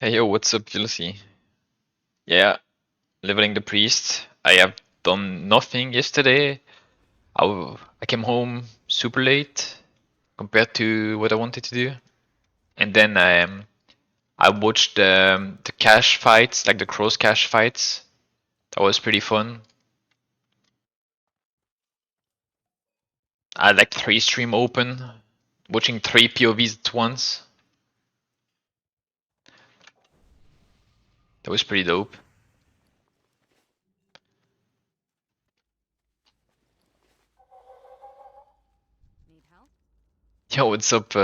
Hey yo, what's up, Vilsi? Yeah, leveling the priest. I have done nothing yesterday. I came home super late compared to what I wanted to do, and then I watched the cash fights, like the cross cash fights. That was pretty fun. I had like 3 stream open, watching 3 POVs at once. That was pretty dope. Yo, what's up,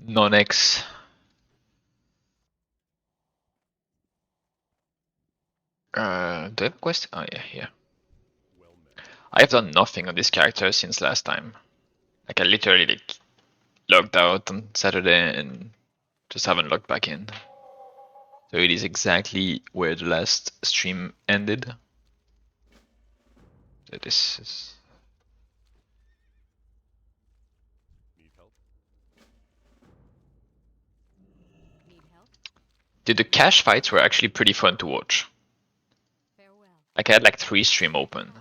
non-X? Do I have a question? Oh yeah, here. I have done nothing on this character since last time. Like I literally like logged out on Saturday and just haven't logged back in. So it is exactly where the last stream ended. So this is. Dude, the cash fights were actually pretty fun to watch. Like I had like 3 stream open,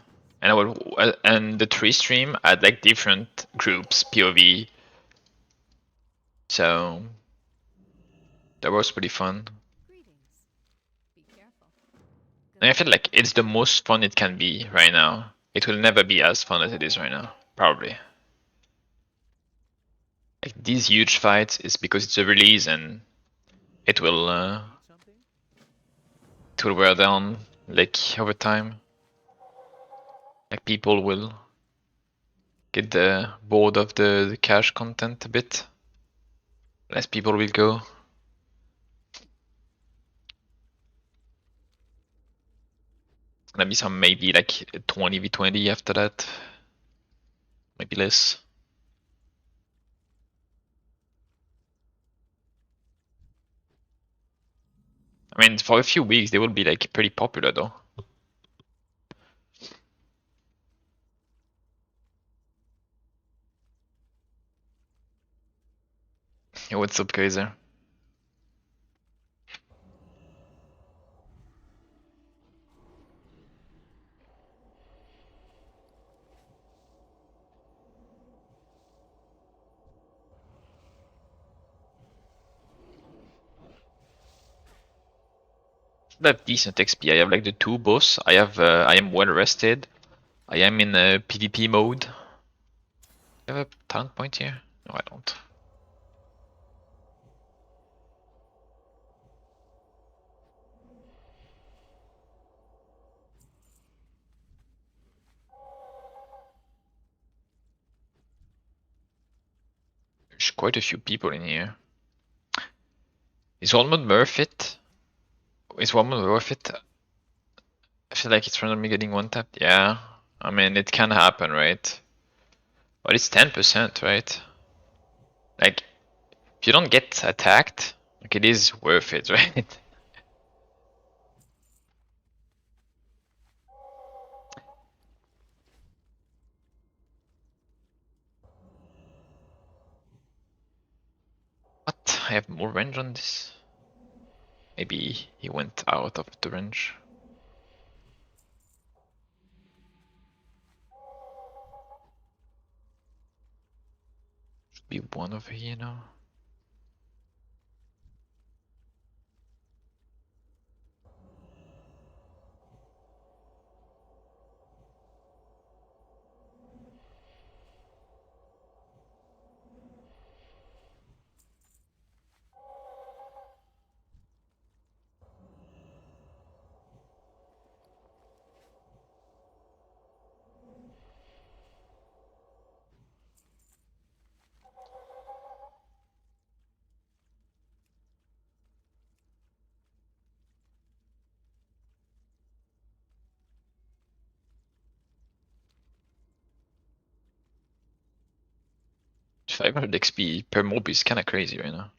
and and the 3 stream had like different groups POV. So that was pretty fun. And I feel like it's the most fun it can be right now. It will never be as fun as it is right now, probably. Like these huge fights is because it's a release and it will wear down like over time. Like people will get bored of the cash content a bit. Less people will go. It's gonna be some maybe like 20v20 after that. Maybe less. I mean, for a few weeks they will be like pretty popular though. Hey, what's up, Kaiser? I have decent XP. I have like the 2 boss. I am well rested. I am in PvP mode. Do I have a talent point here? No, I don't. There's quite a few people in here. Is one mod worth it? Is one mod worth it? I feel like it's randomly getting one tapped. Yeah, I mean it can happen, right? But it's 10%, right? Like, if you don't get attacked, like it is worth it, right? What? I have more range on this? Maybe he went out of the range. Should be one over here now. $500 XP per mob is kinda crazy right now.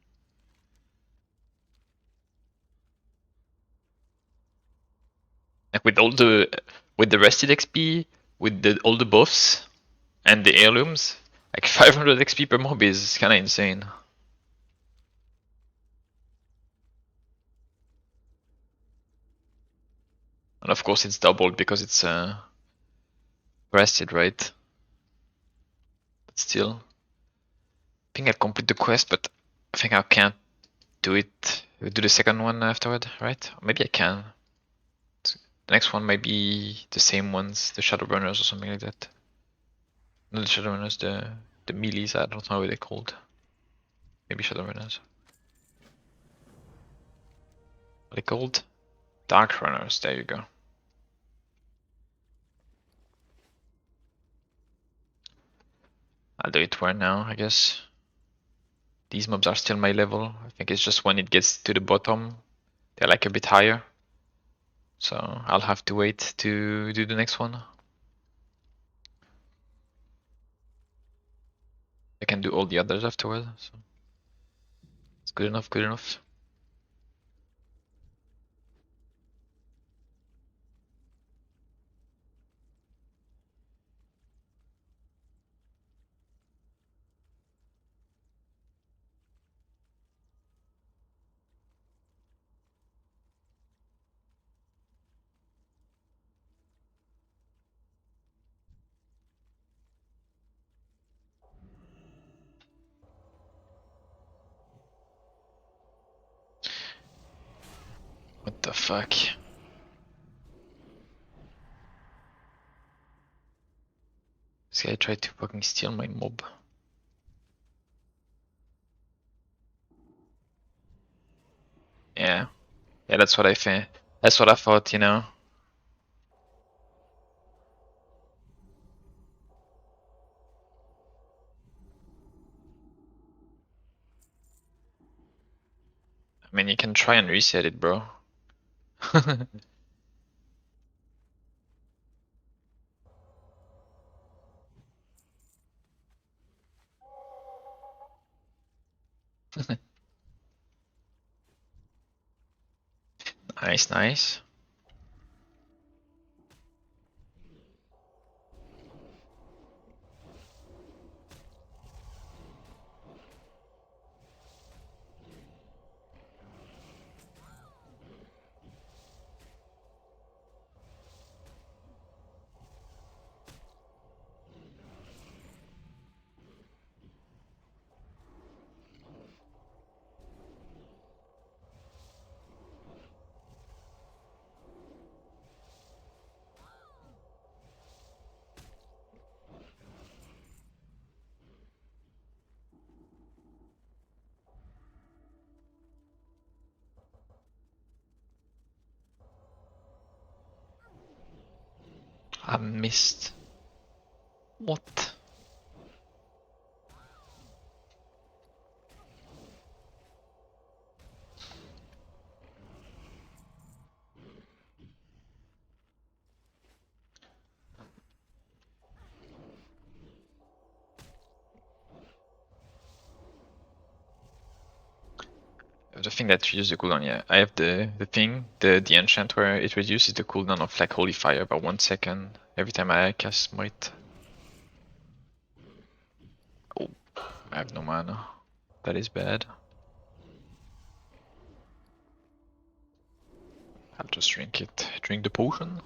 Like with the rested XP, with all the buffs and the heirlooms, like 500 XP per mob is kinda insane. And of course it's doubled because it's rested, right? But still. I think I complete the quest, but I think I can't do it. Do the second one afterward, right? Or maybe I can. The next one might be the same ones, the Shadowrunners or something like that. Not the Shadowrunners, the melees, I don't know what they're called. Maybe Shadowrunners. What are they called? Dark Runners, there you go. I'll do it right now, I guess. These mobs are still my level. I think it's just when it gets to the bottom, they're like a bit higher. So I'll have to wait to do the next one. I can do all the others afterward, so it's good enough, good enough. What the fuck? This guy tried to fucking steal my mob. Yeah. Yeah, that's what I think. That's what I thought, you know. I mean, you can try and reset it, bro. Nice, nice. I missed. What? The thing that reduces the cooldown, yeah. I have the thing, the enchant where it reduces the cooldown of like Holy Fire by 1 second every time I cast Smite. Oh, I have no mana. That is bad. I'll just drink it. Drink the potion.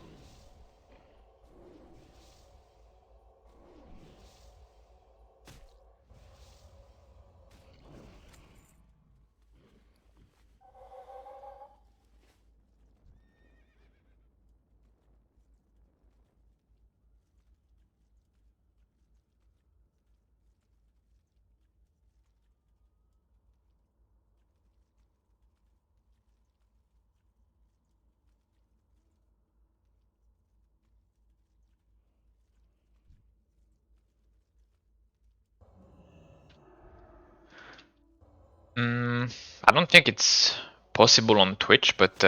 I don't think it's possible on Twitch, but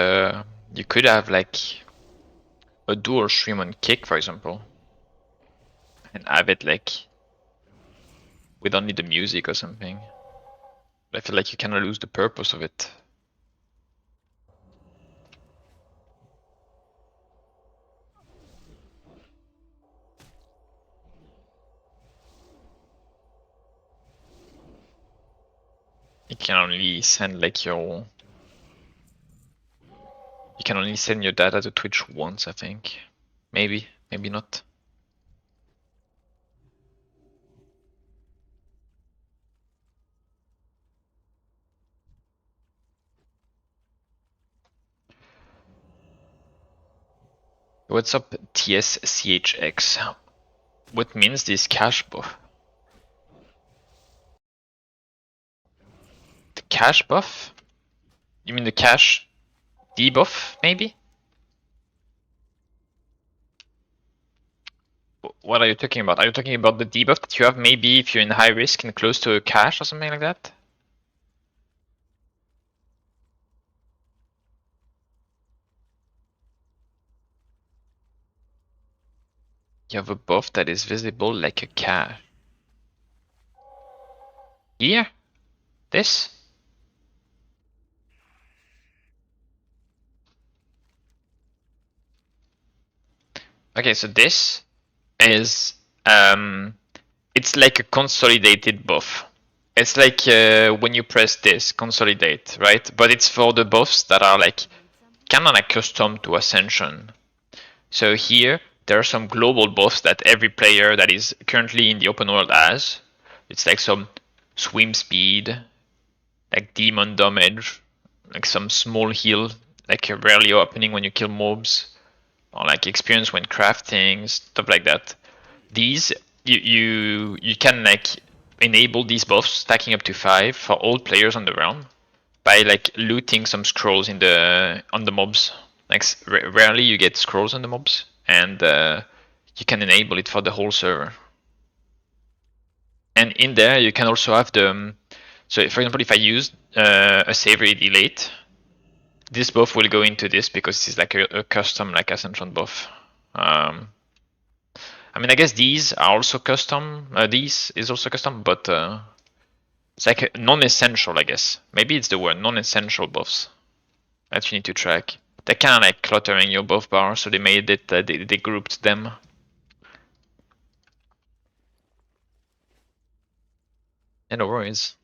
you could have like a dual stream on Kick, for example, and have it like with only the music or something. But I feel like you kind of lose the purpose of it. You can only send like your You can only send your data to Twitch once, I think. Maybe, maybe not. What's up, TSCHX? What means this cache buff? The cache buff? You mean the cache debuff, maybe? What are you talking about? Are you talking about the debuff that you have maybe if you're in high risk and close to a cache or something like that? You have a buff that is visible like a cache. Here? This? Okay, so this is it's like a consolidated buff. It's like when you press this, consolidate, right? But it's for the buffs that are like kind of like custom to Ascension. So here, there are some global buffs that every player that is currently in the open world has. It's like some swim speed, like demon damage, like some small heal, like rarely opening when you kill mobs, or like experience when crafting, stuff like that. These you can like enable these buffs stacking up to 5 for all players on the realm by like looting some scrolls in the on the mobs. Like rarely you get scrolls on the mobs, and you can enable it for the whole server. And in there you can also have the so for example if I use a savory delete, this buff will go into this because it's like a custom like Ascension buff. I mean, I guess these are also custom. These is also custom, but it's like non-essential, I guess. Maybe it's the word non-essential buffs that you need to track. They're kind of like cluttering your buff bar, so they made it. They grouped them. Yeah, no worries.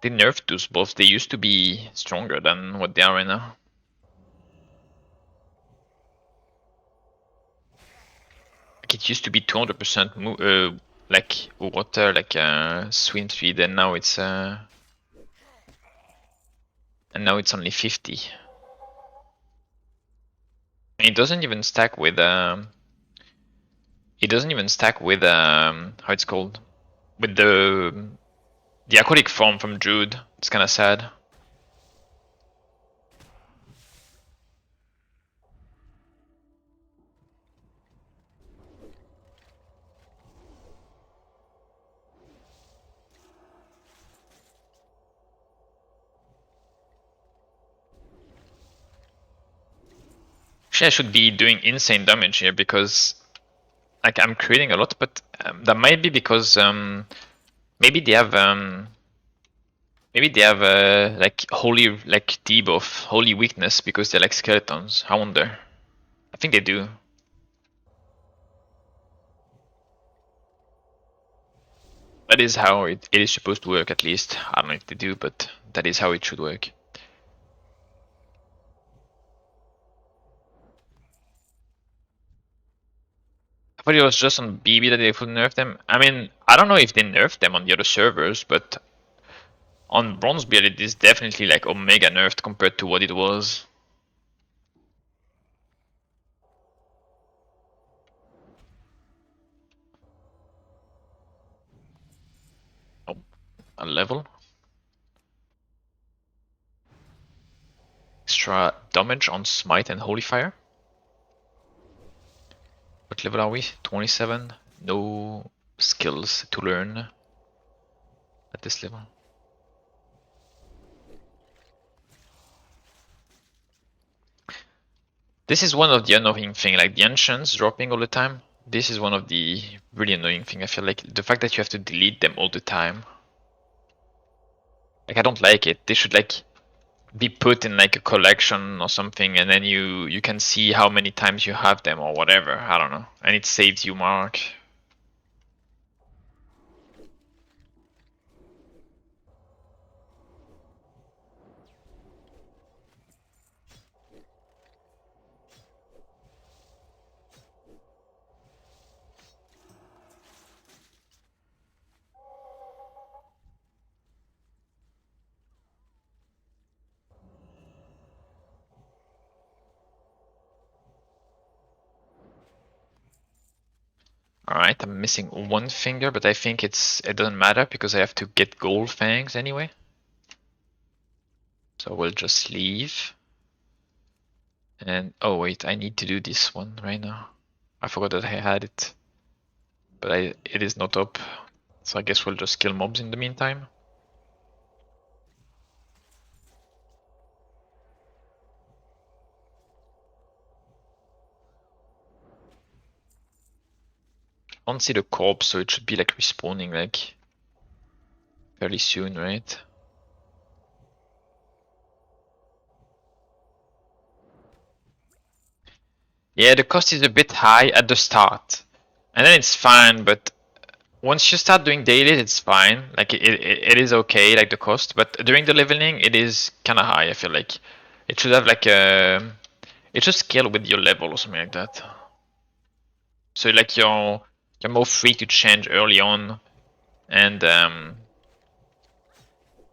They nerfed those buffs. They used to be stronger than what they are right now. Like it used to be 200% like water, like swim speed, and now it's only 50. And it doesn't even stack with how it's called, with the aquatic form from Druid. It's kind of sad. Actually, I should be doing insane damage here because like I'm creating a lot, but that might be because maybe they have like holy like debuff, holy weakness because they're like skeletons. I wonder. I think they do. That is how it is supposed to work, at least. I don't know if they do, but that is how it should work. I thought it was just on BB that they would nerf them. I mean, I don't know if they nerfed them on the other servers, but on Bronzebeard it is definitely like omega nerfed compared to what it was. Oh, a level. Extra damage on Smite and Holy Fire. What level are we? 27. No skills to learn at this level. This is one of the annoying thing, like the ancients dropping all the time. This is one of the really annoying thing. I feel like the fact that you have to delete them all the time. Like I don't like it. They should like be put in like a collection or something, and then you can see how many times you have them or whatever. I don't know, and it saves you mark. Alright, I'm missing one finger, but I think it doesn't matter because I have to get gold fangs anyway. So we'll just leave. And oh wait, I need to do this one right now. I forgot that I had it. But it is not up. So I guess we'll just kill mobs in the meantime. I don't see the corpse, so it should be like respawning like fairly soon, right? Yeah, the cost is a bit high at the start. And then it's fine, but once you start doing daily, it's fine. Like it is okay, like the cost. But during the leveling, it is kind of high. I feel like it should have like it should scale with your level or something like that. So like you're more free to change early on, and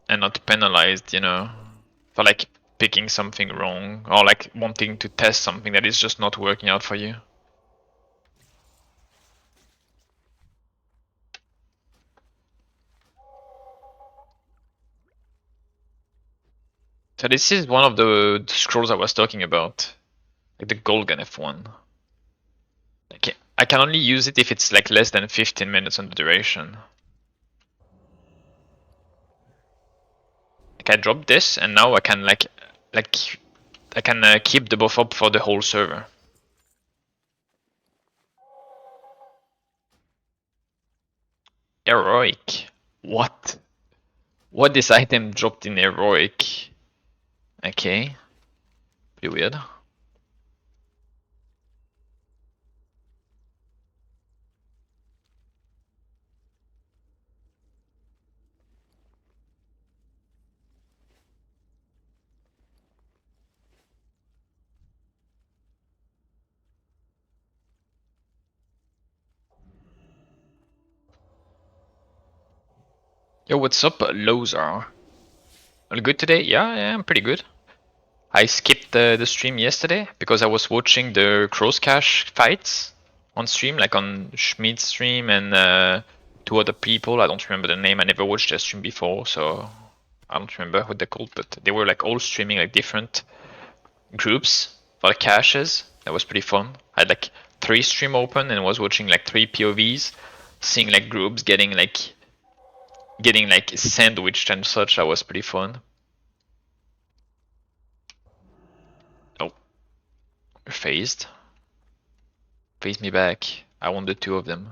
not penalized, you know, for like picking something wrong or like wanting to test something that is just not working out for you. So this is one of the scrolls I was talking about, like the Golganeth one. Like I can only use it if it's like less than 15 minutes on the duration. Like I dropped this, and now I can like I can keep the buff up for the whole server. Heroic. What? What this item dropped in heroic? Okay. Pretty weird. Yo, what's up, Lozar? All good today? Yeah, I'm pretty good. I skipped the stream yesterday because I was watching the Cross Cash fights on stream, like on Schmidt's stream and two other people. I don't remember the name. I never watched their stream before, so I don't remember what they're called. But they were like all streaming like different groups for the caches. That was pretty fun. I had like 3 stream open and was watching like 3 POVs, seeing like groups getting like sandwiched and such. That was pretty fun. Oh, you're phased. Phase me back. I want the 2 of them.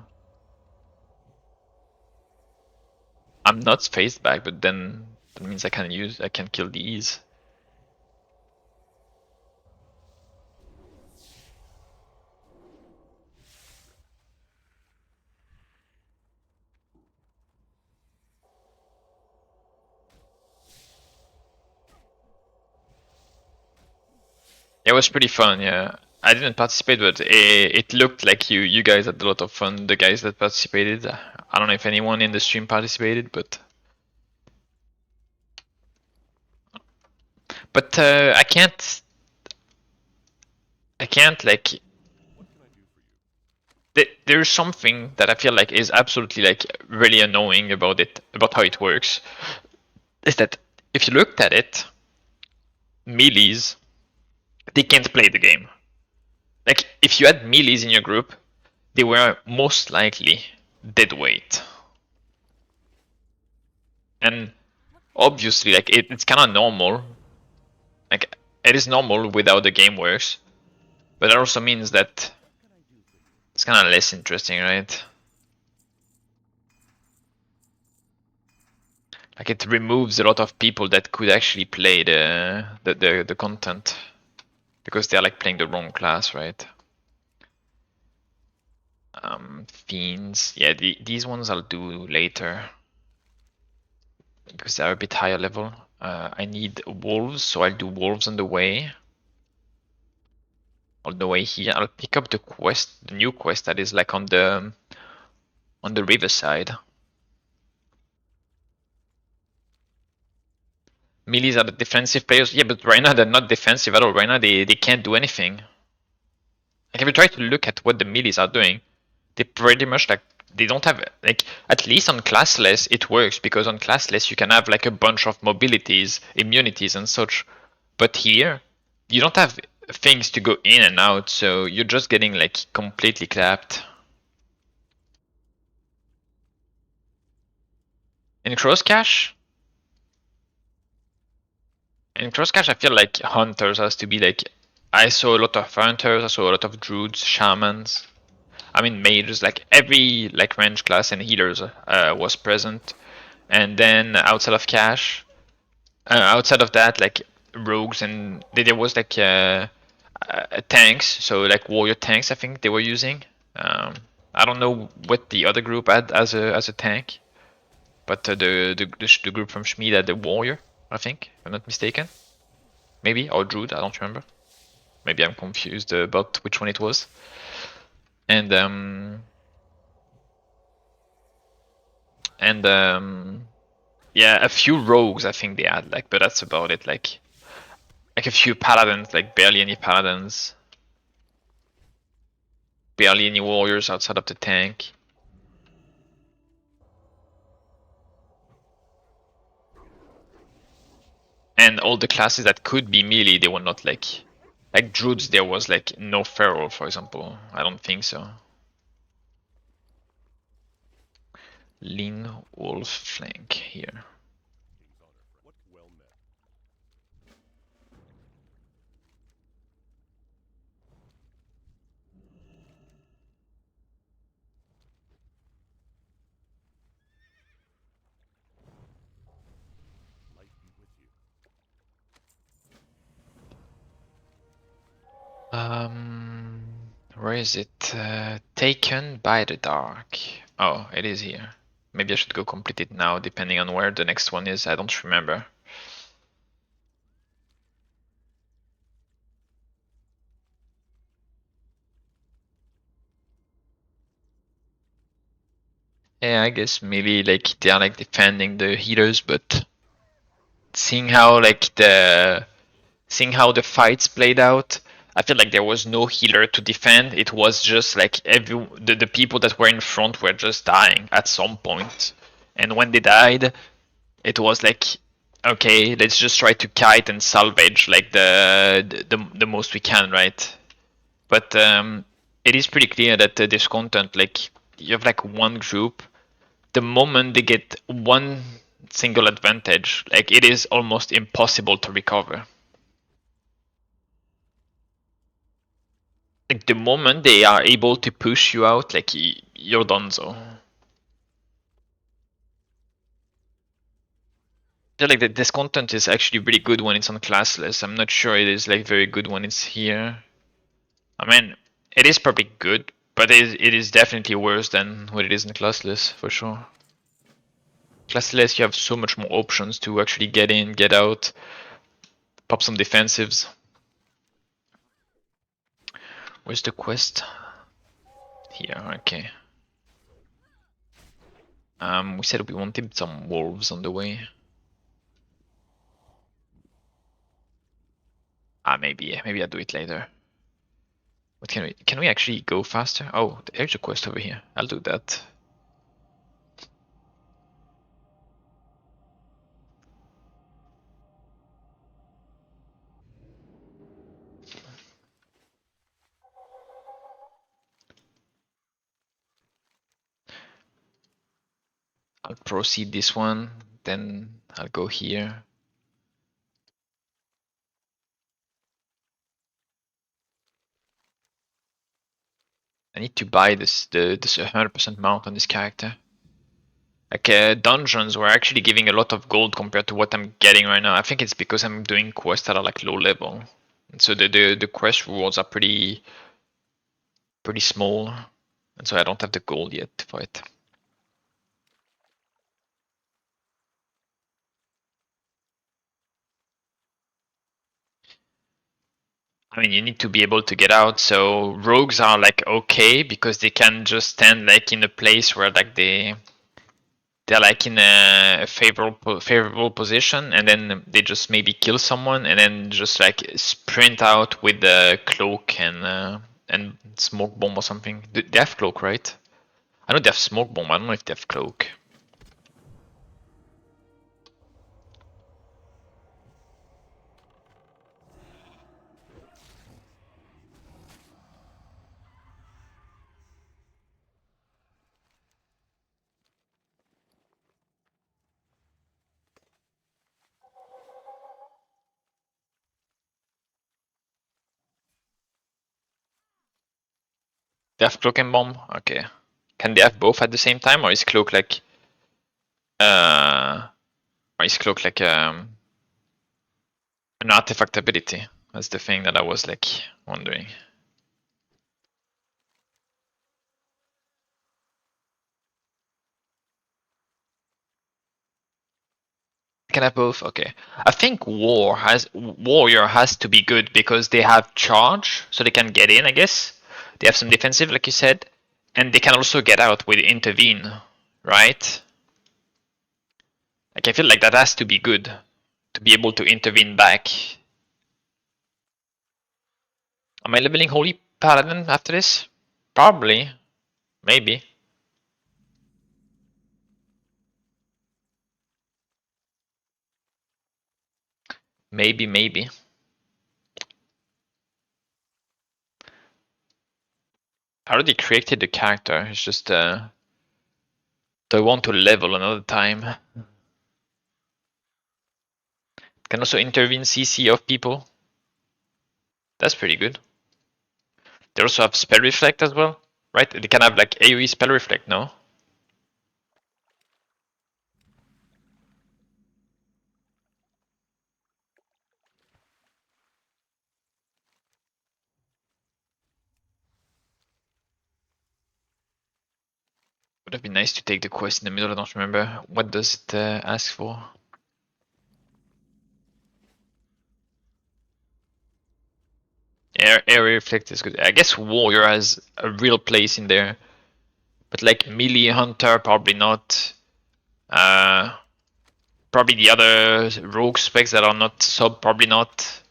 I'm not phased back, but then that means I can kill these. It was pretty fun, yeah. I didn't participate, but it looked like you guys had a lot of fun. The guys that participated. I don't know if anyone in the stream participated, but I can't like. There's something that I feel like is absolutely like really annoying about it, about how it works. Is that if you looked at it, melees, they can't play the game. Like if you had melees in your group, they were most likely dead weight. And obviously, like it's kind of normal. Like it is normal with how the game works, but it also means that it's kind of less interesting, right? Like it removes a lot of people that could actually play the content because they're like playing the wrong class, right? Fiends, yeah, these ones I'll do later because they're a bit higher level. I need wolves, so I'll do wolves on the way. On the way here, I'll pick up the quest, the new quest that is like on the riverside. Melees are the defensive players. Yeah, but right now they're not defensive at all. Right now they can't do anything. Like if you try to look at what the melees are doing, they pretty much like they don't have like, at least on classless it works, because on classless you can have like a bunch of mobilities, immunities and such. But here you don't have things to go in and out, so you're just getting like completely clapped. In Crosscash, I feel like hunters has to be like, I saw a lot of hunters, I saw a lot of druids, shamans. I mean mages, like every like range class and healers was present. And then outside of cash, outside of that, like rogues, and there was like tanks, so like warrior tanks I think they were using. I don't know what the other group had as a tank, but the group from Schmied had the warrior, I think, if I'm not mistaken. Maybe, or druid, I don't remember. Maybe I'm confused about which one it was. And yeah, a few rogues I think they had, like, but that's about it. Like a few paladins, like barely any paladins, barely any warriors outside of the tank. And all the classes that could be melee, they were not like druids. There was like no feral, for example. I don't think so. Lean wolf flank here. Where is it? Taken by the dark. Oh, it is here. Maybe I should go complete it now, depending on where the next one is. I don't remember. Yeah, I guess maybe like they are like defending the healers, but seeing how like seeing how the fights played out, I feel like there was no healer to defend. It was just like the people that were in front were just dying at some point. And when they died, it was like, okay, let's just try to kite and salvage like the most we can, right? But it is pretty clear that this content, like you have like one group, the moment they get one single advantage, like it is almost impossible to recover. Like the moment they are able to push you out, like you're done. So yeah, like this content is actually really good when it's on classless. I'm not sure it is like very good when it's here. I mean, it is probably good, but it is definitely worse than what it is in classless for sure. Classless, you have so much more options to actually get in, get out, pop some defensives. Where's the quest? Here, okay. We said we wanted some wolves on the way. Maybe I'll do it later. What can we actually go faster? Oh, there's a quest over here. I'll do that. I'll proceed this one, then I'll go here. I need to buy this 100% mount on this character. Like dungeons were actually giving a lot of gold compared to what I'm getting right now. I think it's because I'm doing quests that are like low level, and so the quest rewards are pretty small, and so I don't have the gold yet for it. I mean, you need to be able to get out. So rogues are like okay because they can just stand like in a place where like they're like in a favorable position, and then they just maybe kill someone, and then just like sprint out with the cloak and smoke bomb or something. They have cloak, right? I know they have smoke bomb, I don't know if they have cloak. They have cloak and bomb? Okay. Can they have both at the same time, or is cloak like or is cloak like an artifact ability? That's the thing that I was like wondering. Can have both? Okay. I think warrior has to be good because they have charge, so they can get in, I guess. They have some defensive, like you said, and they can also get out with intervene, right? Like I feel like that has to be good to be able to intervene back. Am I leveling Holy Paladin after this? Probably. Maybe. Maybe. I already created the character. It's just do I want to level another time? Can also intervene CC of people. That's pretty good. They also have spell reflect as well, right? They can have like AoE spell reflect, no? Would have been nice to take the quest in the middle. I don't remember. What does it ask for? Area reflect is good. I guess warrior has a real place in there, but like melee hunter probably not. Probably the other rogue specs that are not sub probably not.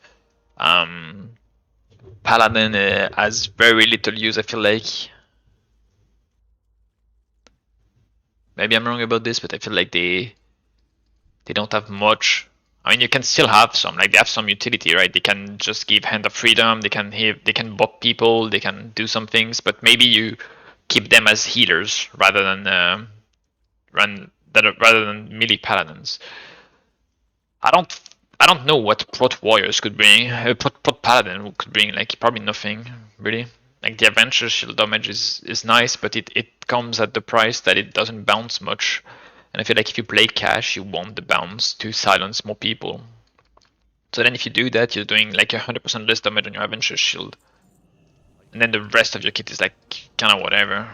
Paladin has very little use. I feel like. Maybe I'm wrong about this, but I feel like they don't have much. I mean, you can still have some, like they have some utility, right? They can just give Hand of Freedom, they can bop people, they can do some things, but maybe you keep them as healers rather than rather than melee paladins. I don't know what prot warriors could bring. Prot paladin could bring like probably nothing really. Like the adventure shield damage is nice, but it comes at the price that it doesn't bounce much. And I feel like if you play cash, you want the bounce to silence more people. So then if you do that, you're doing like 100% less damage on your adventure shield. And then the rest of your kit is like kind of whatever.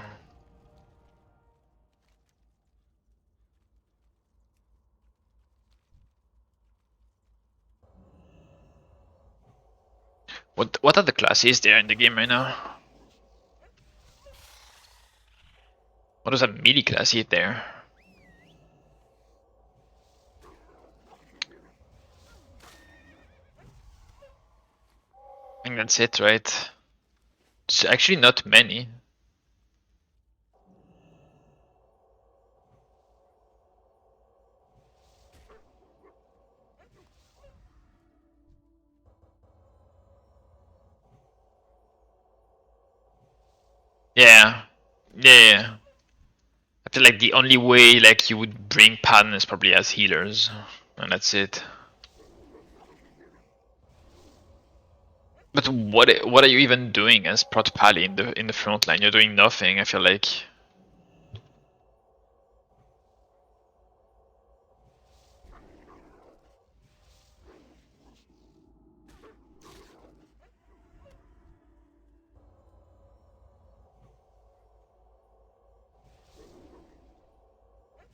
What are the classes there in the game right now? What is a melee class hit there? I think that's it, right? There's actually not many. Yeah. Yeah. I feel like the only way like you would bring Paladin is probably as healers. And that's it. But what are you even doing as Prot Pally in the front line? You're doing nothing, I feel like.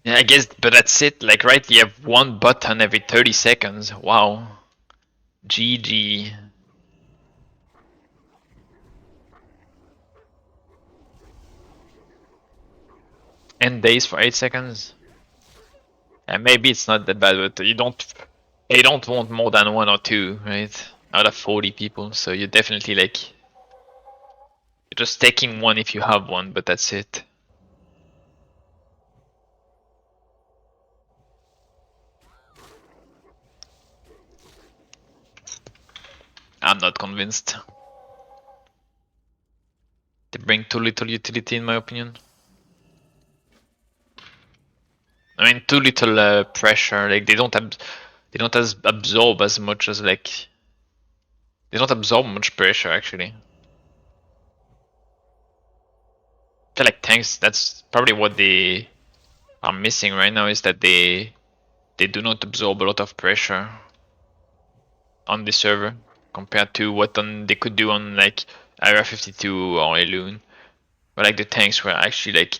Yeah, I guess, but that's it. Like, right? You have one button every 30 seconds. Wow. GG. End days for 8 seconds. Yeah, maybe it's not that bad, but you don't want more than one or two, right? Out of 40 people, so you're definitely like, you're just taking one if you have one, but that's it. I'm not convinced. They bring too little utility in my opinion. I mean, too little pressure. Like they don't absorb as much as like they don't absorb much pressure actually. I feel like tanks. That's probably what they are missing right now is that they do not absorb a lot of pressure on the server compared to what they could do on like Area 52 or Elune. But like the tanks were actually like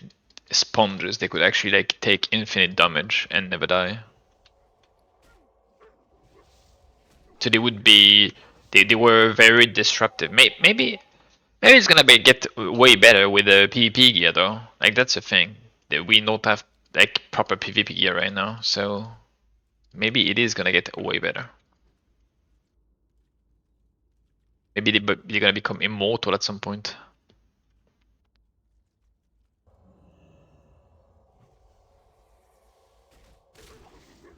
sponges. They could actually like take infinite damage and never die. So they would be they were very disruptive. Maybe it's gonna get way better with the PvP gear though. Like that's the thing. That we don't have like proper PvP gear right now, so maybe it is gonna get way better. Maybe they're gonna become immortal at some point.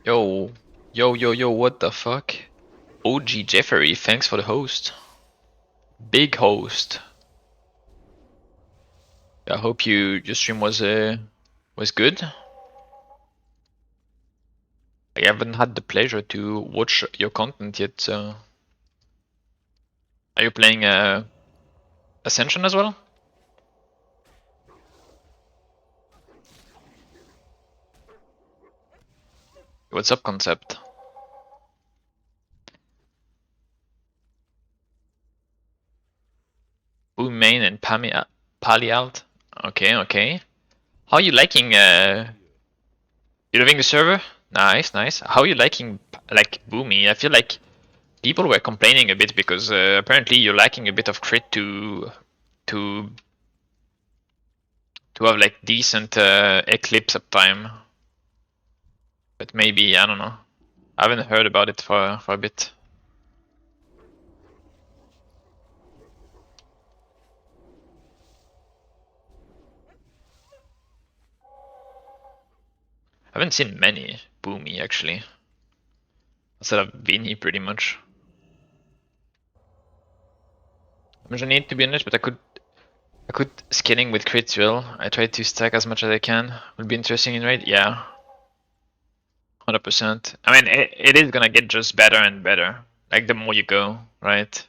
Yo, yo, what the fuck? OG Jeffrey, thanks for the host. Big host. I hope your stream was good. I haven't had the pleasure to watch your content yet, so... Are you playing Ascension as well? What's up, Concept? Boom main and Pali out. Okay. How are you liking you loving the server? Nice. How are you liking like Boomy? I feel like people were complaining a bit because apparently you're lacking a bit of crit to have like decent eclipse uptime. But maybe I don't know. I haven't heard about it for a bit. I haven't seen many Boomy actually. Instead of Vinny pretty much. I'm gonna need to be honest, but I could skinning with crits will. I try to stack as much as I can. Would be interesting in raid, yeah. 100%. I mean, it is gonna get just better and better. Like the more you go, right?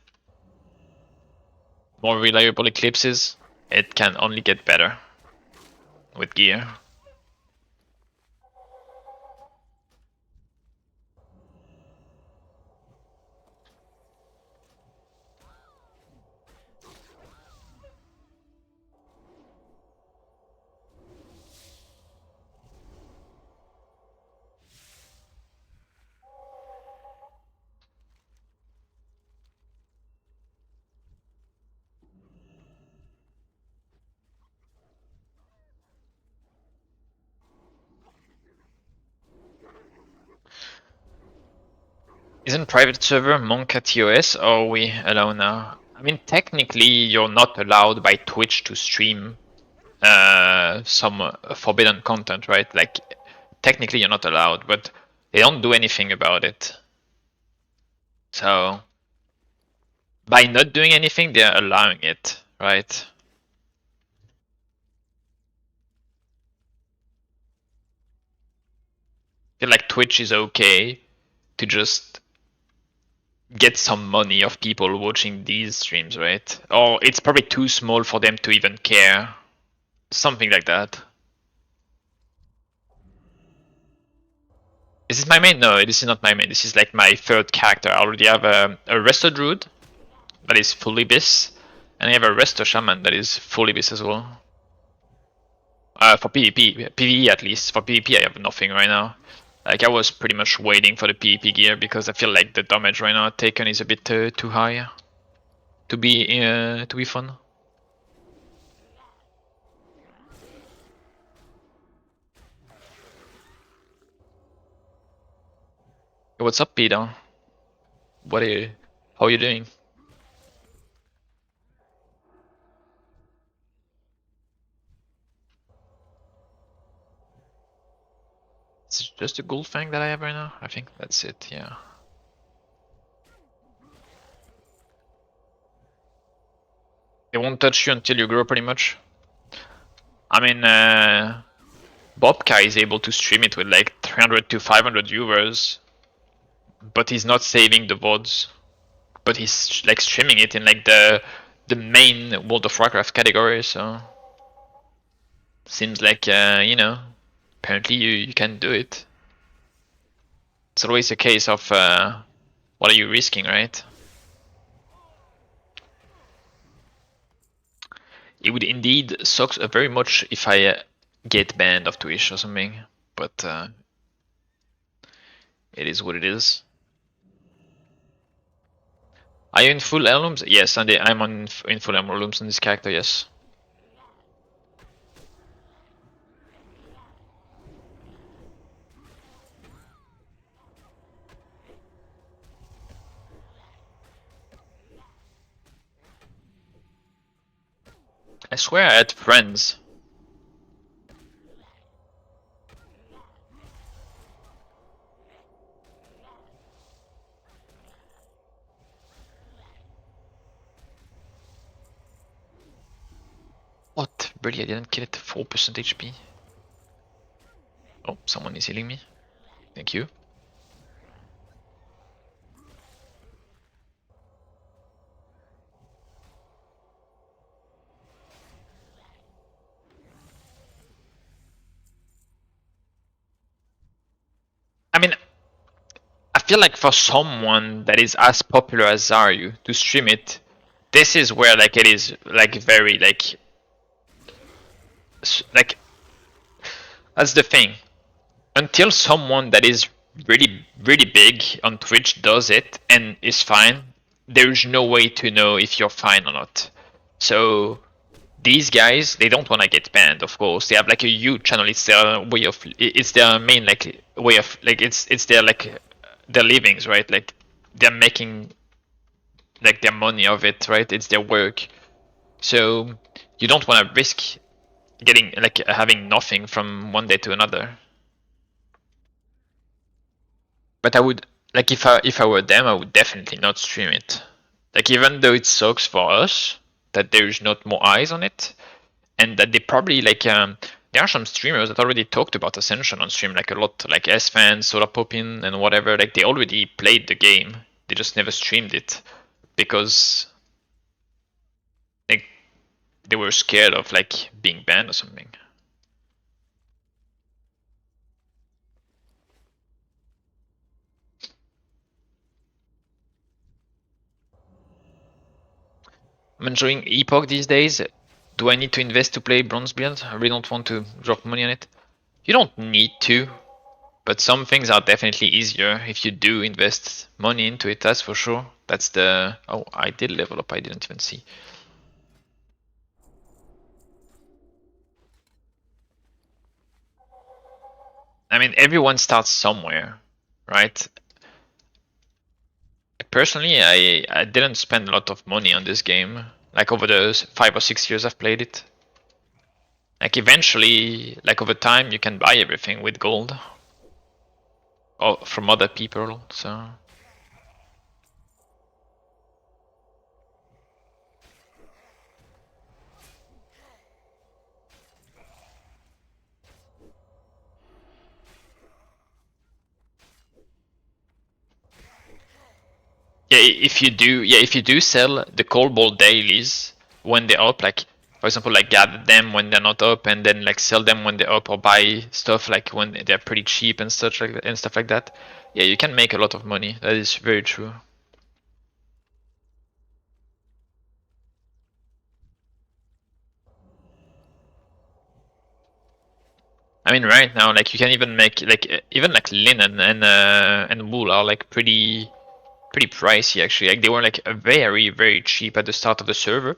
More reliable eclipses, it can only get better with gear. Isn't private server Monka TOS or are we allowed now? I mean, technically, you're not allowed by Twitch to stream some forbidden content, right? Like, technically, you're not allowed, but they don't do anything about it. So, by not doing anything, they're allowing it, right? I feel like Twitch is okay to just get some money of people watching these streams, right? Or it's probably too small for them to even care. Something like that. Is this my main? No, this is not my main. This is like my third character. I already have a Resto Druid that is full Abyss, and I have a Resto Shaman that is full Abyss as well. For PvP, PvE at least. For PvP I have nothing right now. Like I was pretty much waiting for the PvP gear because I feel like the damage right now taken is a bit too high to be fun. What's up, Peter? How are you doing? It's just a gold fang that I have right now. I think that's it. Yeah. They won't touch you until you grow, pretty much. I mean, Bobka is able to stream it with like 300 to 500 viewers, but he's not saving the VODs. But he's like streaming it in like the main World of Warcraft category, so seems like you know, apparently you can do it. It's always a case of what are you risking, right? It would indeed suck very much if I get banned of Twitch or something, but it is what it is. Are you in full heirlooms? Yes, and I'm in full heirlooms on this character, yes. I swear I had friends. What? Really, I didn't kill it. 4% HP. Oh, someone is healing me. Thank you. I mean, I feel like for someone that is as popular as Zaryu to stream it, this is where like it is like very like that's the thing. Until someone that is really big on Twitch does it and is fine, there is no way to know if you're fine or not. So these guys, they don't want to get banned, of course. They have like a huge channel. It's their way of, it's their main like way of, like it's their like their livings, right? Like they're making like their money of it, right? It's their work. So you don't want to risk getting like having nothing from one day to another. But I would like if I were them, I would definitely not stream it. Like even though it sucks for us that there's not more eyes on it, and that they probably like there are some streamers that already talked about Ascension on stream like a lot, like S fans, Solar Poppin, and whatever. Like they already played the game, they just never streamed it because like they were scared of like being banned or something. I'm enjoying Epoch these days. Do I need to invest to play Bronzebeard? I really don't want to drop money on it. You don't need to, but some things are definitely easier if you do invest money into it, that's for sure. That's the... Oh, I did level up, I didn't even see. I mean, everyone starts somewhere, right? Personally, I didn't spend a lot of money on this game, like over the 5 or 6 years I've played it. Like eventually, like over time, you can buy everything with gold. Or from other people, so... Yeah, if you do sell the cold ball dailies when they're up, like for example, like gather them when they're not up, and then like sell them when they're up, or buy stuff like when they're pretty cheap and stuff like that. Yeah, you can make a lot of money. That is very true. I mean, right now, like you can even make like even like linen and wool are like pretty pricey actually. Like they were like very cheap at the start of the server.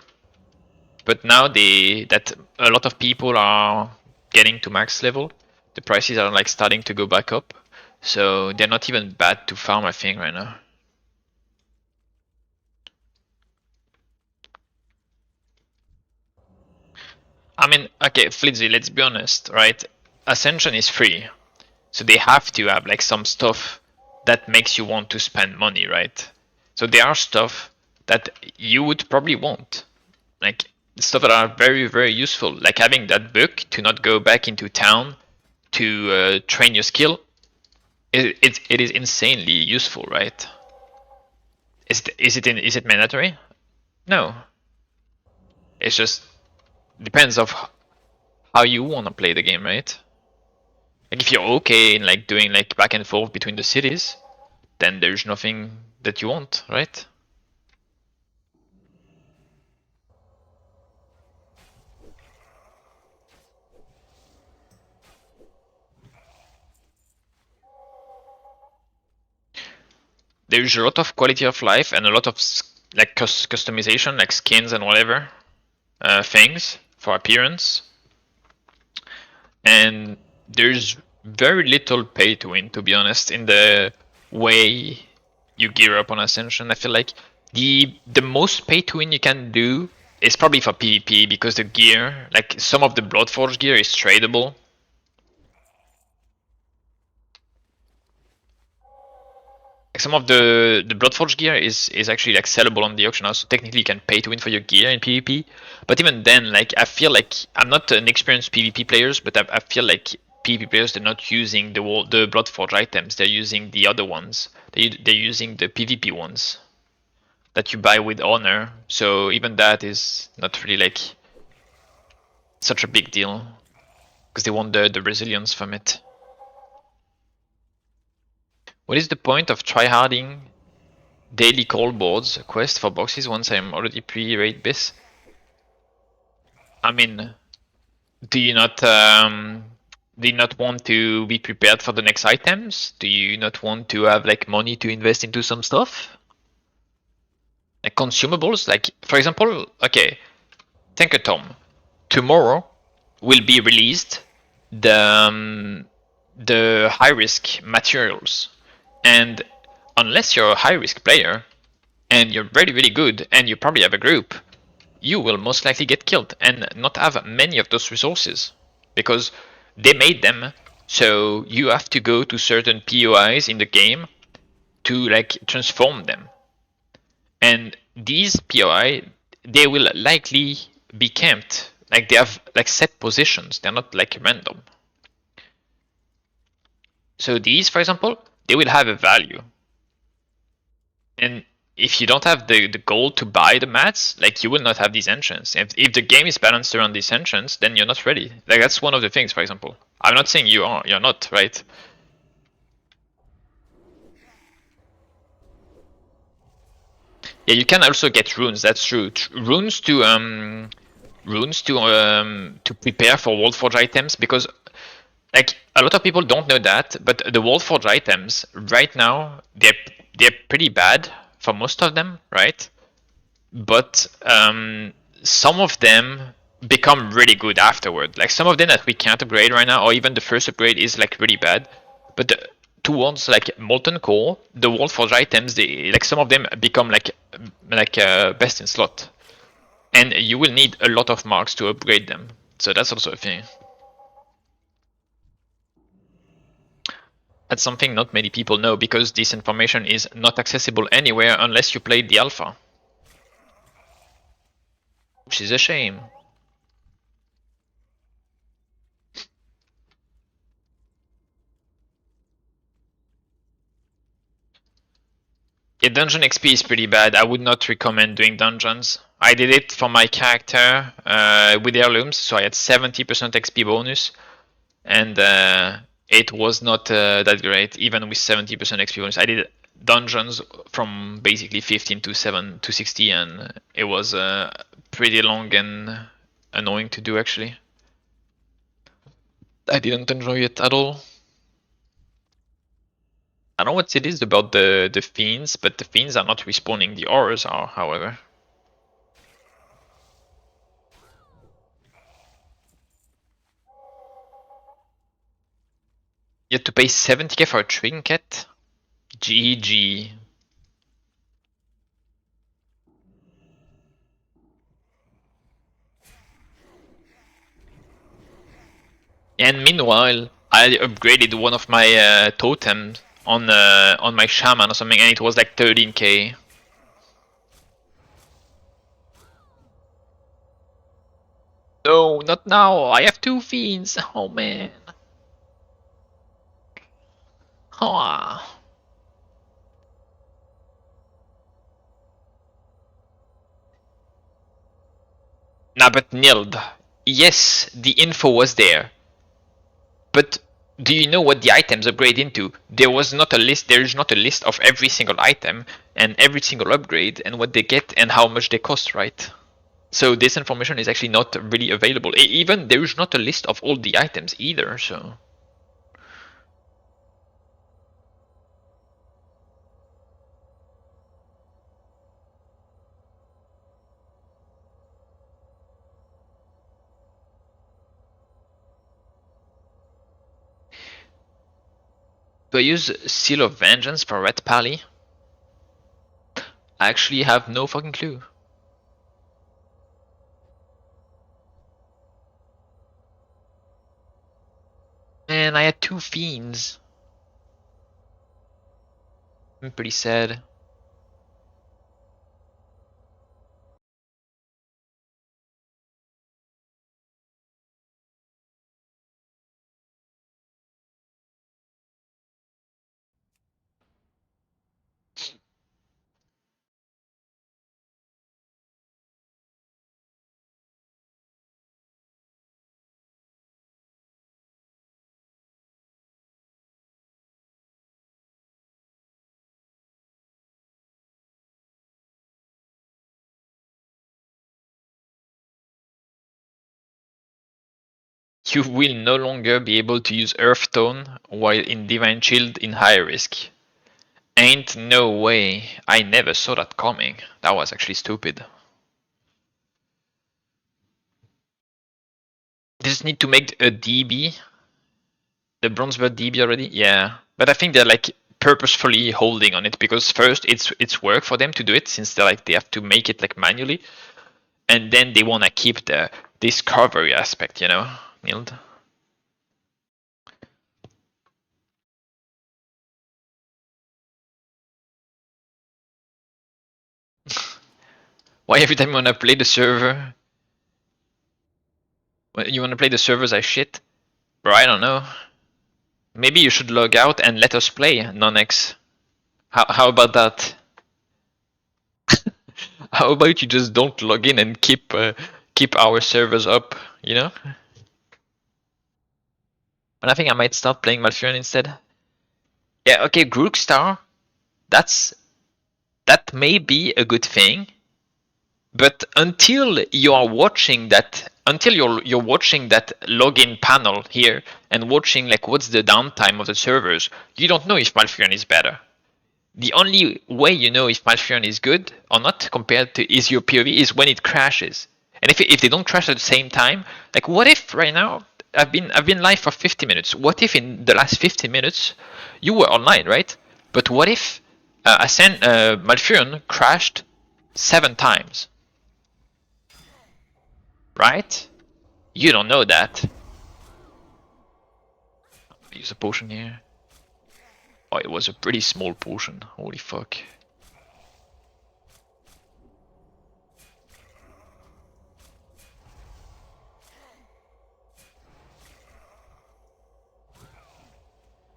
But now that a lot of people are getting to max level, the prices are like starting to go back up. So they're not even bad to farm, I think, right now. I mean, okay, Flitzy, let's be honest, right? Ascension is free. So they have to have like some stuff that makes you want to spend money, right? So there are stuff that you would probably want. Like stuff that are very, very useful. Like having that book to not go back into town to train your skill. It is insanely useful, right? Is it mandatory? No. It's just depends of how you want to play the game, right? Like if you're okay in like doing like back and forth between the cities, then there's nothing that you want, right? There's a lot of quality of life and a lot of like customization, like skins and whatever things for appearance. And there's very little pay to win, to be honest, in the way you gear up on Ascension. I feel like the most pay to win you can do is probably for PvP because the gear, like some of the Bloodforge gear, is tradable. Like some of the Bloodforge gear is actually like sellable on the auction house, so technically you can pay to win for your gear in PvP. But even then, like I feel like I'm not an experienced PvP players, but I feel like PvP players, they're not using the Bloodforge items. They're using the other ones. They're using the PvP ones that you buy with honor. So even that is not really like such a big deal because they want the resilience from it. What is the point of tryharding daily call boards quest for boxes once I'm already pre-raid bis? I mean, do you not want to be prepared for the next items? Do you not want to have like money to invest into some stuff? Like consumables, like for example, okay, Tanker Tom. Tomorrow will be released the high risk materials, and unless you're a high risk player and you're really really good and you probably have a group, you will most likely get killed and not have many of those resources because they made them. So you have to go to certain POIs in the game to like transform them, and these POI, they will likely be camped. Like they have like set positions. They're not like random. So these, for example, they will have a value. And if you don't have the gold to buy the mats, like you will not have these enchants. If the game is balanced around these enchants, then you're not ready. Like that's one of the things, for example. I'm not saying you're not, right? Yeah, you can also get runes, that's true. Runes to prepare for Worldforge items, because like a lot of people don't know that, but the Worldforge items right now they're pretty bad for most of them, right? But some of them become really good afterward. Like some of them that we can't upgrade right now, or even the first upgrade is like really bad. But towards like Molten Core, the Worldforge items, they like some of them become like best in slot, and you will need a lot of marks to upgrade them. So that's also a thing. That's something not many people know because this information is not accessible anywhere unless you played the alpha. Which is a shame. Yeah, dungeon XP is pretty bad. I would not recommend doing dungeons. I did it for my character with heirlooms, so I had 70% XP bonus, and it was not that great, even with 70% XP bonus. I did dungeons from basically 15 to 60, and it was pretty long and annoying to do actually. I didn't enjoy it at all. I don't know what it is about the fiends, but the fiends are not respawning. The auras are, however. You have to pay 70k for a trinket? GG. And meanwhile, I upgraded one of my totems on my shaman or something, and it was like 13k. No, not now. I have 2 fiends. Oh man. Oh. Nah, but Nild. Yes, the info was there. But do you know what the items upgrade into? There was not a list. There is not a list of every single item and every single upgrade and what they get and how much they cost, right? So this information is actually not really available. Even there is not a list of all the items either. So do I use Seal of Vengeance for Red Pally? I actually have no fucking clue. Man, I had 2 fiends. I'm pretty sad. You will no longer be able to use Earth Tone while in Divine Shield in high risk. Ain't no way. I never saw that coming. That was actually stupid. Just need to make a DB. The Bronzebeard DB already? Yeah. But I think they're like purposefully holding on it because first it's work for them to do it since they have to make it like manually. And then they wanna keep the discovery aspect, you know, Nild. Why every time you wanna play the server you wanna play the servers as shit? Bro, I don't know. Maybe you should log out and let us play, Nonex. How about that? How about you just don't log in and keep our servers up, you know? But I think I might start playing Malfurion instead. Yeah, okay, Grookstar, that may be a good thing, but until you're watching that login panel here and watching like what's the downtime of the servers, you don't know if Malfurion is better. The only way you know if Malfurion is good or not compared to is your POV is when it crashes. And if they don't crash at the same time, like what if right now I've been live for 50 minutes. What if in the last 50 minutes you were online, right? But what if Malfurion crashed 7 times, right? You don't know that. Use a potion here. Oh, it was a pretty small potion. Holy fuck.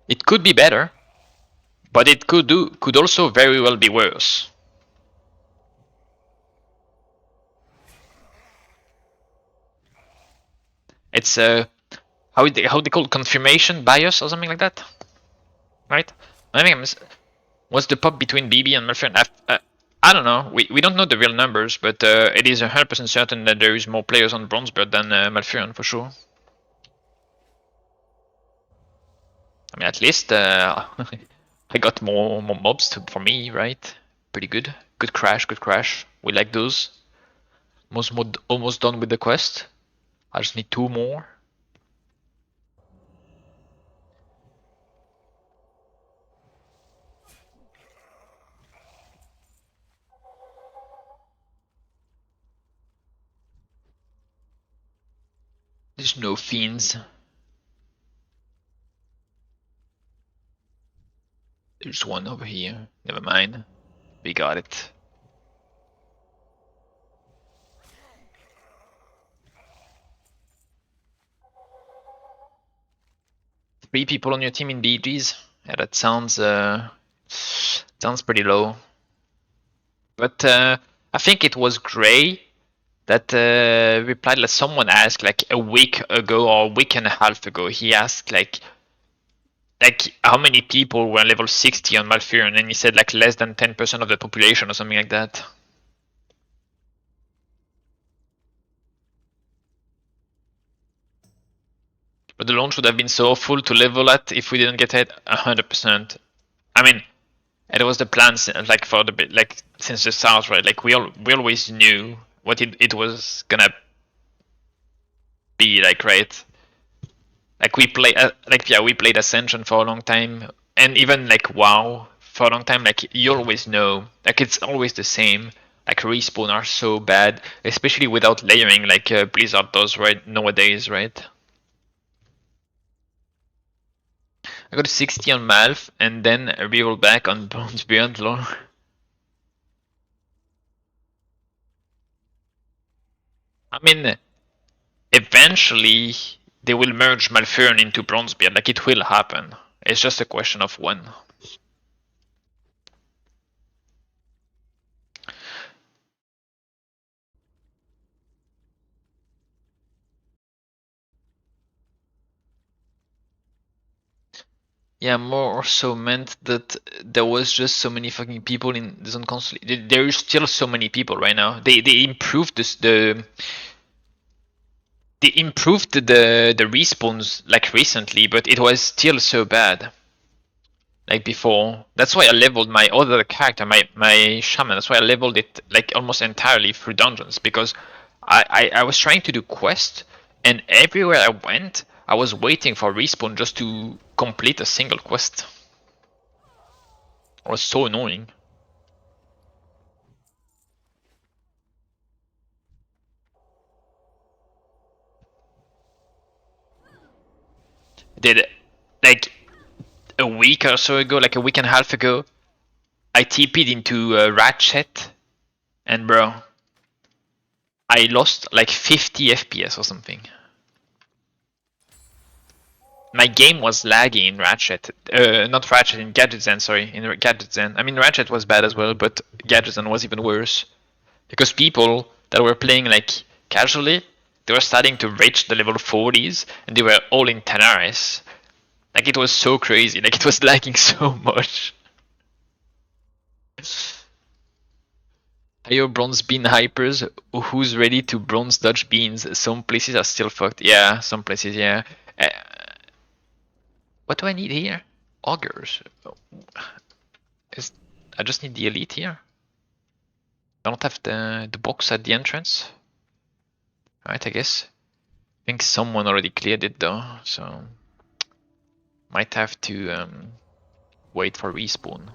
It could be better, but it could also very well be worse. It's how they call it, confirmation bias or something like that, right? I mean, what's the pop between BB and Malfurion? I don't know. We don't know the real numbers, but it is 100% certain that there is more players on Bronzebeard than Malfurion for sure. I mean, at least I got more mobs for me, right? Pretty good. Good crash, good crash. We like those. Almost done with the quest. I just need 2 more. There's no fiends. There's one over here. Never mind. We got it. 3 people on your team in BGs? Yeah, that sounds pretty low. But I think it was Gray that replied that someone asked like a week ago or a week and a half ago. He asked like how many people were level 60 on Malfurion, and he said like less than 10% of the population or something like that. But the launch would have been so full to level at if we didn't get hit 100%. I mean, it was the plan like for the bit like since the start, right? Like we always knew what it was gonna be like, right? Like we played Ascension for a long time, and even like WoW for a long time. Like you always know, like it's always the same. Like respawn are so bad, especially without layering, like Blizzard does right nowadays, right? I got a 60 on Malf, and then a reroll back on Bronzebeard lore. I mean, eventually they will merge Malfurion into Bronzebeard. Like it will happen. It's just a question of when. Yeah, more so meant that there was just so many fucking people in the zone constantly. There is still so many people right now. They improved they improved the respawns like recently, but it was still so bad. Like before. That's why I leveled my other character, my shaman. That's why I leveled it like almost entirely through dungeons, because I was trying to do quests, and everywhere I went, I was waiting for respawn just to complete a single quest. It was so annoying. Did like a week or so ago, like a week and a half ago, I TP'd into Ratchet, and bro, I lost like 50 FPS or something. My game was lagging in Ratchet. Not Ratchet, in Gadget Zen, sorry. In Gadget Zen. I mean, Ratchet was bad as well, but Gadget Zen was even worse. Because people that were playing like casually, they were starting to reach the level 40s, and they were all in Tanaris. Like, it was so crazy. Like, it was lagging so much. Are your bronze bean hypers? Who's ready to bronze dodge beans? Some places are still fucked. Yeah, some places, yeah. What do I need here? Augers. Is I just need the elite here. I don't have the box at the entrance. Alright, I guess. I think someone already cleared it though, so might have to wait for respawn.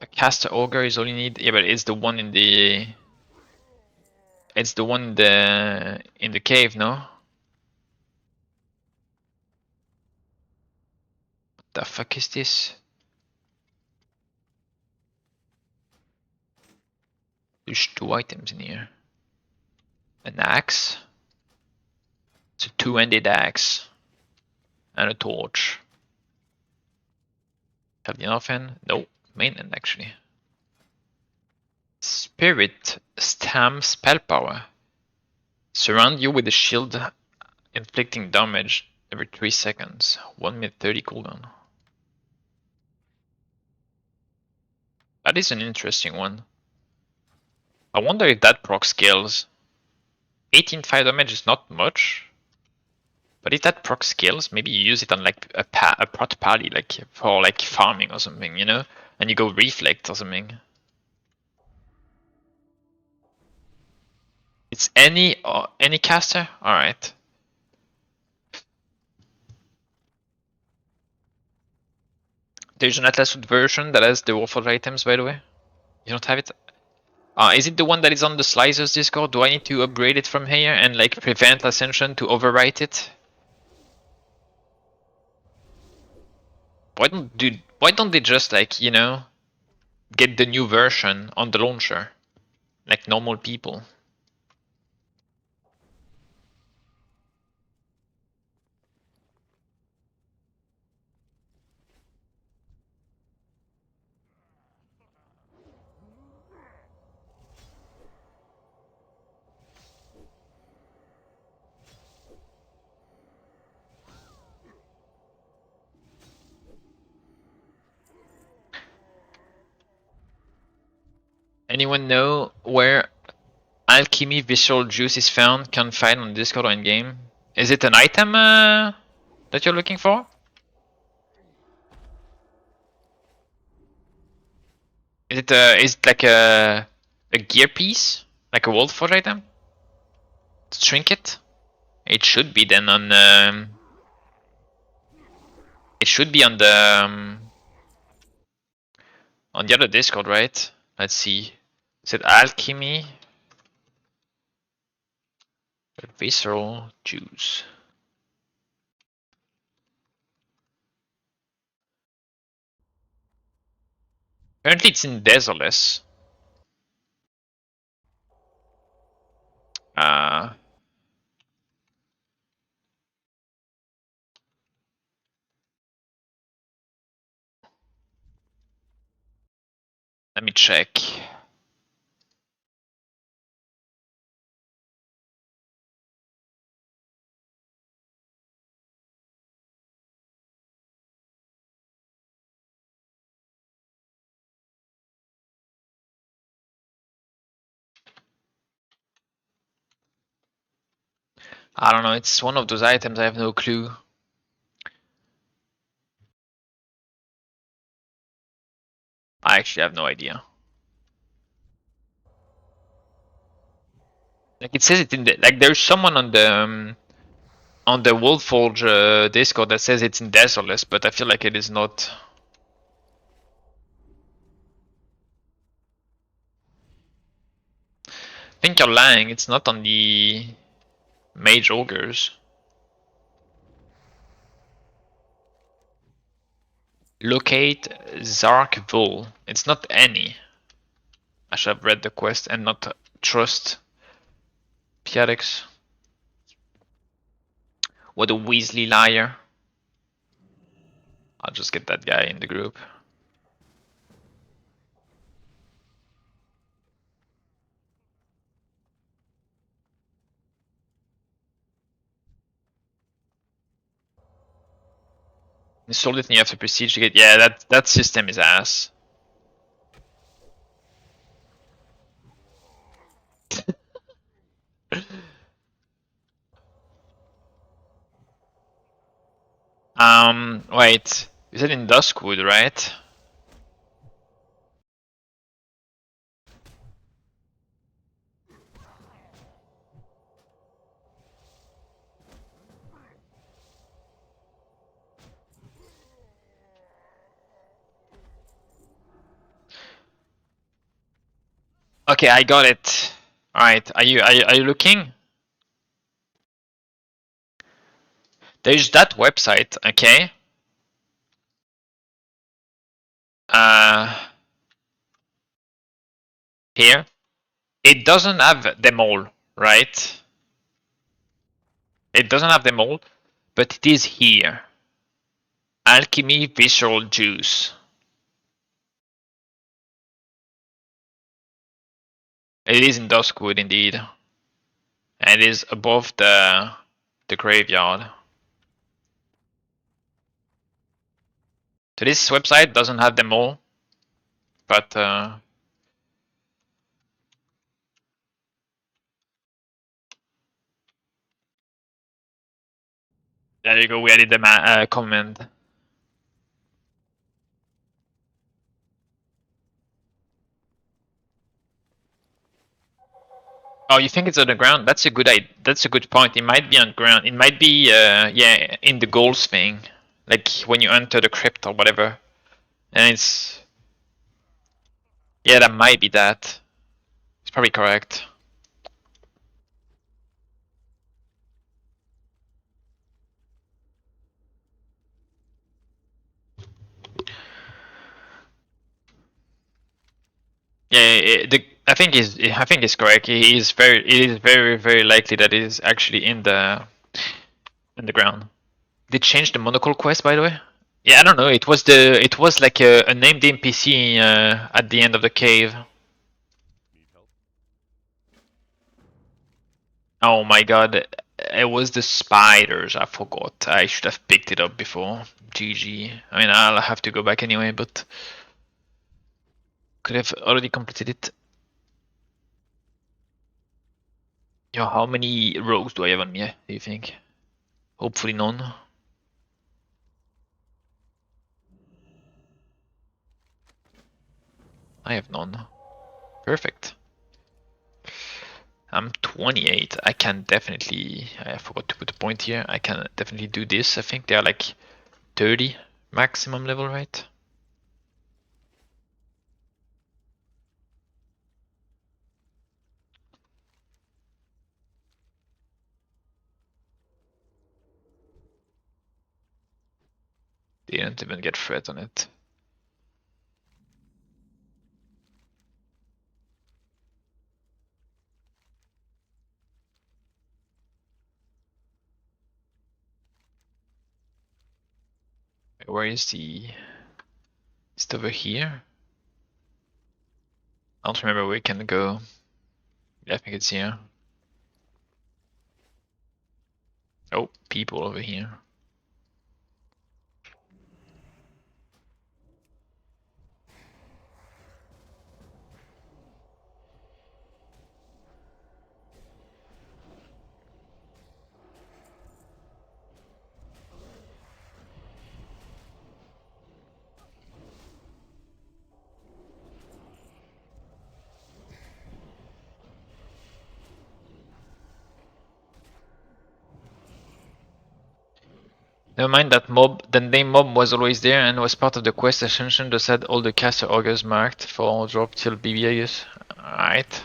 A caster auger is all you need. Yeah, but it's the one in the. It's the one in the cave, no? What the fuck is this? There's 2 items in here. An axe. It's a 2-handed axe. And a torch. Have the offhand? No, main end actually. Spirit Stam spell power. Surround you with a shield inflicting damage every 3 seconds. 1 minute 30 cooldown. That is an interesting one. I wonder if that proc scales. 18 fire damage is not much. But if that proc scales, maybe you use it on like a prot party, like for like farming or something, you know? And you go reflect or something. It's any caster? Alright. There's an Atlaswood version that has the Warford items, by the way. You don't have it? Is it the one that is on the Slicers Discord? Do I need to upgrade it from here and like prevent Ascension to overwrite it? Why don't they just like, you know, get the new version on the launcher? Like normal people. Anyone know where alchemy visual juice is found? Can find on Discord or in game. Is it an item that you're looking for? Is it like a gear piece, like a Wolfforge item? Trinket? It should be then on. It should be on the other Discord, right? Let's see. Is it alchemy? Visceral juice. Apparently it's in Desolus. Let me check. I don't know, it's one of those items, I have no clue. I actually have no idea. Like it says it in the like there's someone on the Wolfforge Discord that says it's in Desolus, but I feel like it is not. I think you're lying, it's not on the Mage Ogres. Locate Zark Vul. It's not any. I should have read the quest and not trust Piarix. What a Weasley liar. I'll just get that guy in the group. Install it and you have to proceed to get. Yeah, that system is ass. Wait. You said in Duskwood, right? Okay, I got it. Alright, are you looking? There's that website, okay? Here. It doesn't have them all, right? It doesn't have them all, but it is here. Alchemy Visceral Juice. It is in Duskwood indeed. And it is above the graveyard. So this website doesn't have them all, but there you go. We added the comment. Oh, you think it's on the ground? That's a good That's a good point. It might be on ground. It might be yeah, in the goals thing, like when you enter the crypt or whatever. And it's yeah, that might be that. It's probably correct. Yeah, I think it's correct. It is very likely that it is actually in the ground. They changed the monocle quest, by the way. Yeah, I don't know. It was like a named NPC at the end of the cave. Oh my god, it was the spiders. I forgot. I should have picked it up before. GG. I mean, I'll have to go back anyway, but could have already completed it. Yo, how many rogues do I have on me, do you think? Hopefully none. I have none. Perfect. I'm 28. I can definitely... I forgot to put a point here. I can definitely do this. I think they are like 30 maximum level, right? They didn't even get threat on it. Where is the... Is it over here? I don't remember where we can go. Yeah, I think it's here. Oh, people over here. Never mind that mob. The name mob was always there and was part of the quest Ascension that had all the caster augurs marked for drop till BB, I guess. Alright.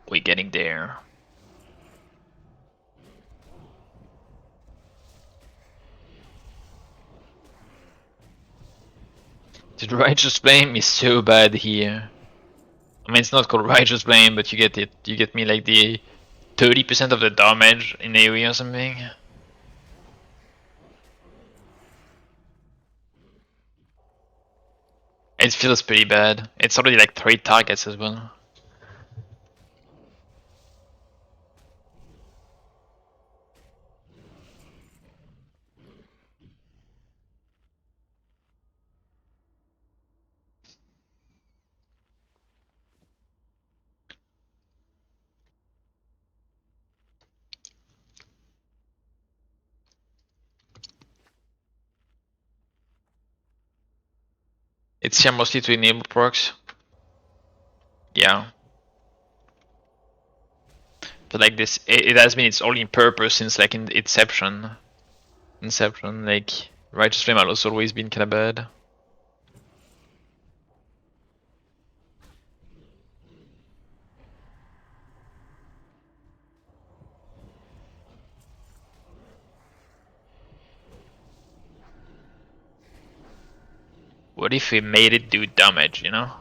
We're getting there. The righteous flame is so bad here. I mean, it's not called righteous flame, but you get it. You get me like the 30% of the damage in AoE or something. It feels pretty bad. It's already like 3 targets as well. It's here mostly to enable procs. Yeah. But like this, it has been its only purpose since like in Inception. Inception, like Righteous Flame has always been kinda bad. What if we made it do damage, you know?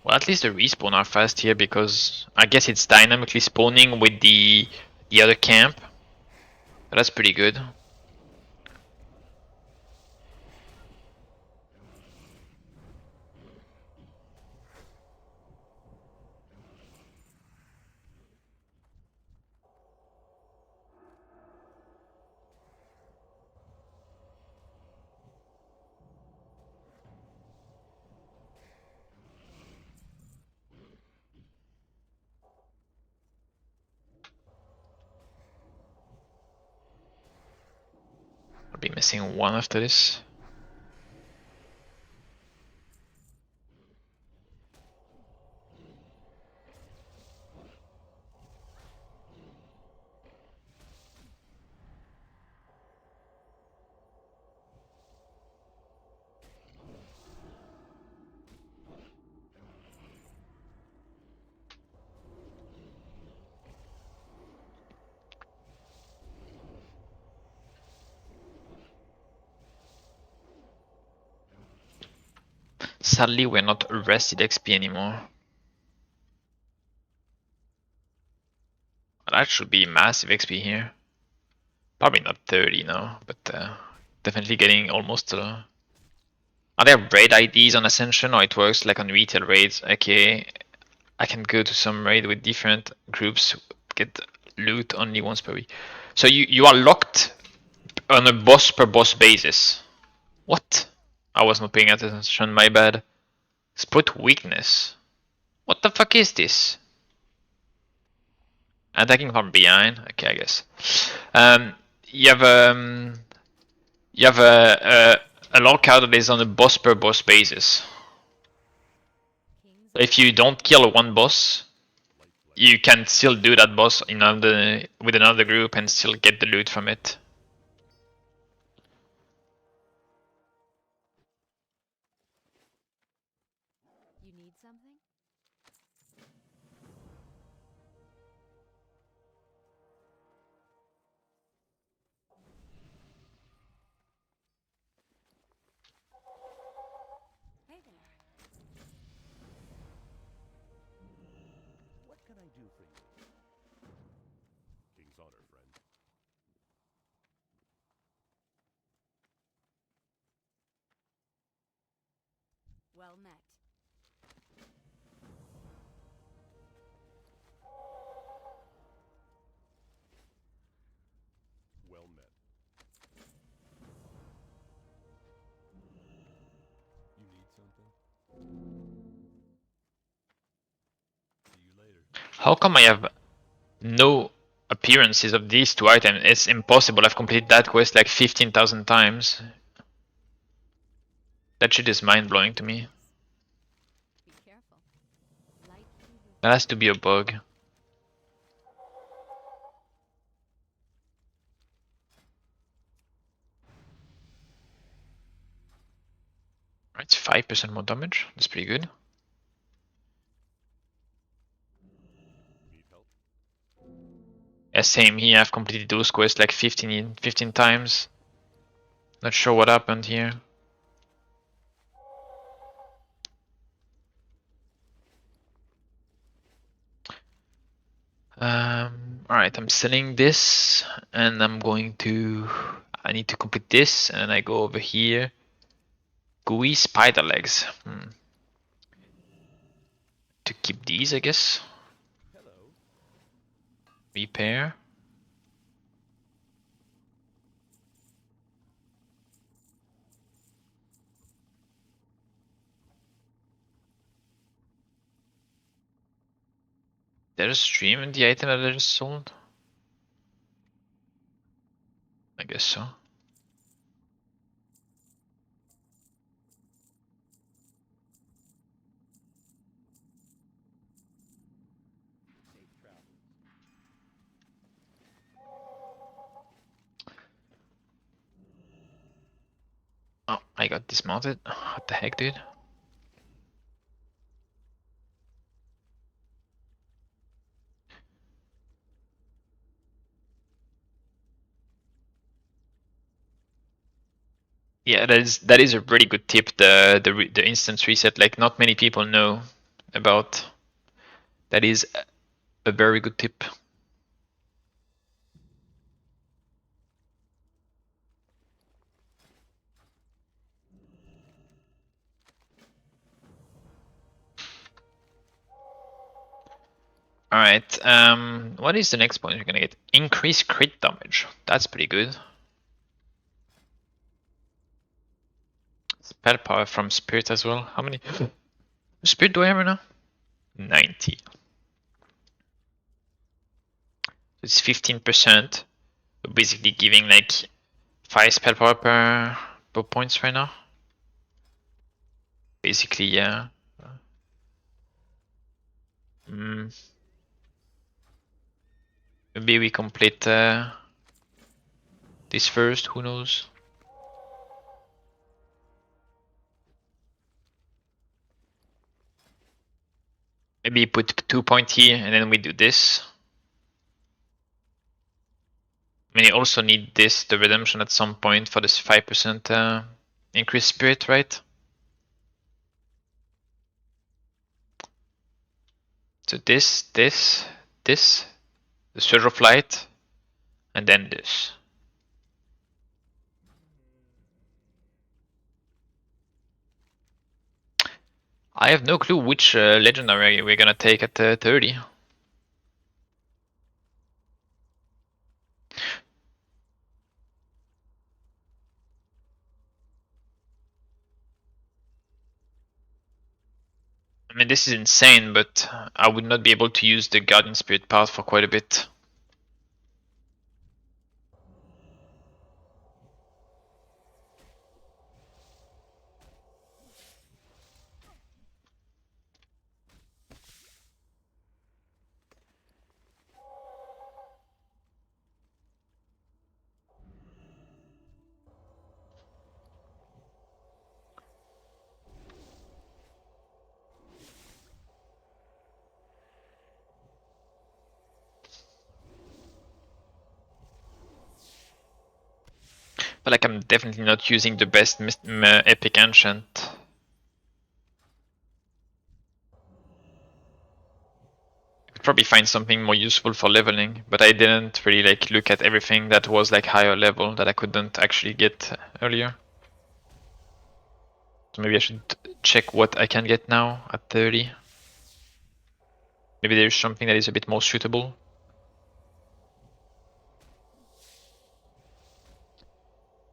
Well, at least the respawn are fast here because I guess it's dynamically spawning with the other camp. But that's pretty good. I'll be missing one after this. Sadly, we're not arrested XP anymore. That should be massive XP here. Probably not 30 now, but definitely getting almost. Are there raid IDs on Ascension, or it works like on retail raids? Okay, I can go to some raid with different groups, get loot only once per week. So you are locked on a boss per boss basis. What? I was not paying attention, my bad. Split weakness. What the fuck is this? Attacking from behind? Okay, I guess. Um, you have you have a lockout that is on a boss per boss basis. If you don't kill one boss, you can still do that boss in with another group and still get the loot from it. You need something? Hey there. What can I do for you? King's honor, friend. Well met. Well met. You need something? See you later. How come I have no appearances of these two items? It's impossible. I've completed that quest like 15,000 times. That shit is mind blowing to me. Be careful. That has to be a bug. Right, it's 5% more damage. That's pretty good. Need help? Yeah, same here. I've completed those quests like 15 times. Not sure what happened here. Alright, I'm selling this and I'm going to. I need to complete this and then I go over here. Gooey spider legs. To keep these, I guess. Hello. Repair. There's a stream in the item that I just sold. I guess so. Safe travels. Oh, I got dismounted. What the heck, dude? Yeah, that is a really good tip. The instance reset, like not many people know about. That is a very good tip. Alright, what is the next point you're gonna get? Increased crit damage. That's pretty good. Spell power from Spirit as well. How many Spirit do I have right now? 90. It's 15%. So basically giving like 5 spell power per points right now. Basically, yeah. Maybe we complete this first, who knows? Maybe put 2 points here and then we do this. I mean, you also need this, the redemption at some point for this 5% increased spirit, right? So this, the Surge of Light, and then this. I have no clue which legendary we're gonna take at 30. I mean, this is insane, but I would not be able to use the Guardian Spirit part for quite a bit. But like, I'm definitely not using the best epic enchant. I could probably find something more useful for leveling, but I didn't really like look at everything that was like higher level that I couldn't actually get earlier. So maybe I should check what I can get now at 30. Maybe there's something that is a bit more suitable.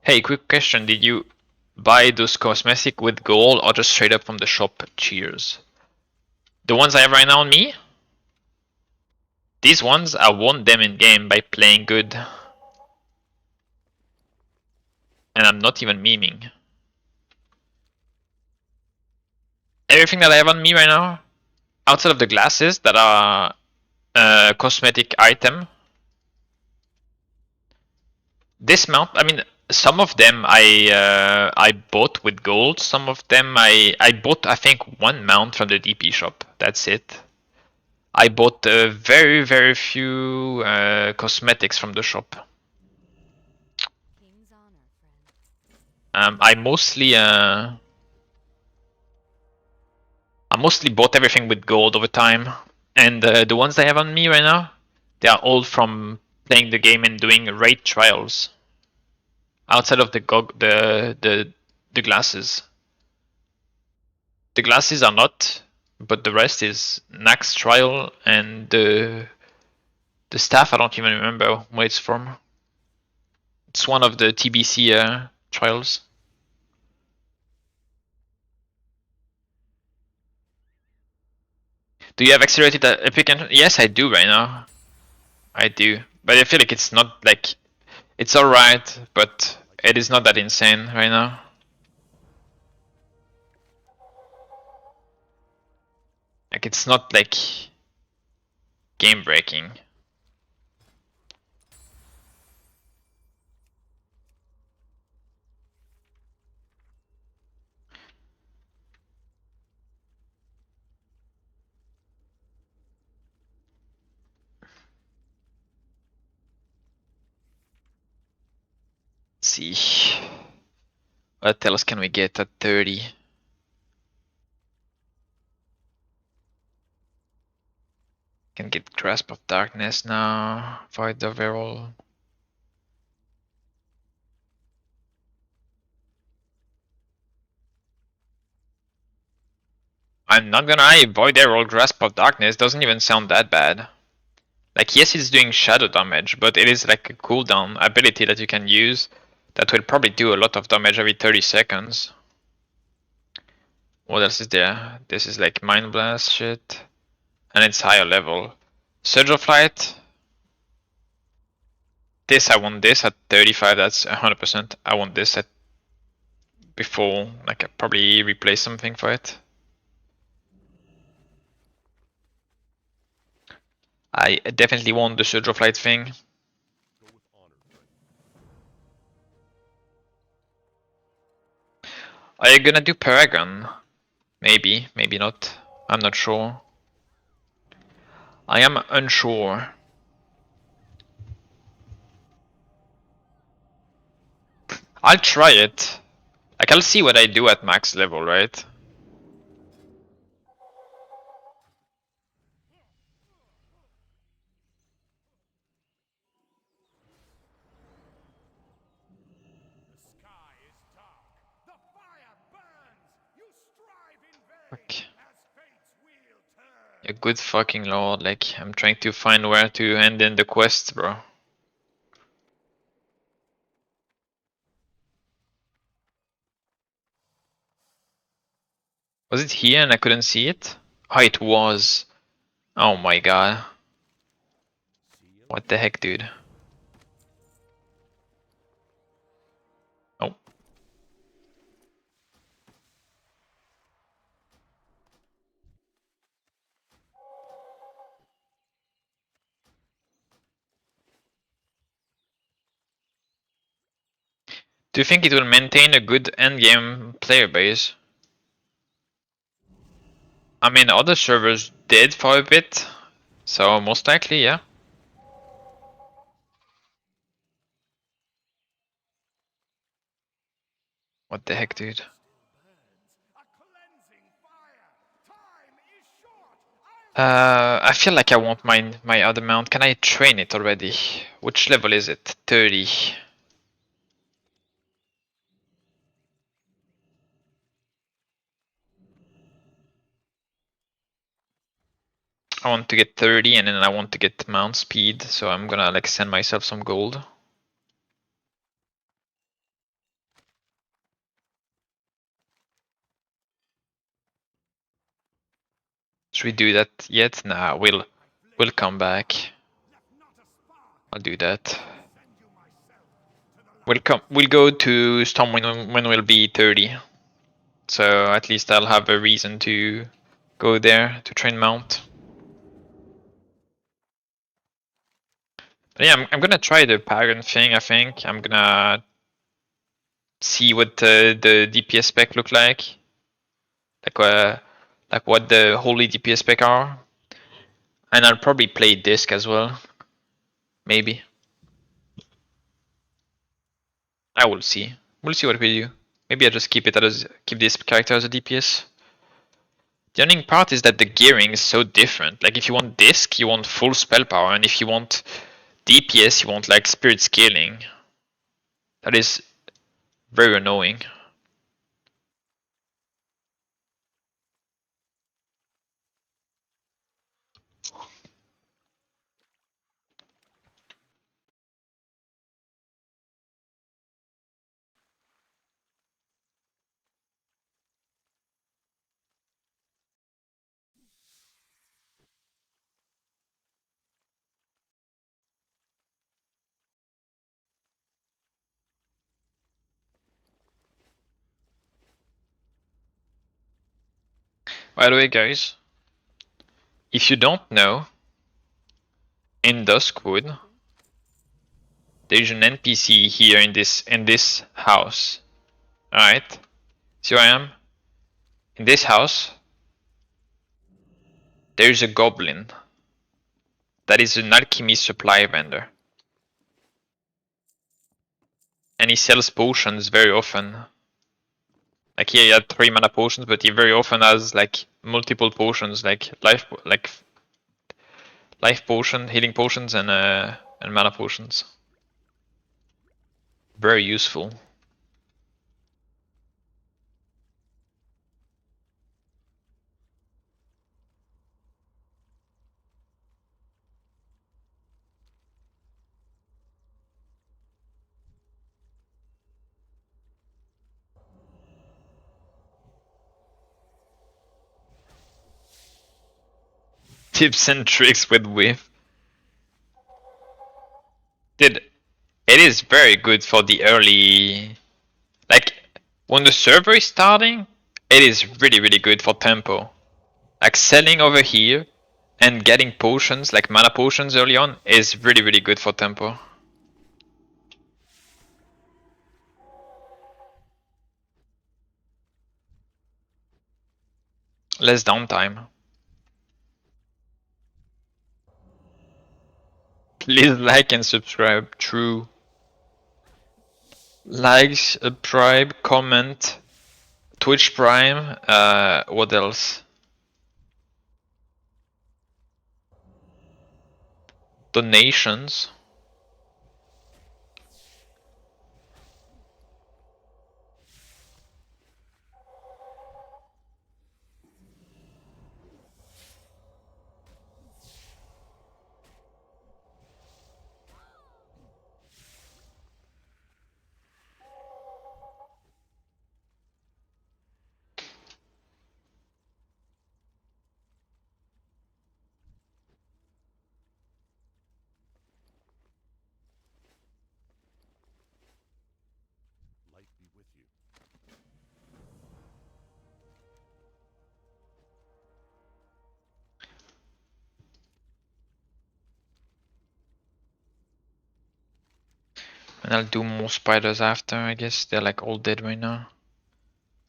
Hey, quick question. Did you buy those cosmetic with gold or just straight up from the shop? Cheers. The ones I have right now on me? These ones, I won them in game by playing good. And I'm not even memeing. Everything that I have on me right now, outside of the glasses that are cosmetic item, this mount, I mean, some of them I bought with gold. Some of them I bought, I think, one mount from the DP shop. That's it. I bought very few cosmetics from the shop. King's honor, friend. I mostly bought everything with gold over time, and the ones I have on me right now, they are all from playing the game and doing raid trials. Outside of the glasses. The glasses are not, but the rest is Nax trial and the staff. I don't even remember where it's from. It's one of the TBC trials. Do you have accelerated epic entrance? Yes, I do right now. I do, but I feel like it's not like it's alright, but it is not that insane right now. Like it's not like game breaking. Let's see. What else can we get at 30? Can get Grasp of Darkness now. Void overall. I'm not gonna lie, Void Arrow Grasp of Darkness doesn't even sound that bad. Like, yes, it's doing shadow damage, but it is like a cooldown ability that you can use that will probably do a lot of damage every 30 seconds. What else is there? This is like Mind Blast shit. And it's higher level. Surge of Light. This, I want this at 35, that's 100%. I want this at before, like I probably replace something for it. I definitely want the Surge of Light thing. Go with honor, friend. Are you gonna do Paragon? Maybe, maybe not. I'm not sure. I am unsure. I'll try it. Like, I'll see what I do at max level, right? The sky is dark. The fire burns. You strive in vain. Okay. A good fucking lord, like, I'm trying to find where to end in the quest, bro. Was it here and I couldn't see it? Oh, it was. Oh my god. What the heck, dude? Oh. Do you think it will maintain a good endgame player base? I mean, other servers did for a bit, so most likely, yeah. What the heck, dude? I feel like I want my other mount. Can I train it already? Which level is it? 30. I want to get 30 and then I want to get mount speed, so I'm gonna like send myself some gold. Should we do that yet? Nah, we'll come back. I'll do that. We'll go to Storm when we'll be 30. So at least I'll have a reason to go there to train mount. But yeah, I'm gonna try the Paragon thing, I think. I'm gonna see what the DPS spec look like. Like what the holy DPS spec are. And I'll probably play Disc as well. Maybe. I will see. We'll see what we do. Maybe I just keep this character as a DPS. The only part is that the gearing is so different. Like if you want Disc, you want full spell power, and if you want DPS, you want like spirit scaling. That is very annoying. By the way, guys, if you don't know, in Duskwood, there's an NPC here in this house. Alright? See where I am? In this house, there's a goblin. That is an alchemy supply vendor. And he sells potions very often. Like here he had 3 mana potions, but he very often has like multiple potions, like life potion, healing potions, and mana potions. Very useful. Tips and tricks with whiff. Dude, it is very good for the early. Like when the server is starting, it is really good for tempo. Like selling over here and getting potions, like mana potions early on, is really good for tempo. Less downtime. Please like and subscribe. True. Like, subscribe, comment, Twitch Prime. What else? Donations. And I'll do more spiders after, I guess. They're like all dead right now.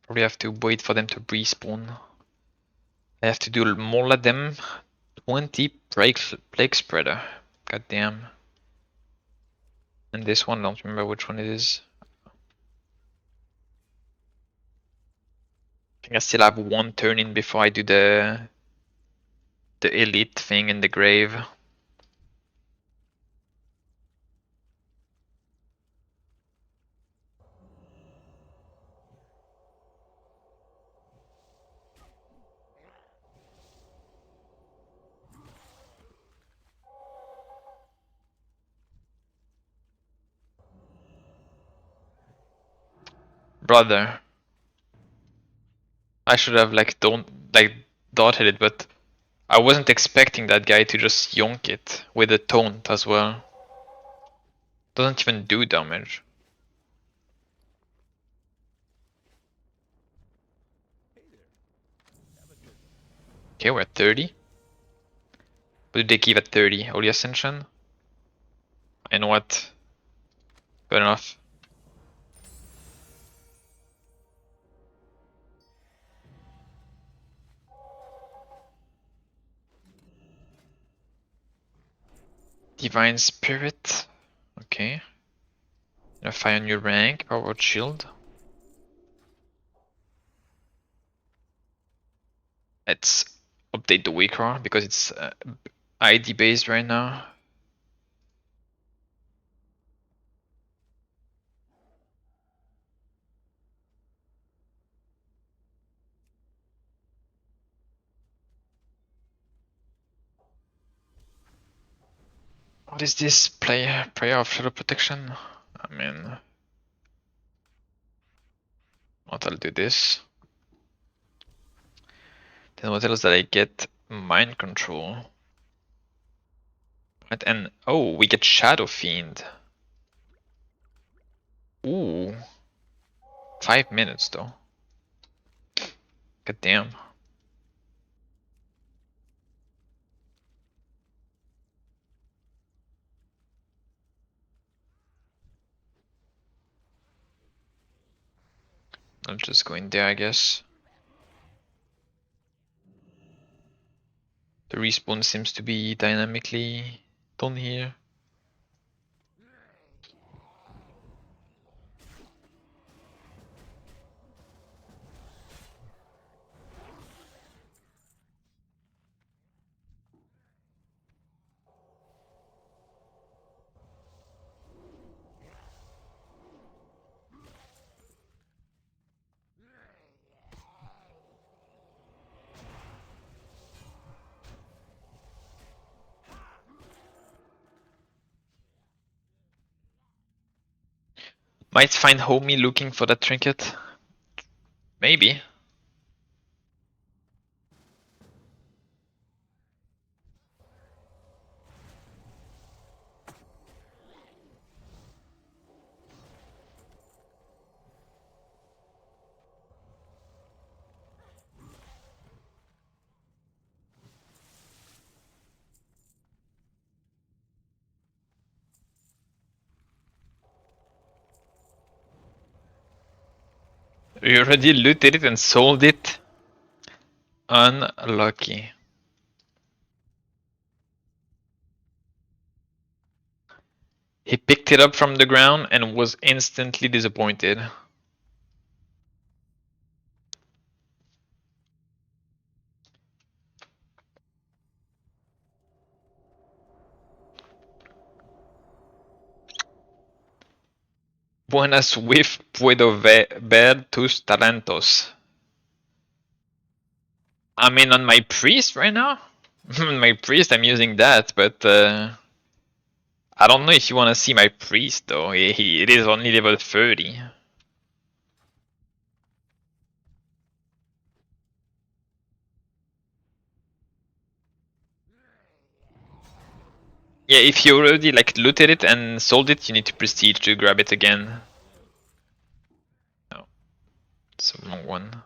Probably have to wait for them to respawn. I have to do more of them. 20 plague spreader. God damn. And this one, I don't remember which one it is. I think I still have one turn in before I do the elite thing in the grave. Brother. I should have like dotted it, but I wasn't expecting that guy to just yonk it with a taunt as well. Doesn't even do damage. Okay, we're at 30. What did they give at 30? Holy Ascension? I know what. Good enough. Divine Spirit. Okay. Fire new rank, powered shield. Let's update the Waycraft because it's ID based right now. What is this? Prayer of Shadow Protection? I mean, what I'll do this. Then what else did I get? Mind Control. Right, and oh, we get Shadow Fiend. Ooh. 5 minutes though. God damn. I'll just go in there, I guess. The respawn seems to be dynamically done here. Might find Homie looking for that trinket. Maybe. We already looted it and sold it. Unlucky. He picked it up from the ground and was instantly disappointed. Buenas with puedo ver tus talentos. I mean, on my priest right now? On my priest, I'm using that, but I don't know if you want to see my priest though. It is only level 30. Yeah, if you already like looted it and sold it, you need to prestige to grab it again. Oh, it's a long one.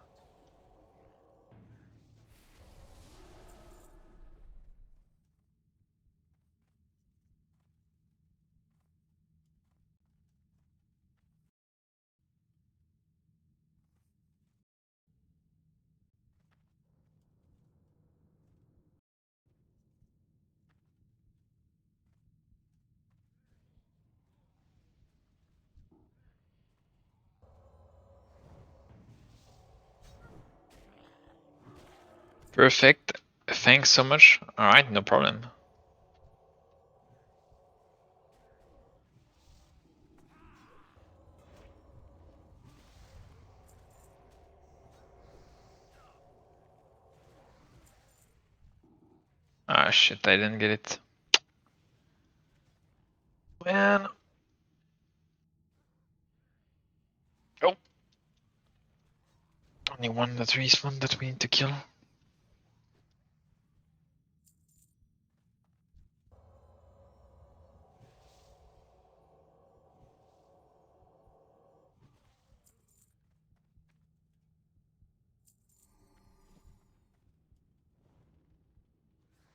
Perfect. Thanks so much. Alright, no problem. Ah shit, I didn't get it. Man. Oh. Only one that respawned that we need to kill.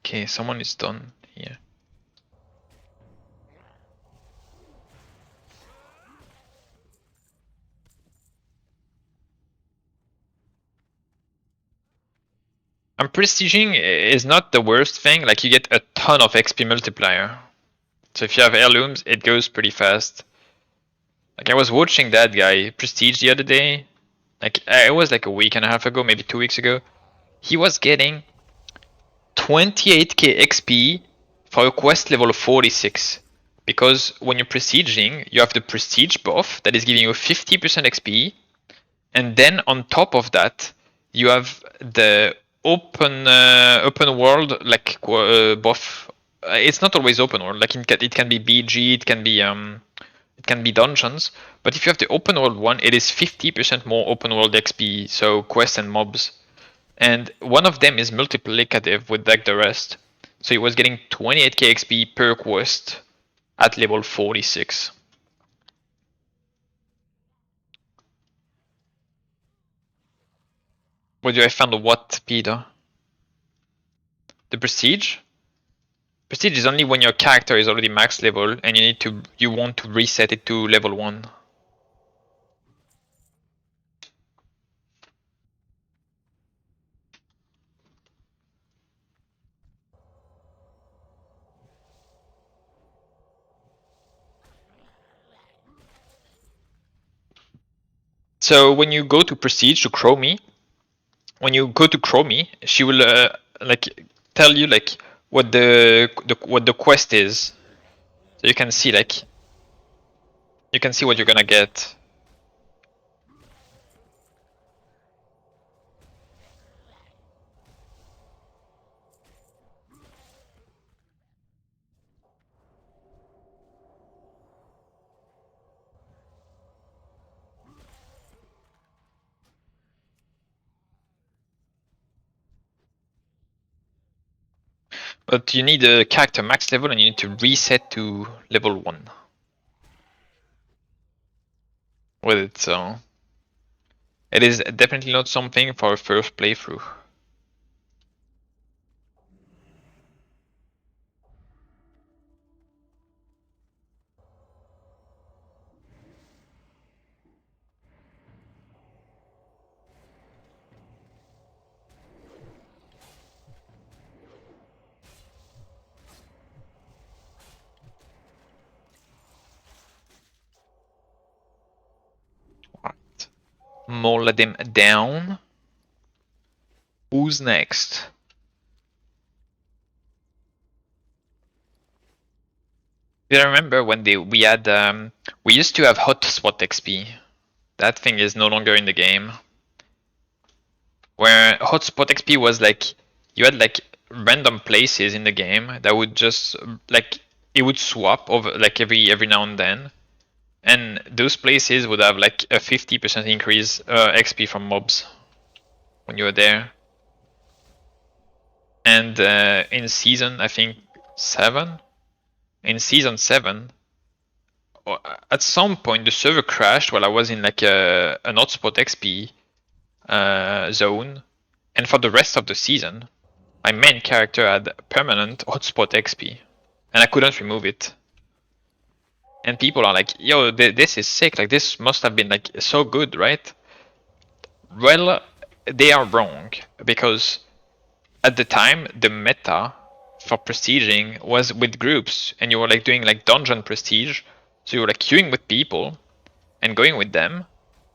Okay, someone is done here. And prestiging is not the worst thing, like you get a ton of XP multiplier. So if you have heirlooms, it goes pretty fast. Like I was watching that guy, Prestige, the other day. Like it was like a week and a half ago, maybe 2 weeks ago. He was getting 28k XP for a quest level 46. Because when you're prestiging, you have the prestige buff that is giving you 50% XP. And then on top of that, you have the open world like buff. It's not always open world. Like it can be BG, it can be dungeons. But if you have the open world one, it is 50% more open world XP. So quests and mobs, and one of them is multiplicative with like the rest. So he was getting 28k XP per quest at level 46. What do I found? What, Peter? The prestige? Prestige is only when your character is already max level and you want to reset it to level 1. So when you go to prestige to Chromie, she will like tell you like what the quest is. So you can see what you're gonna get. But you need a character max level and you need to reset to level 1 with it, so it is definitely not something for a first playthrough. Alright. Mold them down. Who's next? Do you remember when we used to have hotspot XP? That thing is no longer in the game. Where hotspot XP was like you had like random places in the game that would just like it would swap over like every now and then, and those places would have like a 50% increase XP from mobs when you were there. And in season, I think 7, in season 7, at some point the server crashed while I was in like an hotspot XP zone, and for the rest of the season, my main character had permanent hotspot XP, and I couldn't remove it. And people are like, "Yo, this is sick! Like this must have been like so good, right?" Well, they are wrong, because at the time the meta for prestiging was with groups, and you were like doing like dungeon prestige, so you were like queuing with people and going with them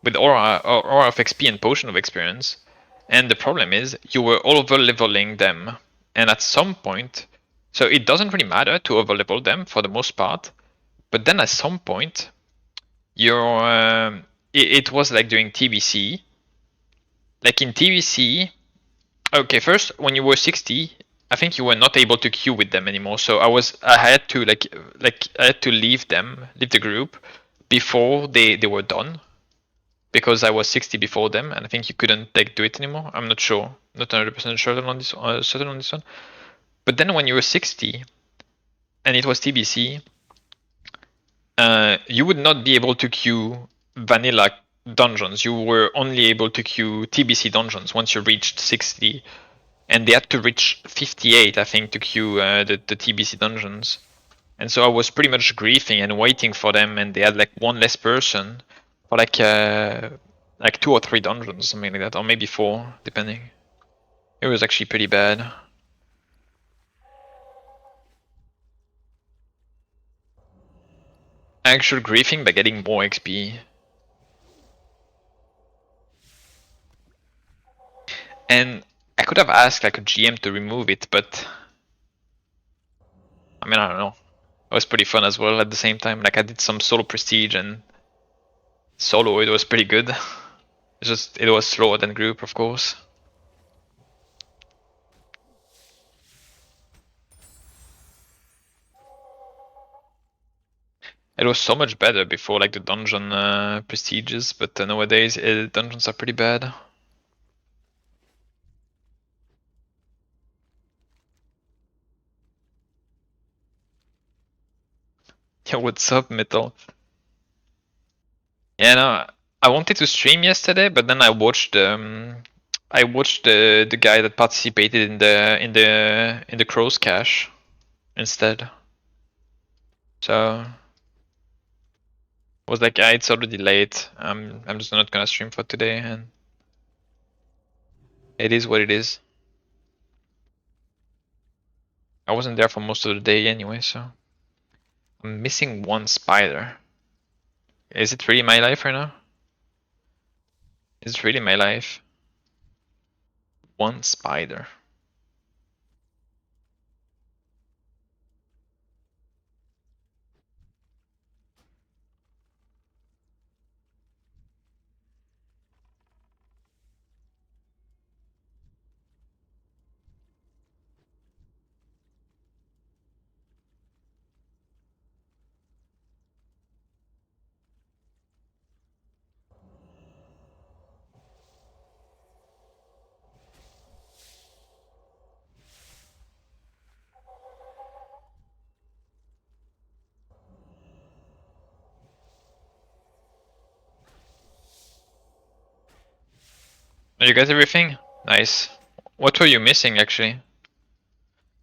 with aura of XP and potion of experience. And the problem is you were over leveling them, and at some point, so it doesn't really matter to over level them for the most part, but then at some point, your it was like during TBC. Like in TBC, okay, first when you were 60, I think you were not able to queue with them anymore. So I had to I had to leave the group before they were done, because I was 60 before them, and I think you couldn't like do it anymore. I'm not sure, not 100% certain on this one. But then when you were 60 and it was TBC, you would not be able to queue vanilla dungeons. You were only able to queue TBC dungeons once you reached 60, and they had to reach 58, I think, to queue the TBC dungeons. And so I was pretty much griefing and waiting for them, and they had like one less person for like 2 or 3 dungeons, something like that, or maybe 4, depending. It was actually pretty bad. Actual griefing by getting more XP. And I could have asked like a GM to remove it, but I mean, I don't know. It was pretty fun as well at the same time. Like I did some solo prestige, and solo it was pretty good. It's just it was slower than group, of course. It was so much better before, like the dungeon prestiges, but nowadays dungeons are pretty bad. Yeah, what's up, Metal? Yeah, no, I wanted to stream yesterday, but then I watched the guy that participated in the Crow's Cache instead. So I was like, ah, it's already late. I'm just not gonna stream for today, and it is what it is. I wasn't there for most of the day anyway, so I'm missing one spider. Is it really my life right now? Is it really my life? One spider. You got everything? Nice. What were you missing actually?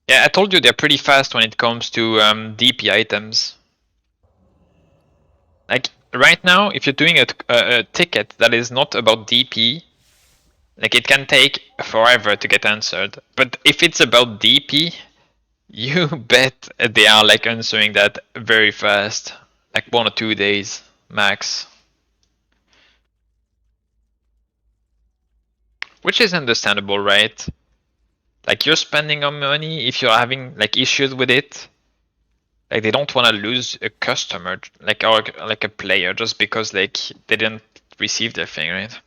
Yeah, I told you they're pretty fast when it comes to DP items. Like right now, if you're doing a ticket that is not about DP, like it can take forever to get answered. But if it's about DP, you bet they are like answering that very fast, like 1 or 2 days max. Which is understandable, right? Like you're spending on money if you're having like issues with it. Like they don't want to lose a customer, like or like a player, just because like they didn't receive their thing, right?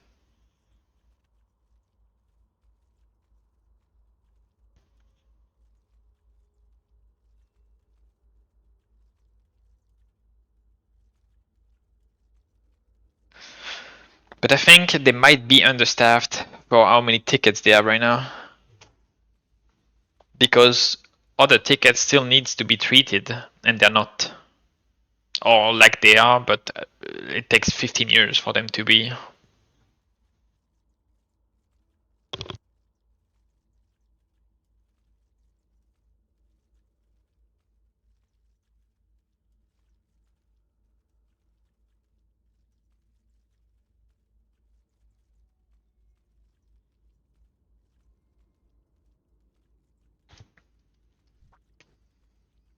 But I think they might be understaffed for how many tickets they have right now. Because other tickets still needs to be treated, and they're not. Or like they are, but it takes 15 years for them to be.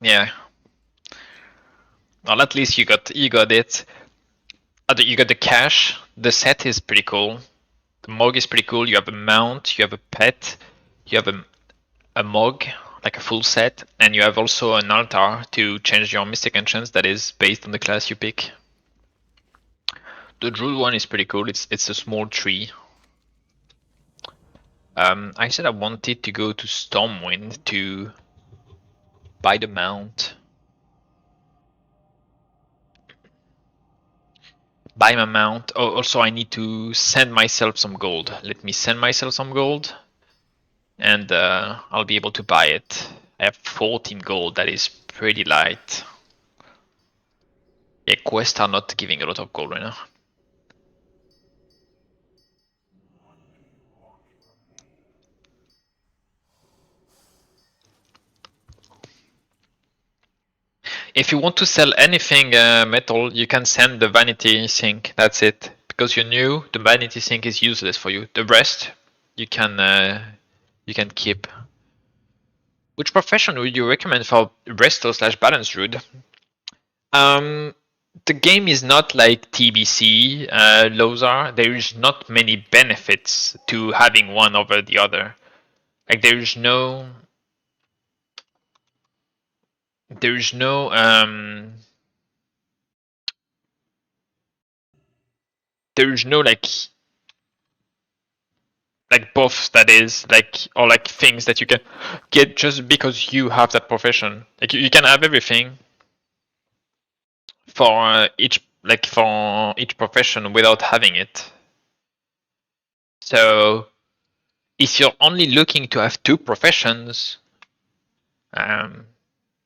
Yeah. Well, at least you got it. You got the cash. The set is pretty cool. The mug is pretty cool. You have a mount, you have a pet, you have a mug, like a full set, and you have also an altar to change your Mystic Enchants that is based on the class you pick. The Druid one is pretty cool. It's a small tree. I said I wanted to go to Stormwind to buy the mount. Buy my mount. Oh, also I need to send myself some gold. Let me send myself some gold, and I'll be able to buy it. I have 14 gold. That is pretty light. Yeah, quests are not giving a lot of gold right now. If you want to sell anything metal, you can send the vanity sink. That's it. Because you're new, the vanity sink is useless for you. The rest you can keep. Which profession would you recommend for resto slash balance druid? The game is not like TBC laws are. There is not many benefits to having one over the other. Like there is no like buffs that is like, or like things that you can get just because you have that profession. Like you can have everything for each profession without having it. So if you're only looking to have two professions,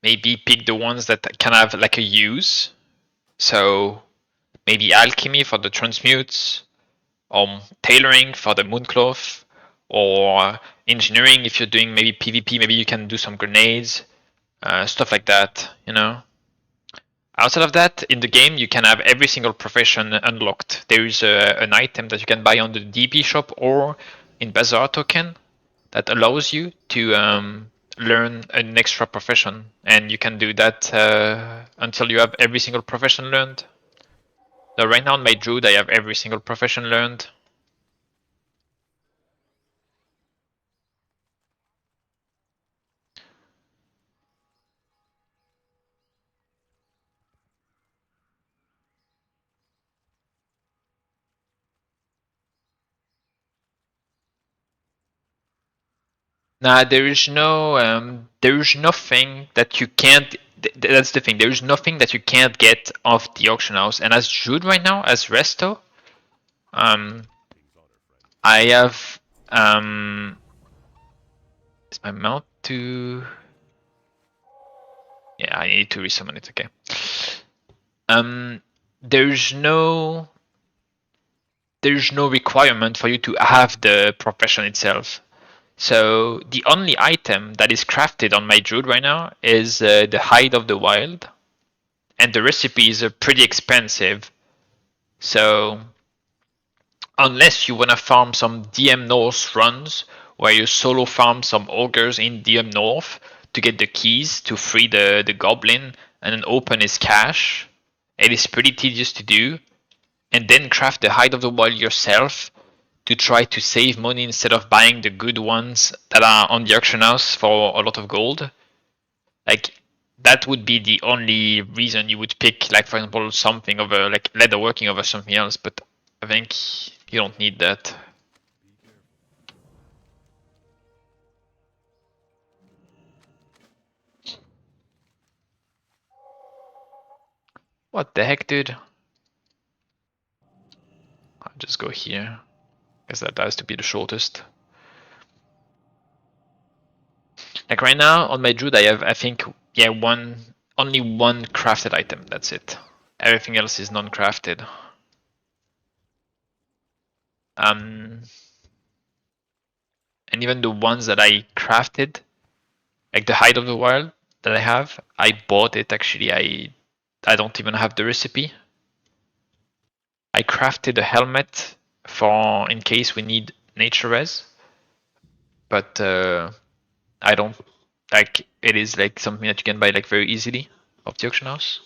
maybe pick the ones that can have like a use. So maybe alchemy for the transmutes, or tailoring for the mooncloth, or engineering if you're doing maybe PvP. Maybe you can do some grenades, stuff like that. You know. Outside of that, in the game, you can have every single profession unlocked. There is an item that you can buy on the DP shop or in Bazaar token that allows you to learn an extra profession, and you can do that until you have every single profession learned. So right now on my druid, I have every single profession learned. Nah, there is nothing that you can't. That's the thing. There is nothing that you can't get off the auction house. And as Jude right now, as Resto, I have is my mount to? Yeah, I need to resummon it. Okay. There's no requirement for you to have the profession itself. So the only item that is crafted on my druid right now is the hide of the wild, and the recipes are pretty expensive. So unless you wanna farm some DM North runs where you solo farm some ogres in DM North to get the keys to free the goblin and then open his cache, it is pretty tedious to do. And then craft the hide of the wild yourself to try to save money instead of buying the good ones that are on the auction house for a lot of gold. Like that would be the only reason you would pick, like for example, something over like leatherworking over something else. But I think you don't need that. What the heck, dude? I'll just go here. Guess that has to be the shortest. Like right now on my druid, I have, I think, yeah, only one crafted item. That's it. Everything else is non-crafted. And even the ones that I crafted, like the hide of the wild that I have, I bought it actually. I don't even have the recipe. I crafted a helmet for in case we need nature res, but I don't like it is like something that you can buy like very easily off the auction house.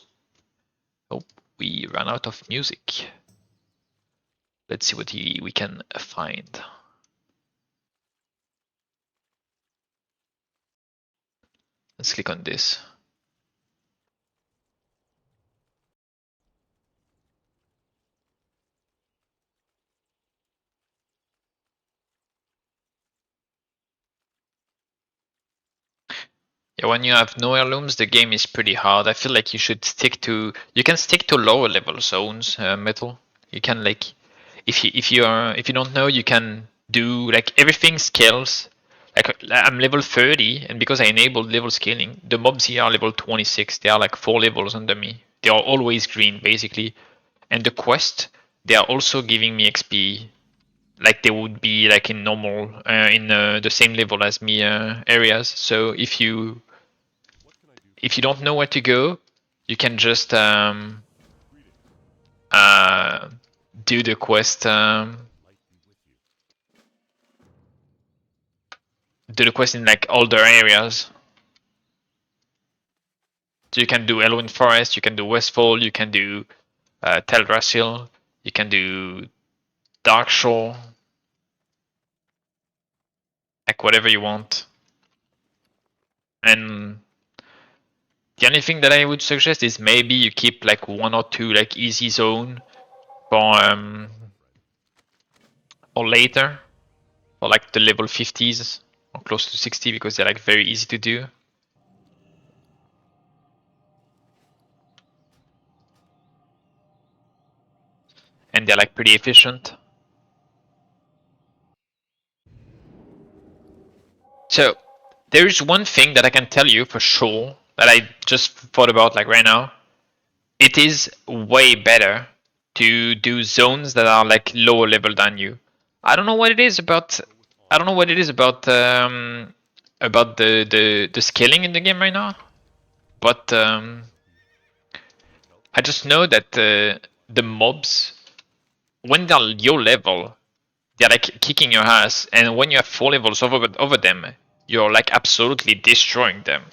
Oh, we ran out of music. Let's see what we can find. Let's click on this. Yeah, when you have no heirlooms, the game is pretty hard. I feel like you should stick to. You can stick to lower level zones, metal. You can like, if you don't know, you can do like everything scales. Like I'm level 30, and because I enabled level scaling, the mobs here are level 26. They are like 4 levels under me. They are always green basically, and the quest they are also giving me XP like they would be like in normal in the same level as me areas. So if you don't know where to go, you can just do the quest. Do the quest in like older areas. So you can do Elwyn Forest, you can do Westfall, you can do Teldrassil, you can do Darkshore, like whatever you want. And the only thing that I would suggest is maybe you keep like 1 or 2 like easy zone for or later, or like the level 50s or close to 60 because they're like very easy to do. And they're like pretty efficient. So there is one thing that I can tell you for sure that I just thought about like right now. It is way better to do zones that are like lower level than you. I don't know what it is about. I don't know what it is about the scaling in the game right now, but I just know that the mobs when they're your level, they're like kicking your ass, and when you have 4 levels over them, you're like absolutely destroying them.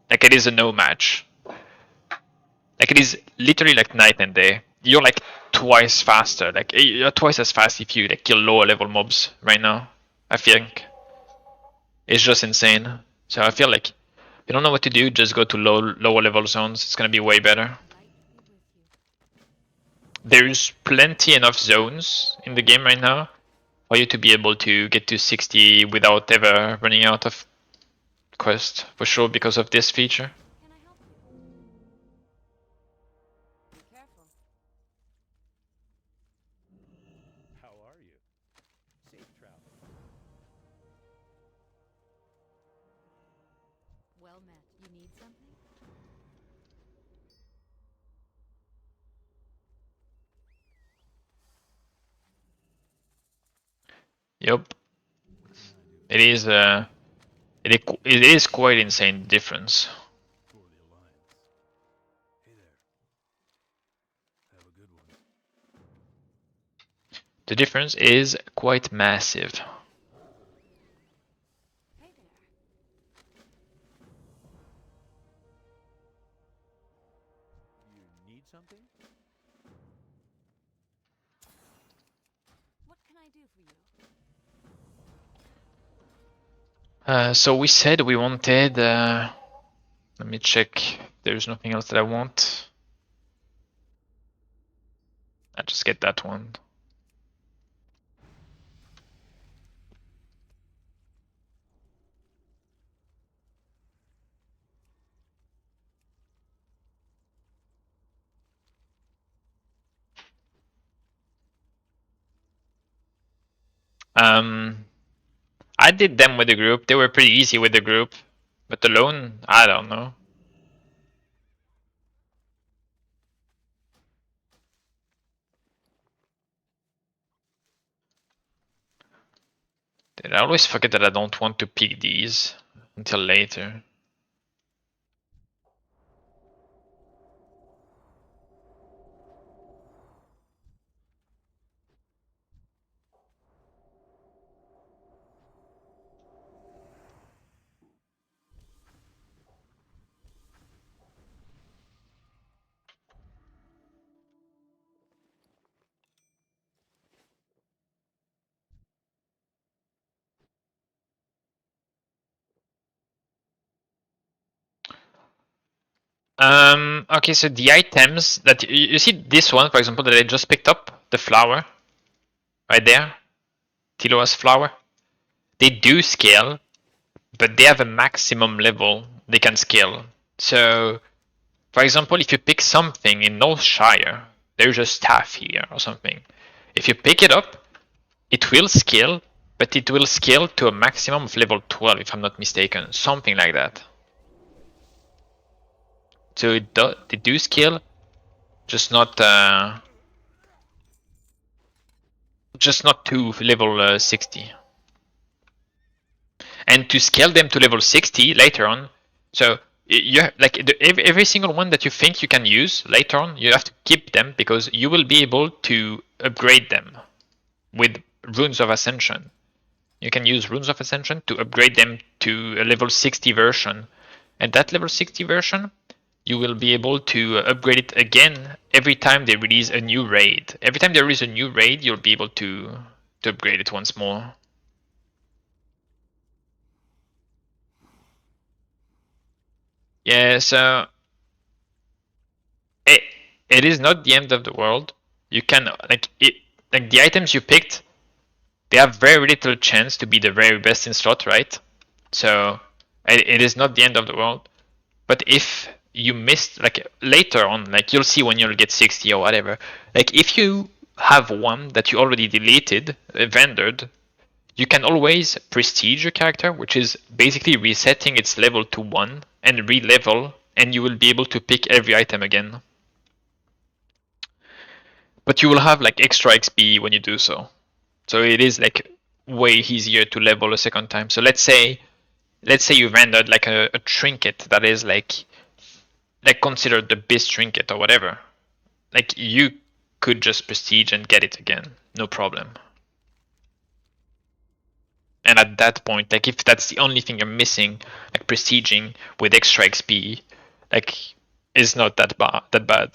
Like it is a no match. Like it is literally like night and day. You're like twice faster. Like you're twice as fast if you like kill lower level mobs right now. I think it's just insane. So I feel like if you don't know what to do, just go to lower level zones. It's gonna be way better. There's plenty enough zones in the game right now for you to be able to get to 60 without ever running out of quest for sure because of this feature. Can I help you? Be careful. How are you? Safe travel. Well met. You need something? Yep, it is. It is quite insane difference. For the Alliance. Hey there. Have a good one. The difference is quite massive. Hey there. You need something? What can I do for you? So we said we wanted. Let me check. There's nothing else that I want. I just get that one. I did them with the group. They were pretty easy with the group, but alone, I don't know. Did I always forget that I don't want to pick these until later. Okay, so the items that you see this one, for example, that I just picked up, the flower, right there, Tiloa's flower. They do scale, but they have a maximum level they can scale. So, for example, if you pick something in Northshire, there's a staff here or something. If you pick it up, it will scale, but it will scale to a maximum of level 12, if I'm not mistaken, something like that. So they do scale, just not to level 60. And to scale them to level 60 later on, so you like every single one that you think you can use later on, you have to keep them because you will be able to upgrade them with runes of ascension. You can use runes of ascension to upgrade them to a level 60 version, and that level 60 version you will be able to upgrade it again every time they release a new raid. Every time there is a new raid, you'll be able to upgrade it once more. Yeah, so it is not the end of the world. You can like the items you picked, they have very little chance to be the very best in slot, right? So it is not the end of the world. But if you missed, like later on, like you'll see when you'll get 60 or whatever, like if you have one that you already deleted, vendored, you can always prestige your character, which is basically resetting its level to 1 and re-level, and you will be able to pick every item again. But you will have like extra XP when you do so. So it is like way easier to level a second time. So let's say you rendered like a trinket that is like considered the best trinket or whatever. Like you could just prestige and get it again, no problem. And at that point, like if that's the only thing you're missing, like prestiging with extra XP, like is not that bad.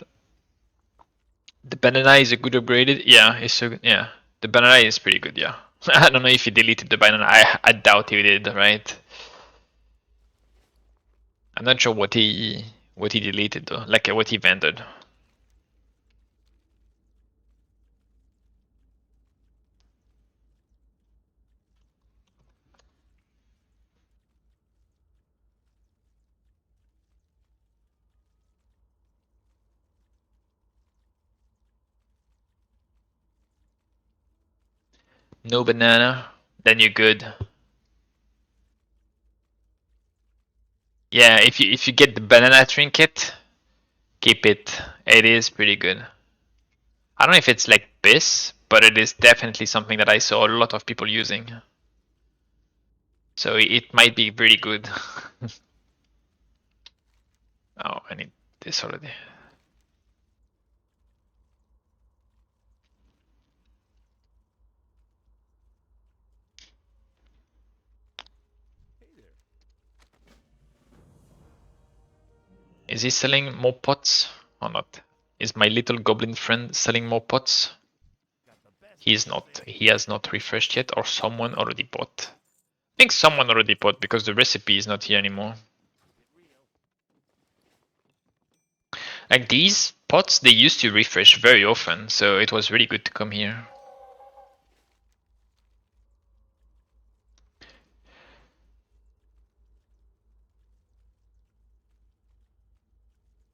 The banana is a good upgraded. Yeah, it's so good. Yeah, the banana is pretty good. Yeah, I don't know if he deleted the banana. I doubt he did. Right. I'm not sure what he deleted though. Like what he vendored. No banana, then you're good. Yeah, if you get the banana trinket, keep it. It is pretty good. I don't know if it's like this, but it is definitely something that I saw a lot of people using. So it might be pretty good. Oh, I need this already. Is he selling more pots or not? Is my little goblin friend selling more pots? He is not. He has not refreshed yet, or someone already bought. I think someone already bought because the recipe is not here anymore. Like these pots, they used to refresh very often, so it was really good to come here.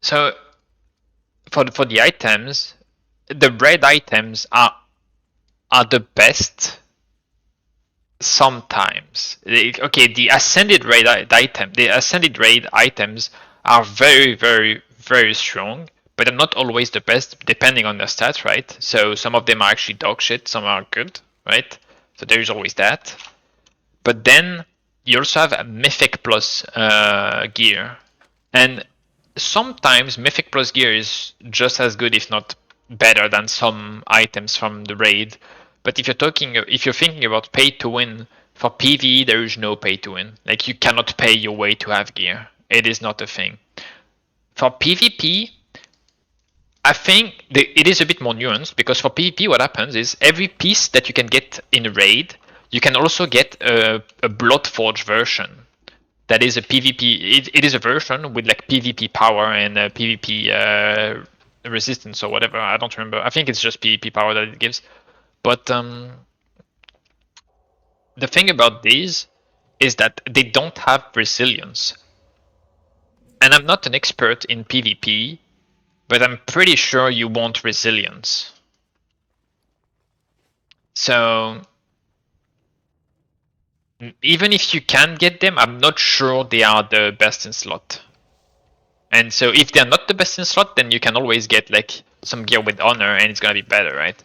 So for the items, the red items are the best sometimes. Okay, the ascended raid items are very strong, but they're not always the best depending on their stats, right? So some of them are actually dog shit, some are good, right? So there is always that. But then you also have a Mythic Plus gear, and sometimes Mythic Plus gear is just as good, if not better, than some items from the raid. But if you're thinking about pay to win, for PvE there is no pay to win. Like you cannot pay your way to have gear. It is not a thing. For PvP, I think it is a bit more nuanced, because for PvP what happens is every piece that you can get in a raid, you can also get a Bloodforge version. that is a PvP. It is a version with like PvP power and PvP resistance or whatever. I don't remember. I think it's just PvP power that it gives. But the thing about these is that they don't have resilience. And I'm not an expert in PvP, but I'm pretty sure you want resilience. So even if you can get them, I'm not sure they are the best in slot. And so if they're not the best in slot, then you can always get like some gear with honor and it's gonna be better, right?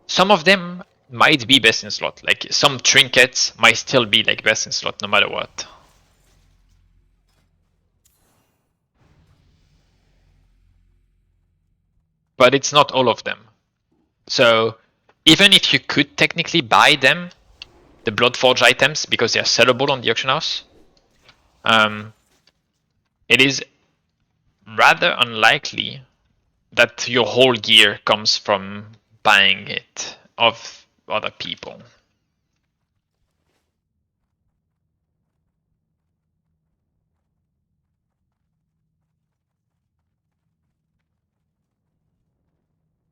Some of them might be best in slot. Like some trinkets might still be like best in slot no matter what. But it's not all of them. So even if you could technically buy them, the Bloodforge items, because they are sellable on the auction house, it is rather unlikely that your whole gear comes from buying it of other people.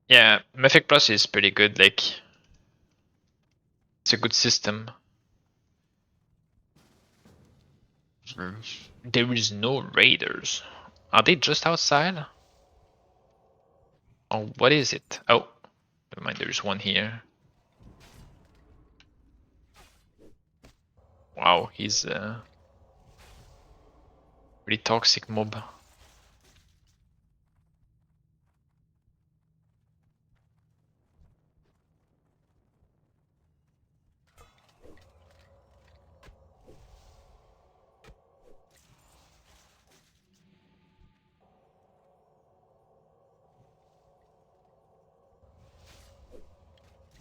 Yeah, Mythic Plus is pretty good, like it's a good system. There is no raiders. Are they just outside? Oh, what is it? Oh, never mind, there's one here. Wow, he's a pretty toxic mob.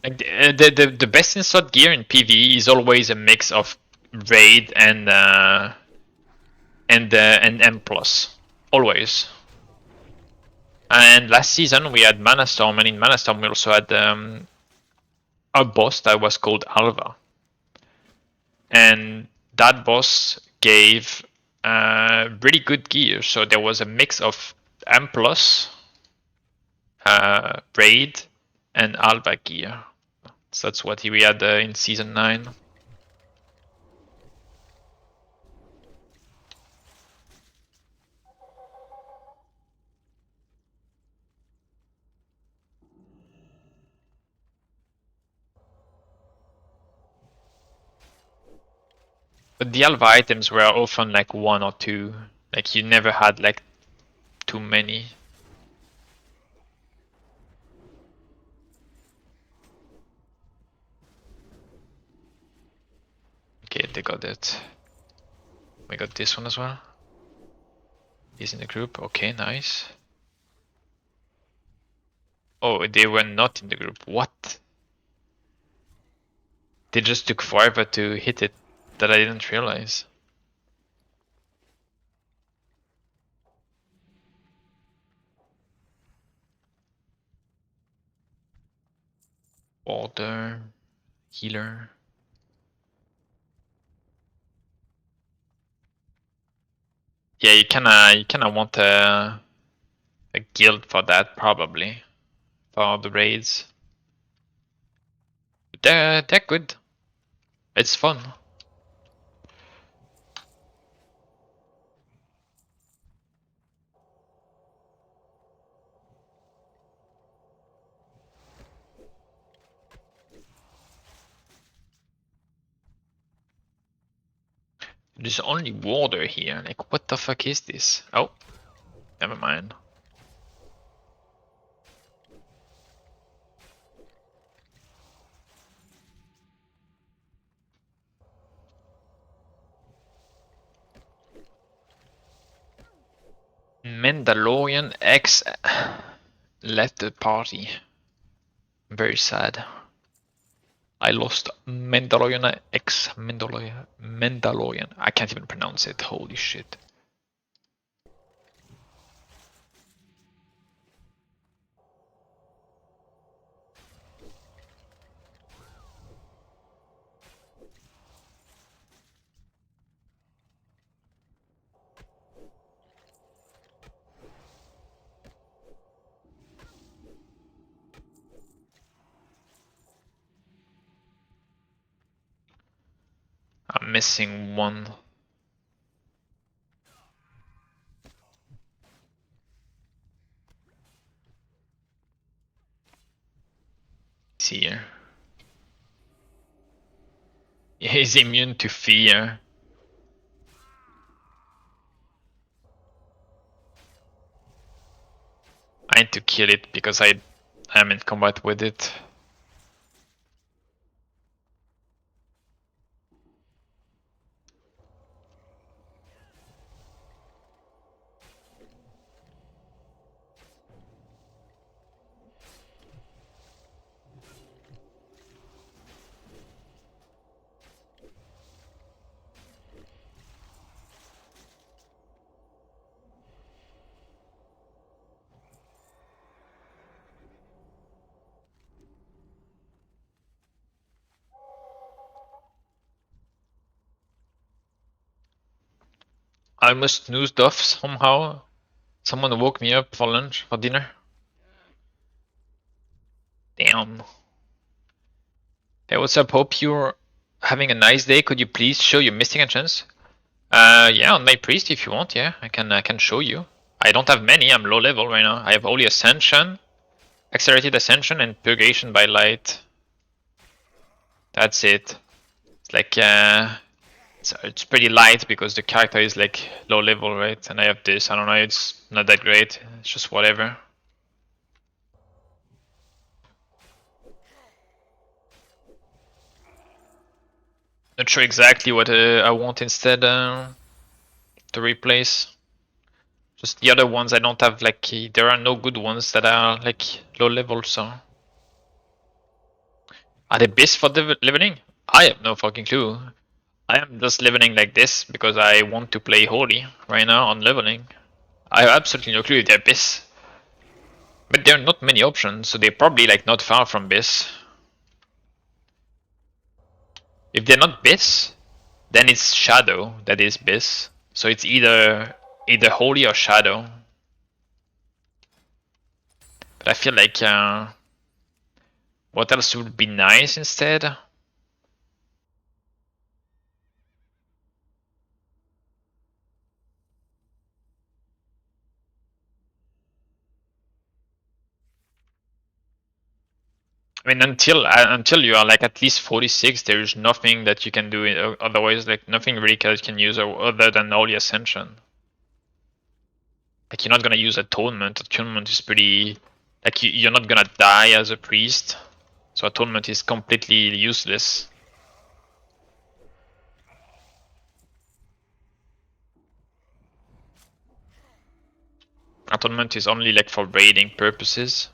Like the best in slot gear in PvE is always a mix of raid and M plus, always. And last season we had Mana Storm, and in Mana Storm we also had a boss that was called Alva, and that boss gave really good gear. So there was a mix of M plus, raid, and Alva gear. So that's what we had in season 9. But the Alva items were often like 1 or 2. Like you never had like too many. Okay, they got it. We got this one as well. He's in the group. Okay, nice. Oh, they were not in the group. What? They just took forever to hit it that I didn't realize. Water, healer. Yeah, you kinda want a guild for that probably, for the raids. But they're good. It's fun. There's only water here. Like, what the fuck is this? Oh, never mind. Mandalorian X left the party. Very sad. I lost Mandalorian X Mandalorian. I can't even pronounce it. Holy shit. missing one. It's here. He's immune to fear. I need to kill it because I am in combat with it. I almost snoozed off somehow. Someone woke me up for lunch, for dinner. Damn. Hey, what's up? Hope you're having a nice day. Could you please show your Mystic Enchants? Yeah, on my priest if you want. Yeah, I can show you. I don't have many. I'm low level right now. I have only Ascension, Accelerated Ascension, and Purgation by Light. That's it. It's like it's pretty light because the character is like low level, right? And I have this. I don't know. It's not that great. It's just whatever. Not sure exactly what I want instead to replace. Just the other ones I don't have, like, there are no good ones that are like low level, so. Are they best for leveling? I have no fucking clue. I am just leveling like this because I want to play holy right now on leveling. I have absolutely no clue if they're best. But there are not many options, so they're probably like not far from best. If they're not best, then it's shadow that is best. So it's either holy or shadow. But I feel like what else would be nice instead? I mean, until you are like at least 46, there is nothing that you can do. Otherwise, like nothing really that you can use other than Holy Ascension. Like you're not gonna use Atonement. Atonement is pretty. Like you're not gonna die as a priest, so Atonement is completely useless. Atonement is only like for raiding purposes.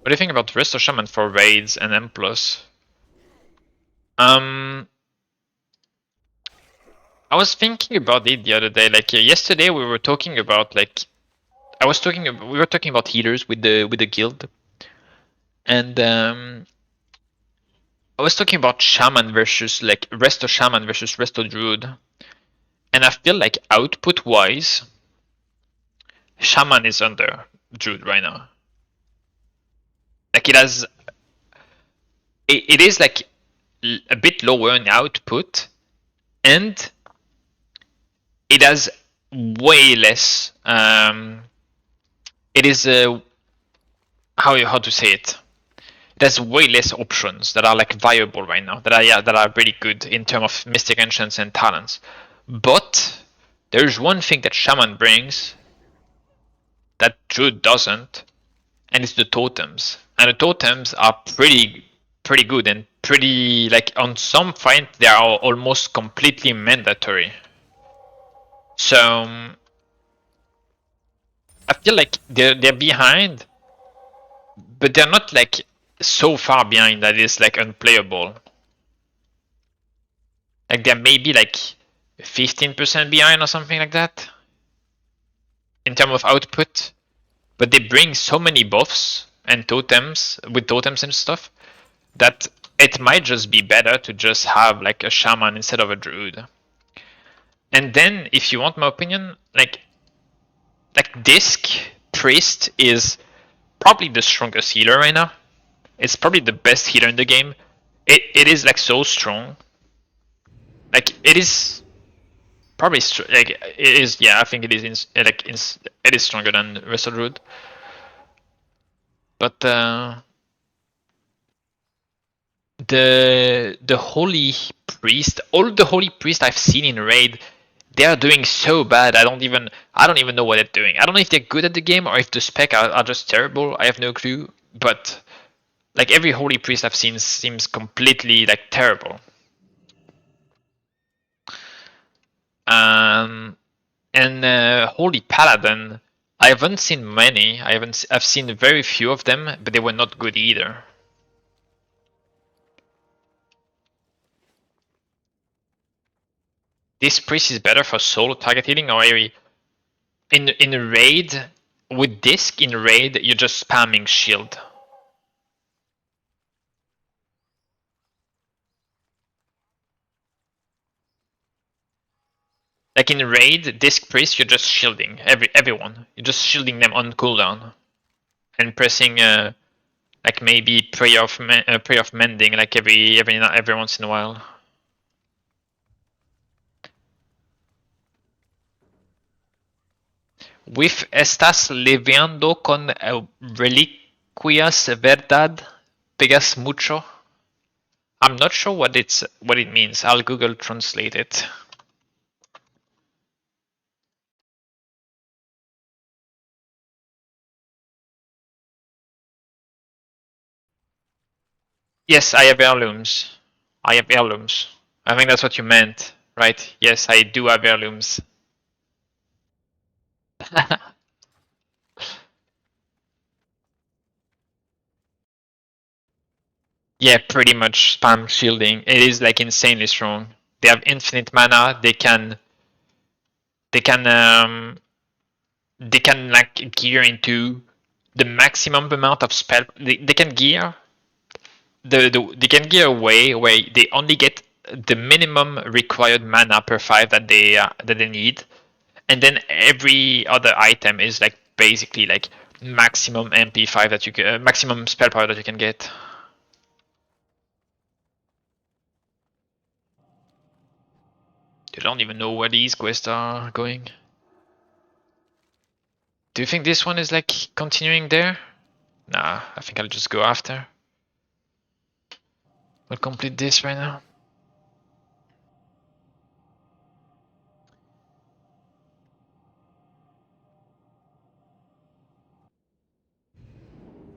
What do you think about Restore Shaman for raids and M+? I was thinking about it the other day. Like yesterday, we were talking about like we were talking about healers with the guild, and I was talking about Shaman versus like Resto Shaman versus Resto Druid, and I feel like output wise, Shaman is under Druid right now. Like it is like a bit lower in output, and it has way less. It is how to say it. It has way less options that are like viable right now. That are pretty good in terms of Mystic Enchants and talents. But there's one thing that Shaman brings that Druid doesn't, and it's the totems. And the totems are pretty good and pretty like on some fight they are almost completely mandatory. So I feel like they're behind, but they're not like so far behind that it's like unplayable. Like they're maybe like 15% behind or something like that in terms of output, but they bring so many buffs and totems with totems and stuff that it might just be better to just have like a shaman instead of a druid. And then if you want my opinion, like disc priest is probably the strongest healer right now. It's probably the best healer in the game. It is like so strong. Like it is probably like it is. Yeah, I think it is it is stronger than Wrestle. But the holy priest, all the holy priest I've seen in raid, they are doing so bad. I don't even know what they're doing. I don't know if they're good at the game or if the spec are just terrible. I have no clue. But like every holy priest I've seen seems completely like terrible. And holy paladin, I haven't seen many. I've seen very few of them, but they were not good either. This priest is better for solo target healing, or in raid with disc in raid you're just spamming shield. Like in raid, disc priest, you're just shielding everyone. You're just shielding them on cooldown and pressing like maybe prayer of mending like every once in a while. With estás lidiando con reliquias verdad pegas mucho. I'm not sure what it means. I'll Google translate it. Yes, I have heirlooms. I have heirlooms. I think that's what you meant, right? Yes, I do have heirlooms. Yeah, pretty much spam shielding. It is like insanely strong. They have infinite mana. They can like gear into the maximum amount of spell. They can gear they can gear away where they only get the minimum required mana per 5 that they need, and then every other item is like basically like maximum MP5 that you get, maximum spell power that you can get. You don't even know where these quests are going. Do you think this one is like continuing there? Nah, I think I'll just go after. We'll complete this right now.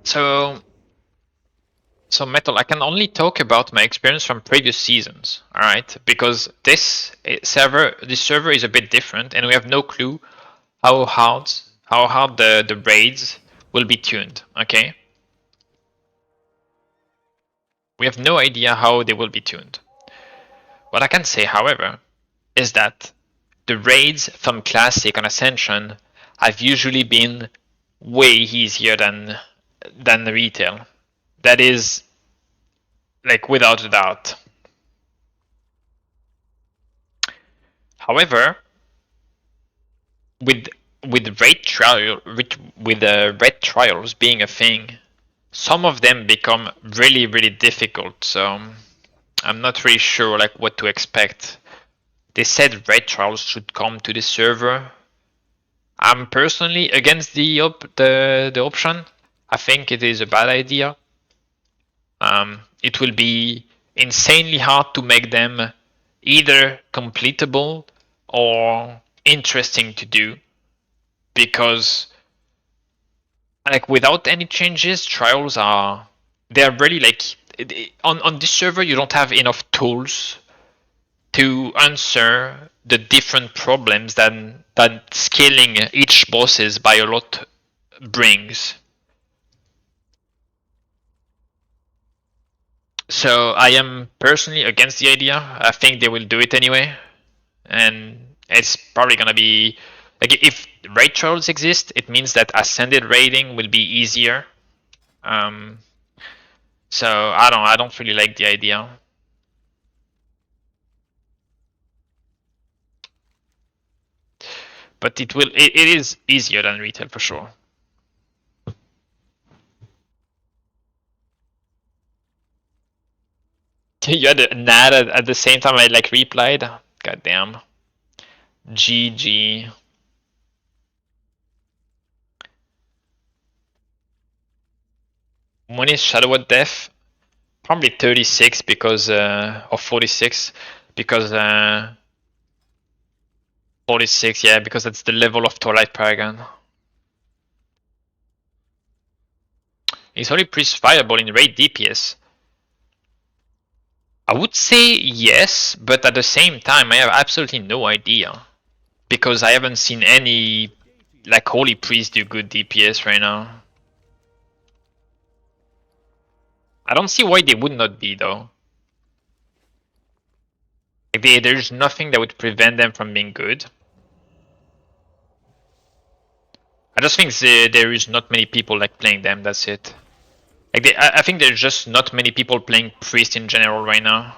So Metal, I can only talk about my experience from previous seasons, alright? Because this server is a bit different, and we have no clue how hard the raids will be tuned, okay? We have no idea how they will be tuned. What I can say, however, is that the raids from Classic on Ascension have usually been way easier than the retail. That is like without a doubt. However, with raid trials being a thing, some of them become really difficult. So I'm not really sure like what to expect. They said raid trials should come to the server. I'm personally against the option. I think it is a bad idea. It will be insanely hard to make them either completable or interesting to do, because like without any changes, trials they're really like on this server you don't have enough tools to answer the different problems that scaling each bosses by a lot brings. So I am personally against the idea. I think they will do it anyway, and it's probably gonna be like if raid trials exist, it means that ascended raiding will be easier. Um, so I don't really like the idea. But it is easier than retail for sure. You had an ad at the same time I like replied. God damn. GG. When is Shadow at Death? Probably 36 because or 46 because 46, yeah, because that's the level of Twilight Paragon. Is Holy Priest viable in raid DPS? I would say yes, but at the same time I have absolutely no idea. Because I haven't seen any like Holy Priest do good DPS right now. I don't see why they would not be though. Like there's nothing that would prevent them from being good. I just think there is not many people like playing them, that's it. Like I think there's just not many people playing Priest in general right now.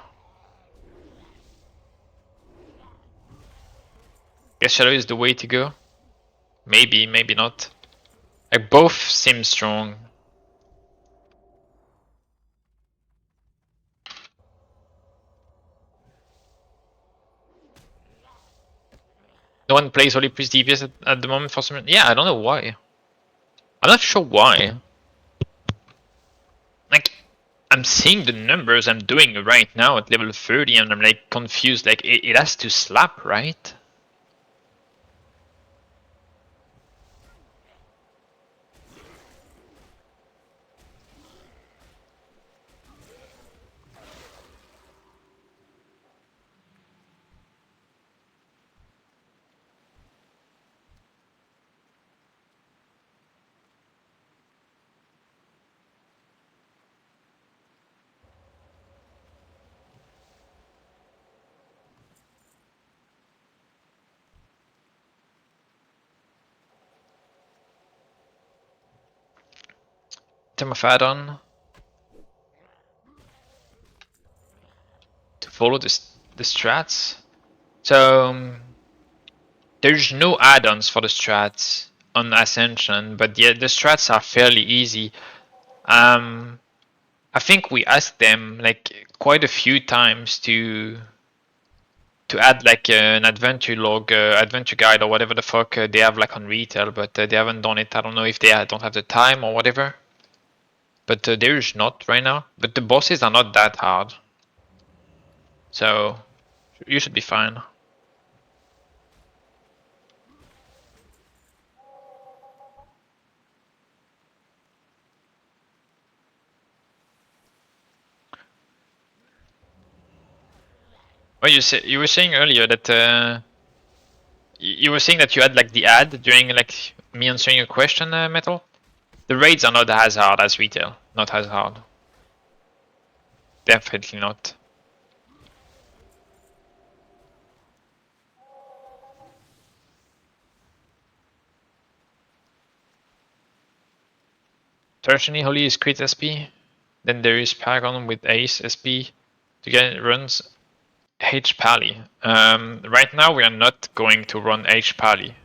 Guess Shadow is the way to go. Maybe, maybe not. Like both seem strong. No one plays Holy Priest DPS at the moment for some reason. Yeah, I don't know why. I'm not sure why. Like, I'm seeing the numbers I'm doing right now at level 30 and I'm like confused. Like, it has to slap, right? Item of add-on. To follow the strats. So, there's no add-ons for the strats on Ascension, but the strats are fairly easy. I think we asked them like quite a few times to add like an adventure log, adventure guide, or whatever the fuck they have like on retail, but they haven't done it. I don't know if they don't have the time or whatever. But there is not right now. But the bosses are not that hard, so you should be fine. Well, you were saying earlier that you were saying that you had like the ad during like me answering your question, Metal. The raids are not as hard as retail. Not as hard. Definitely not. Tertiary Holy is crit SP. Then there is Paragon with Ace SP. To get it runs H Pally. Right now we are not going to run H Pally.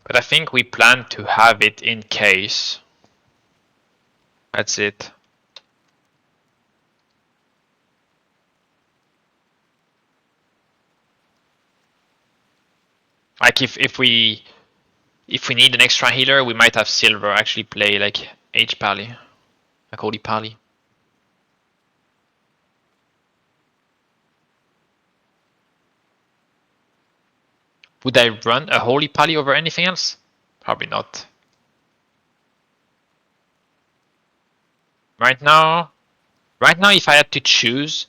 But I think we plan to have it in case. That's it. Like if we need an extra healer, we might have Silver actually play like H Pally. Like Holy Pally. Would I run a Holy Pally over anything else? Probably not. Right now, if I had to choose,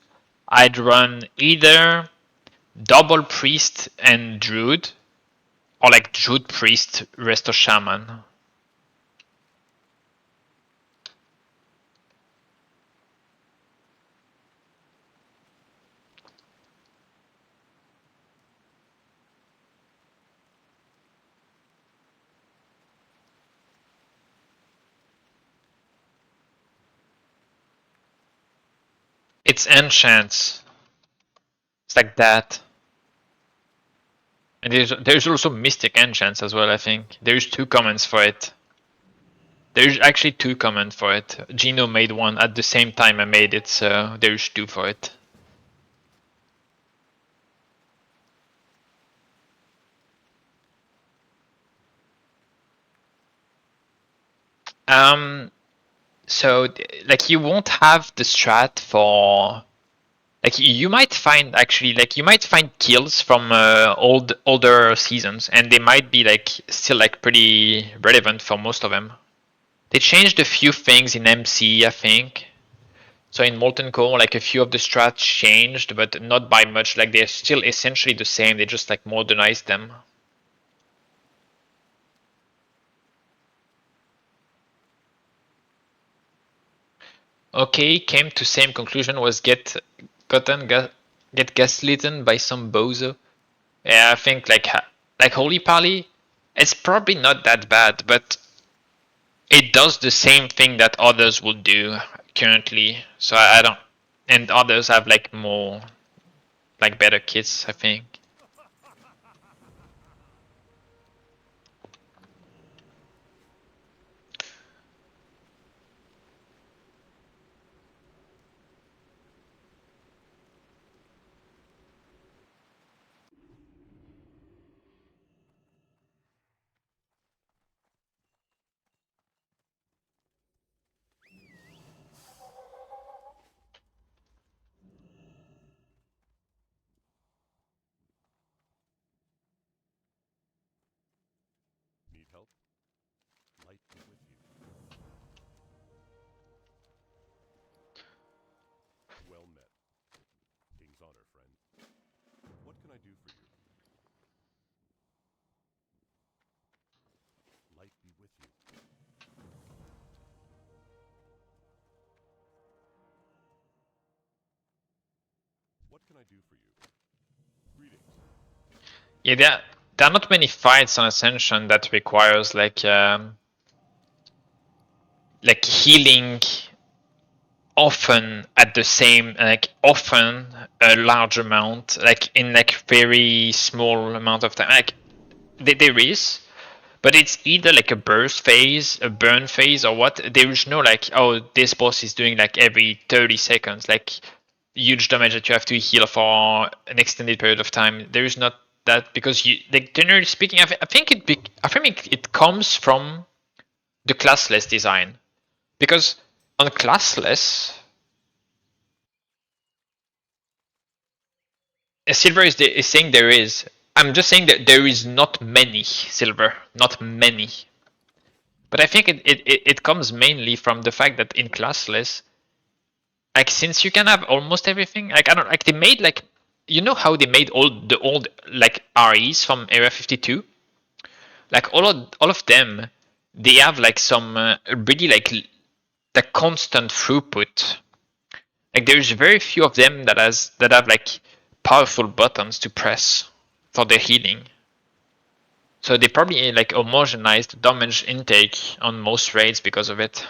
I'd run either double Priest and Druid, or like Druid Priest, Restore Shaman. It's enchants. It's like that. And there's also Mystic enchants as well, I think. There's 2 comments for it. There's actually 2 comments for it. Gino made one at the same time I made it, so there's 2 for it. So like you won't have the strat for like you might find actually like you might find kills from older seasons, and they might be like still like pretty relevant for most of them. They changed a few things in MC, I think. So in Molten Core, like a few of the strats changed, but not by much. Like they're still essentially the same. They just like modernized them. Okay, came to same conclusion, was get gaslitten by some bozo. Yeah, I think like Holy Pally, it's probably not that bad, but it does the same thing that others would do currently. So I don't, and others have like more like better kits, I think. Need help? Light be with you. Well met. King's honor, friend. What can I do for you? Light be with you. What can I do for you? Greetings. Yeah, there are not many fights on Ascension that requires like healing often at the same like often a large amount like in like very small amount of time. Like there is, but it's either like a burst phase, a burn phase, or what. There is no like, oh, this boss is doing like every 30 seconds, like huge damage that you have to heal for an extended period of time. There is not that, because you like generally speaking, I think it comes from the classless design, because on classless, silver is saying there is. I'm just saying that there is not many silver, not many. But I think it comes mainly from the fact that in classless, like since you can have almost everything, like I don't like they made like you know how they made all the old like REs from Area 52, like all of them, they have like some really like the constant throughput. Like there's very few of them that have like powerful buttons to press for their healing. So they probably like homogenized damage intake on most raids because of it.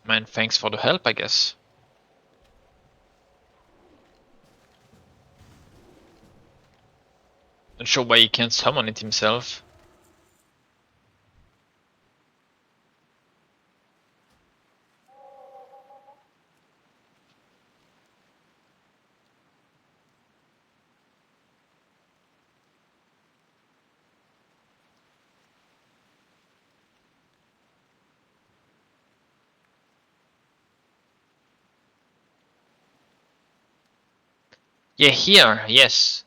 Man, thanks for the help, I guess. Not sure why he can't summon it himself. Yeah, here, yes.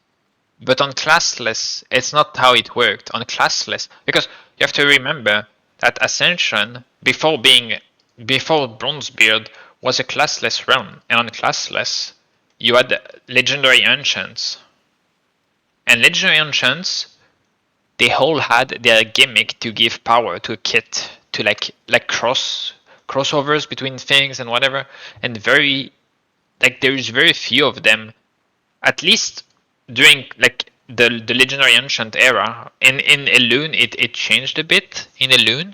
But on classless, it's not how it worked. On classless, because you have to remember that Ascension, before Bronzebeard, was a classless realm, and on classless, you had legendary ancients, and legendary ancients, they all had their gimmick to give power to a kit, to like crossovers between things and whatever, and very like there is very few of them, at least during like the legendary ancient era. In Elune it changed a bit in Elune,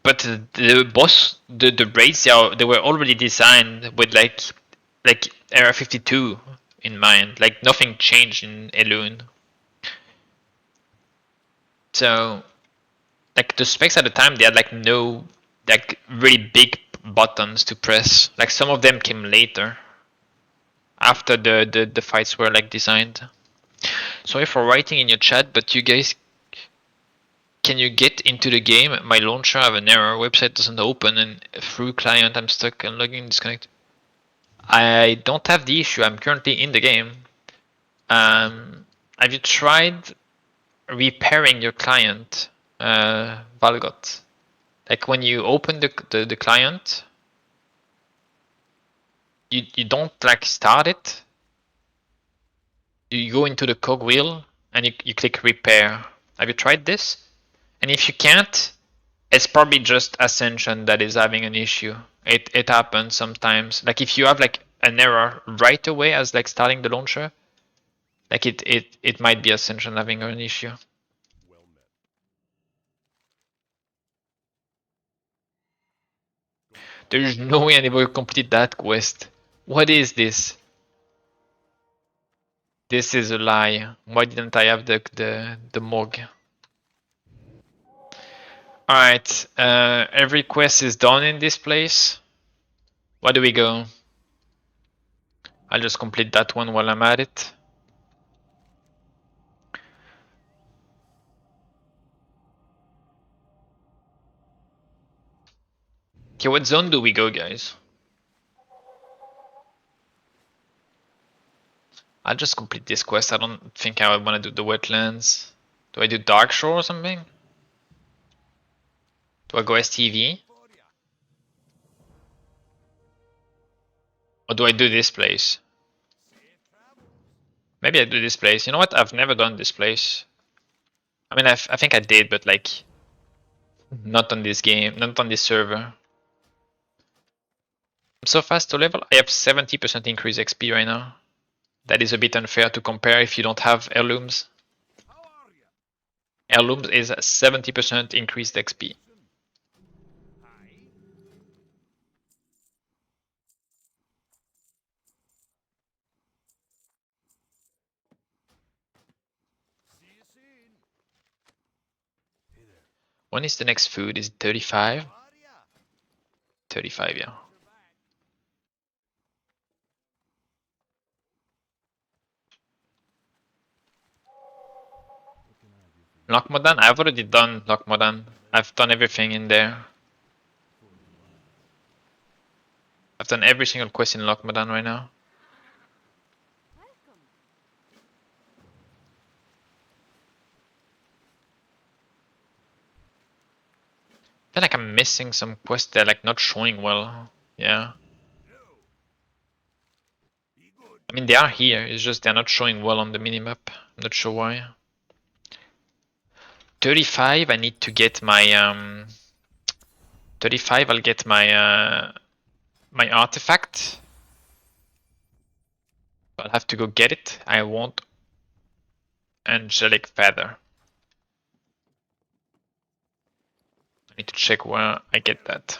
but the raids they were already designed with like era 52 in mind. Like nothing changed in Elune. So like the specs at the time, they had like no like really big buttons to press. Like some of them came later, after the fights were like designed. Sorry for writing in your chat, but you guys, can you get into the game? My launcher have an error. Website doesn't open, and through client I'm stuck and logging disconnect. I don't have the issue. I'm currently in the game. Have you tried repairing your client, Valgot? Like when you open the client, you don't like start it. You go into the cogwheel and you click repair. Have you tried this? And if you can't, it's probably just Ascension that is having an issue. It happens sometimes. Like if you have like an error right away as like starting the launcher, like it might be Ascension having an issue. Well met. There's no way anybody completed that quest. What is this? This is a lie. Why didn't I have the mug? Alright, every quest is done in this place. Where do we go? I'll just complete that one while I'm at it. Okay, what zone do we go, guys? I'll just complete this quest. I don't think I want to do the wetlands. Do I do Dark Shore or something? Do I go STV? Or do I do this place? Maybe I do this place. You know what? I've never done this place. I mean, I think I did, but like, not on this game, not on this server. I'm so fast to level. I have 70% increased XP right now. That is a bit unfair to compare if you don't have heirlooms. Heirlooms is 70% increased XP. When is the next food? Is it 35? 35, yeah. Lockmodan? I've already done Lockmodan. I've done everything in there. I've done every single quest in Lockmodan right now. Welcome. I feel like I'm missing some quests that are like not showing well. Yeah. I mean, they are here. It's just they're not showing well on the minimap. I'm not sure why. 35. I need to get my 35. I'll get my my artifact. I'll have to go get it. I want angelic feather. I need to check where I get that.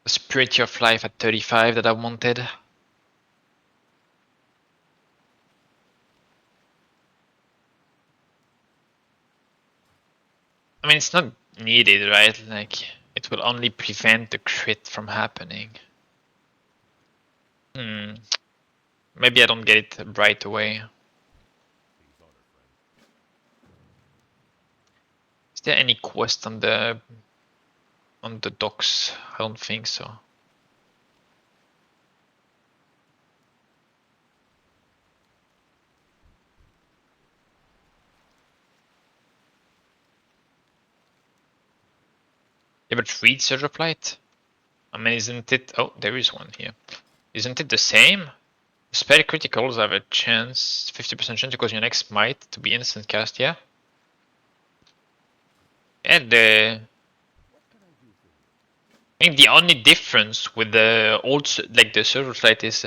The Spirit of Life at 35 that I wanted. I mean, it's not needed, right? Like, it will only prevent the crit from happening. Maybe I don't get it right away. Is there any quest on the docks? I don't think so. Yeah, but read Surge of Light? I mean, isn't it... Oh, there is one here. Isn't it the same? Spell criticals have a chance, 50% chance to cause your next smite to be instant cast, yeah? And I think the only difference with the old, like the Silver Slate, is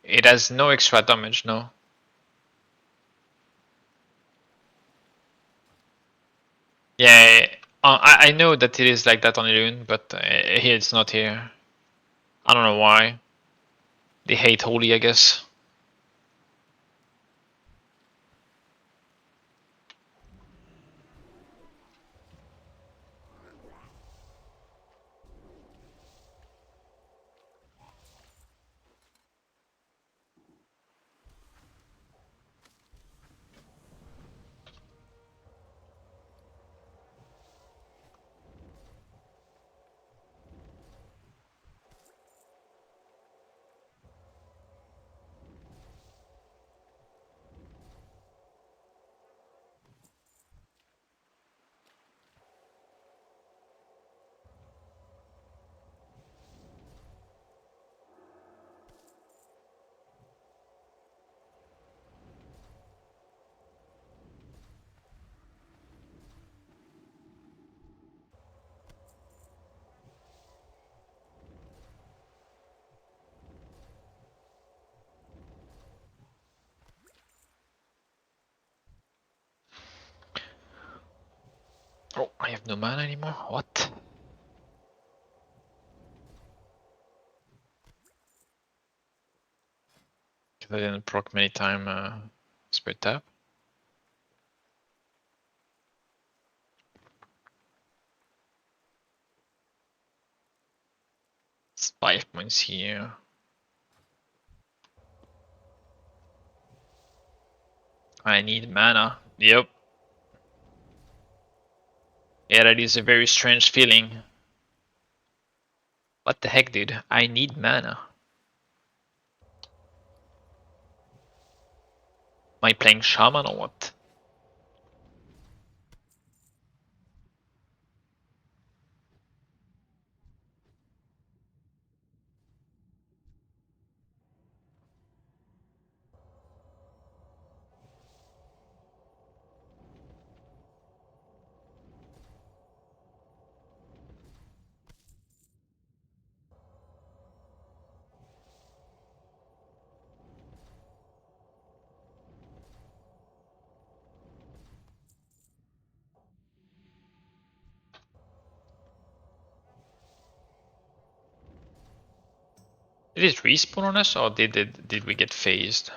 it has no extra damage. No. Yeah, I know that it is like that on Elune, but here it's not here. I don't know why. They hate Holy, I guess. Oh, I have no mana anymore. What? I didn't proc many time. Spirit tap. It's 5 points here. I need mana. Yep. Yeah, that is a very strange feeling. What the heck, dude? I need mana. Am I playing Shaman or what? Did it respawn on us or did we get phased?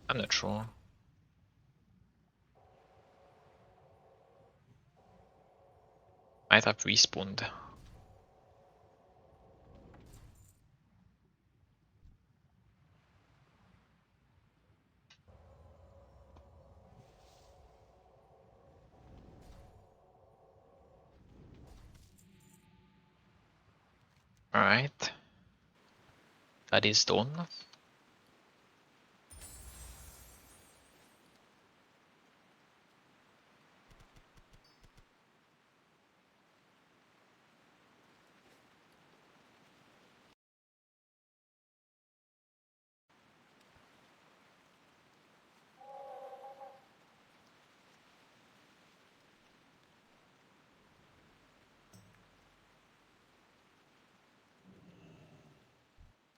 I'm not sure. Might have respawned. Alright. That is done.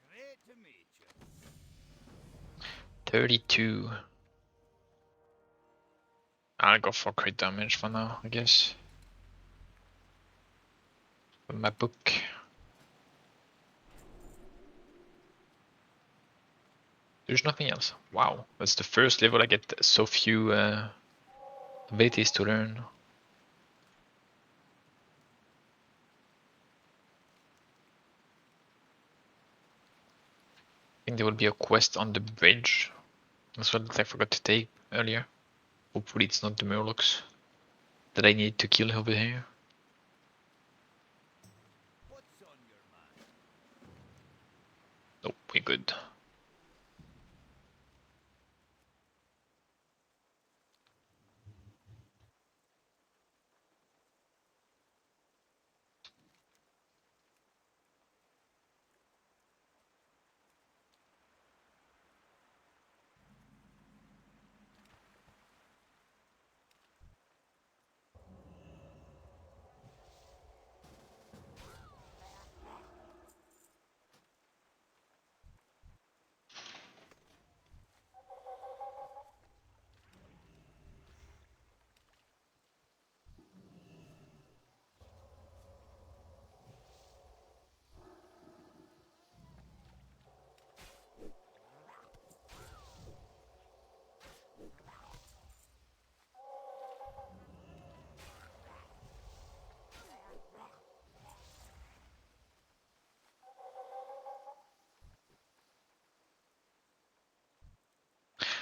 Great to meet you. 32. I'll go for crit damage for now, I guess. From my book. There's nothing else. Wow, that's the first level I get so few abilities to learn. I think there will be a quest on the bridge. That's what I forgot to take earlier. Hopefully it's not the Murlocs that I need to kill over here. What's on your mind? Nope, we're good.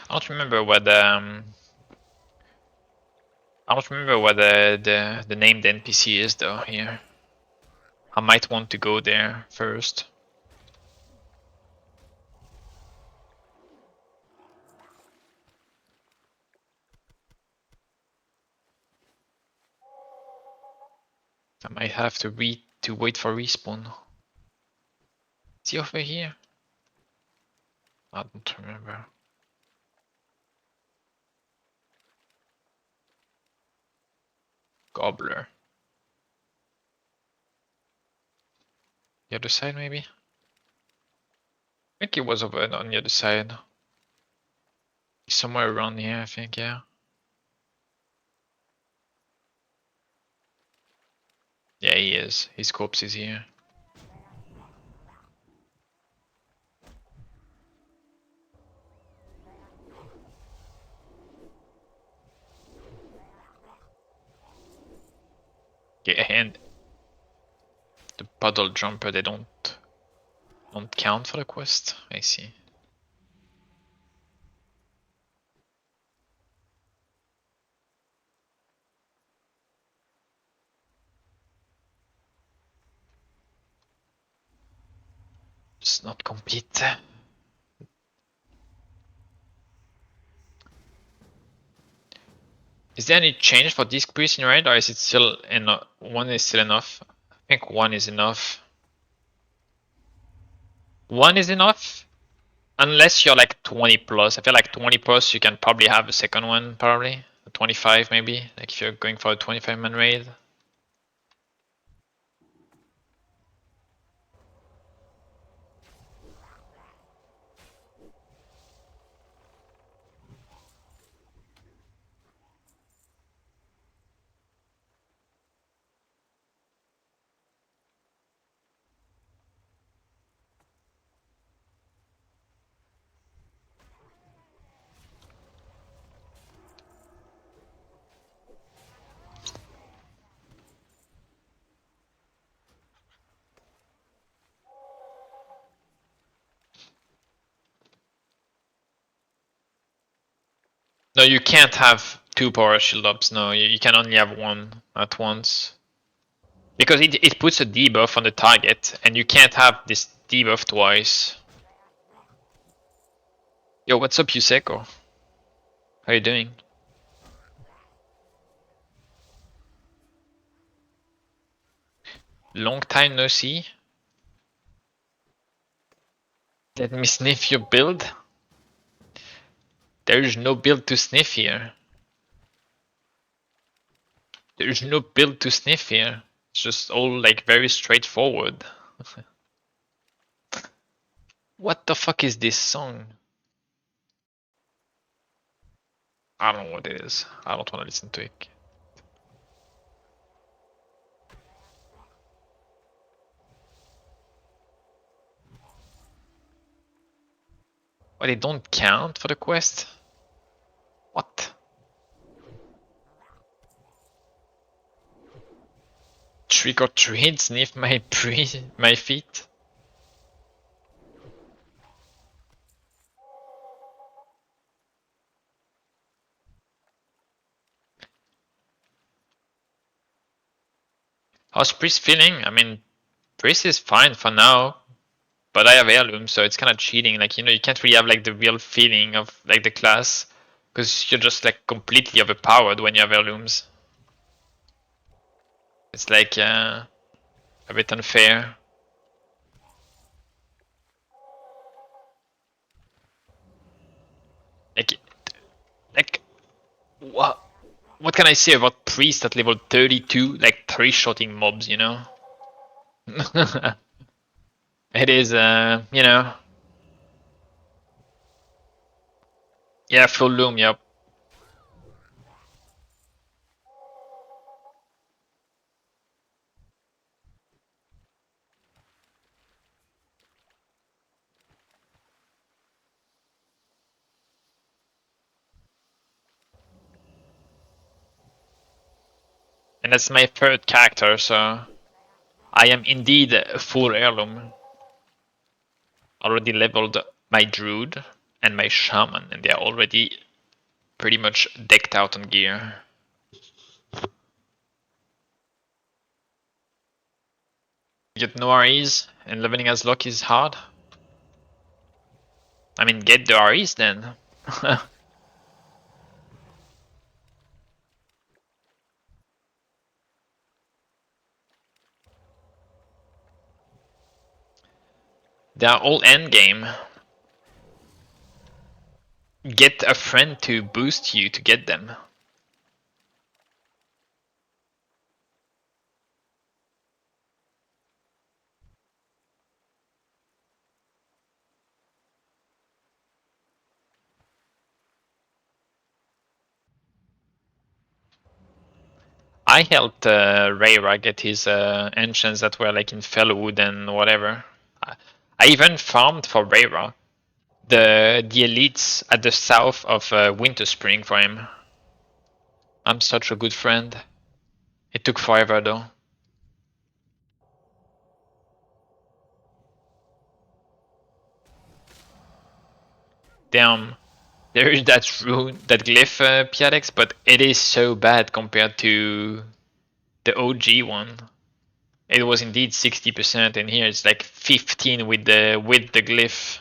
I don't remember what I don't remember what the named NPC is though here. I might want to go there first. I might have to wait for respawn. Is he over here? I don't remember. Gobbler. The other side maybe? I think he was over on the other side. He's somewhere around here, I think, yeah. Yeah, he is. His corpse is here. Yeah, and the puddle jumper, they don't count for the quest. I see. It's not complete. Is there any change for disc priest in raid, or is it still enough? One is still enough. I think one is enough. One is enough, unless you're like 20 plus. I feel like 20 plus, you can probably have a second one, probably 25 maybe. Like if you're going for a 25-man raid. No, you can't have two power shield ups. No, you can only have one at once. Because it puts a debuff on the target, and you can't have this debuff twice. Yo, what's up, Yuseko? How you doing? Long time no see. Let me sniff your build. There's no build to sniff here. There's no build to sniff here. It's just all like very straightforward. What the fuck is this song? I don't know what it is. I don't want to listen to it. But they don't count for the quest? What? Trick or treat, sniff my my feet? How's Priest feeling? I mean, Priest is fine for now, but I have heirloom, so it's kind of cheating. Like, you know, you can't really have like the real feeling of like the class, because you're just like completely overpowered when you have heirlooms. It's like a bit unfair. Like, what can I say about Priest at level 32? Like 3-shotting mobs, you know? It is, you know. Yeah, full loom, yep. And that's my third character, so I am indeed a full heirloom. Already leveled my druid, and my shaman, and they're already pretty much decked out on gear. Get no REs, and leveling as luck is hard. I mean, get the REs then. They are all endgame. Get a friend to boost you to get them. I helped Rayra get his ancients that were like in Fellwood and whatever. I even farmed for Rayra the elites at the south of Winter Spring for him. I'm such a good friend. It took forever though. Damn, there is that rune, that glyph, Piadex, but it is so bad compared to the OG one. It was indeed 60%, and here it's like 15 with the glyph.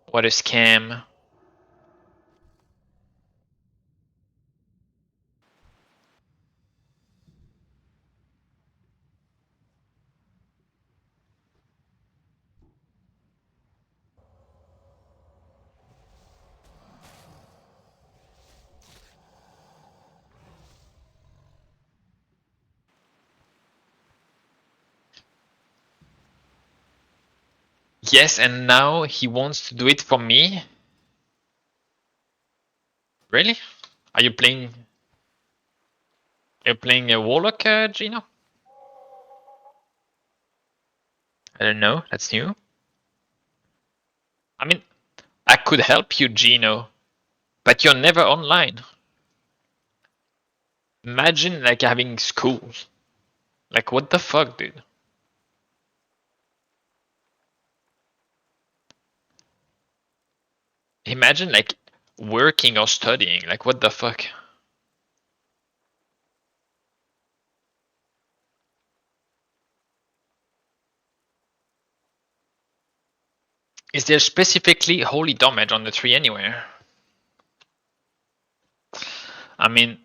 What a scam. Yes, and now he wants to do it for me? Really? Are you playing? Are you playing a Warlock, Gino? I don't know. That's new. I mean, I could help you, Gino, but you're never online. Imagine like having school. Like what the fuck, dude? Imagine like working or studying. Like what the fuck? Is there specifically holy damage on the tree anywhere? I mean,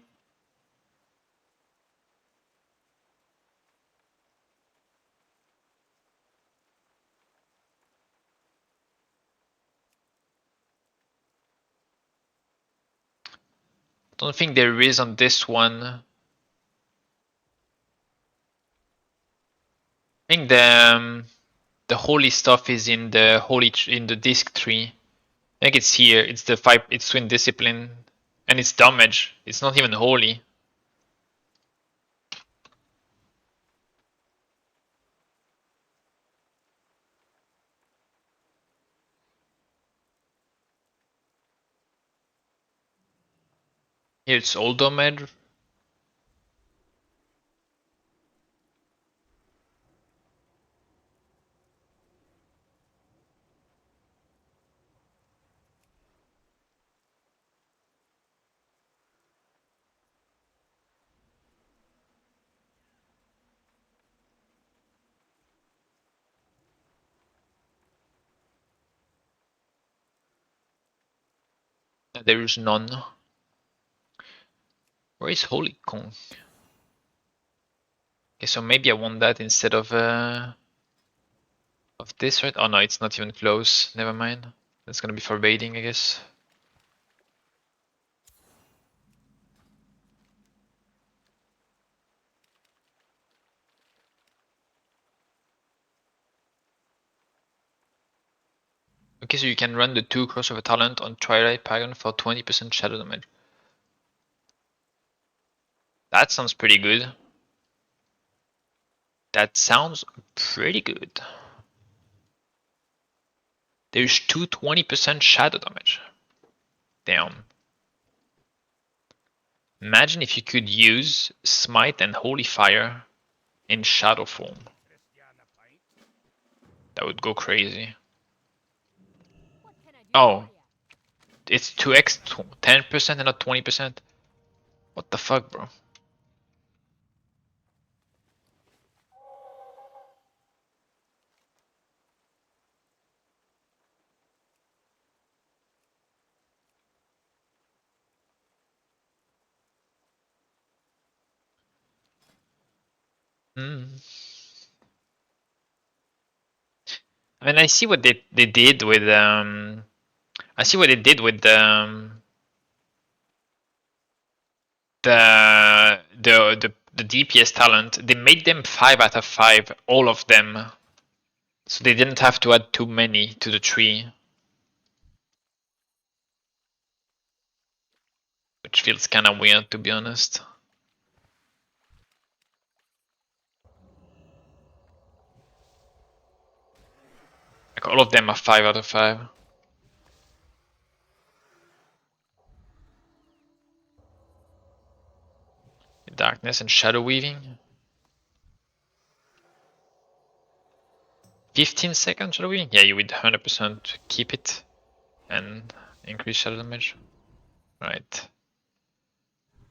don't think there is on this one. I think the holy stuff is in the in the disc tree. I think it's here. It's the five. It's twin discipline, and it's damage. It's not even holy. Here it's all damage. There is none. Where is Holy Kong? Okay, so maybe I want that instead of this, right? Oh no, it's not even close. Never mind. That's gonna be for baiting, I guess. Okay, so you can run the 2 crossover talent on Twilight Paragon for 20% shadow damage. That sounds pretty good. That sounds pretty good. There's 220% shadow damage. Damn. Imagine if you could use Smite and Holy Fire in shadow form. That would go crazy. Oh, it's 2x, 10% and not 20%. What the fuck, bro? Hmm. I mean, I see what they did with I see what they did with the DPS talent. They made them 5 out of 5, all of them. So they didn't have to add too many to the tree. Which feels kinda weird, to be honest. Like all of them are 5 out of 5. Darkness and shadow weaving. 15 seconds shadow weaving? Yeah, you would 100% keep it and increase shadow damage. Right.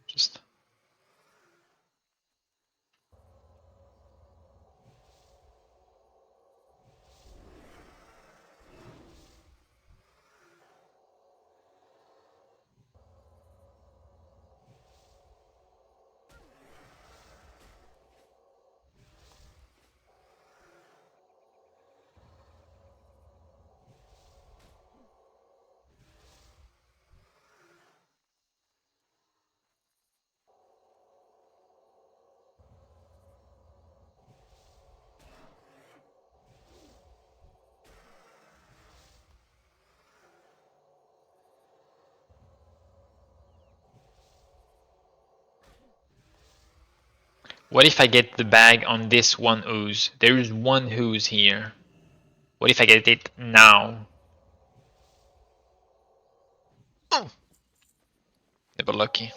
Just what if I get the bag on this one ooze? There is one ooze here. What if I get it now? Oh, never lucky.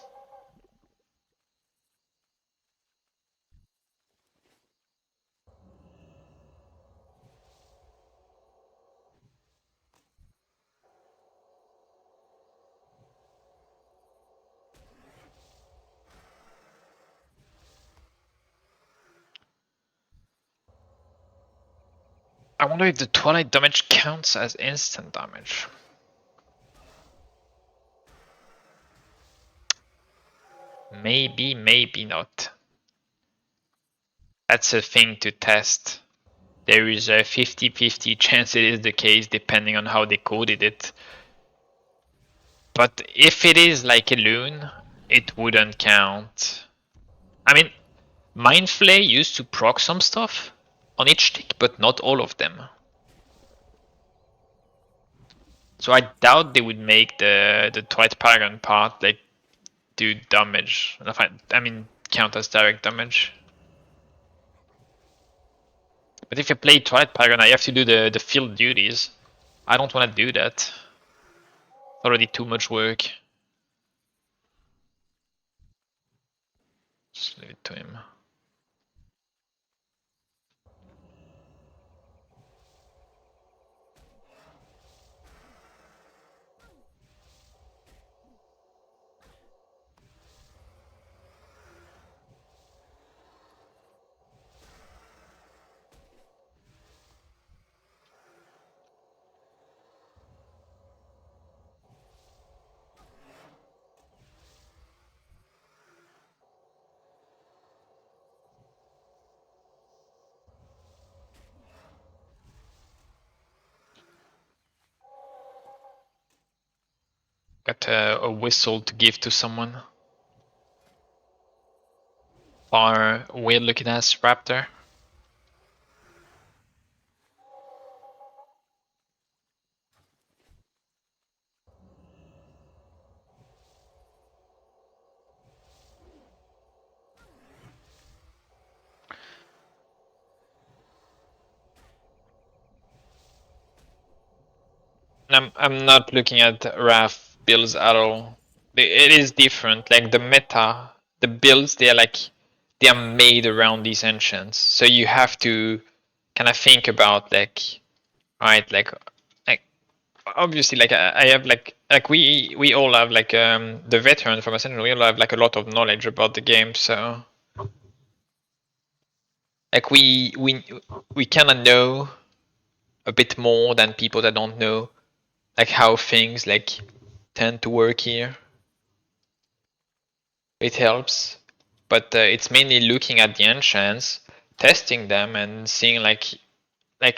I wonder if the Twilight damage counts as instant damage. Maybe, maybe not. That's a thing to test. There is a 50-50 chance it is the case depending on how they coded it. But if it is like a loon, it wouldn't count. I mean, Mind Flay used to proc some stuff on each tick, but not all of them. So I doubt they would make the Twilight Paragon part like do damage. I mean, count as direct damage. But if you play Twilight Paragon, I have to do the field duties. I don't want to do that. It's already too much work. Just leave it to him. Got a whistle to give to someone. Or weird looking ass raptor. I'm not looking at RAF builds at all. It is different. Like the meta, the builds, they are made around these ancients. So you have to kind of think about like, alright, like obviously, like I have like we all have like the veteran from Ascension. We all have like a lot of knowledge about the game, so like we kind of know a bit more than people that don't know like how things like tend to work here. It helps, but it's mainly looking at the enchants, testing them, and seeing like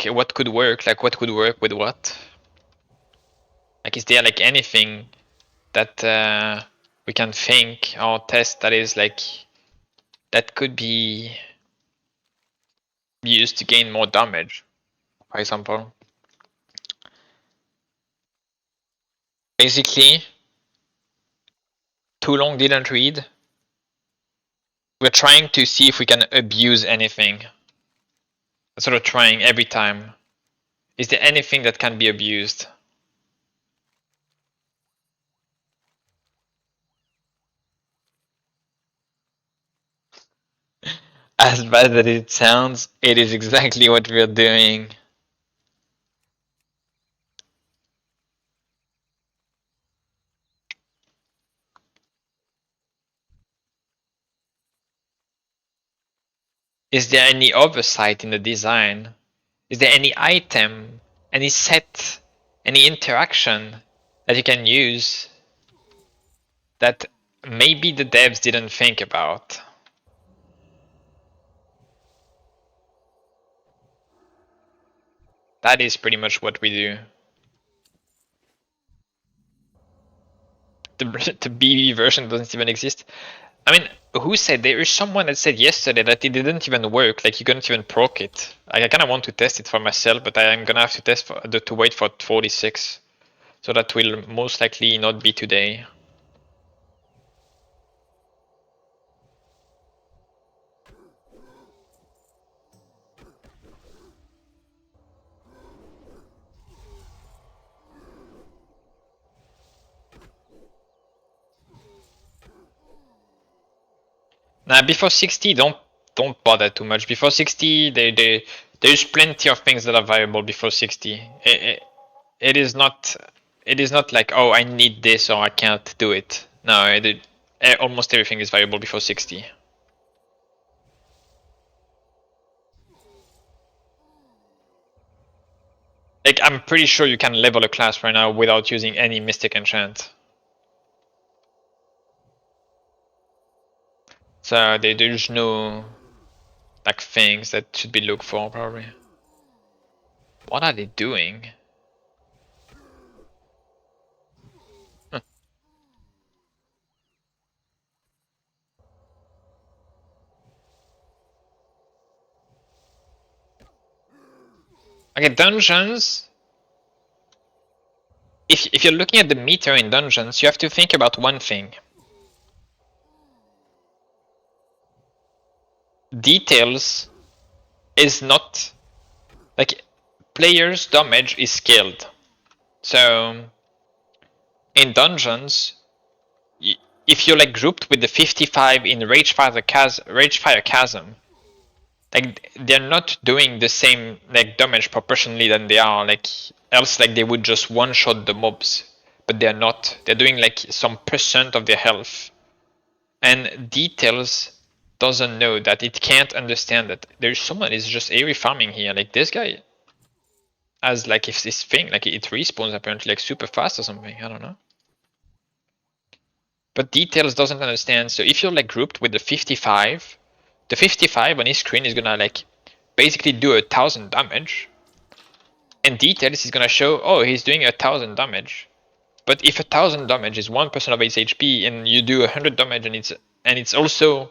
what could work, like what could work with what. Like, is there like anything that we can think or test that is like that could be used to gain more damage, for example? Basically, too long didn't read. We're trying to see if we can abuse anything. Sort of trying every time. Is there anything that can be abused? As bad as it sounds, it is exactly what we're doing. Is there any oversight in the design? Is there any item, any set, any interaction that you can use that maybe the devs didn't think about? That is pretty much what we do. The BB version doesn't even exist. I mean, who said? There is someone that said yesterday that it didn't even work, like you couldn't even proc it. Like, I kind of want to test it for myself, but I'm gonna have to test to wait for 46. So that will most likely not be today. Nah, before 60, don't bother too much. Before 60, there's plenty of things that are viable before 60. It is not like, oh, I need this or I can't do it. No, almost everything is viable before 60. Like, I'm pretty sure you can level a class right now without using any Mystic Enchant. So there's no like things that should be looked for probably. What are they doing? Huh. Okay, dungeons. If you're looking at the meter in dungeons, you have to think about one thing. Details is not like players' damage is scaled. So in dungeons, if you're like grouped with the 55 in Ragefire Chasm, like they're not doing the same like damage proportionally than they are like else like they would just one shot the mobs, but they're not. They're doing like some percent of their health, and details doesn't know that. It can't understand that there's someone is just AoE farming here. Like this guy has like if this thing like it respawns apparently like super fast or something. I don't know. But details doesn't understand. So if you're like grouped with the 55 on his screen is gonna like basically do 1,000 damage. And details is gonna show, oh, he's doing 1,000 damage. But if 1,000 damage is 1% of its HP and you do 100 damage and it's also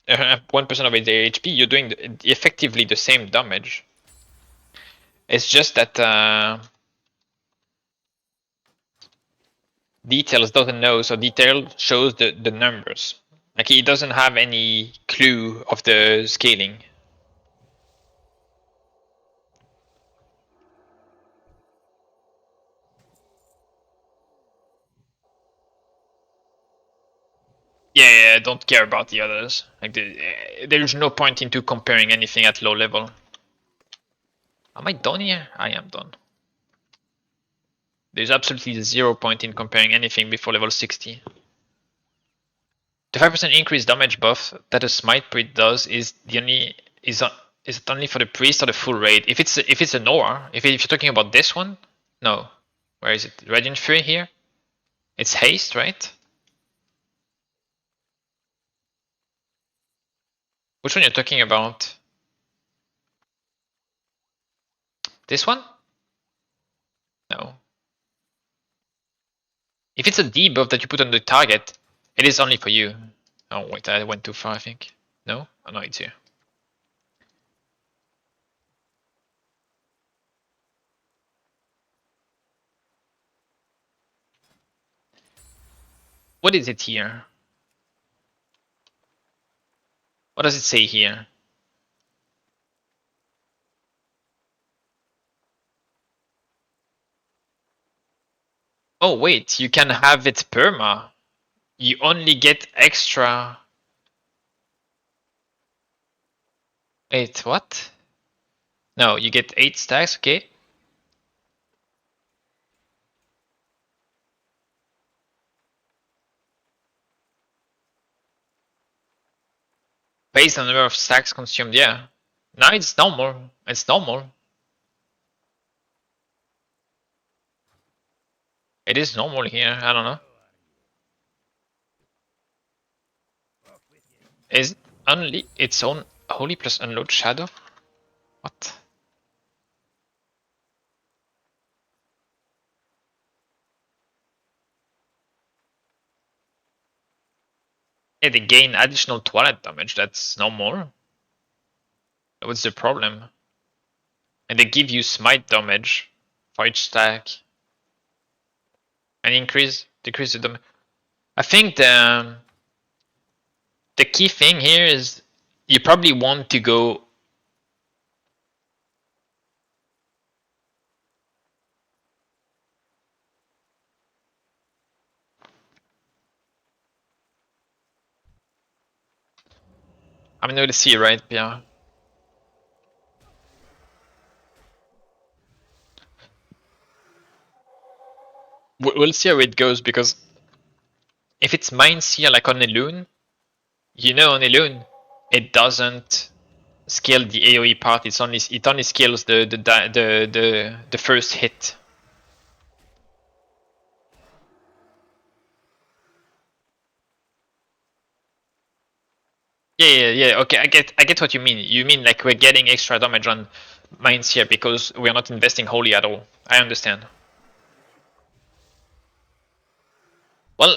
1% of its HP, you're doing effectively the same damage. It's just that details doesn't know, so detail shows the numbers. Like he doesn't have any clue of the scaling. Yeah, don't care about the others. Like there's no point into comparing anything at low level. Am I done here? I am done. There's absolutely 0 point in comparing anything before level 60. The 5% increased damage buff that a Smite Priest does is is it only for the priest or the full raid? If it's a Noah, if you're talking about this one, no. Where is it? Radiant Fury here? It's haste, right? Which one you're talking about? This one? No. If it's a debuff that you put on the target, it is only for you. Oh wait, I went too far I think. No? Oh no, it's here. What is it here? What does it say here? Oh wait, you can have it perma. You only get extra. Wait, what? No, you get 8 stacks, okay? Based on the number of stacks consumed, yeah. Now it's normal. It's normal. It is normal here, I don't know. Is it only its own holy plus unload shadow? What? Yeah, they gain additional twilight damage, that's normal. What's the problem? And they give you smite damage for each stack. And decrease the damage. I think the key thing here is you probably want to go. I mean, we'll see, right, Pierre? We'll see how it goes because if it's Mind Seer like on Elune, you know on Elune, it doesn't scale the AoE part. It only scales the first hit. Yeah. Okay, I get what you mean. You mean like we're getting extra damage on Mind Seer because we're not investing Holy at all. I understand. Well,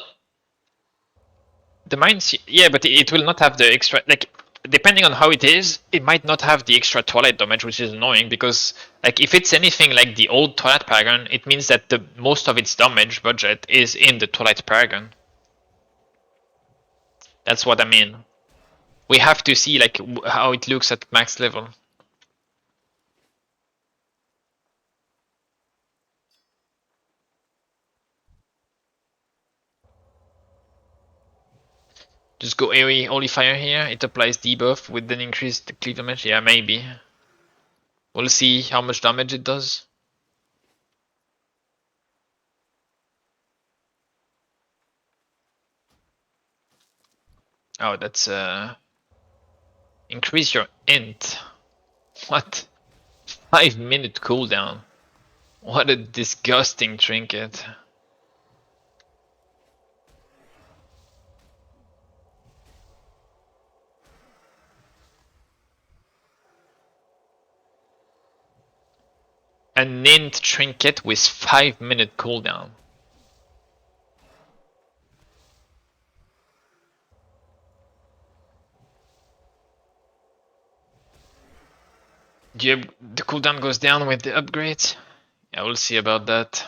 the Mind, yeah, but it will not have the extra, like, depending on how it is, it might not have the extra Twilight damage, which is annoying, because, like, if it's anything like the old Twilight Paragon, it means that the most of its damage budget is in the Twilight Paragon. That's what I mean. We have to see, like, how it looks at max level. Just go AoE Holy Fire here, it applies debuff with an increased cleave damage, yeah, maybe. We'll see how much damage it does. Oh, that's increase your int. What? 5-minute cooldown. What a disgusting trinket. A Nint trinket with 5-minute cooldown. The cooldown goes down with the upgrades? Yeah, we'll see about that.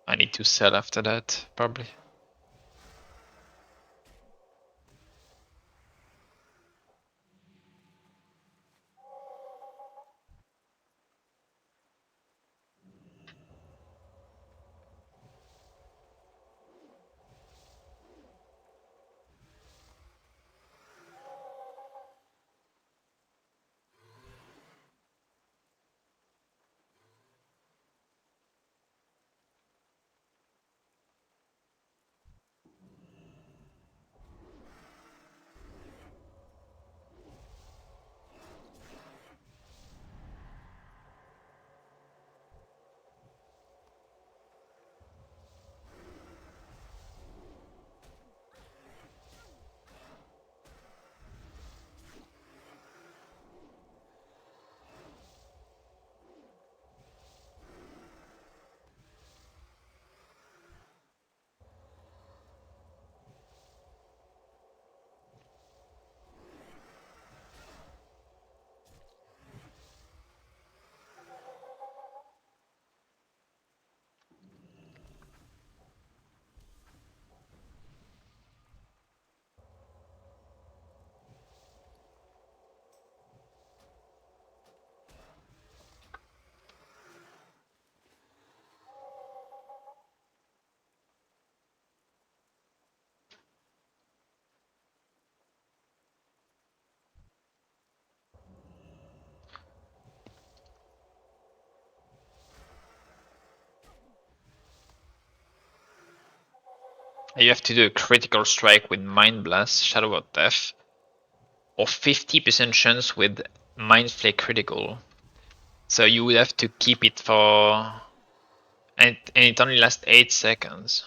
I need to sell after that, probably. You have to do a critical strike with Mind Blast, Shadow of Death, or 50% chance with Mind Flay critical. So you would have to keep it for... And it only lasts 8 seconds.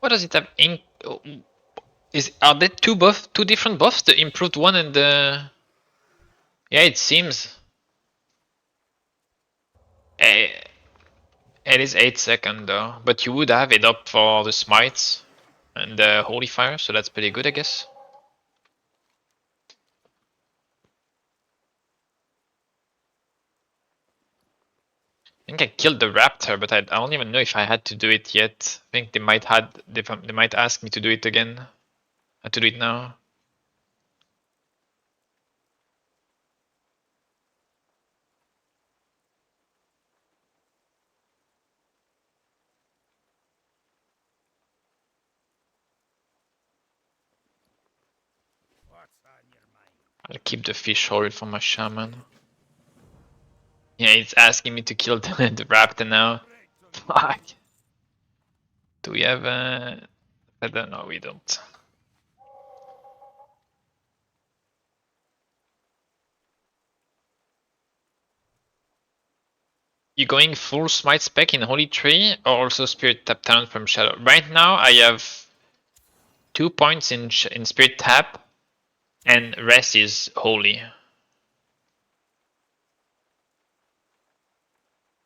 What does it have? Are there two different buffs? The improved one and the... Yeah, it seems. Eh, it is 8 seconds though, but you would have it up for the smites and the holy fire, so that's pretty good, I guess. I think I killed the raptor, but I don't even know if I had to do it yet. I think they might ask me to do it again. I have to do it now. I'll keep the fish oil for my shaman. Yeah, it's asking me to kill the raptor now. Fuck. Do we have I don't know, we don't. You going full smite spec in Holy Tree or also Spirit Tap Talent from Shadow? Right now I have 2 points in Spirit Tap and rest is Holy.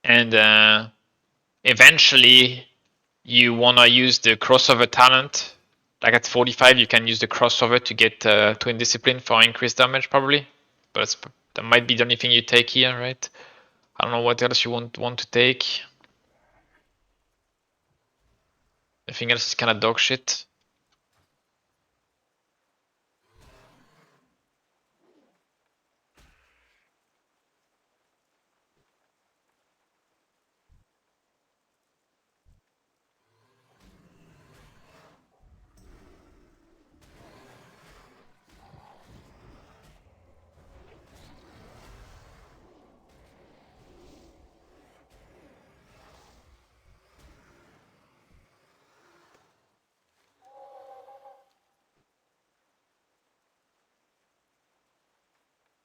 And eventually you wanna use the crossover talent. Like at 45 you can use the crossover to get Twin Discipline for increased damage probably. But that might be the only thing you take here, right? I don't know what else you want to take. Everything else is kinda dog shit.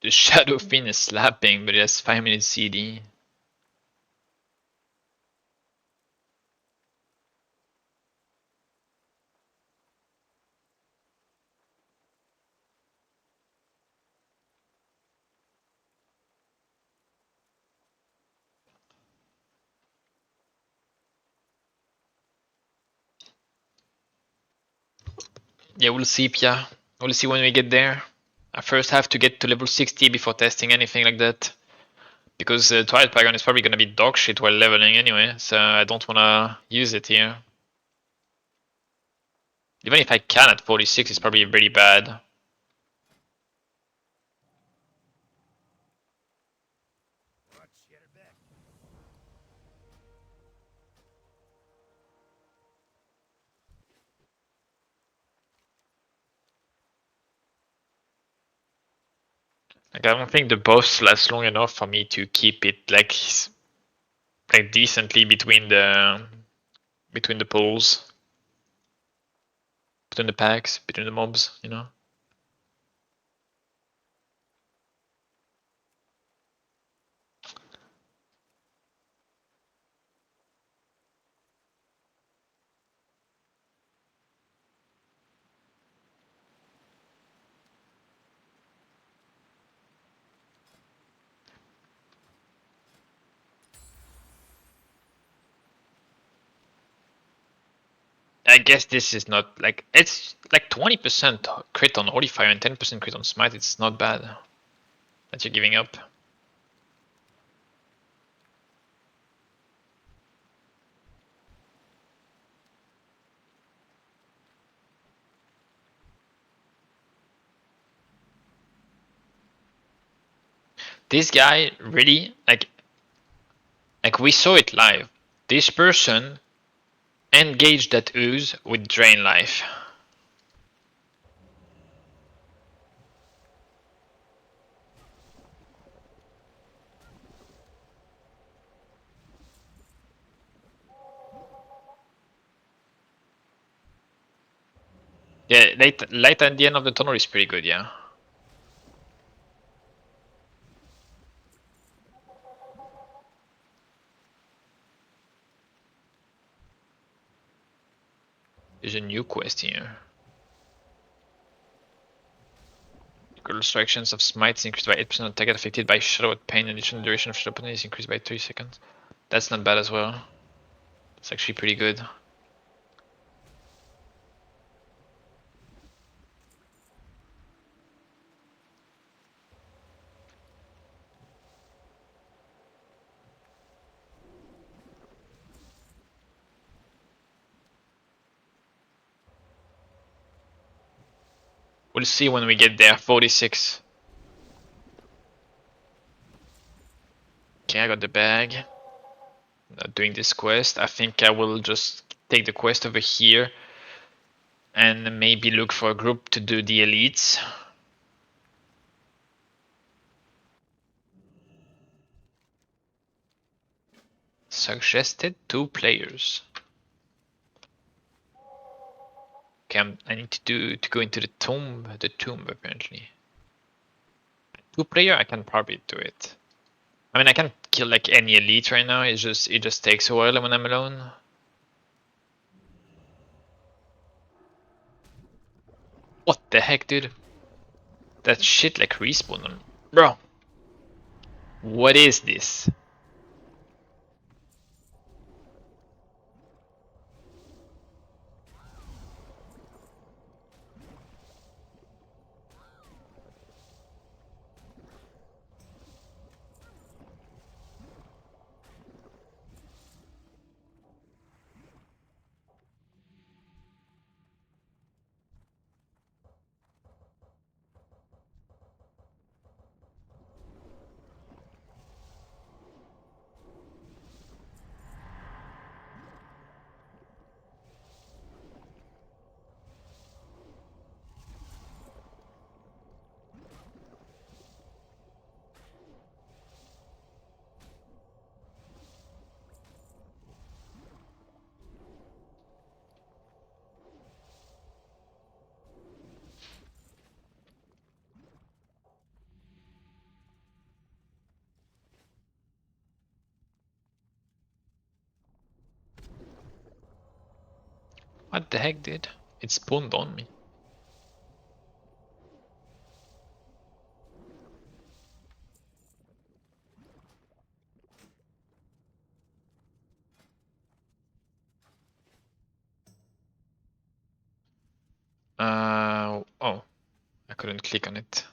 The Shadow Fiend is slapping, but it has 5 minutes CD. Yeah, we'll see, Pia. We'll see when we get there. I first have to get to level 60 before testing anything like that. Because Twilight Paragon is probably gonna be dog shit while leveling anyway, so I don't wanna use it here. Even if I can at 46, it's probably really bad. Like I don't think the buffs last long enough for me to keep it like decently between the pools, between the packs, between the mobs, you know. I guess this is not like it's like 20% crit on Holy Fire and 10% crit on Smite. It's not bad that you're giving up. This guy really like we saw it live. This person Engage that ooze with drain life. Yeah, light at the end of the tunnel is pretty good, yeah. There's a new quest here. Restrictions of smites increased by 8% on target affected by shadow with pain. Additional duration of shadow penalty is increased by 3 seconds. That's not bad as well. It's actually pretty good. We'll see when we get there. 46. Okay, I got the bag. Not doing this quest. I think I will just take the quest over here and maybe look for a group to do the elites. Suggested 2 players. Okay, I need to go into the tomb apparently. 2 player, I can probably do it. I mean, I can't kill like any elite right now. It just takes a while when I'm alone. What the heck, dude? That shit like respawned on, bro. What is this? What the heck, dude? It spawned on me. Oh, I couldn't click on it.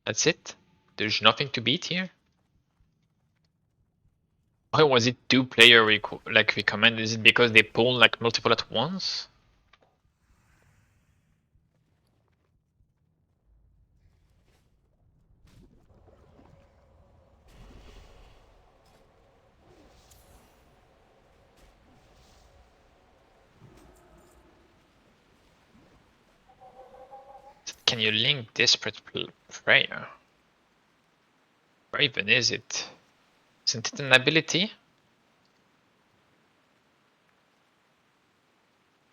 That's it? There's nothing to beat here? Why was it 2 player like recommended? Is it because they pull like multiple at once? Can you link Desperate Prayer? Where even is it? Isn't it an ability?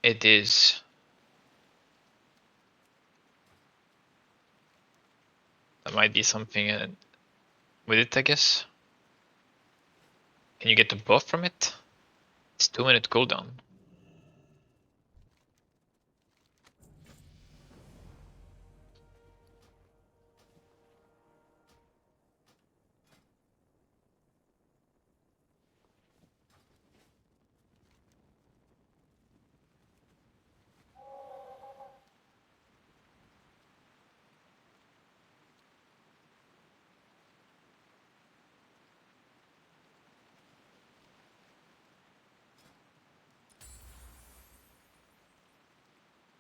It is. That might be something with it, I guess. Can you get a buff from it? It's 2-minute cooldown.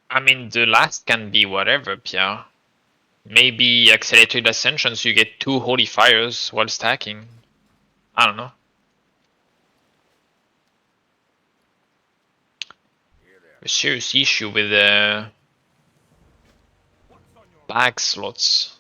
I mean, the last can be whatever, Pierre. Maybe accelerated ascension so you get 2 holy fires while stacking. I don't know. a serious issue with the bag slots.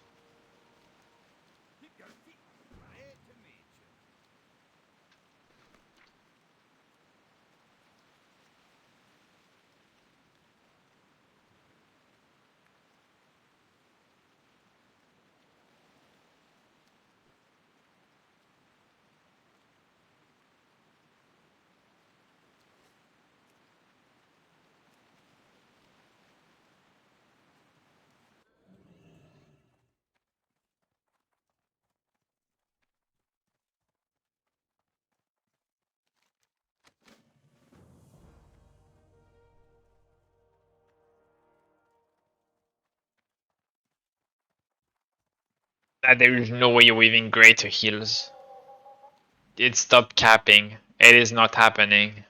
There is no way you're weaving greater heals. It stopped capping. It is not happening.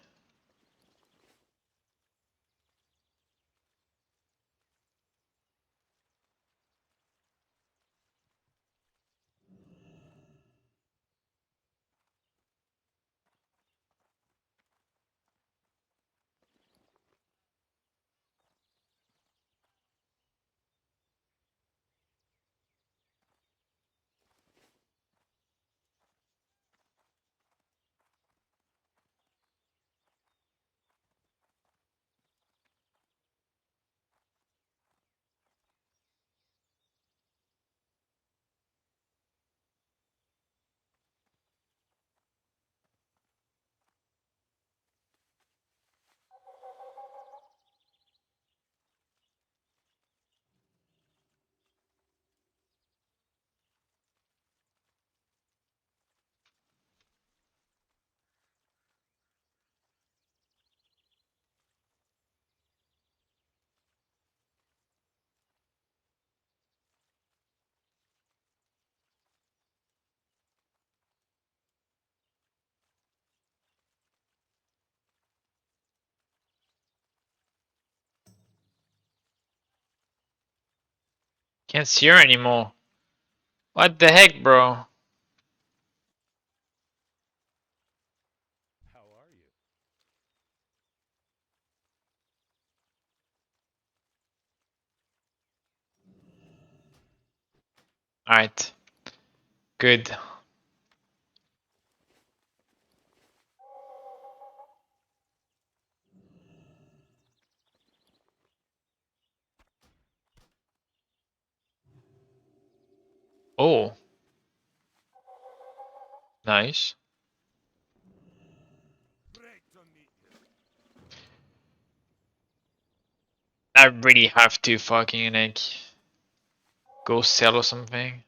Can't see her anymore. What the heck, bro? How are you? Alright. Good. Oh, nice. Great to meet you. I really have to fucking like go sell or something.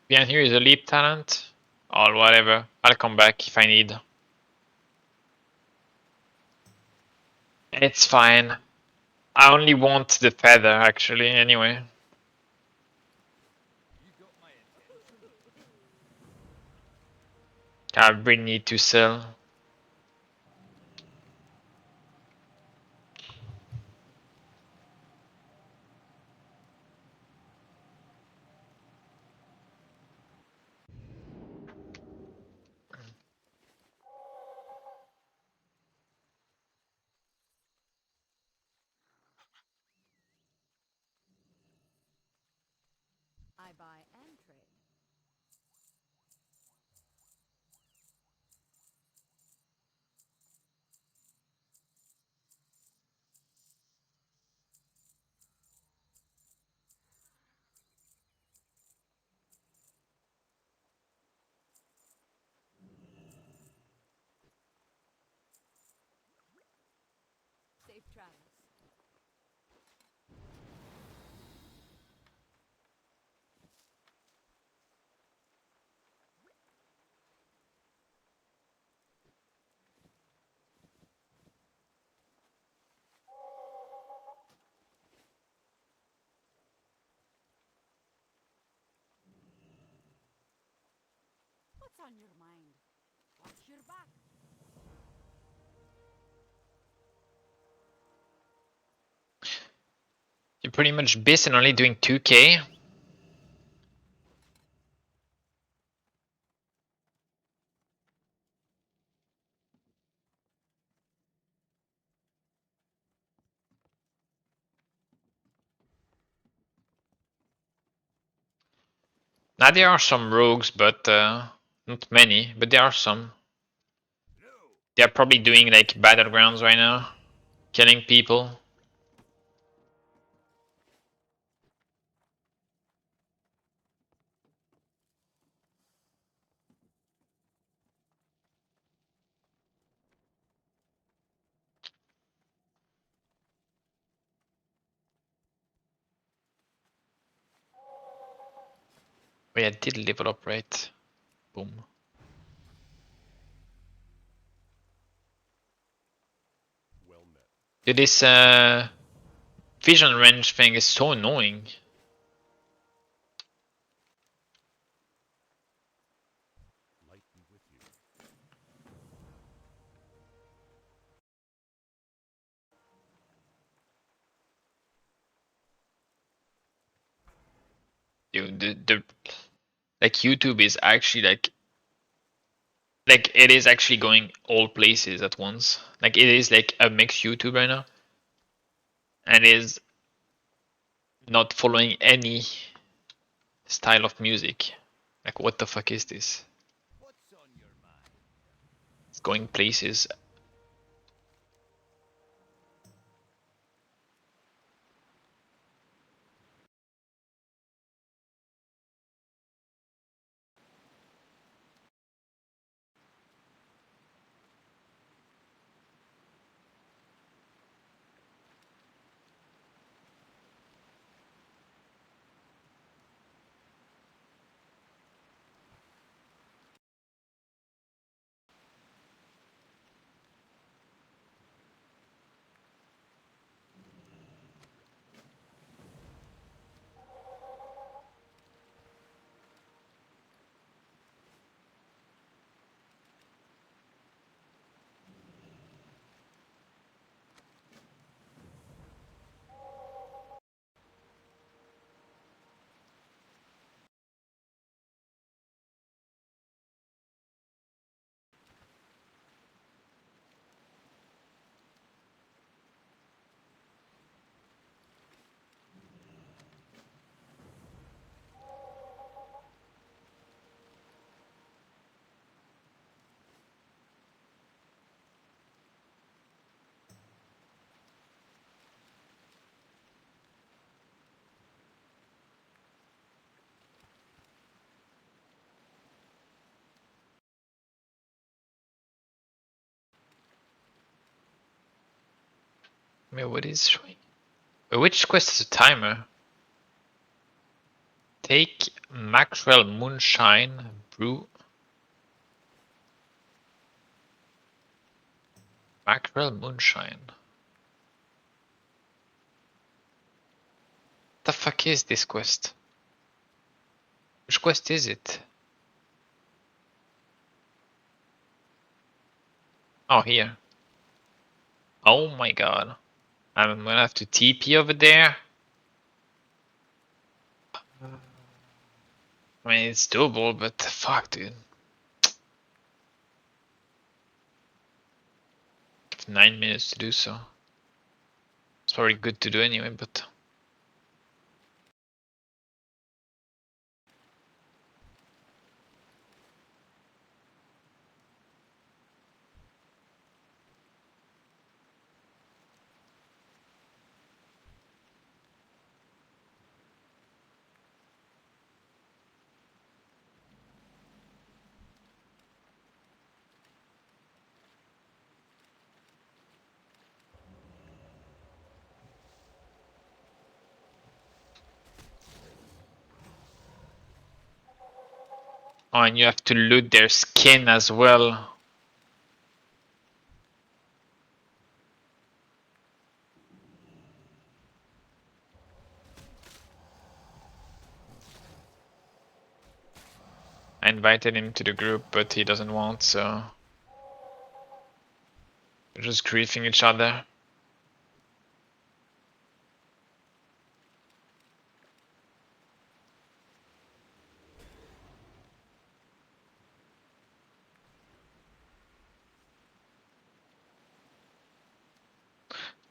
Behind here is a leap talent. Or whatever. I'll come back if I need. It's fine. I only want the feather actually anyway. You got my attention. I really need to sell. I buy and trade. Safe travels. What's on your mind? Watch your back. pretty much bis and only doing 2k. Now there are some rogues, but not many, but there are some. They're probably doing like battlegrounds right now, killing people. Oh yeah, I did level up, right? Boom. Well met. Dude, this vision range thing is so annoying. Light be with you. Dude, the like YouTube is actually like it is actually going all places at once. Like it is like a mixed YouTube right now, and is not following any style of music. Like what the fuck is this? What's on your mind? It's going places. I mean, what is showing? Which quest is a timer? Take Maxwell Moonshine Brew. Maxwell Moonshine. The fuck is this quest? Which quest is it? Oh, here. Oh my god. I'm gonna have to TP over there. I mean, it's doable, but fuck, dude. 9 minutes to do so. It's probably good to do anyway, but. Oh, and you have to loot their skin as well. I invited him to the group, but he doesn't want, so. We're just griefing each other.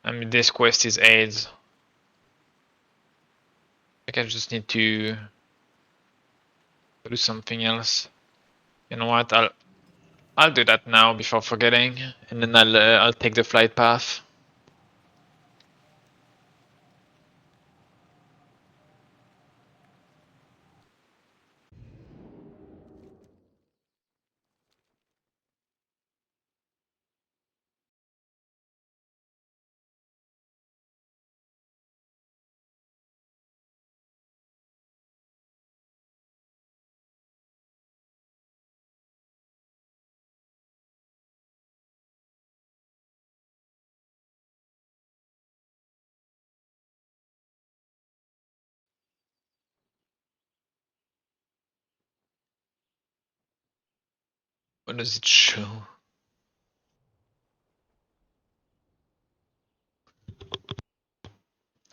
I mean, this quest is AIDS. I think I just need to do something else. You know what? I'll do that now before forgetting, and then I'll take the flight path. What does it show?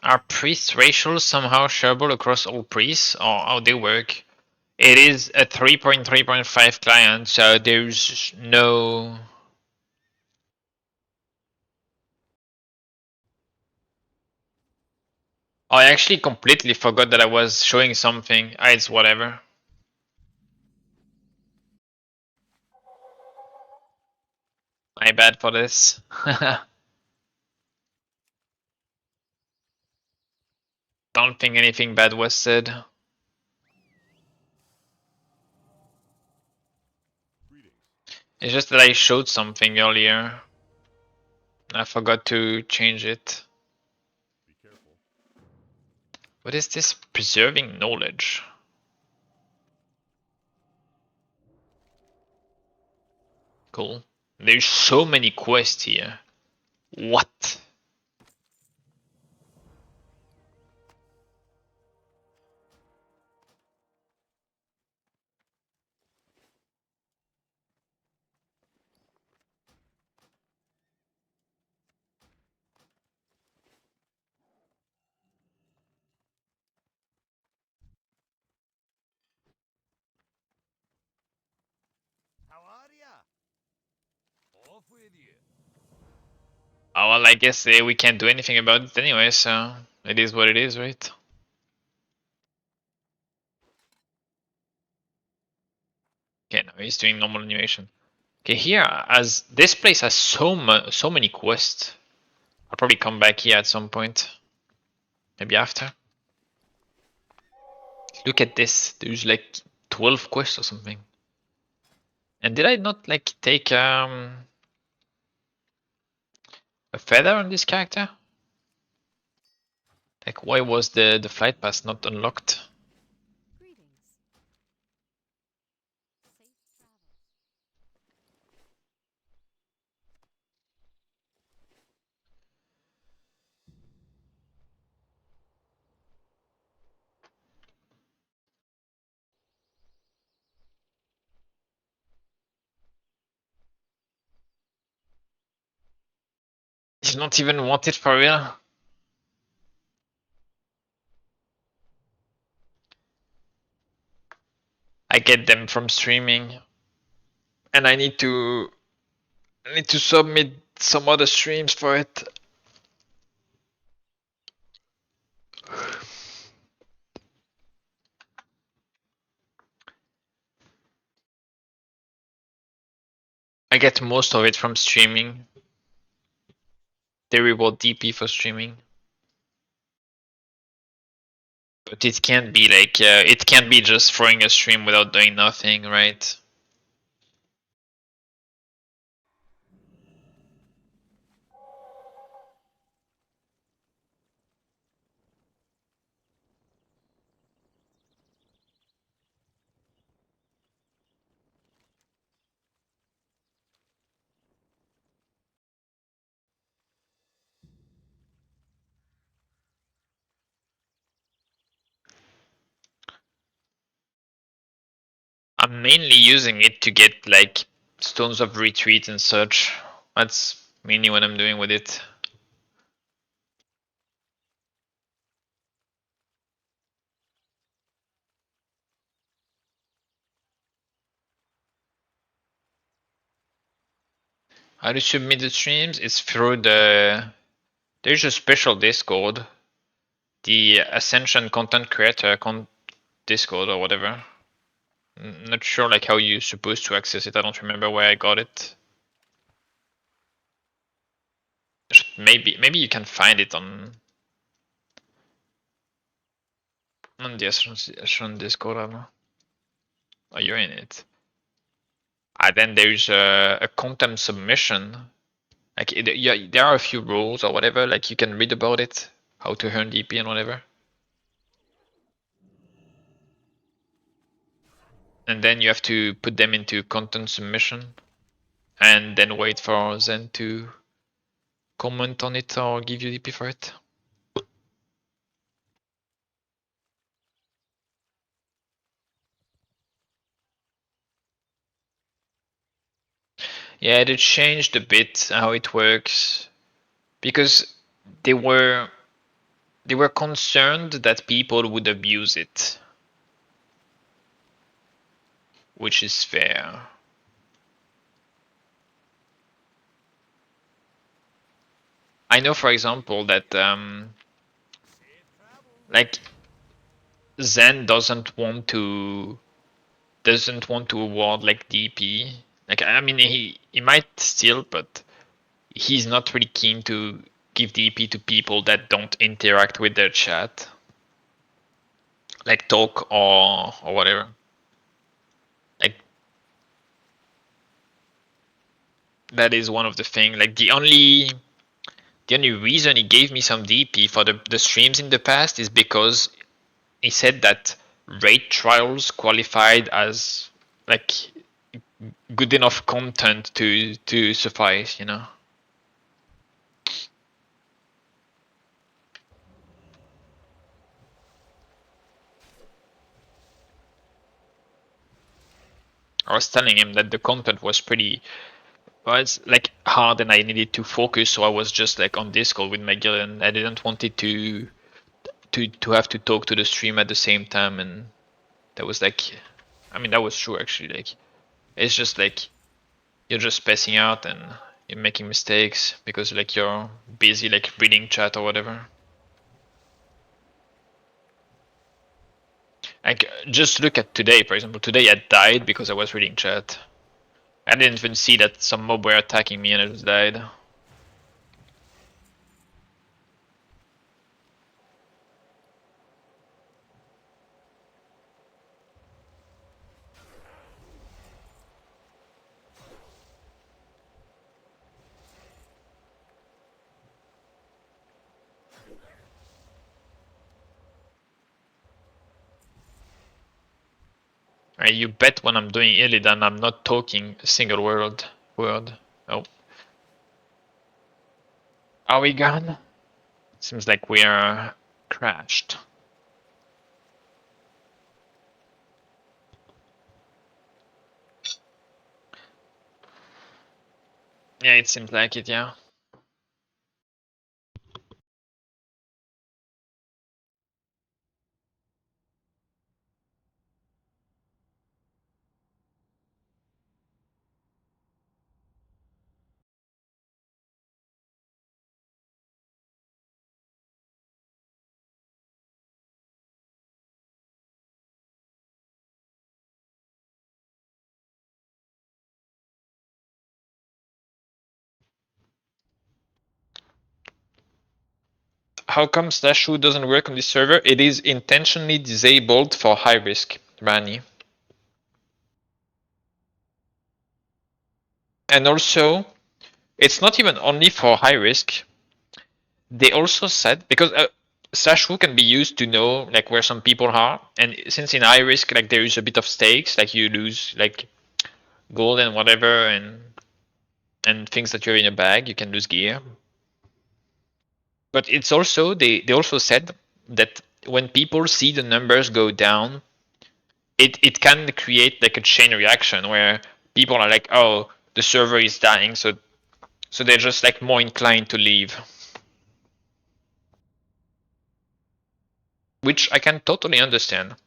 Are priest ratios somehow shareable across all priests, or how they work? It is a 3.3.5 client, so there's no. I actually completely forgot that I was showing something. It's whatever. My bad for this. Don't think anything bad was said. Greetings. It's just that I showed something earlier. I forgot to change it. Be careful. What is this? Preserving knowledge. Cool. There's so many quests here. What? How are ya? Off with you. Oh, well, I guess we can't do anything about it anyway, so it is what it is, right? Okay, no, he's doing normal animation. Okay, here, as this place has so many quests. I'll probably come back here at some point. Maybe after. Look at this. There's like 12 quests or something. And did I not like take a feather on this character? Like why was the flight pass not unlocked? Greetings. Safe travels. He's not even wanted for real. I get them from streaming. And I need to submit some other streams for it. I get most of it from streaming. They reward DP for streaming. But it can't be like, it can't be just throwing a stream without doing nothing, right? I'm mainly using it to get like stones of retreat and such. That's mainly what I'm doing with it. How to submit the streams? It's through the There's a special Discord, the Ascension content creator Discord or whatever. Not sure like how you're supposed to access it. I don't remember where I got it. Maybe you can find it on the Ascension Discord. I don't know. Oh, you're in it. Then there's a content submission. Like yeah, there are a few rules or whatever. Like you can read about it, how to earn DP and whatever. And then you have to put them into content submission, and then wait for Zen to comment on it or give you DP for it. Yeah, they changed a bit how it works because they were concerned that people would abuse it, which is fair. I know, for example, that like Zen doesn't want to award like DP. Like I mean, he might still, but he's not really keen to give DP to people that don't interact with their chat, like talk or whatever. Like that is one of the things. Like the only reason he gave me some DP for the streams in the past is because he said that raid trials qualified as like good enough content to suffice, you know. I was telling him that the content was pretty was like hard and I needed to focus, so I was just like on Discord with my girl and I didn't want it to have to talk to the stream at the same time, and that was like, I mean that was true actually. Like it's just like you're just passing out and you're making mistakes because like you're busy like reading chat or whatever. Like just look at today, for example. Today I died because I was reading chat. I didn't even see that some mob were attacking me and I just died. You bet when I'm doing Illidan I'm not talking a single word. Oh. Are we gone? Seems like we're crashed. Yeah, it seems like it, yeah. How come Slashu doesn't work on this server? It is intentionally disabled for high risk, Rani. And also, it's not even only for high risk. They also said, because Slashu can be used to know like where some people are, and since in high risk like there is a bit of stakes, like you lose like gold and whatever, and things that you have in a bag, you can lose gear. But it's also they also said that when people see the numbers go down, it can create like a chain reaction where people are like, oh, the server is dying, so they're just like more inclined to leave. Which I can totally understand.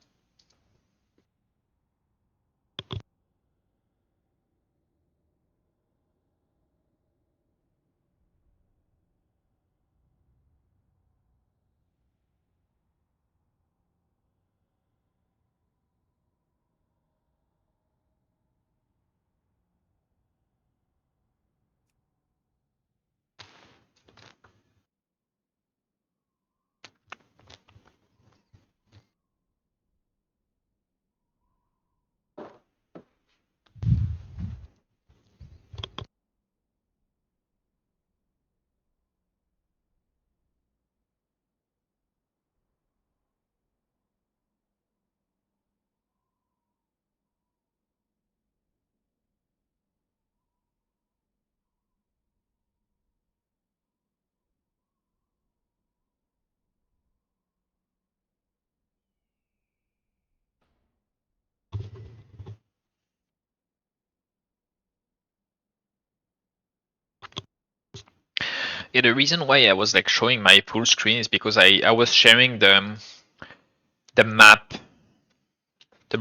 Yeah, the reason why I was like showing my full screen is because I was sharing the map, the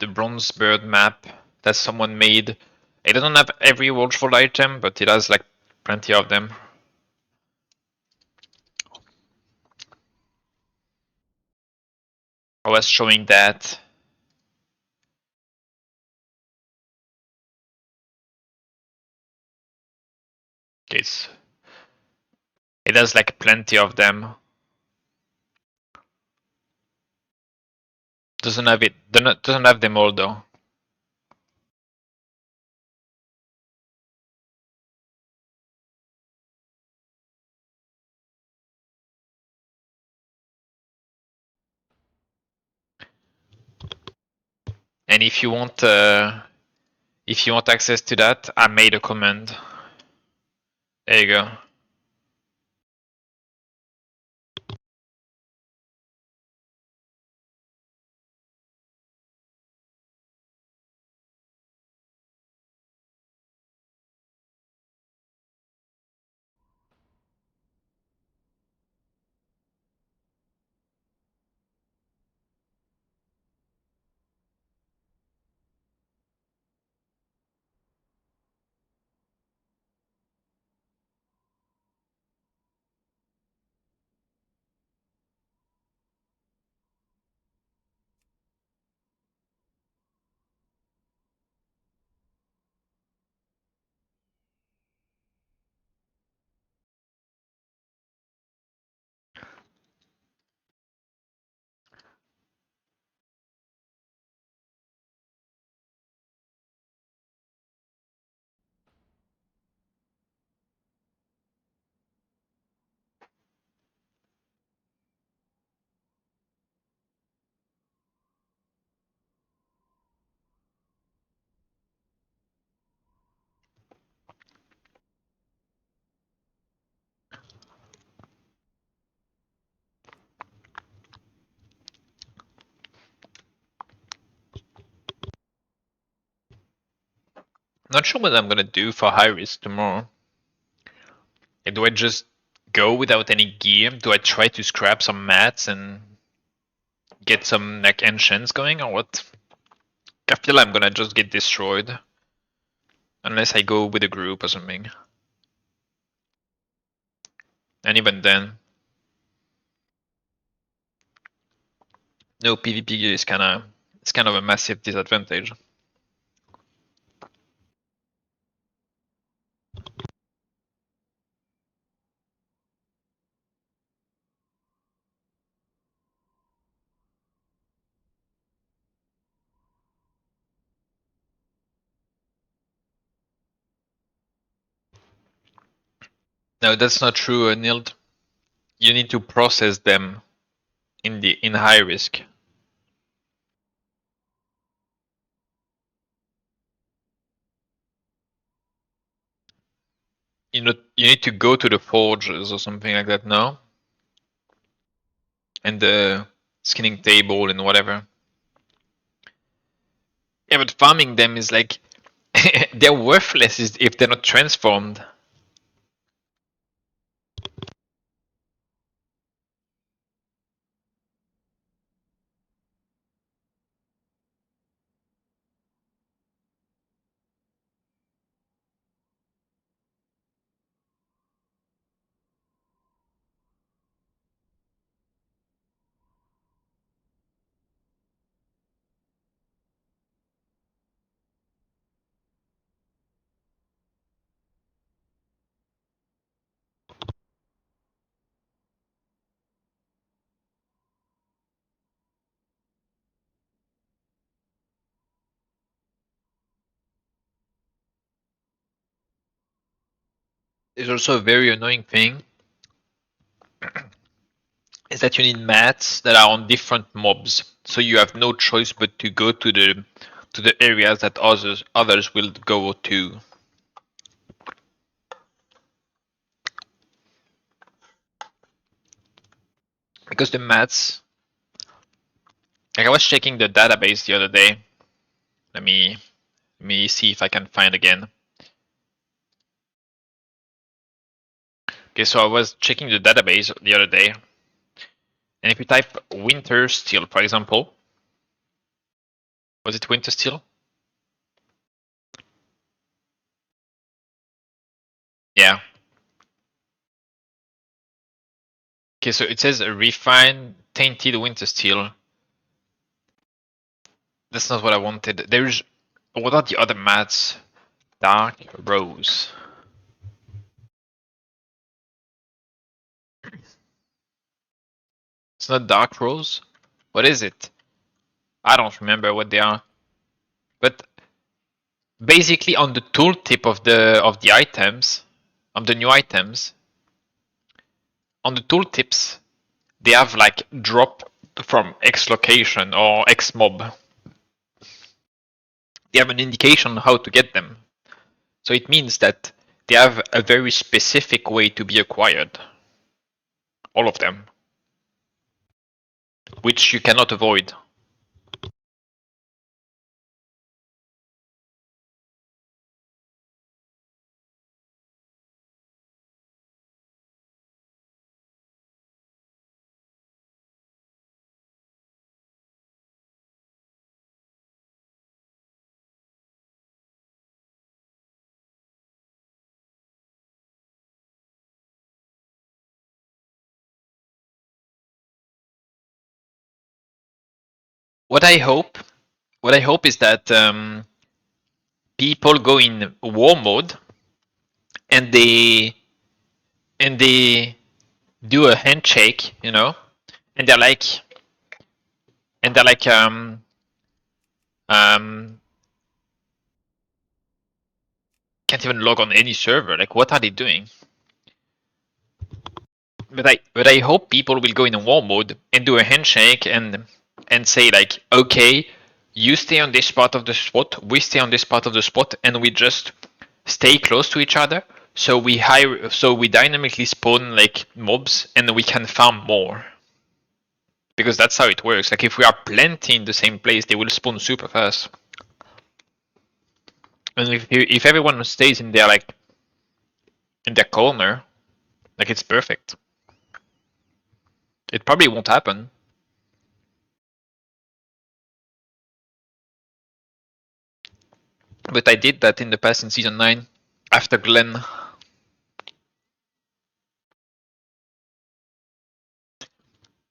Bronzebeard map that someone made. It doesn't have every watchful item, but it has like plenty of them. I was showing that. It's it has like plenty of them. Doesn't have them all though. And if you want access to that, I made a command. There you go. Not sure what I'm gonna do for high risk tomorrow. Do I just go without any gear? Do I try to scrap some mats and get some like ancients going or what? I feel I'm gonna just get destroyed. Unless I go with a group or something. And even then. No PvP gear is kind of a massive disadvantage. No, that's not true, Nild. You need to process them in high risk. You need to go to the forges or something like that, no? And the skinning table and whatever. Yeah, but farming them is like they're worthless if they're not transformed. There's also a very annoying thing is that you need mats that are on different mobs, so you have no choice but to go to the areas that others will go to. Because the mats, like I was checking the database the other day. Let me see if I can find again. Okay, so I was checking the database the other day, and if you type winter steel, for example, was it winter steel? Yeah. Okay, so it says a refined tainted winter steel. That's not what I wanted. There's what are the other mats? Dark rose. It's not dark rose. What is it? I don't remember what they are. But basically on the tooltip of the items, of the new items, on the tooltips, they have like drop from X location or X mob. They have an indication how to get them. So it means that they have a very specific way to be acquired. All of them. Which you cannot avoid. What I hope is that people go in war mode and they do a handshake, you know, and they're like um can't even log on any server. Like, what are they doing? But I hope people will go in a war mode and do a handshake and say like, okay, you stay on this part of the spot, we stay on this part of the spot, and we just stay close to each other. So we dynamically spawn like mobs and we can farm more. Because that's how it works. Like if we are plenty in the same place, they will spawn super fast. And if everyone stays in their like in their corner, like it's perfect. It probably won't happen. But I did that in the past in season 9 after Glenn.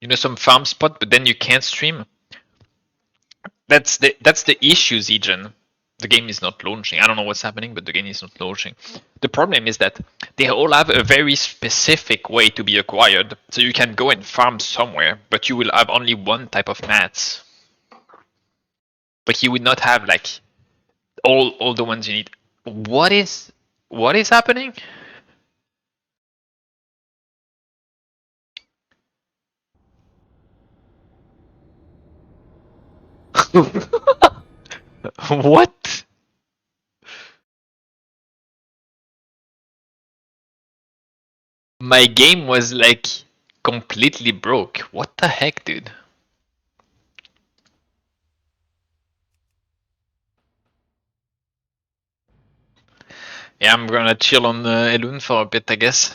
You know, some farm spot, but then you can't stream. That's the issue, Zijan. The game is not launching. I don't know what's happening, but the game is not launching. The problem is that they all have a very specific way to be acquired. So you can go and farm somewhere, but you will have only one type of mats. But you would not have like all the ones you need. What is happening? What? My game was like completely broke. What the heck, dude? Yeah, I'm gonna chill on Elun for a bit, I guess.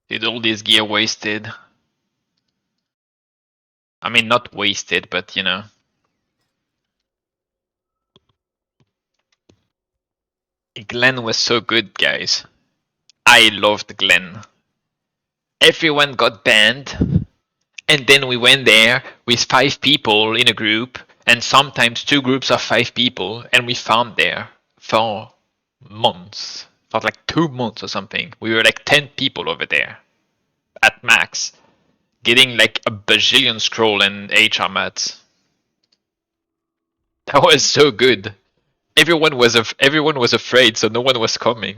Did all this gear wasted? I mean, not wasted, but you know. Glenn was so good, guys. I loved Glenn. Everyone got banned, and then we went there with 5 people in a group, and sometimes 2 groups of 5 people, and we farmed there for months. For like 2 months or something. We were like 10 people over there at max, getting like a bajillion scroll and HR mats. That was so good. Everyone was afraid, so no one was coming.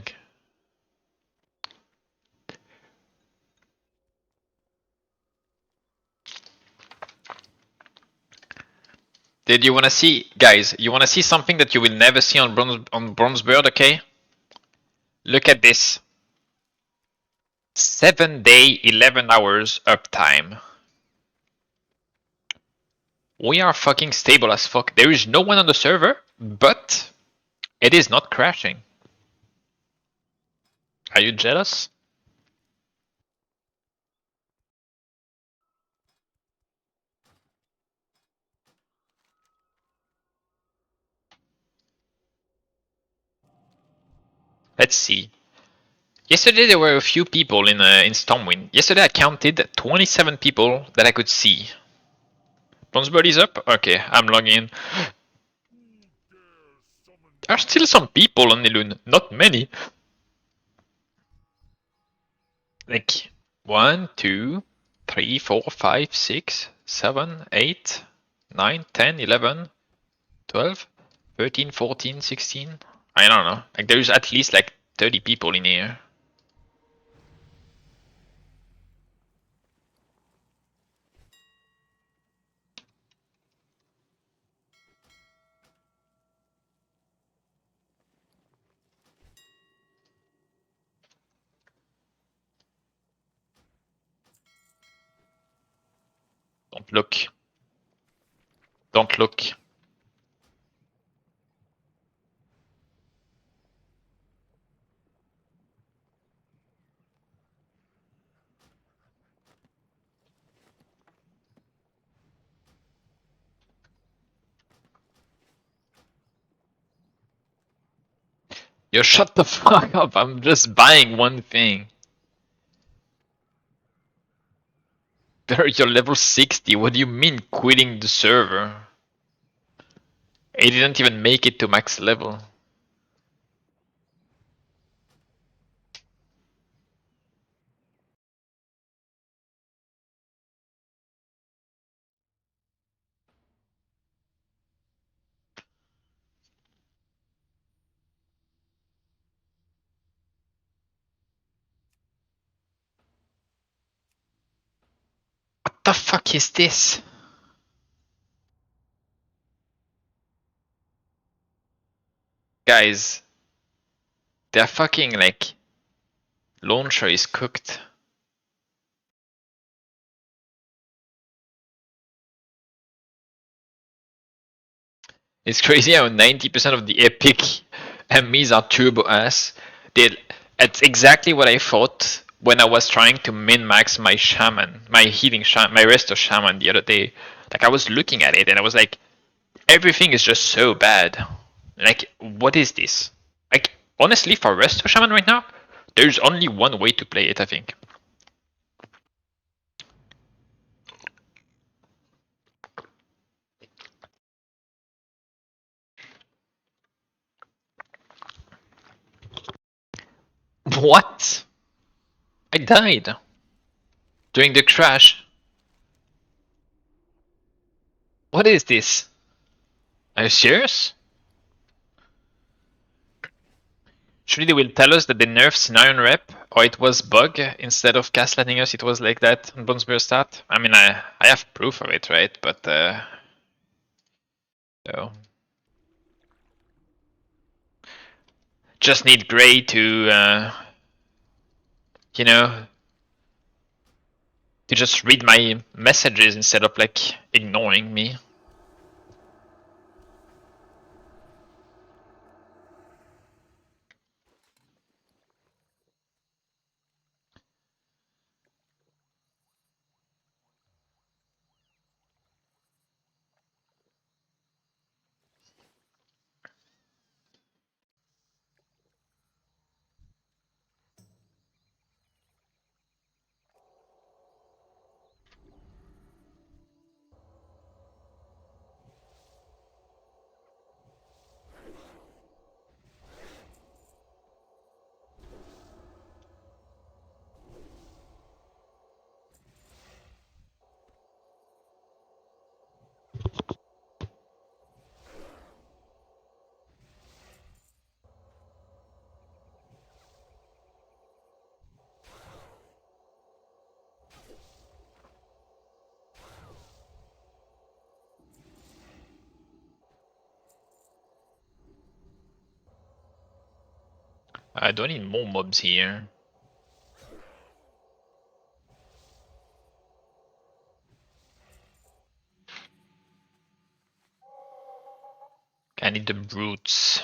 Did you wanna see, guys? You wanna see something that you will never see on Bronzebeard? Okay, look at this. 7-day, 11 hours uptime. We are fucking stable as fuck. There is no one on the server, but it is not crashing. Are you jealous? Let's see. Yesterday there were a few people in Stormwind. Yesterday I counted 27 people that I could see. Bronzebeard is up? Okay, I'm logging in. There are still some people on Nilun. Not many. Like 1, 2, 3, 4, 5, 6, 7, 8, 9, 10, 11, 12, 13, 14, 16. I don't know. Like there's at least like 30 people in here. Don't look. Don't look. Yo, shut the fuck up. I'm just buying one thing. You're level 60. What do you mean quitting the server? It didn't even make it to max level. What the fuck is this? Guys, their fucking like launcher is cooked. It's crazy how 90% of the epic enemies are turbo ass. It's exactly what I thought when I was trying to min-max my shaman, my healing shaman, my resto shaman the other day. Like I was looking at it and I was like, everything is just so bad. Like, what is this? Like, honestly, for resto shaman right now, there's only one way to play it, I think. What? I died during the crash. What is this? Are you serious? Surely they will tell us that they nerfed Scenario Rep, or it was bug instead of gaslighting us. It was like that on Bronzebeard stat. I mean, I have proof of it, right? But so just need Gray to you know, to just read my messages instead of like ignoring me. I don't need more mobs here. need the brutes.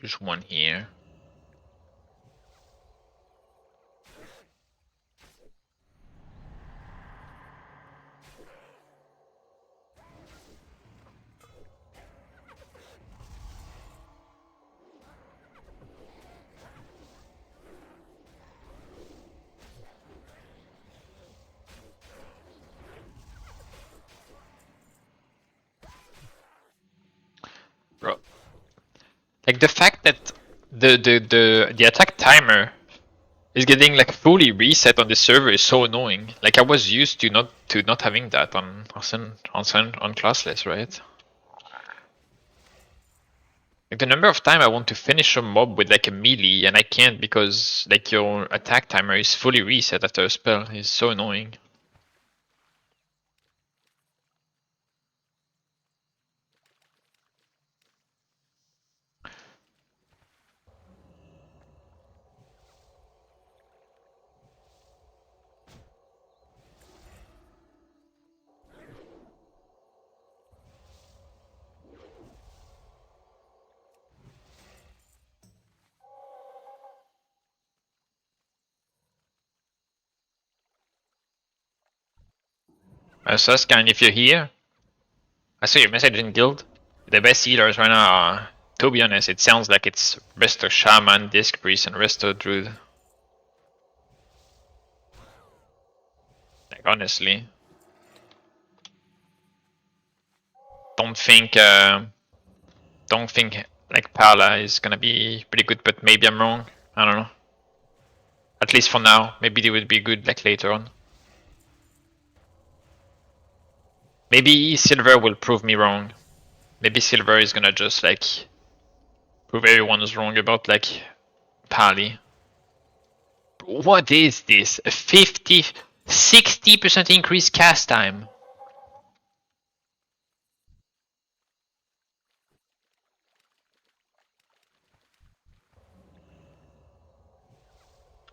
There's one here. Bro. Like the fact that the attack timer is getting like fully reset on the server is so annoying. Like I was used to not having that on classless, right? Like the number of time I want to finish a mob with like a melee and I can't because like your attack timer is fully reset after a spell is so annoying. Suscan, if you're here, I saw your message in guild. The best healers right now are, to be honest, it sounds like it's Resto Shaman, Disc Priest, and Resto Druid. Like honestly. Don't think like Pala is gonna be pretty good, but maybe I'm wrong. I don't know. At least for now. Maybe they will be good like later on. Maybe Silver will prove me wrong. Maybe Silver is gonna just like prove everyone is wrong about like Pali. What is this? A 60% increased cast time.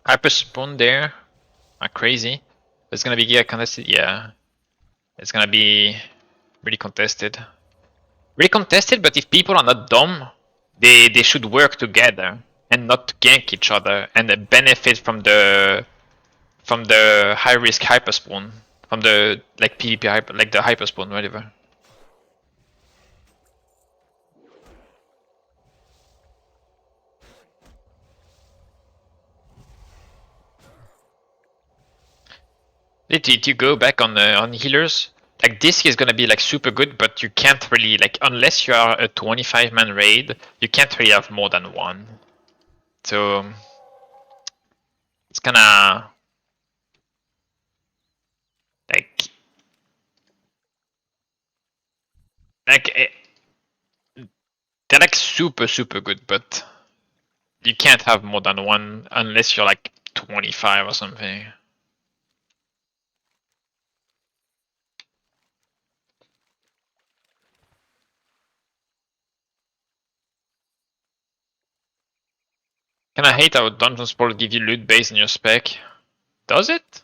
Hyper spawn there are crazy. It's gonna be contested. Yeah, it's gonna be really contested. Really contested, but if people are not dumb, they should work together and not gank each other and benefit from the high risk hyper spawn, from the like PvP hyper, like the hyper spawn, whatever. To go back on healers, like Disc is gonna be like super good, but you can't really like unless you are a 25-man raid, you can't really have more than one. So it's kinda like like they're like super good, but you can't have more than one unless you're like 25 or something. Kinda hate how Dungeon Sprawl give you loot based on your spec. Does it?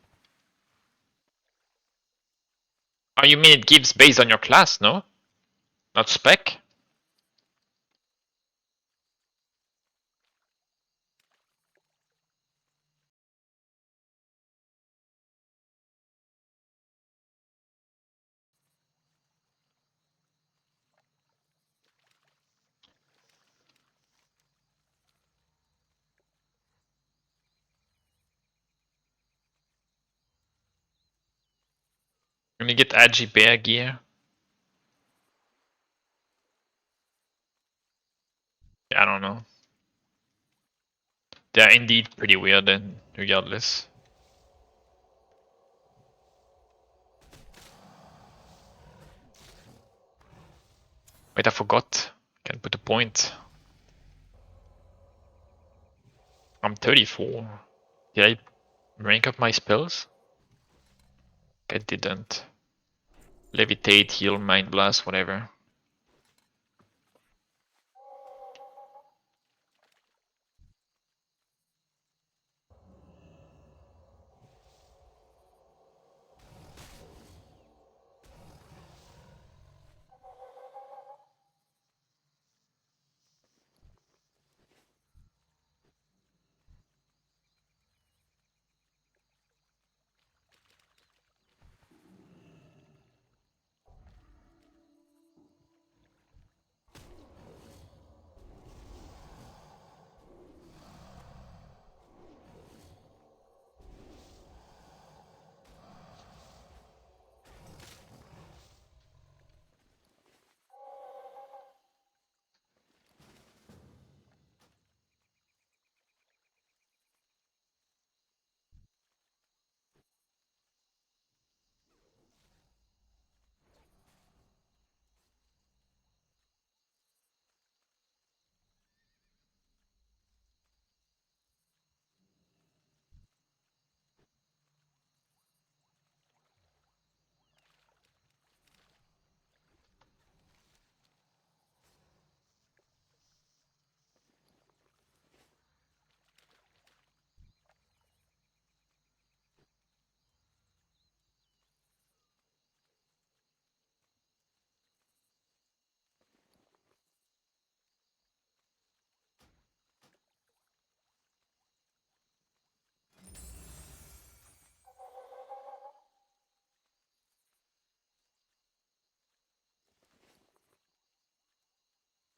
Oh, you mean it gives based on your class, no? Not spec? When you get Agi Bear gear? I don't know. They're indeed pretty weird and regardless. Wait, I forgot. Can put a point. I'm 34. Did I rank up my spells? I didn't. Levitate, heal, mind blast, whatever.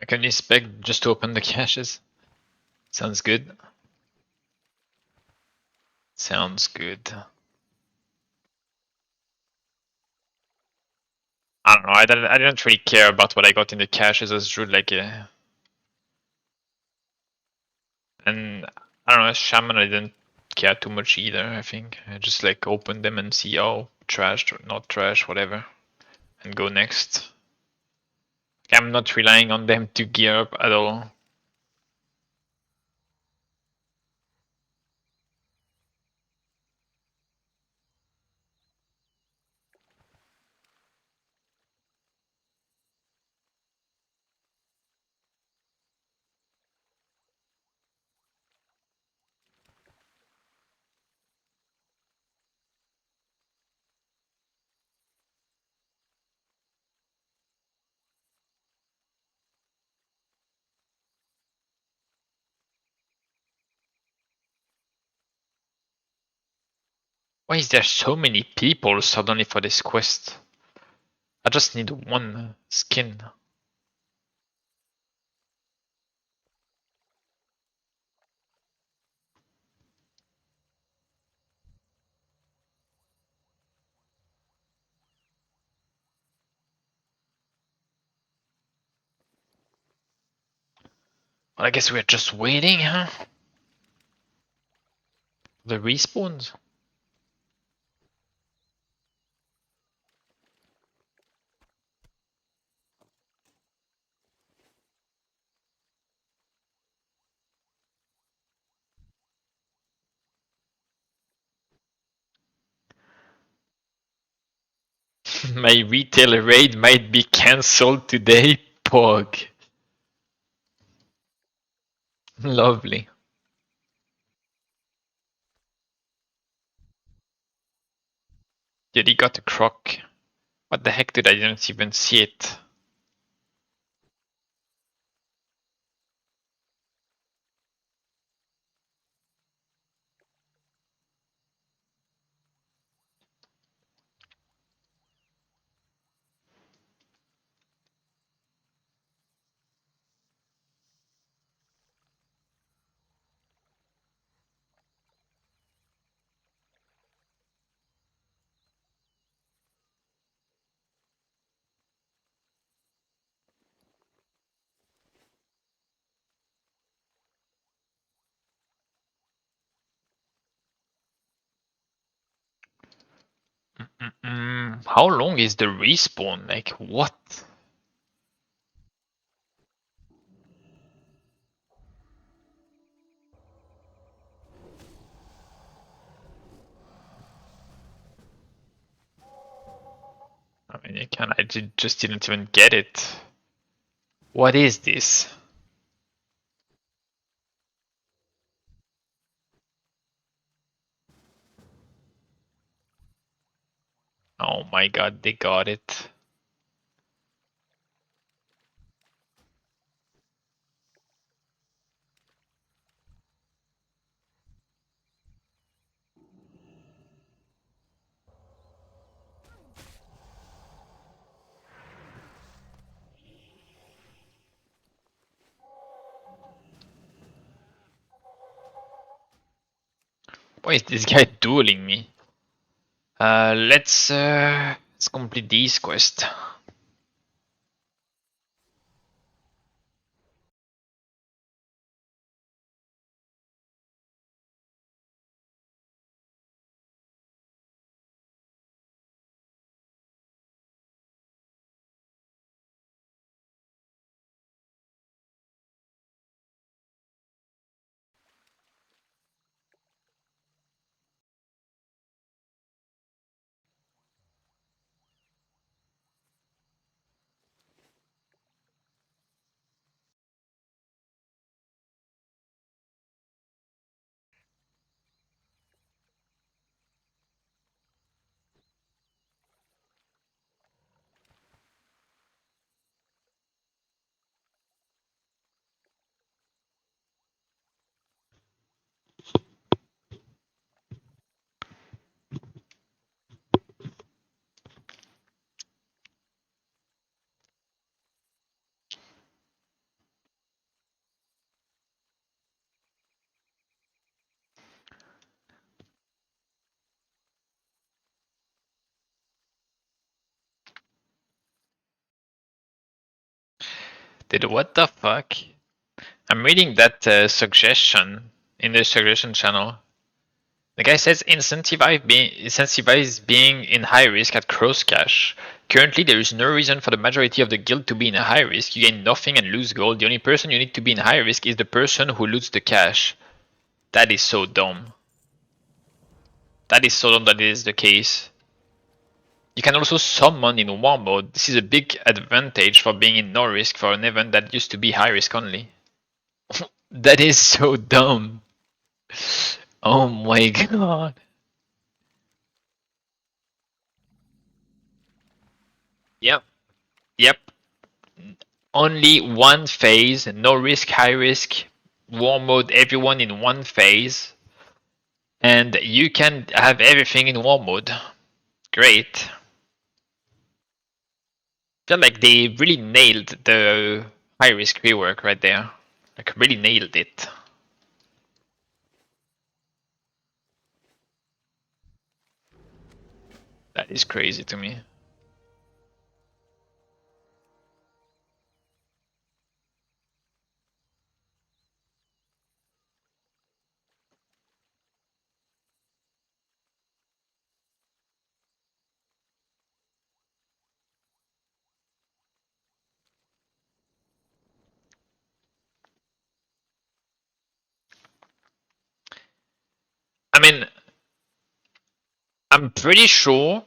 I can expect just to open the caches. Sounds good. Sounds good. I don't know. I didn't really care about what I got in the caches. I drew like a, and I don't know. Shaman, I didn't care too much either. I think I just like open them and see, oh, trash or not trash, whatever, and go next. I'm not relying on them to gear up at all. Why is there so many people suddenly for this quest? I just need one skin. Well, I guess we're just waiting, huh? The respawns? My retail raid might be cancelled today, Pog. Lovely. Dude, he got a croc. What the heck did I didn't even see it? How long is the respawn? Like, what? I mean, just didn't even get it. What is this? Oh my god, they got it. Why is this guy dueling me? Let's complete this quest. Did what the fuck? I'm reading that suggestion in the suggestion channel. The guy says incentivize being in high risk at cross cash. Currently, there is no reason for the majority of the guild to be in a high risk. You gain nothing and lose gold. The only person you need to be in high risk is the person who loots the cash. That is so dumb. That is so dumb that it is the case. You can also summon in war mode. This is a big advantage for being in no risk for an event that used to be high risk only. That is so dumb. Oh my god. Yep. Yep. Only one phase, no risk, high risk, war mode, everyone in one phase. And you can have everything in war mode. Great. I feel like they really nailed the high risk rework right there. Like really nailed it. That is crazy to me. I mean, I'm pretty sure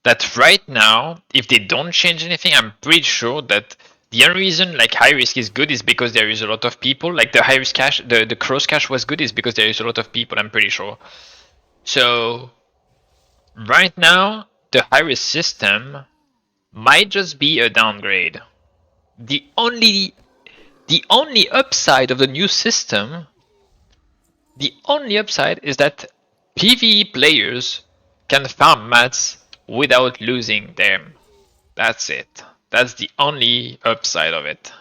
that right now, if they don't change anything, I'm pretty sure that the only reason like high risk is good is because there is a lot of people. Like the high risk cash, the cross cash was good is because there is a lot of people. I'm pretty sure. So right now, the high risk system might just be a downgrade. The only upside of the new system, the only upside is that PvE players can farm mats without losing them. That's it. That's the only upside of it.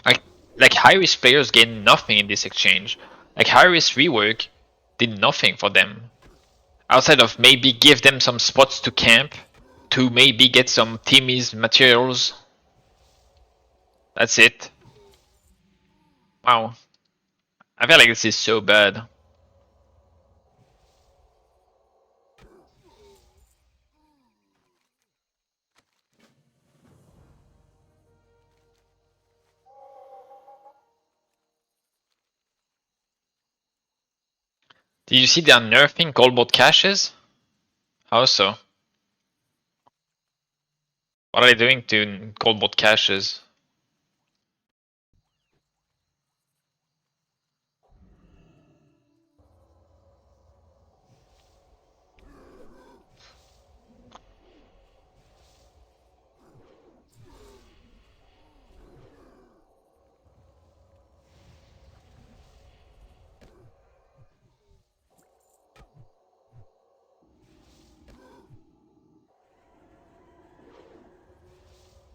Like high risk players gain nothing in this exchange. Like high risk rework did nothing for them. Outside of maybe give them some spots to camp, to maybe get some Timmy's materials. That's it. Wow. I feel like this is so bad. Did you see they are nerfing gold caches? How so? What are they doing to gold caches?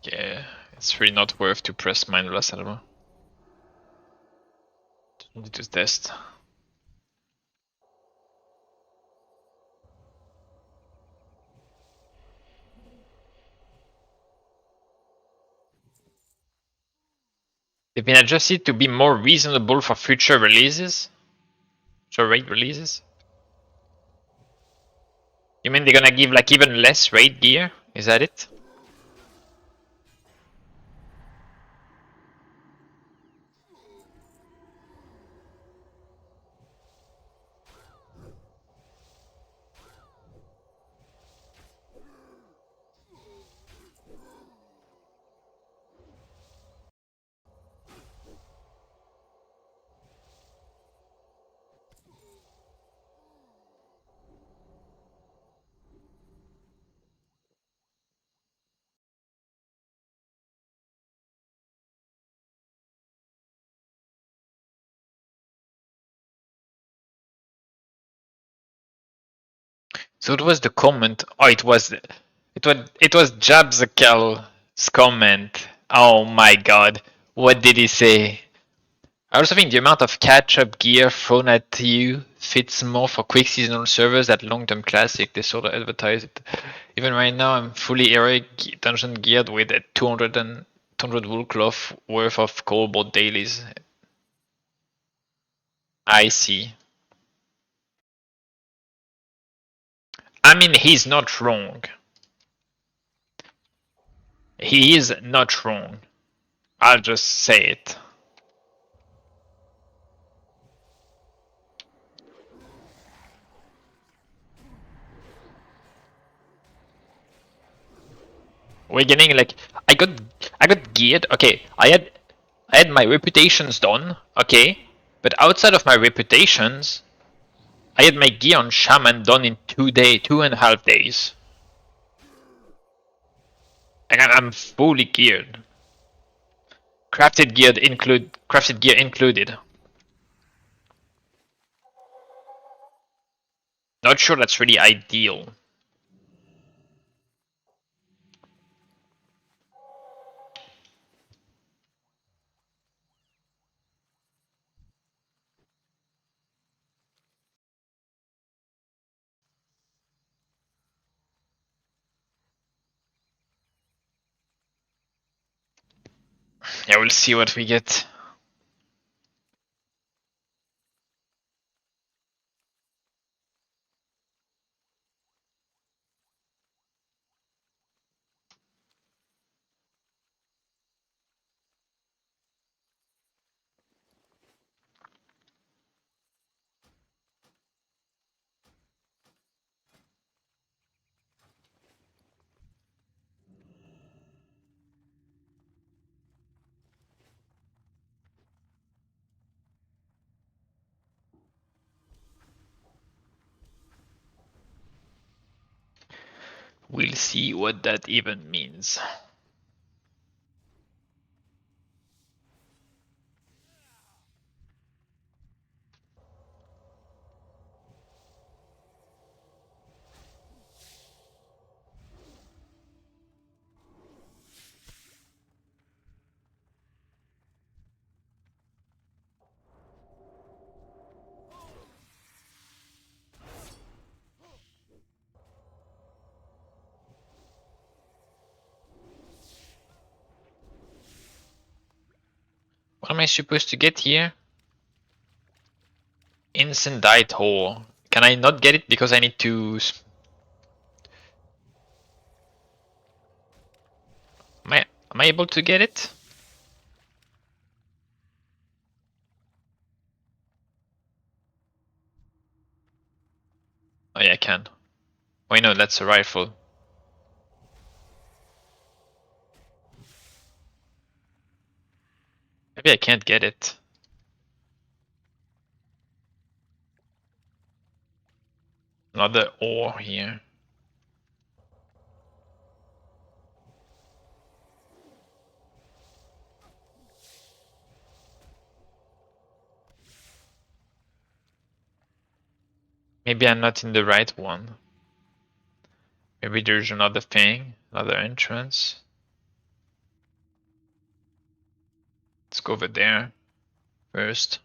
Yeah, it's really not worth to press mindless anymore. Need to test. They've been adjusted to be more reasonable for future releases? Future raid releases? You mean they're gonna give like even less raid gear? Is that it? So it was the comment. Oh, it was Jabzakal's comment. Oh my god. What did he say? I also think the amount of catch-up gear thrown at you fits more for quick seasonal servers that long-term classic. They sort of advertise it. Even right now, I'm fully heroic dungeon geared with a 200 wool cloth worth of cobalt dailies. I see. I mean, he's not wrong. He is not wrong. I'll just say it. We're getting like I got geared. Okay, I had my reputations done. Okay, but outside of my reputations, I had my gear on shaman done in 2.5 days. Like I'm fully geared. Crafted gear included. Not sure that's really ideal. Yeah, we'll see what we get. We'll see what that even means. What am I supposed to get here? Incendite Whore. Can I not get it because I need to... Am I able to get it? Oh yeah, I can. Wait, no, that's a rifle. Maybe I can't get it. Another ore here. Maybe I'm not in the right one. Maybe there's another thing, another entrance. Let's go over there first.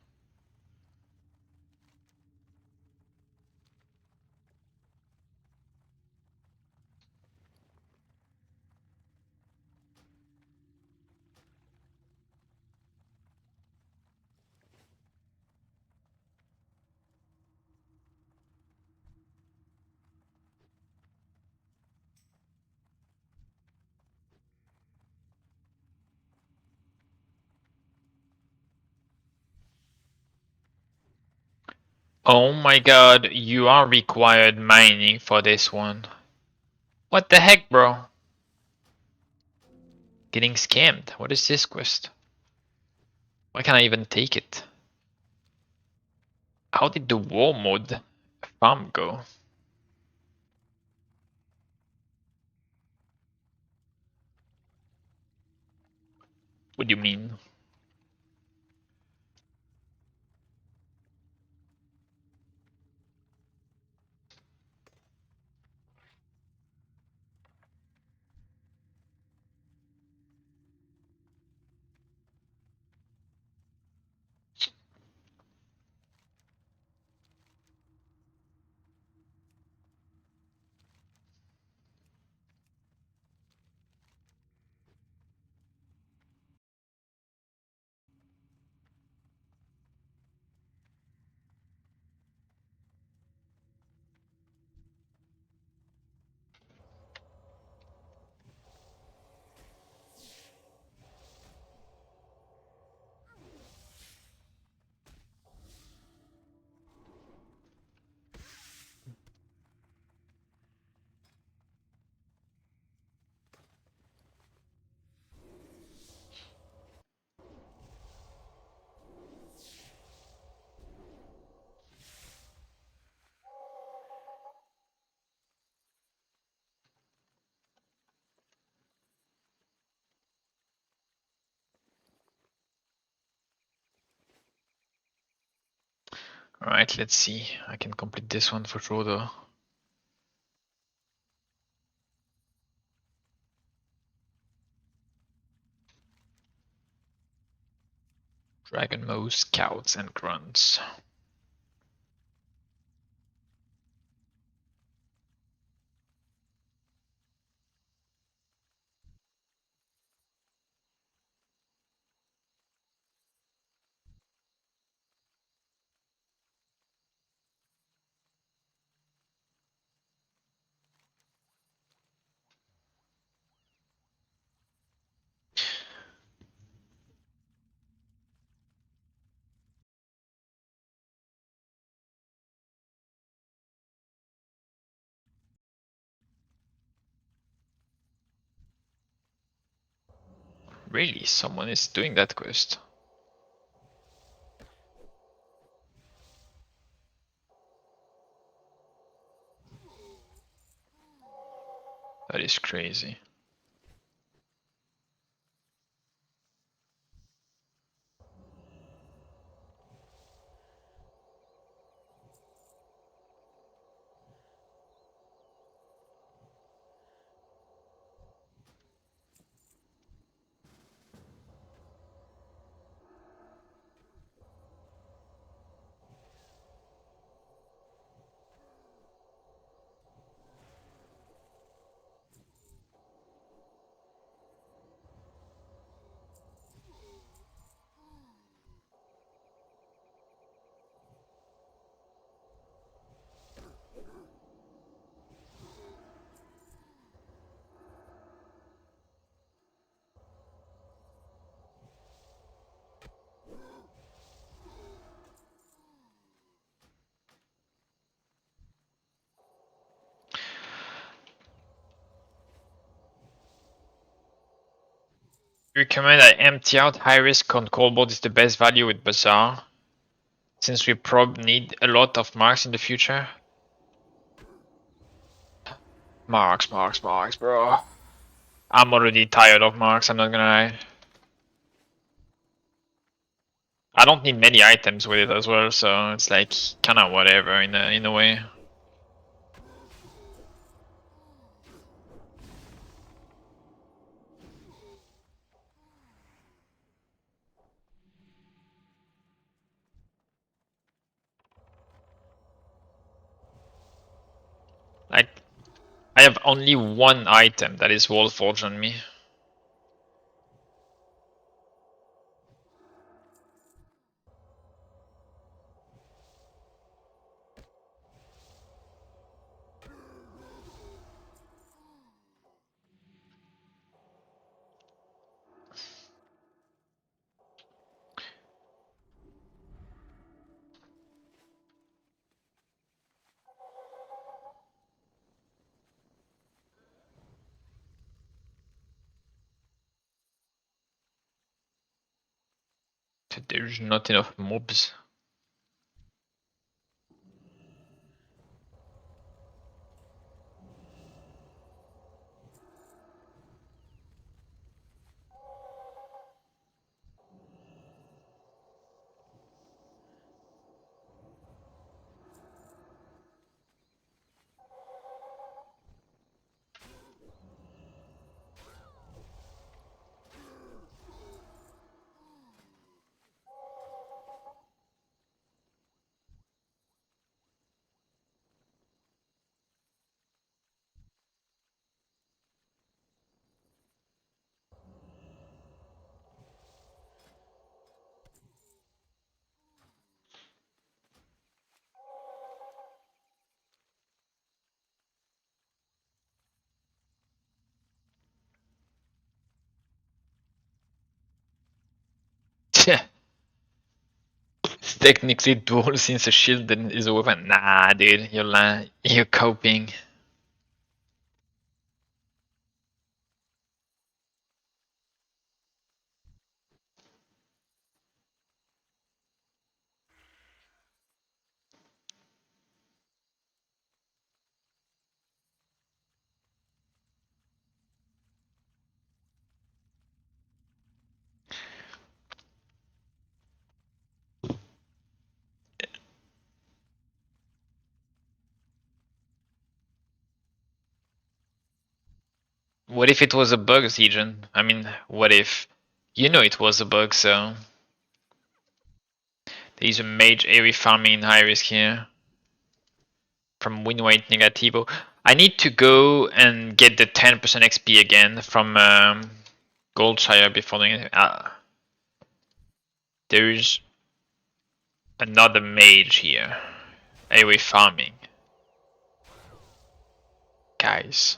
Oh my god, you are required mining for this one. What the heck, bro? Getting scammed. What is this quest? Why can't I even take it? How did the war mode farm go? What do you mean? Alright, let's see. I can complete this one for sure though. Dragon Mouse, Scouts, and Grunts. Really, someone is doing that quest. That is crazy. Recommend I empty out high risk on Coldboard is the best value with Bazaar. Since we prob need a lot of marks in the future. Marks, bro. I'm already tired of marks, I'm not gonna lie. I don't need many items with it as well, so it's like kinda whatever in a way. Like, I have only one item that is Wallforge on me. There's not enough mobs. It's technically dual since a shield then is over. Nah, dude, you're lying. You're coping. What if it was a bug, Zejan? I mean, what if? You know it was a bug, so... There's a mage AoE farming in high risk here. From Winwhite Negativo. I need to go and get the 10% XP again from Goldshire before doing anything. There's another mage here. AoE farming. Guys.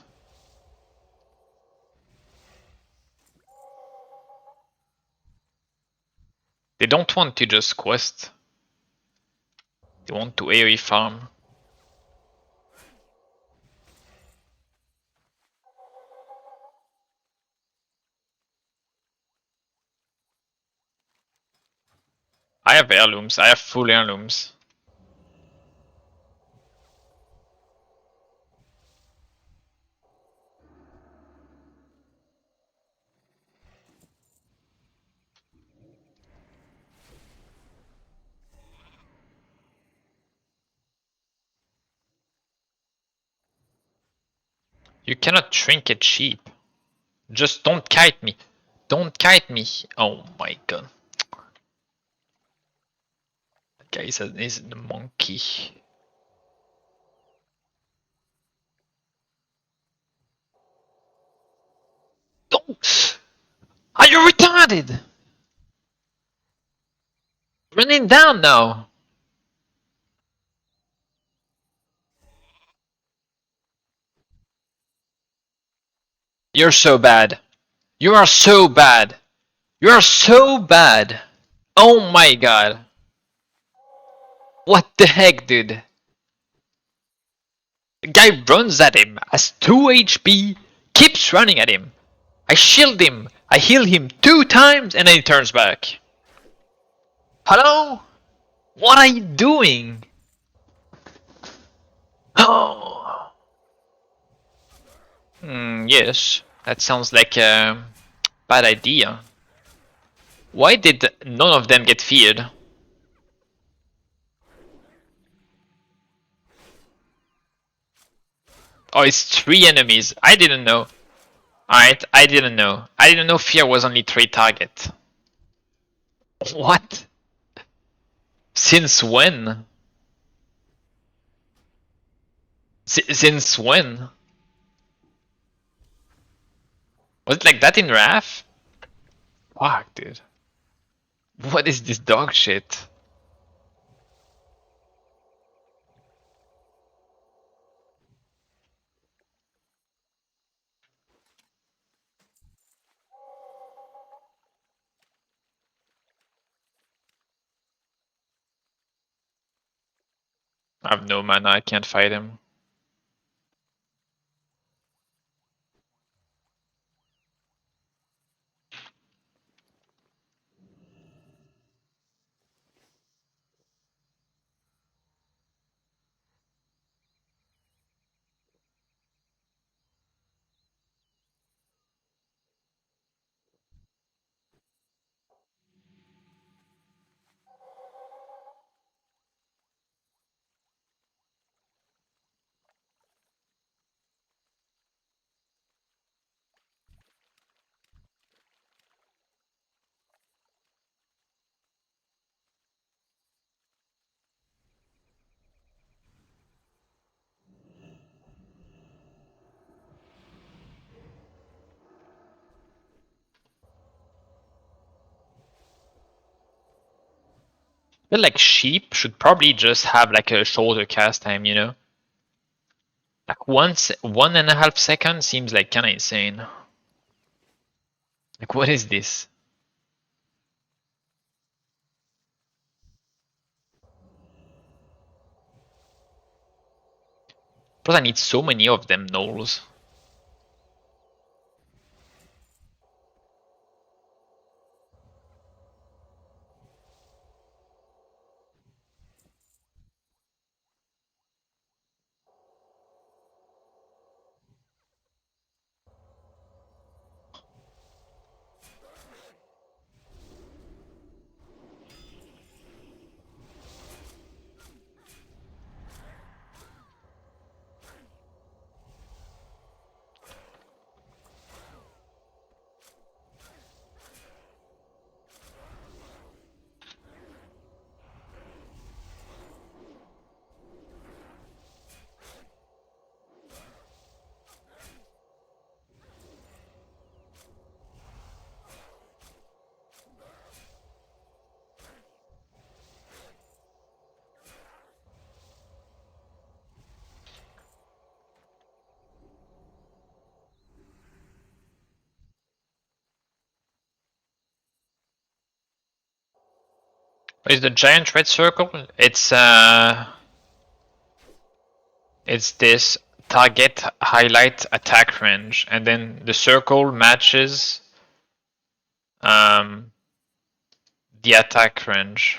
They don't want to just quest. They want to AoE farm. I have heirlooms. I have full heirlooms. You cannot trinket sheep. Just don't kite me. Don't kite me. Oh my god. That guy is a monkey. Don't! Are you retarded? Running down now. You're so bad. You are so bad. You are so bad. Oh my god. What the heck, dude? The guy runs at him, has 2 HP, keeps running at him. I shield him. I heal him 2 times and then he turns back. Hello? What are you doing? Oh. Yes, that sounds like a bad idea. Why did none of them get feared? Oh, it's 3 enemies. I didn't know. Alright, I didn't know. I didn't know fear was only 3 targets. What? Since when? Since when? Was it like that in Wrath? Fuck, dude. What is this dog shit? I have no mana, I can't fight him. I feel like sheep should probably just have like a shorter cast time, you know? Like 1.5 seconds seems like kinda insane. Like what is this? Plus I need so many of them gnolls. What is the giant red circle? It's this target highlight attack range, and then the circle matches the attack range.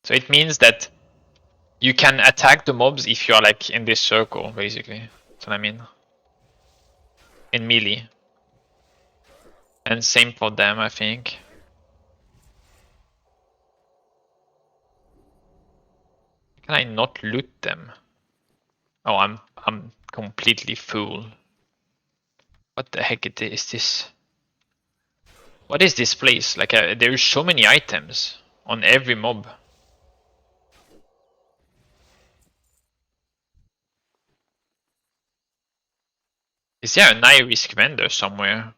So it means that you can attack the mobs if you're like in this circle, basically. That's what I mean. In melee. And same for them, I think. Can I not loot them? Oh, I'm completely full. What the heck is this? What is this place? Like there is so many items on every mob. Is there a high risk vendor somewhere?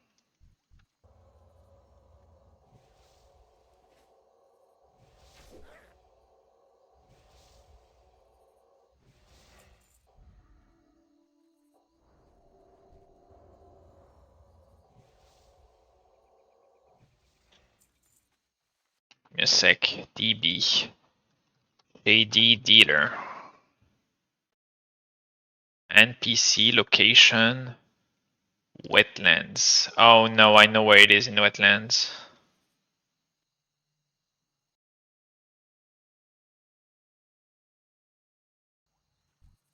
Give me a sec. DB. AD dealer. NPC location. Wetlands. Oh no, I know where it is in the wetlands.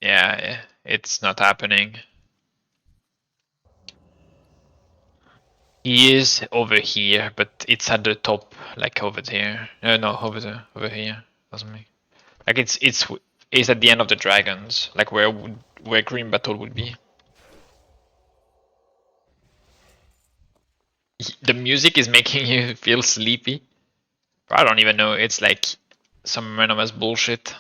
Yeah, it's not happening. He is over here, but it's at the top, like over there. No, over here. Doesn't make like it's at the end of the dragons, like where Green Battle would be. The music is making you feel sleepy. I don't even know. It's like some randomness bullshit.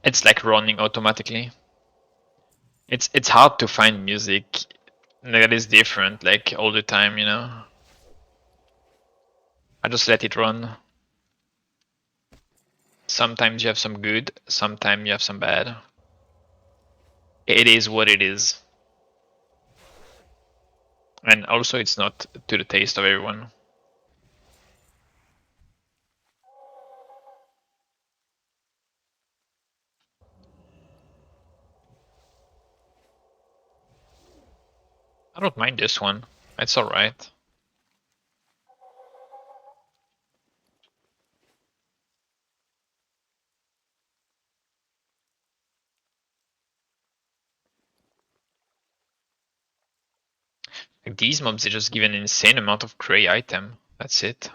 It's like running automatically. It's hard to find music that is different like all the time, you know. I just let it run. Sometimes you have some good, sometimes you have some bad. It is what it is. And also it's not to the taste of everyone. I don't mind this one. It's alright. Like these mobs, they just give an insane amount of gray item. That's it.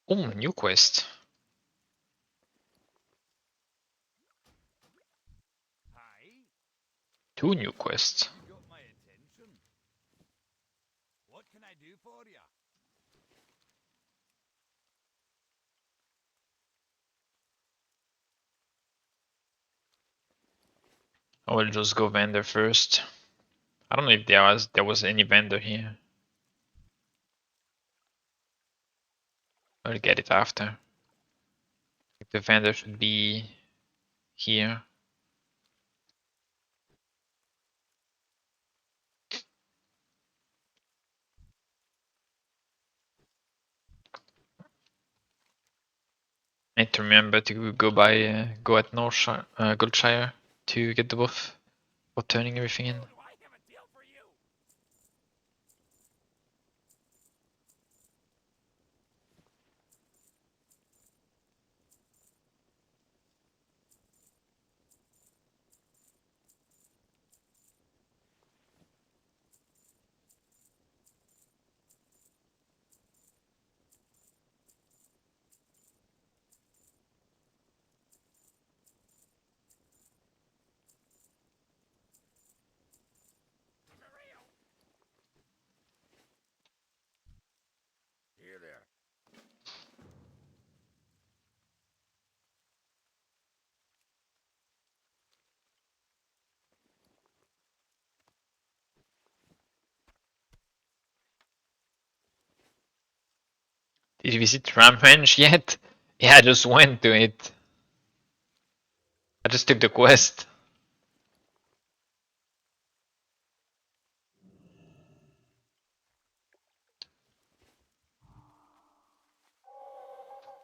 Oh, new quest. Hi, 2 new quests. you got my attention. What can I do for you? I will just go vendor first. I don't know if there was any vendor here. I'll get it after. The vendor should be here. Need to remember to go at Northshire, Goldshire to get the buff for turning everything in. Do I have a deal for you? Did you visit Ram Ranch yet? Yeah, I just went to it. I just took the quest.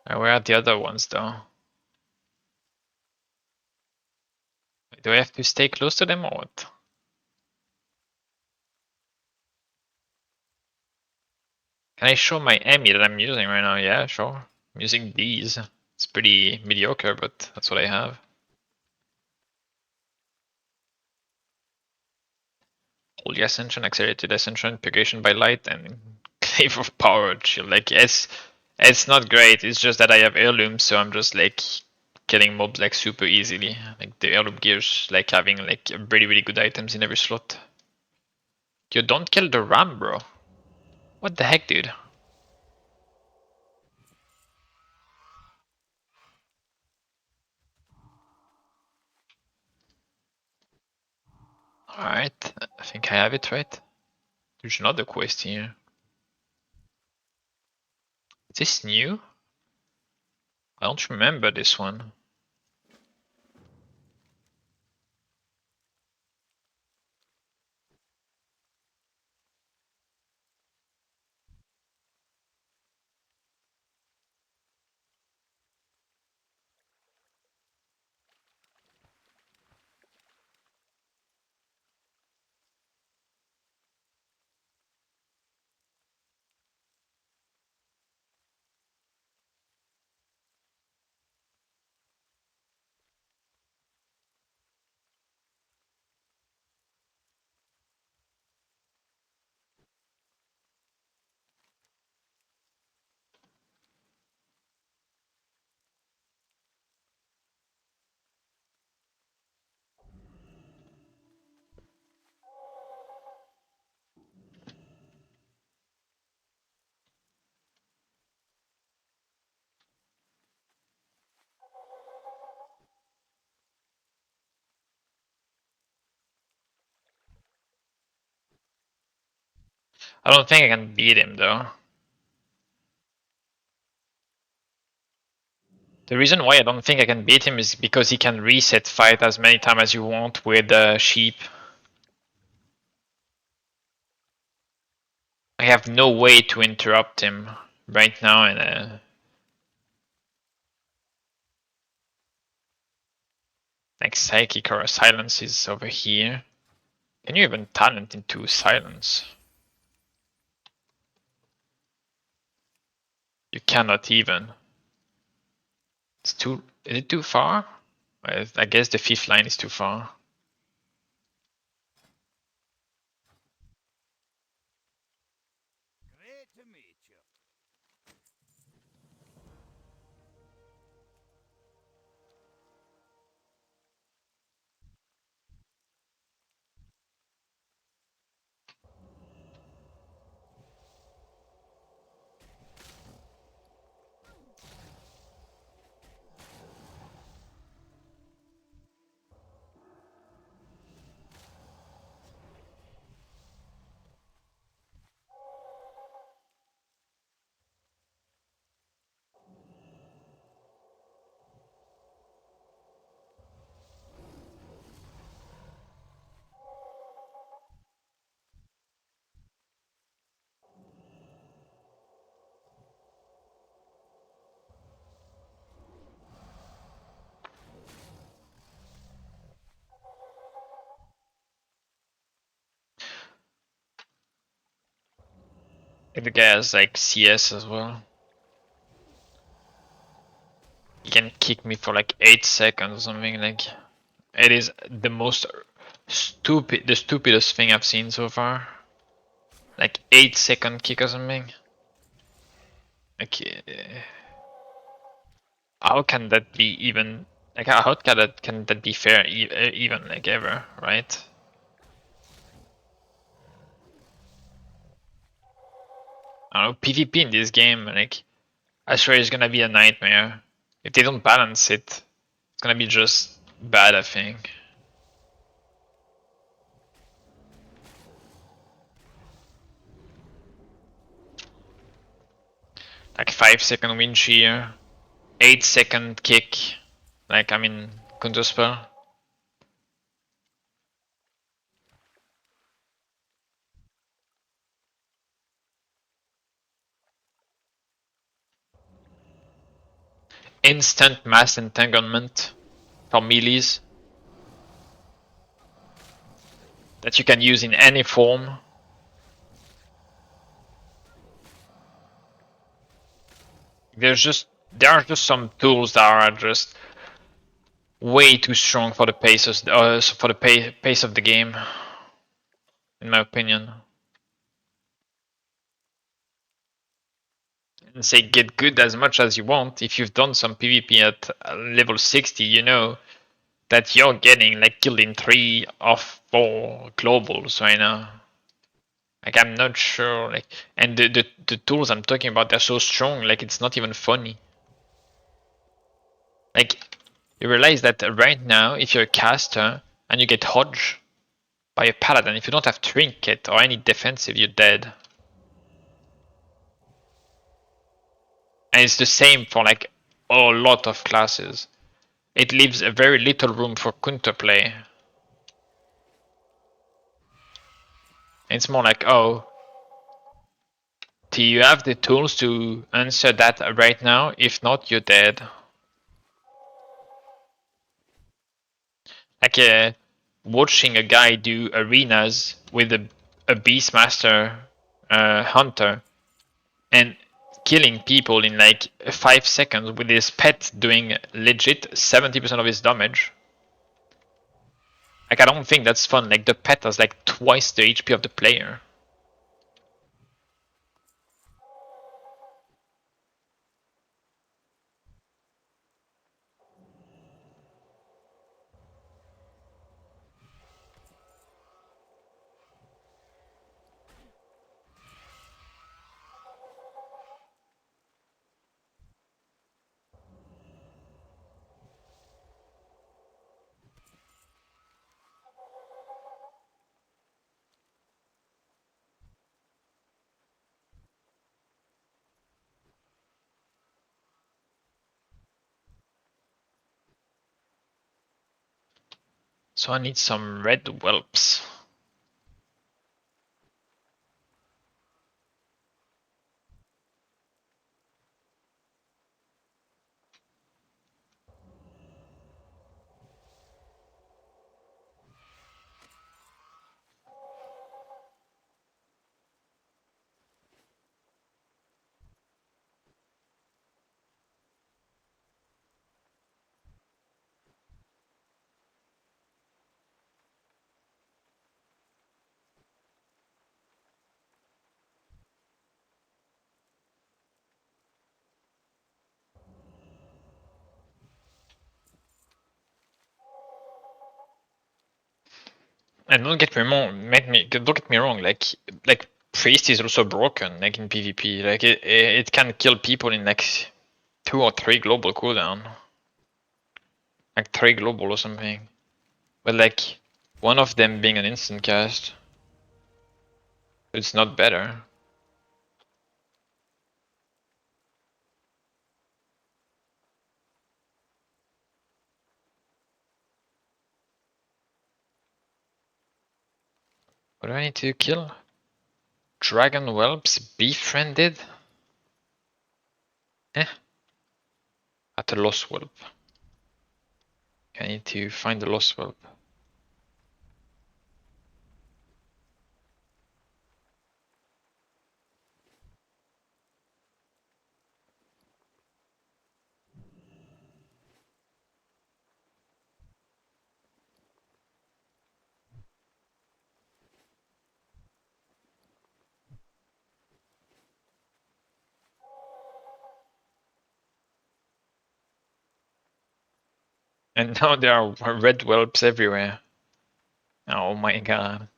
Where are the other ones though? Do I have to stay close to them or what? Can I show my Emmy that I'm using right now? Yeah, sure. I'm using these. It's pretty mediocre, but that's what I have. Holy Ascension, Accelerated Ascension, Purgation by Light, and Clave of Power Shield. Like, it's not great. It's just that I have heirlooms, so I'm just like killing mobs like super easily. Like the heirloom gears, like having like really good items in every slot. You don't kill the ram, bro. What the heck, dude? Alright, I think I have it right. There's another quest here. Is this new? I don't remember this one. I don't think I can beat him though. The reason why I don't think I can beat him is because he can reset fight as many times as you want with sheep. I have no way to interrupt him right now, and like psychic or silence is over here. Can you even talent into silence? You cannot even. It's too. Is it too far? I guess the fifth line is too far. Great to meet you. And the guy has like CS as well. He can kick me for like 8 seconds or something. Like, it is the most the stupidest thing I've seen so far. Like 8-second kick or something. Like, how can that be even? Like, how can that be fair even like ever, right? I don't know, PvP in this game, like, I swear it's gonna be a nightmare. If they don't balance it, it's gonna be just bad, I think. Like 5-second wind shear, 8-second kick. Like, I mean, counterspell. Instant mass entanglement for melees that you can use in any form. There are just some tools that are just way too strong for the pace of the game, in my opinion. And say get good as much as you want. If you've done some PvP at level 60, you know that you're getting like killed in 3 of 4 globals right now. Like I'm not sure, like, and the tools I'm talking about, they're so strong, like it's not even funny. Like you realize that right now, if you're a caster and you get hodged by a paladin, if you don't have trinket or any defensive, you're dead. And it's the same for like a lot of classes. It leaves a very little room for counterplay. It's more like, oh, do you have the tools to answer that right now? If not, you're dead. Like watching a guy do arenas with a Beastmaster hunter and killing people in like 5 seconds with his pet doing legit 70% of his damage. Like I don't think that's fun. Like the pet has like twice the HP of the player. So I need some red whelps. And don't get me wrong, don't get me wrong. Like priest is also broken. Like in PvP, like it can kill people in like 2 or 3 global cooldown, like 3 global or something. But like one of them being an instant cast, it's not better. What do I need to kill? Dragon whelps befriended? Eh. At a lost whelp. I need to find the lost whelp. And now there are red whelps everywhere. Oh my god.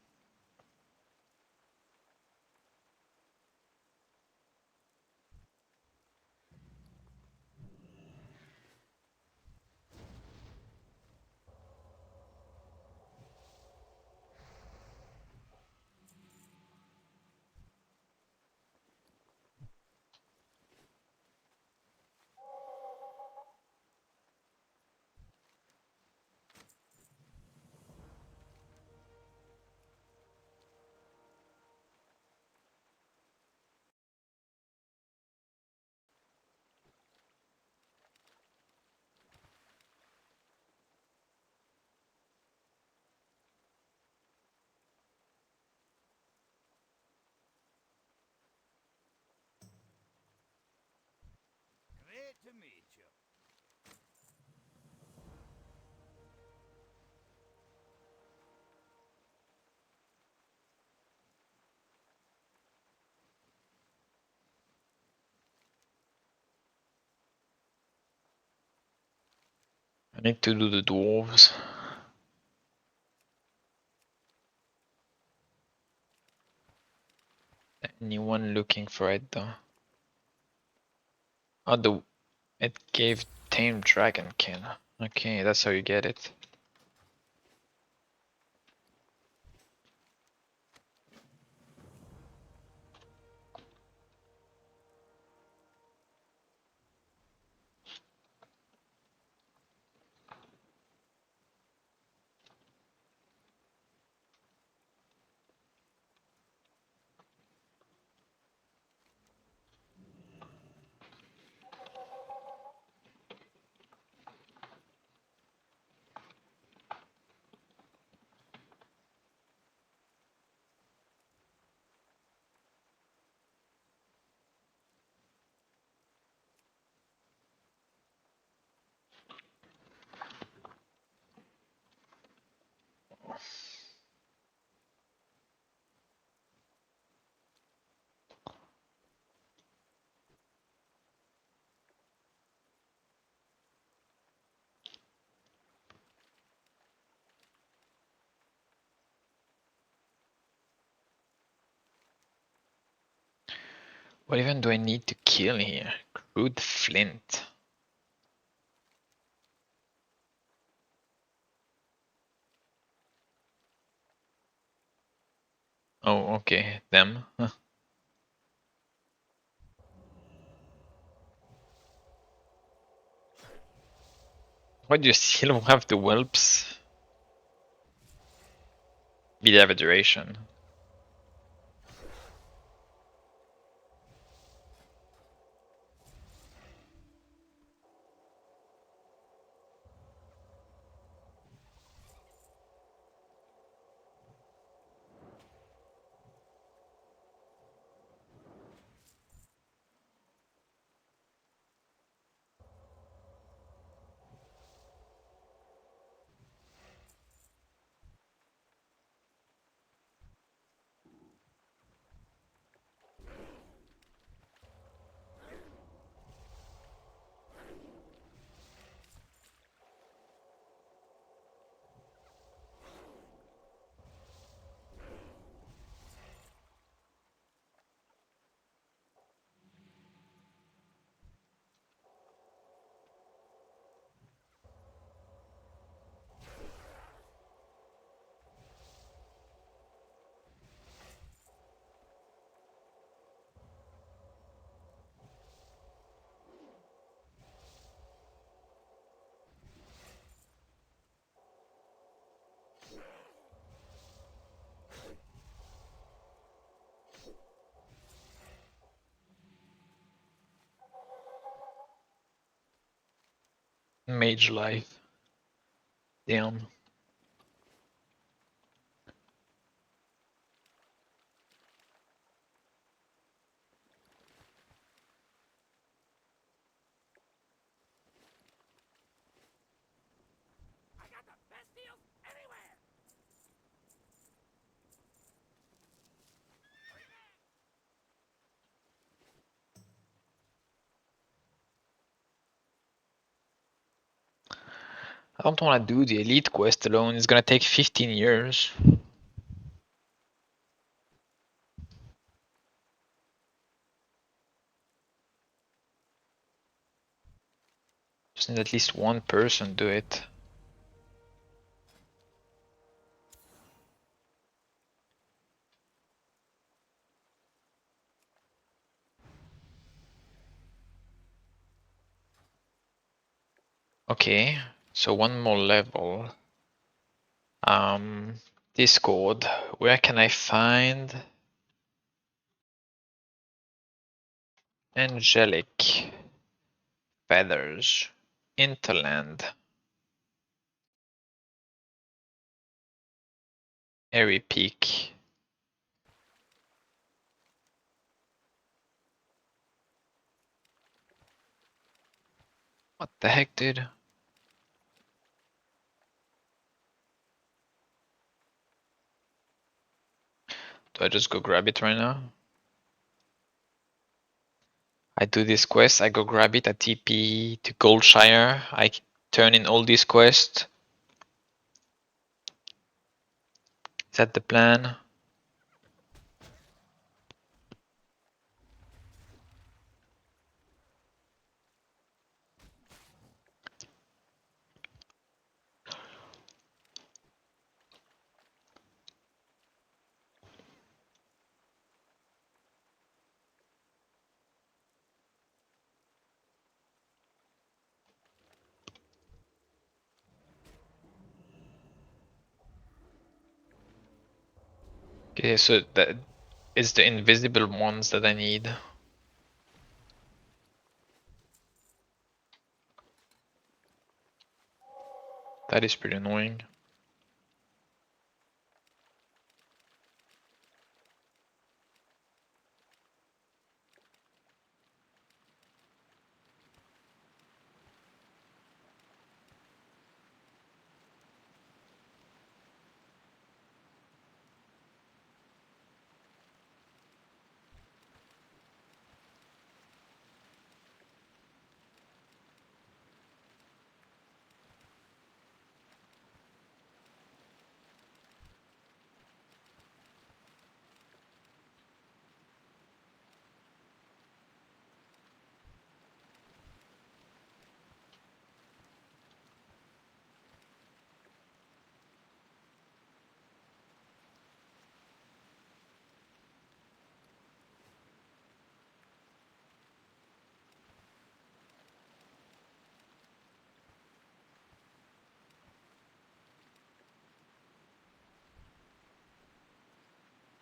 I need to do the dwarves. Anyone looking for it though? Oh, it gave Tame Dragonkin. Okay, that's how you get it. What even do I need to kill here? Crude flint. Oh, okay, them. Huh. Why do you still have the whelps? They have a duration. Mage life. Damn. I don't want to do the elite quest alone. It's gonna take 15 years. Just need at least one person do it. Okay, so one more level. Discord. Where can I find angelic feathers? Interland. Airy Peak. What the heck, dude? Do I just go grab it right now? I do this quest, I go grab it, I TP to Goldshire, I turn in all these quests. Is that the plan? Okay, so that is the invisible ones that I need. That is pretty annoying.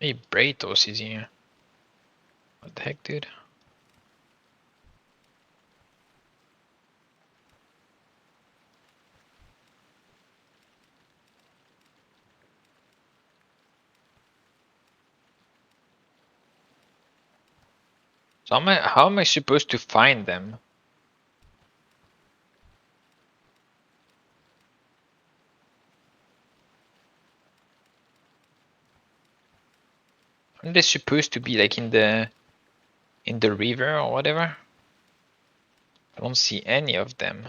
Hey, Bratos is here. What the heck, dude? So how am I supposed to find them? Aren't they supposed to be like in the river or whatever? I don't see any of them.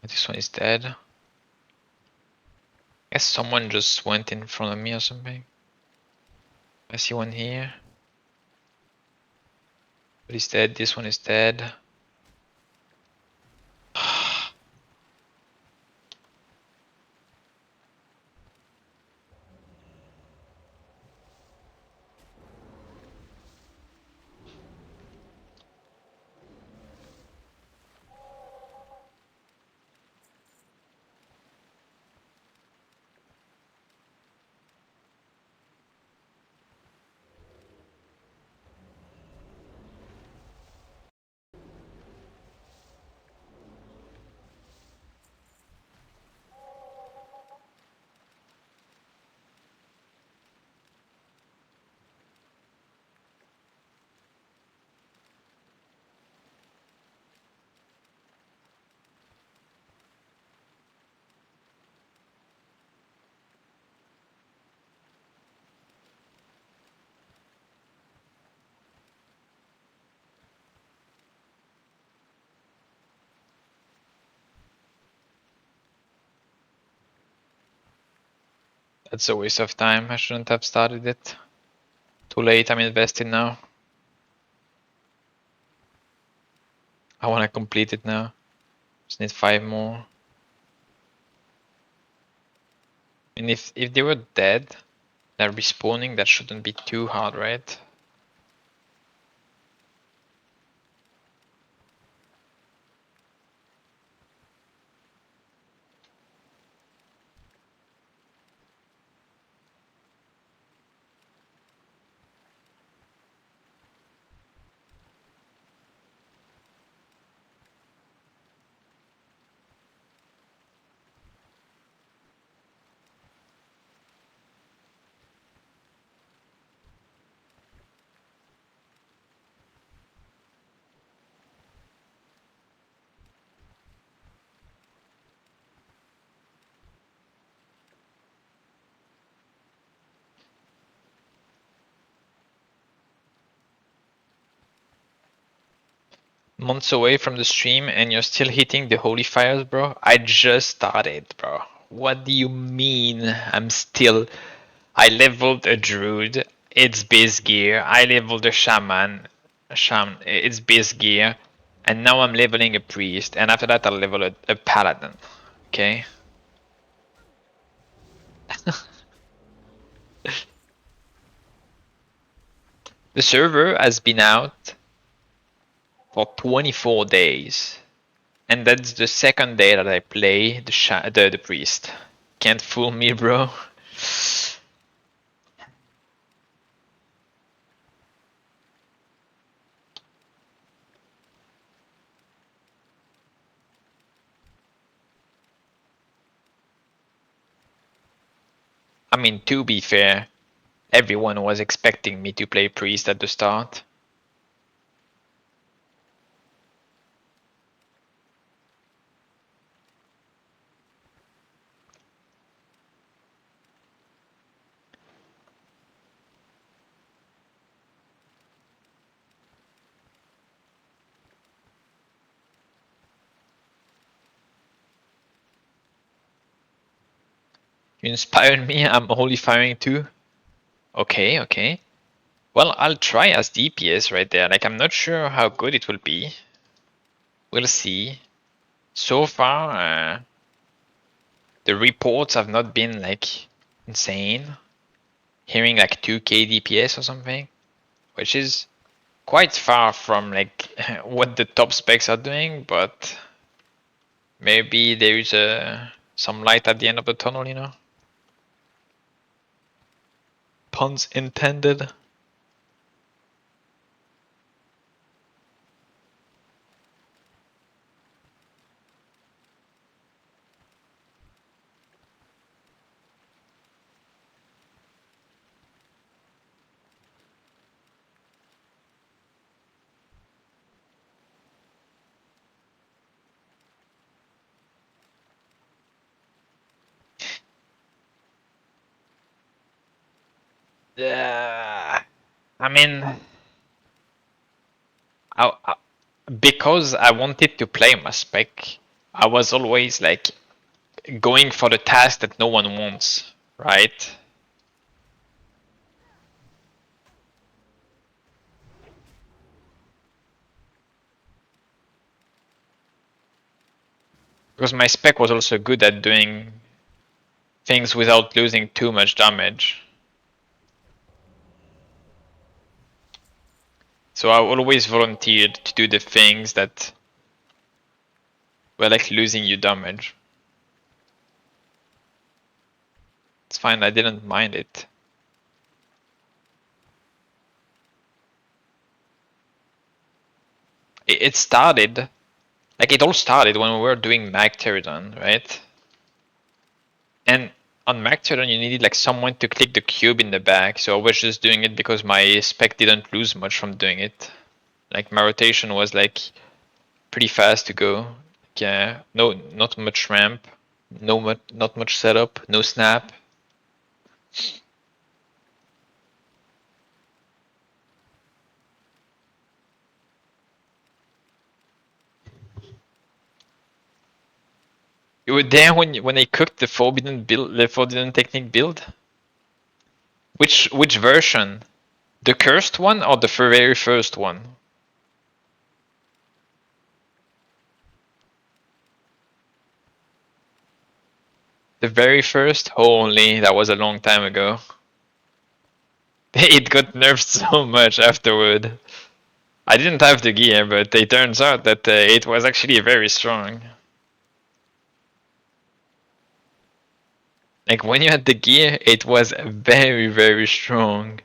This one is dead. Guess someone just went in front of me or something. I see one here. But he's dead. This one is dead. That's a waste of time. I shouldn't have started it. Too late, I'm invested now. I wanna complete it now. Just need 5 more. And if they were dead, they're respawning, that shouldn't be too hard, right? months away from the stream and you're still hitting the holy fires, bro? I just started, bro. What do you mean I'm still... I leveled a druid, it's base gear. I leveled a shaman, it's base gear. And now I'm leveling a priest, and after that I'll level a paladin. Okay? The server has been out for 24 days. And that's the second day that I play the priest. Can't fool me, bro. I mean, to be fair, everyone was expecting me to play priest at the start. You inspired me, I'm holy firing too. Okay, okay. Well, I'll try as DPS right there. Like, I'm not sure how good it will be. We'll see. So far, the reports have not been, like, insane. Hearing, like, 2k DPS or something. Which is quite far from, like, what the top specs are doing, but... maybe there is some light at the end of the tunnel, you know? Puns intended. Yeah. I mean, because I wanted to play my spec, I was always like going for the task that no one wants, right? Because my spec was also good at doing things without losing too much damage. So I always volunteered to do the things that were like losing you damage. It's fine, I didn't mind it. It started, like it all started when we were doing Mag Pterodon, right? And on Mag Pterodon you needed like someone to click the cube in the back, so I was just doing it because my spec didn't lose much from doing it. Like my rotation was like pretty fast to go. Yeah, no, not much ramp, not much setup, no snap. You were there when I cooked the forbidden build, the forbidden technique build. Which version? The cursed one or the very first one? The very first? Holy, that was a long time ago. It got nerfed so much afterward. I didn't have the gear, but it turns out that it was actually very strong. Like when you had the gear, it was very, very strong.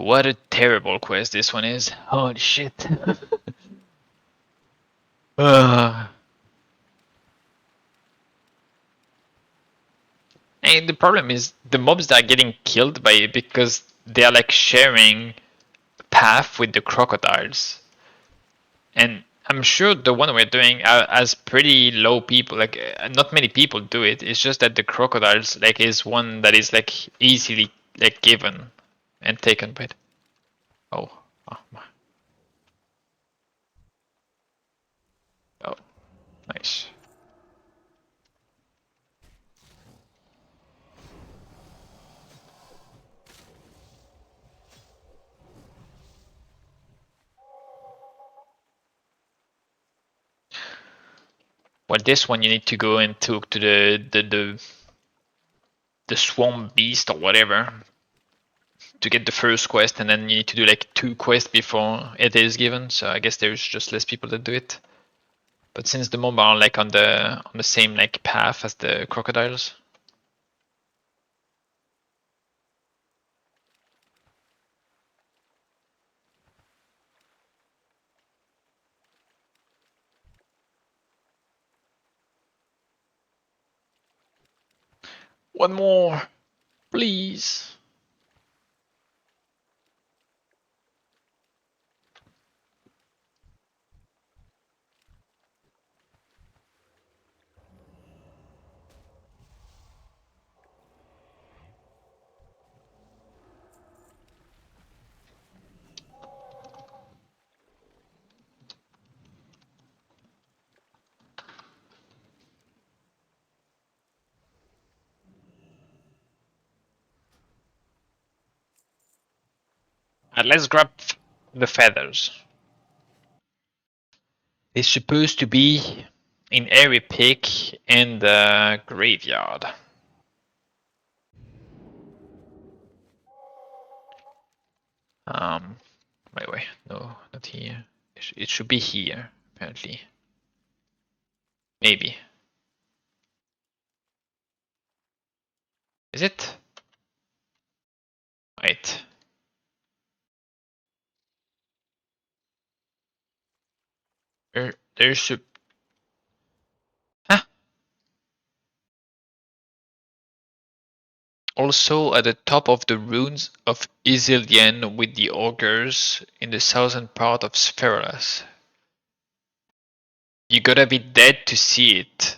What a terrible quest this one is. Holy shit. And the problem is the mobs that are getting killed by it because they are like sharing path with the crocodiles. And I'm sure the one we're doing has pretty low people, like not many people do it. It's just that the crocodiles like is one that is like easily like given and taken by it. Oh, oh my. Oh, nice. Well, this one you need to go into to the swamp beast or whatever to get the first quest, and then you need to do like 2 quests before it is given. So I guess there's just less people that do it. But since the mob are like on the same like path as the crocodiles. One more, please. And let's grab the feathers. It's supposed to be in every pick in the graveyard. Wait, no, not here. It should be here, apparently. Maybe. Is it? Wait. There should. Huh? Also at the top of the ruins of Isilien with the ogres in the southern part of Spherulas. You gotta be dead to see it.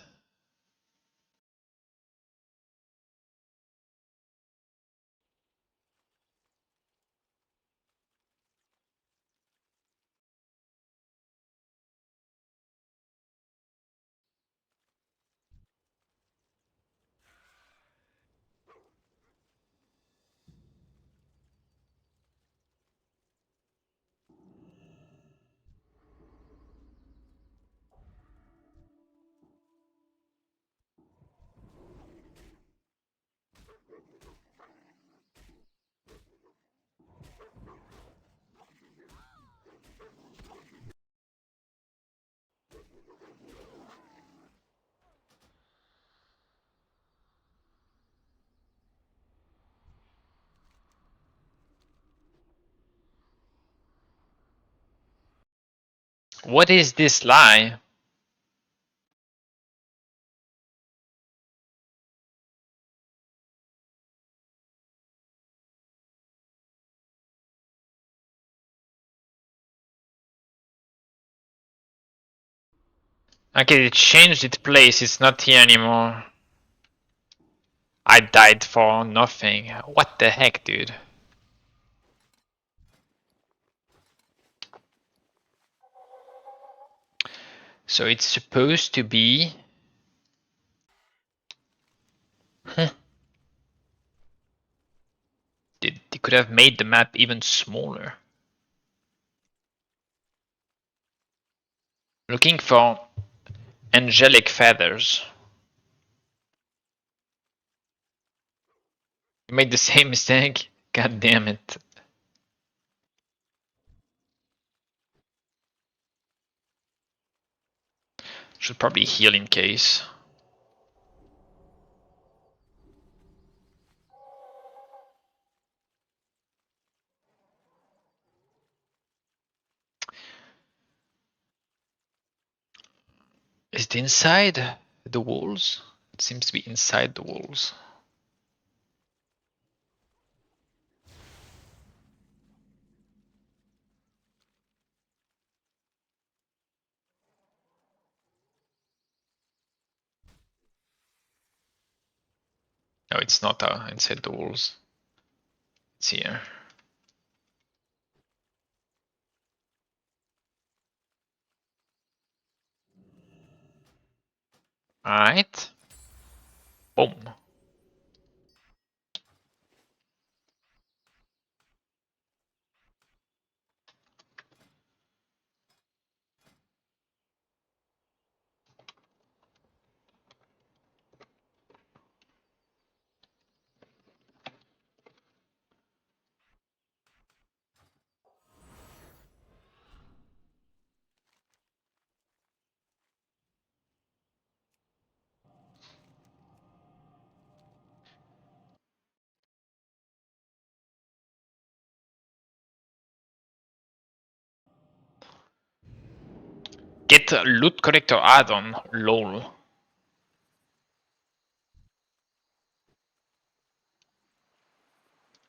What is this lie? Okay, it changed its place, it's not here anymore. I died for nothing. What the heck, dude? So it's supposed to be... Huh. They could have made the map even smaller. Looking for angelic feathers. You made the same mistake? God damn it. Should probably heal in case. Is it inside the walls? It seems to be inside the walls. No, it's not inside the walls. It's here. Alright. Boom. Get a loot collector add-on. LOL.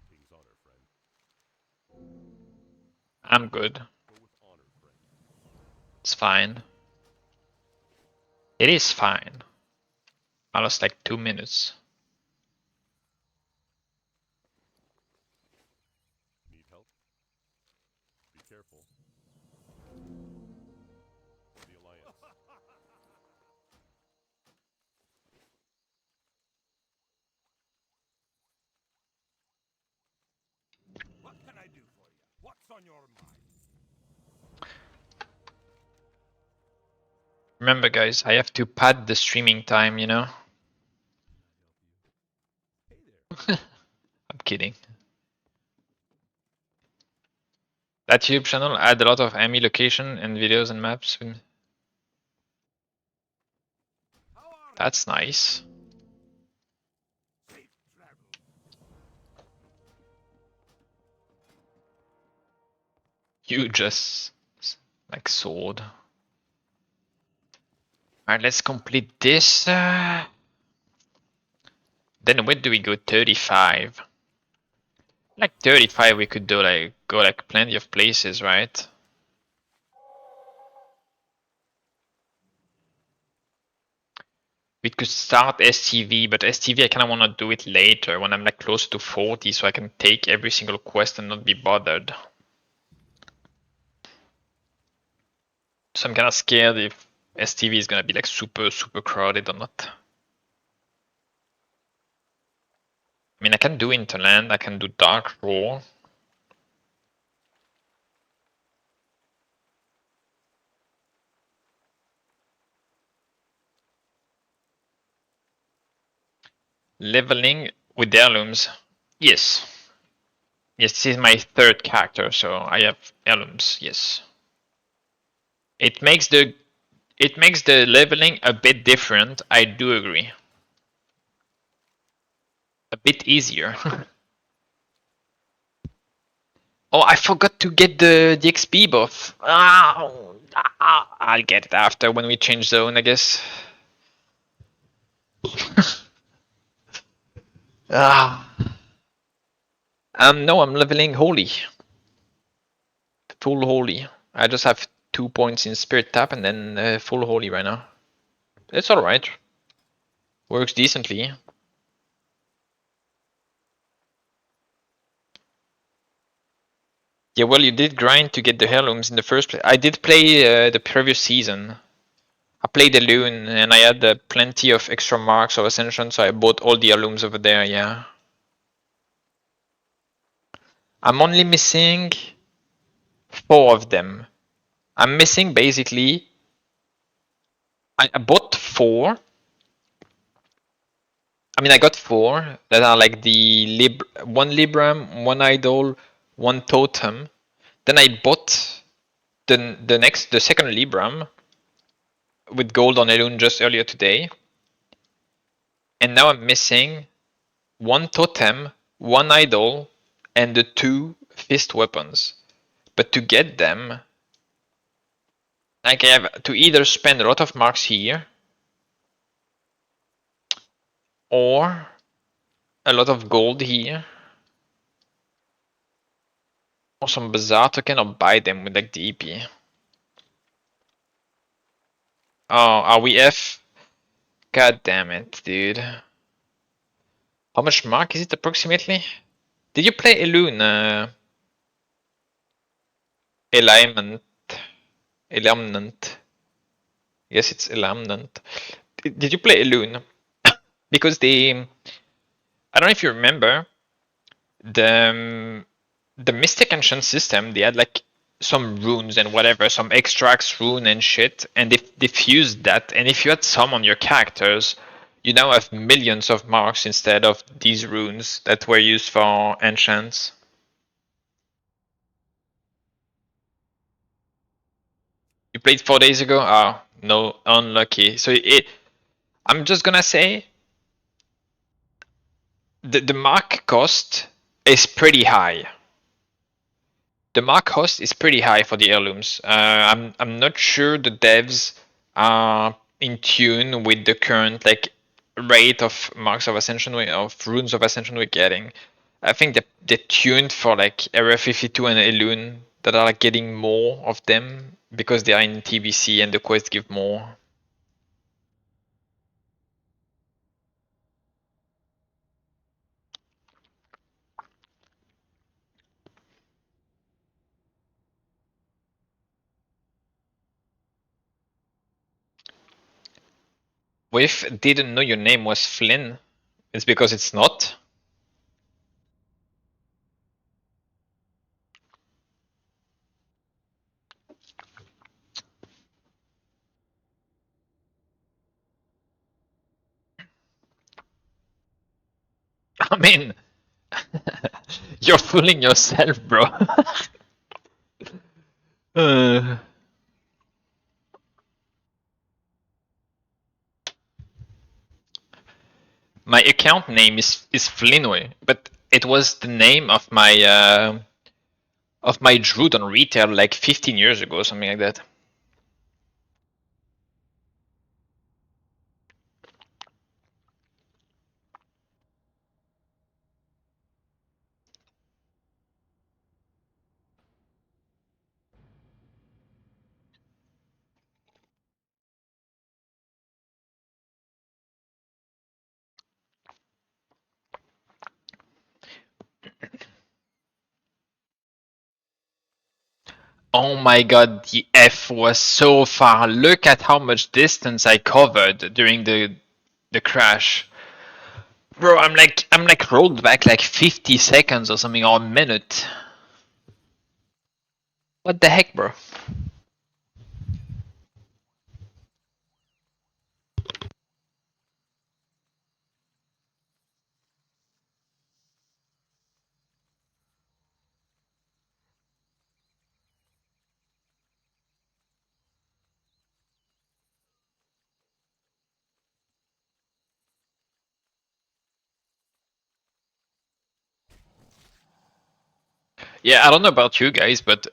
King's honor, friend. I'm good. Go with honor, friend. It's fine. It is fine. I lost like 2 minutes. Need help? Be careful. For the Alliance. What can I do for you? What's on your mind? Remember guys, I have to pad the streaming time, you know? Hey there. I'm kidding. That YouTube channel had a lot of AMI location and videos and maps. How are That's nice. you? Safe travel. You just like sword. Alright, let's complete this. Then where do we go? 35. Like 35 we could do like go like plenty of places, right? We could start STV, but STV I kinda wanna do it later when I'm like closer to 40 so I can take every single quest and not be bothered. So I'm kinda scared if STV is gonna be like super crowded or not. I mean I can do Interland, I can do Dark Roar. Leveling with the heirlooms. Yes. Yes, this is my third character, so I have heirlooms, yes. It makes the leveling a bit different, I do agree. A bit easier. Oh, I forgot to get the XP buff. I'll get it after when we change zone, I guess. ah. No, I'm leveling holy. Full holy. I just have 2 points in spirit tap and then full holy right now. It's alright. Works decently. Yeah, well, you did grind to get the heirlooms in the first place. I did play the previous season. I played the Loon and I had plenty of extra marks of Ascension, so I bought all the heirlooms over there, yeah. I'm only missing 4 of them. I'm missing basically. I bought 4. I mean, I got 4 that are like the one Libram, one Idol, one Totem. Then I bought the second Libram with gold on Elune just earlier today. And now I'm missing 1 Totem, 1 Idol, and the 2 Fist weapons. But to get them, Like I have to either spend a lot of marks here or a lot of gold here. Or some bizarre token or buy them with like the EP. Oh, are we F? God damn it, dude. How much mark is it approximately? Did you play Elune? Alignment. Eliminant. Yes, it's Eliminant. Did you play Elune? Because I don't know if you remember, the the Mystic Ancient system, they had like some runes and whatever, some extracts rune and shit, and they fused that, and if you had some on your characters, you now have millions of marks instead of these runes that were used for enchants. You played 4 days ago? Oh, no, unlucky. So I'm just gonna say the mark cost is pretty high. The mark cost is pretty high for the heirlooms. I'm not sure the devs are in tune with the current like rate of marks of ascension of runes of ascension we're getting. I think they're tuned for like Area 52 and Elune that are like getting more of them because they are in TBC and the quests give more. With didn't know your name was Flynn, it's because it's not. I mean, you're fooling yourself, bro. Uh, my account name is Flinway, but it was the name of my druid on retail like 15 years ago, something like that. Oh my god, the F was so far. Look at how much distance I covered during the crash. Bro, I'm like rolled back like 50 seconds or something, or a minute. What the heck, bro? Yeah, I don't know about you guys, but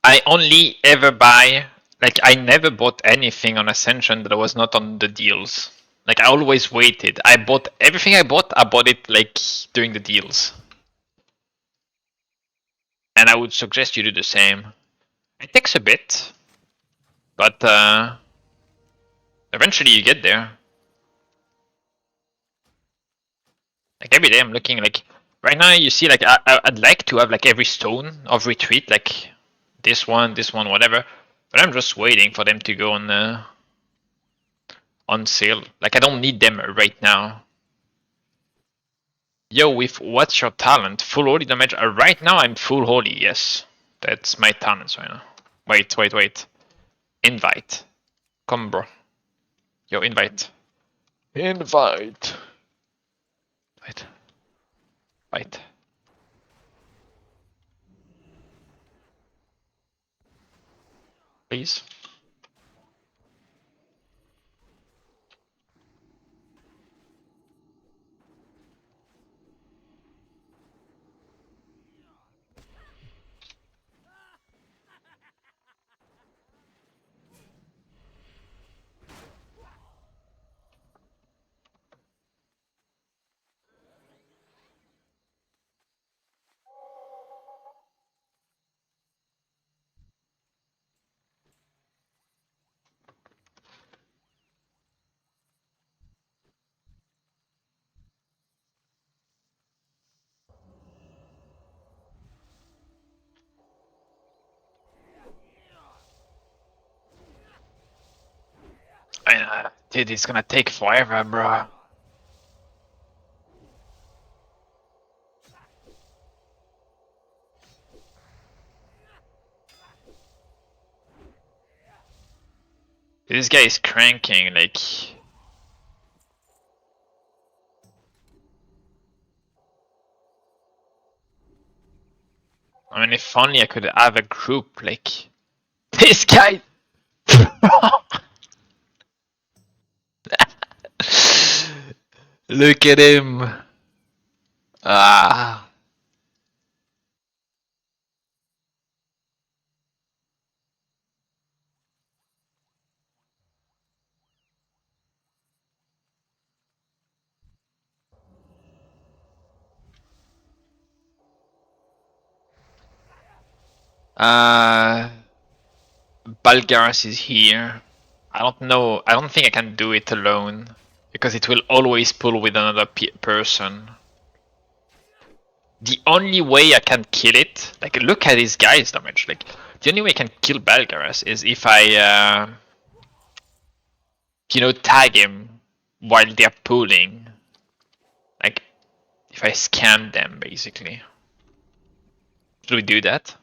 I only ever buy, like, I never bought anything on Ascension that was not on the deals. Like, I always waited. I bought everything I bought it, like, during the deals. And I would suggest you do the same. It takes a bit, but eventually you get there. Like, every day I'm looking, like, right now you see, like, I'd like to have, like, every stone of retreat, like, this one, whatever. But I'm just waiting for them to go on sale. Like, I don't need them right now. Yo, with what's your talent? Full holy damage? Right now I'm full holy, yes. That's my talents right now. Wait. Invite. Come, bro. Yo, invite. Invite. Wait. Wait. Please. Dude, it's gonna take forever, bro. This guy is cranking, like... I mean, if only I could have a group, like... This guy! Look at him! Ah... Balgaras is here. I don't know. I don't think I can do it alone because it will always pull with another person. The only way I can kill it, like look at this guy's damage. Like the only way I can kill Balgaras is if I, tag him while they're pulling. Like if I scam them, basically. Should we do that?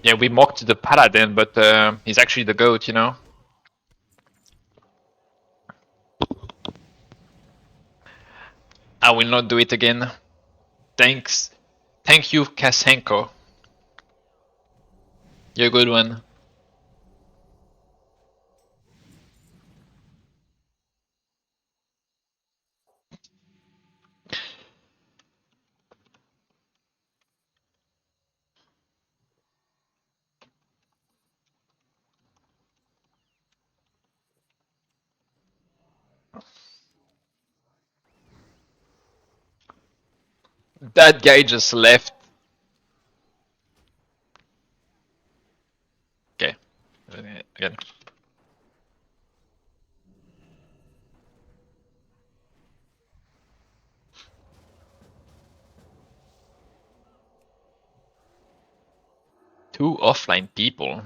Yeah, we mocked the paladin, but he's actually the goat, you know. I will not do it again. Thanks. Thank you, Kasenko. You're a good one. That guy just left. Okay. Again. Two offline people.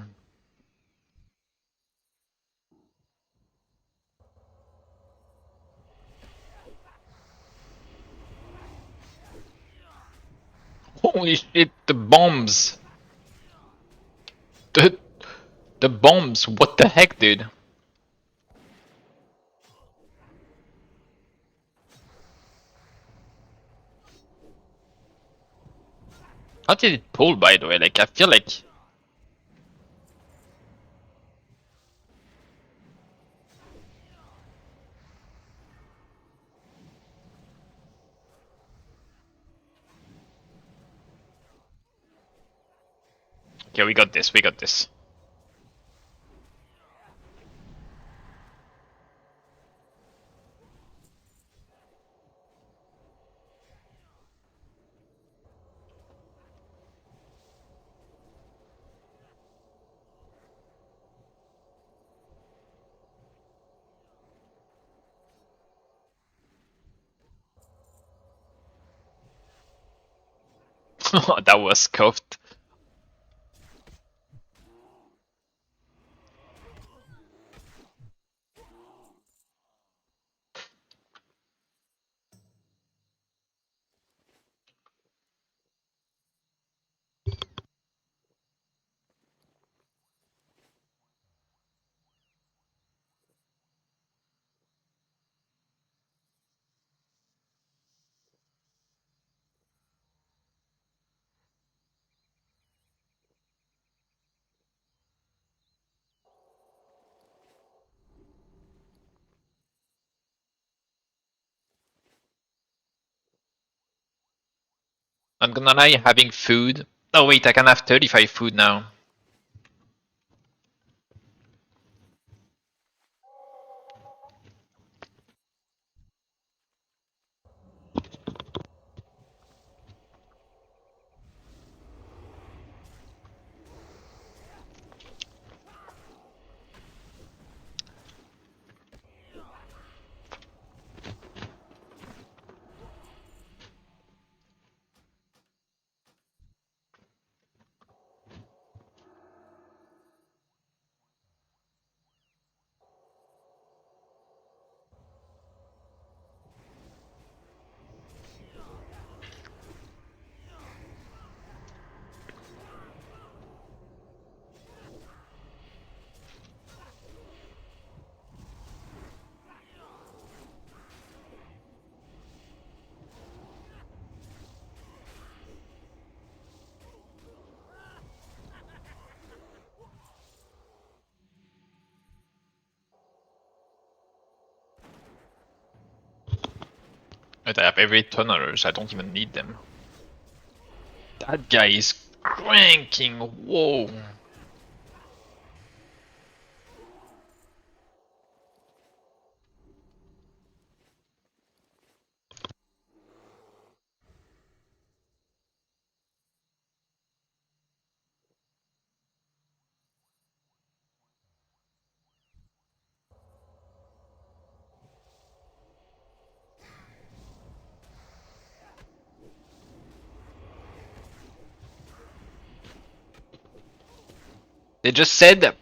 Holy shit, the bombs. The, the bombs, what the heck, dude? How did it pull, by the way? Like, I feel like... Okay, we got this, we got this. That was scuffed. Not gonna lie, having food. Oh wait, I can have 35 food now. But I have every tunnelers, I don't even need them. That guy is cranking, whoa. They just said,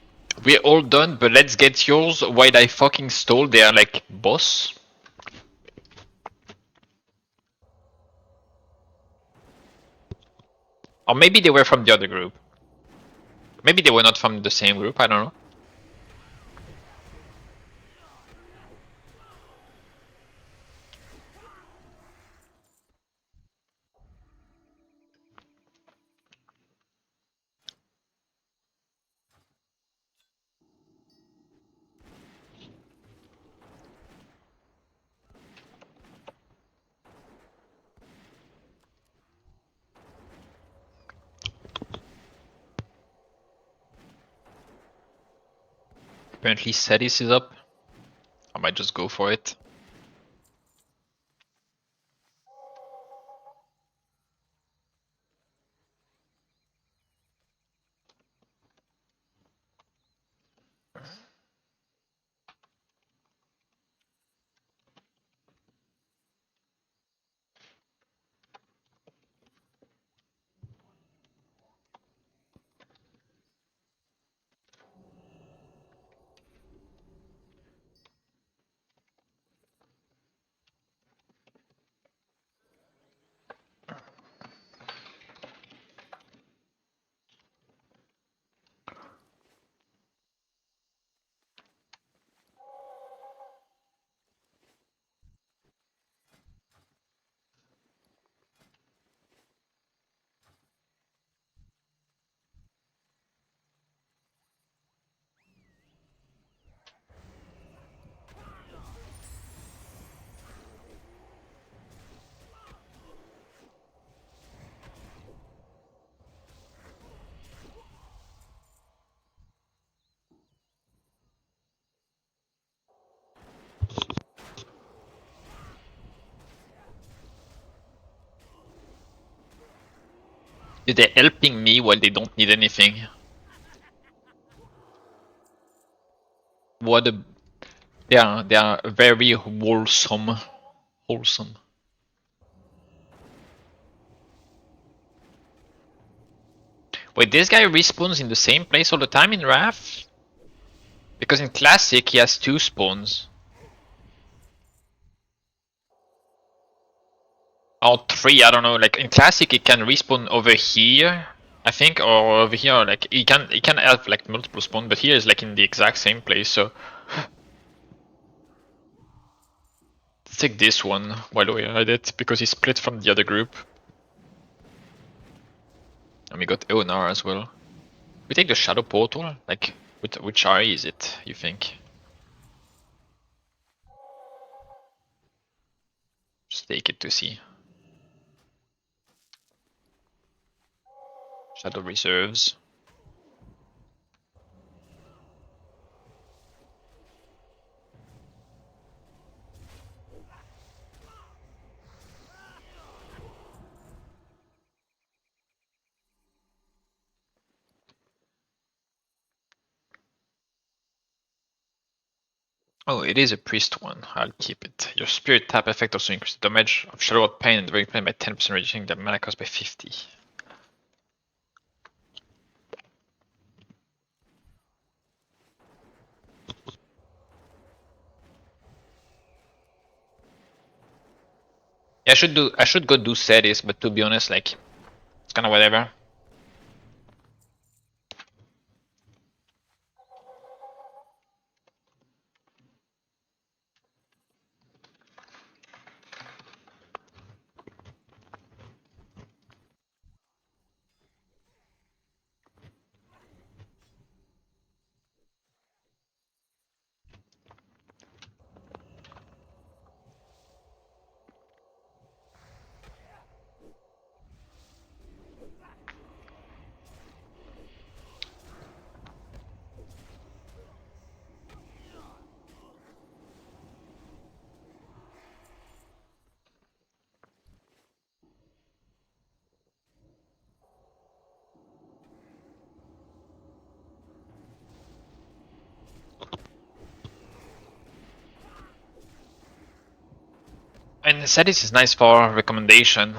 we're all done, but let's get yours while I fucking stole their, like, boss. Or maybe they were from the other group. Maybe they were not from the same group, I don't know. Apparently Sedis is up. I might just go for it. They're helping me while they don't need anything. What a... they are very wholesome. Wholesome. Wait, this guy respawns in the same place all the time in Wrath? Because in Classic he has 2 spawns. Or 3, I don't know. Like in Classic he can respawn over here, I think, or over here. Like he can have like multiple spawn, but here is like in the exact same place. So let's take this one while we're at it, because he split from the other group. And we got Eonar as well. We take the Shadow Portal? Like, which eye is it, you think? Just take it to see. Shadow reserves. Oh, it is a priest one. I'll keep it. Your spirit tap effect also increases the damage of Shadow Word Pain and the Pain by 10%, reducing the mana cost by 50. Yeah, I should go do Cetis, but to be honest, like it's kinda whatever. And Cetis is nice for recommendation.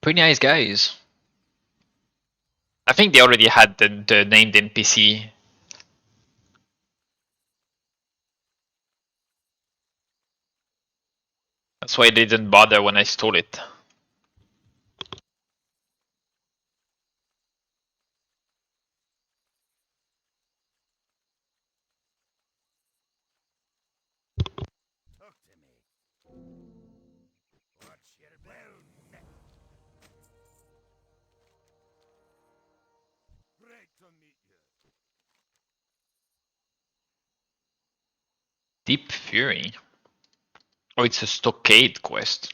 Pretty nice guys. I think they already had the named NPC. That's why they didn't bother when I stole it. Talk to me. What's your bone? Great to meet you. Deep Fury. Oh, it's a stockade quest.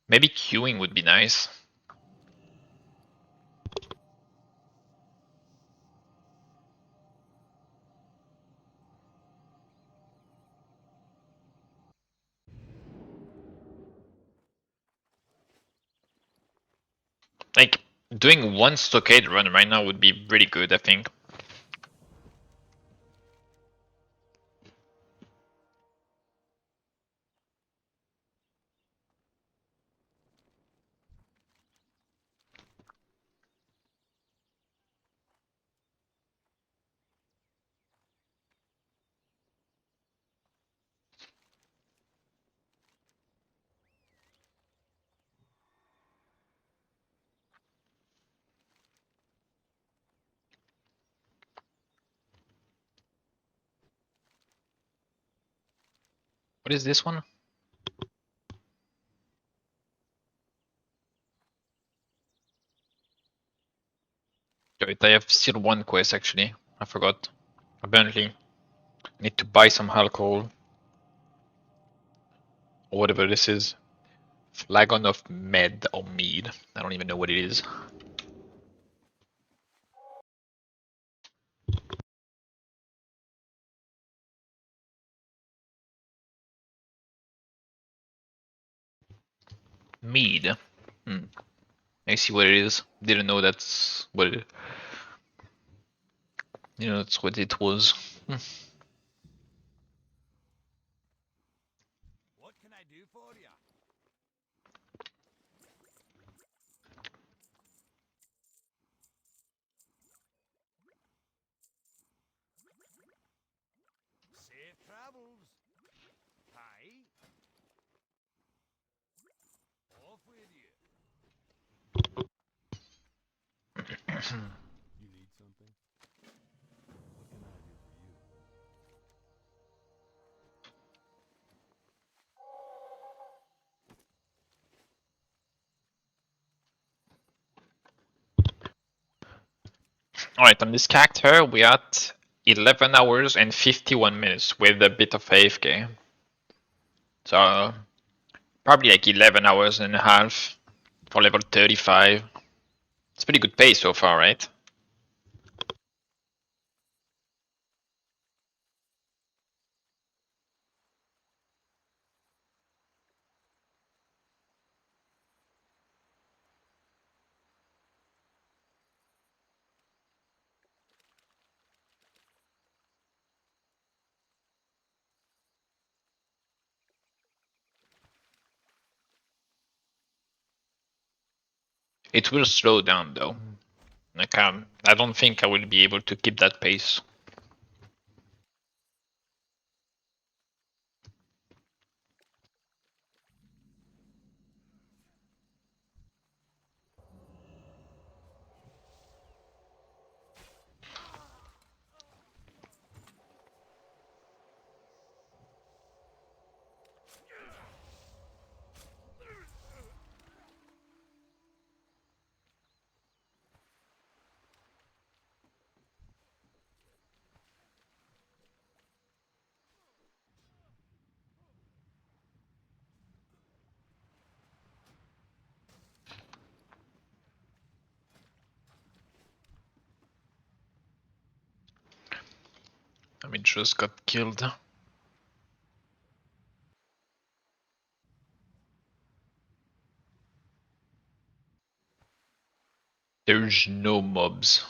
Maybe queuing would be nice. Like, doing one stockade run right now would be really good, I think. What is this one? Wait, I have still one quest actually. I forgot. Apparently, I need to buy some alcohol. Or whatever this is. Flagon of med or mead. I don't even know what it is. Mead. I see what it is. Didn't know that's what it. You know, that's what it was. What can I do for you? Safe travels. Hi. Off with you. You need something? What can I do for you? Alright, on this character, we are at 11 hours and 51 minutes with a bit of AFK. So, probably like 11 hours and a half for level 35. It's pretty good pace so far, right? It will slow down though. Like, I don't think I will be able to keep that pace. I mean, just got killed. There's no mobs.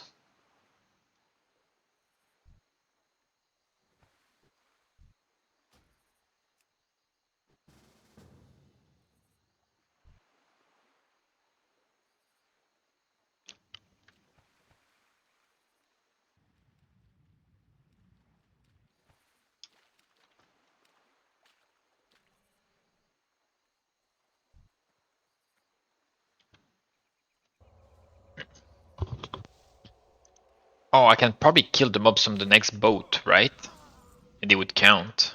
Oh, I can probably kill the mobs from the next boat, right? And they would count.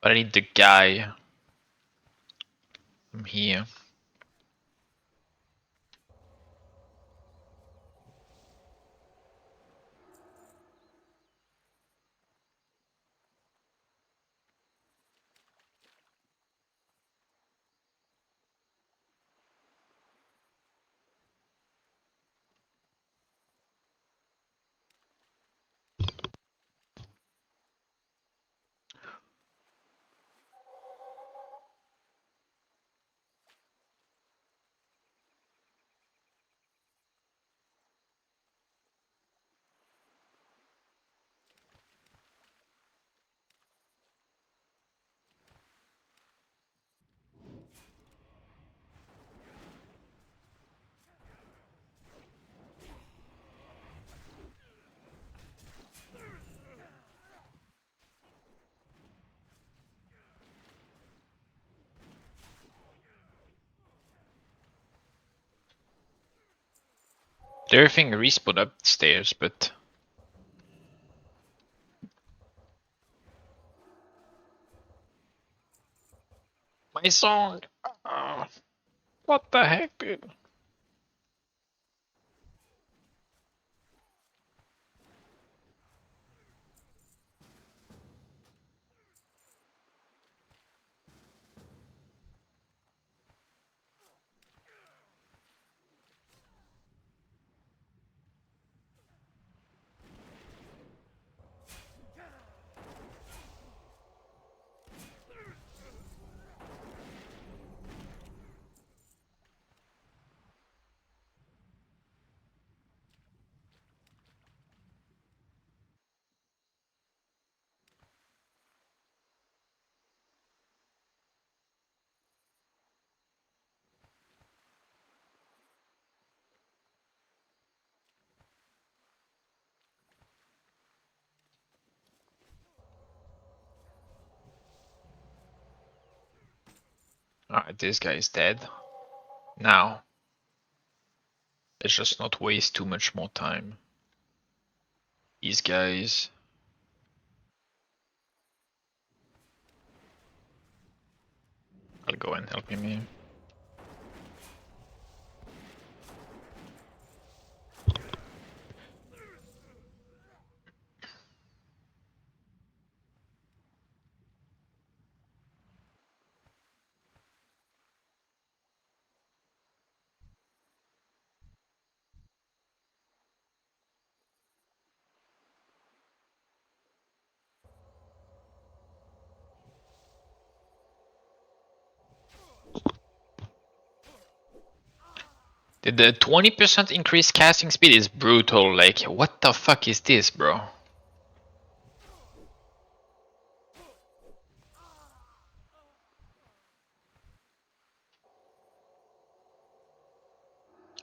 But I need the guy from here. Everything respawned upstairs, but my song. What the heck, dude? Alright, this guy is dead. Now, let's just not waste too much more time. These guys. I'll go and help him here. The 20% increased casting speed is brutal. Like, what the fuck is this, bro?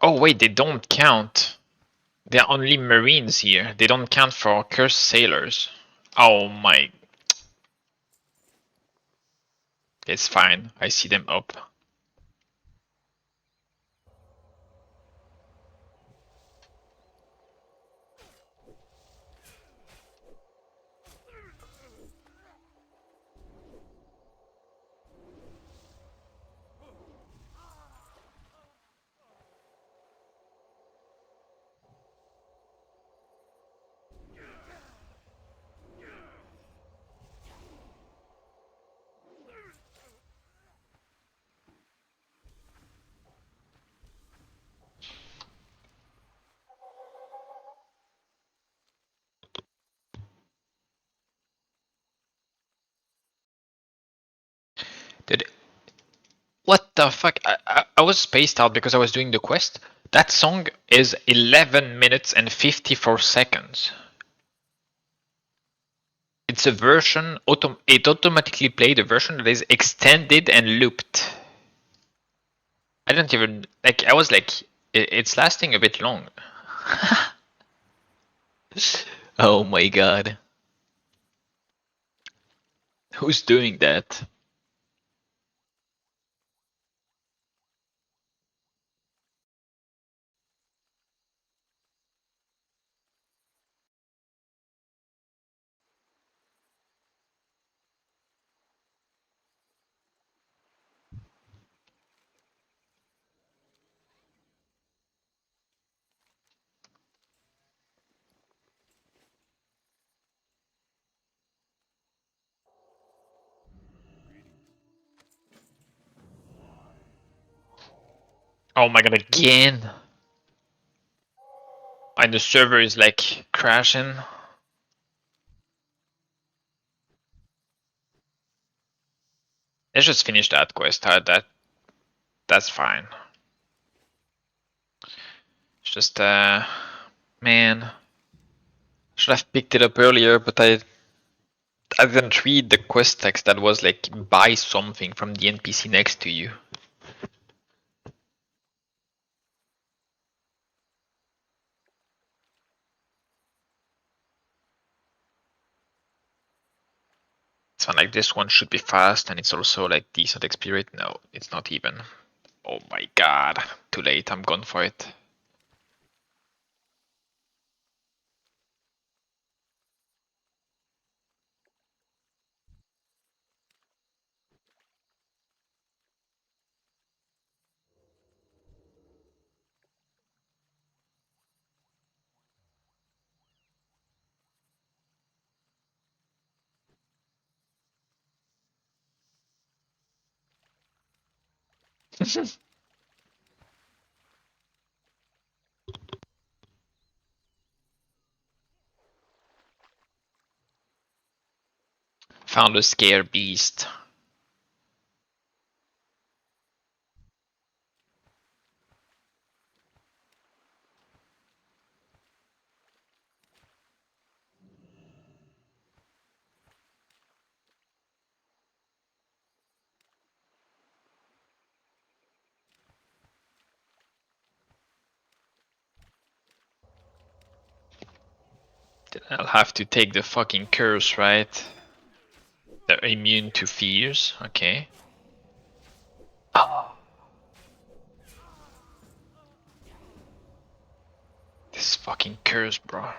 Oh wait, they don't count. There are only marines here. They don't count for cursed sailors. Oh my. It's fine. I see them up. Did What the fuck? I was spaced out because I was doing the quest. That song is 11 minutes and 54 seconds. It's a version, it automatically played a version that is extended and looped. I don't even, like, I was like, it's lasting a bit long. Oh my god. Who's doing that? Oh my god, again? And the server is like crashing. Let's just finish that quest. That's fine. It's just man, should have picked it up earlier, but I didn't read the quest text that was like buy something from the NPC next to you. So like this one should be fast and it's also like decent XP rate. No, it's not even. Oh my god, too late, I'm gone for it. Found a scare beast. Then I'll have to take the fucking curse, right? They're immune to fears, okay. Oh. This fucking curse, bro.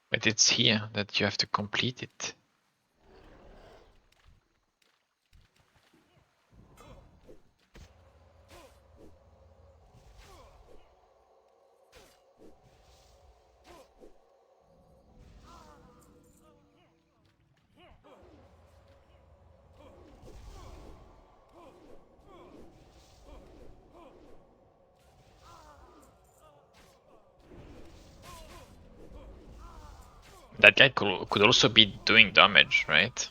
But it's here that you have to complete it. That guy could also be doing damage, right?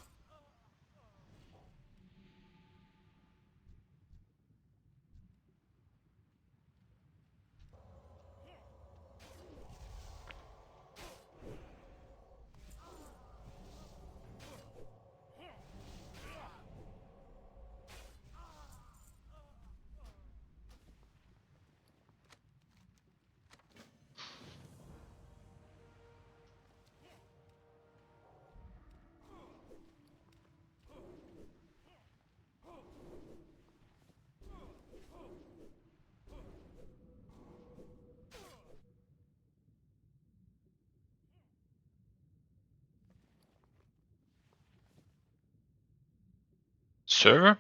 Server?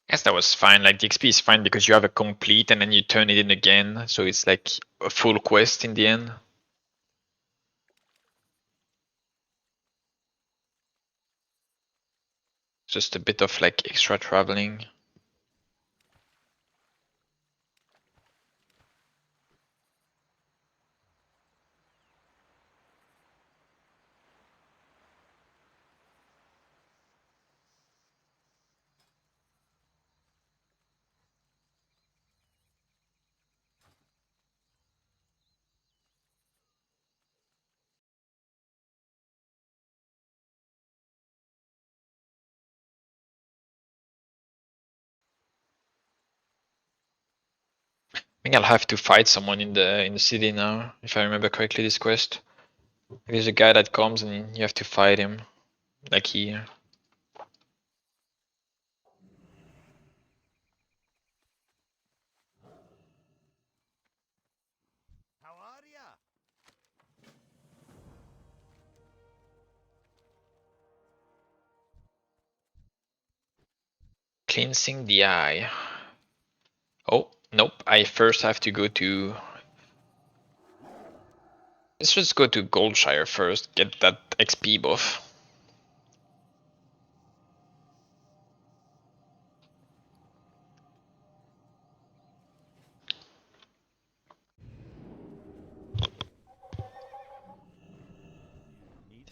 Guess that was fine. Like the XP is fine because you have a complete and then you turn it in again, so it's like a full quest in the end. Just a bit of like extra traveling. I think I'll have to fight someone in the city now, if I remember correctly this quest. There's a guy that comes and you have to fight him. Like here. How are ya? Cleansing the eye. Oh, nope. I first have to go to... Let's just go to Goldshire first, get that XP buff.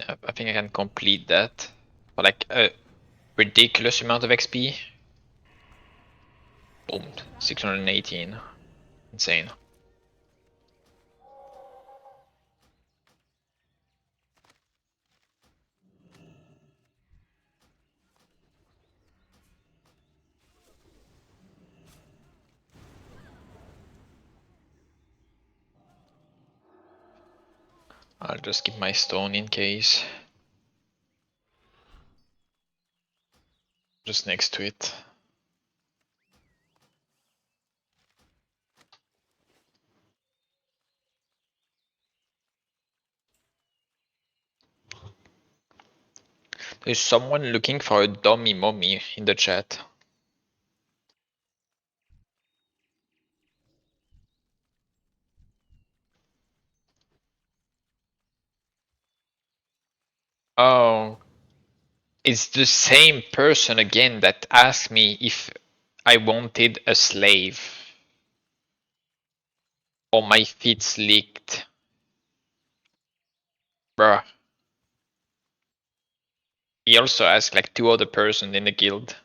Yeah, I think I can complete that for like a ridiculous amount of XP. Boom, 618. Insane. I'll just keep my stone in case. Just next to it. There's someone looking for a dummy mommy in the chat. Oh, it's the same person again that asked me if I wanted a slave. Or my feet's leaked. Bruh. He also asked like 2 other persons in the guild.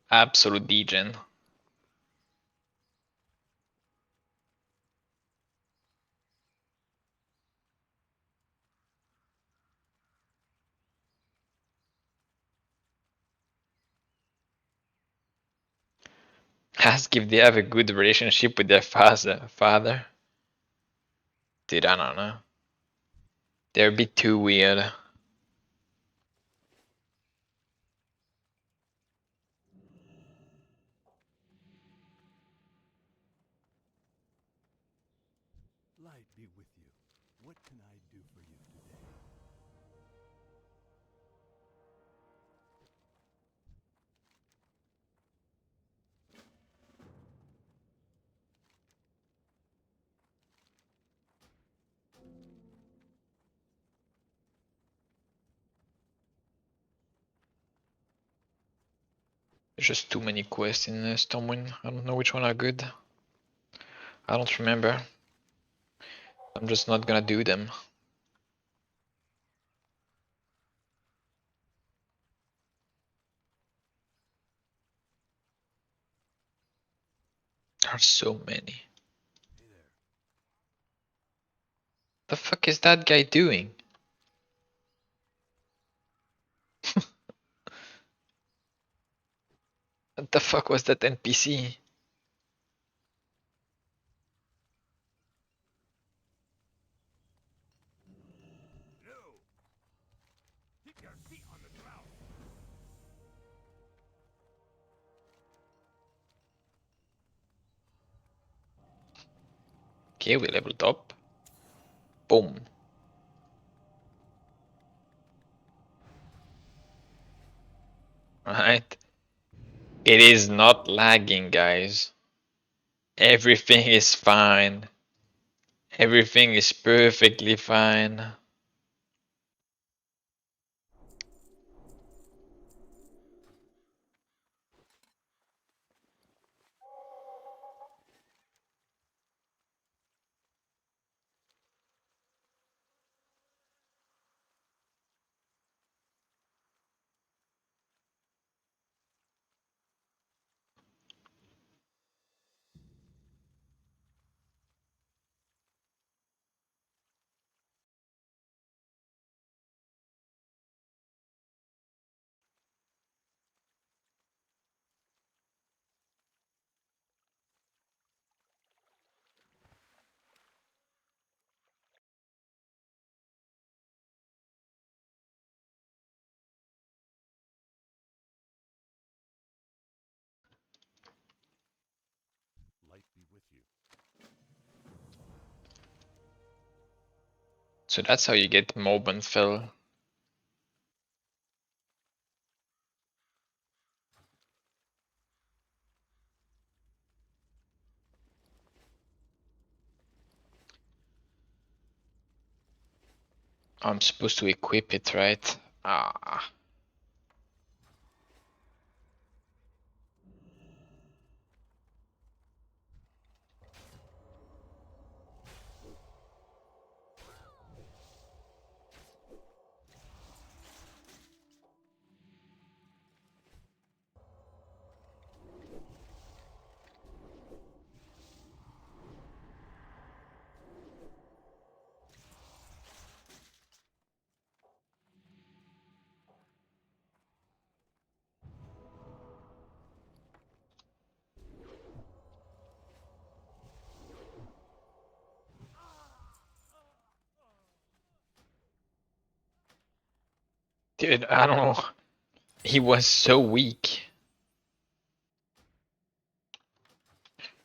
Absolute degen. Ask if they have a good relationship with their father. Dude, I don't know. They're a bit too weird. Light be with you. What can I do for you today? There's just too many quests in Stormwind. I don't know which one are good. I don't remember. I'm just not gonna do them. There are so many. Hey there. The fuck is that guy doing? What the fuck was that NPC? No! Keep your feet on the ground! Okay, we leveled up. Boom. Right? It is not lagging, guys. Everything is fine. Everything is perfectly fine. Light be with you. So that's how you get Mob and Fell. I'm supposed to equip it, right? Ah. Dude, I don't know. He was so weak.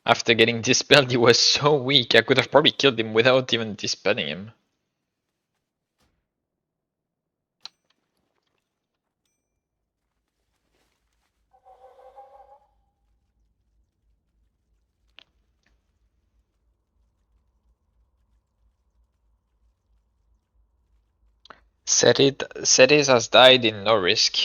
After getting dispelled, he was so weak. I could have probably killed him without even dispelling him. Ceres has died in no risk.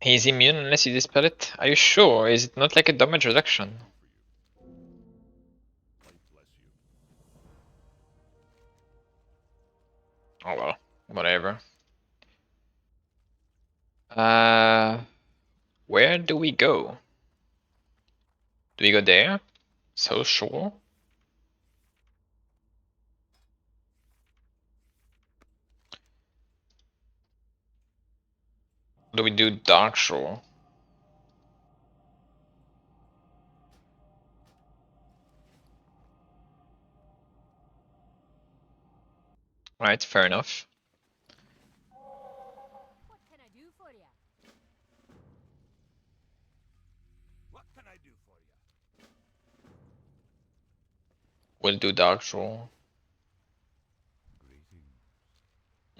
He's immune unless you dispel it? Are you sure? Is it not like a damage reduction? Oh well, whatever. Where do we go? Do we go there? So sure. Do we do Dark Shore? Right, fair enough. What can I do for ya? What can I do for you? We'll do Dark Shore. Greetings.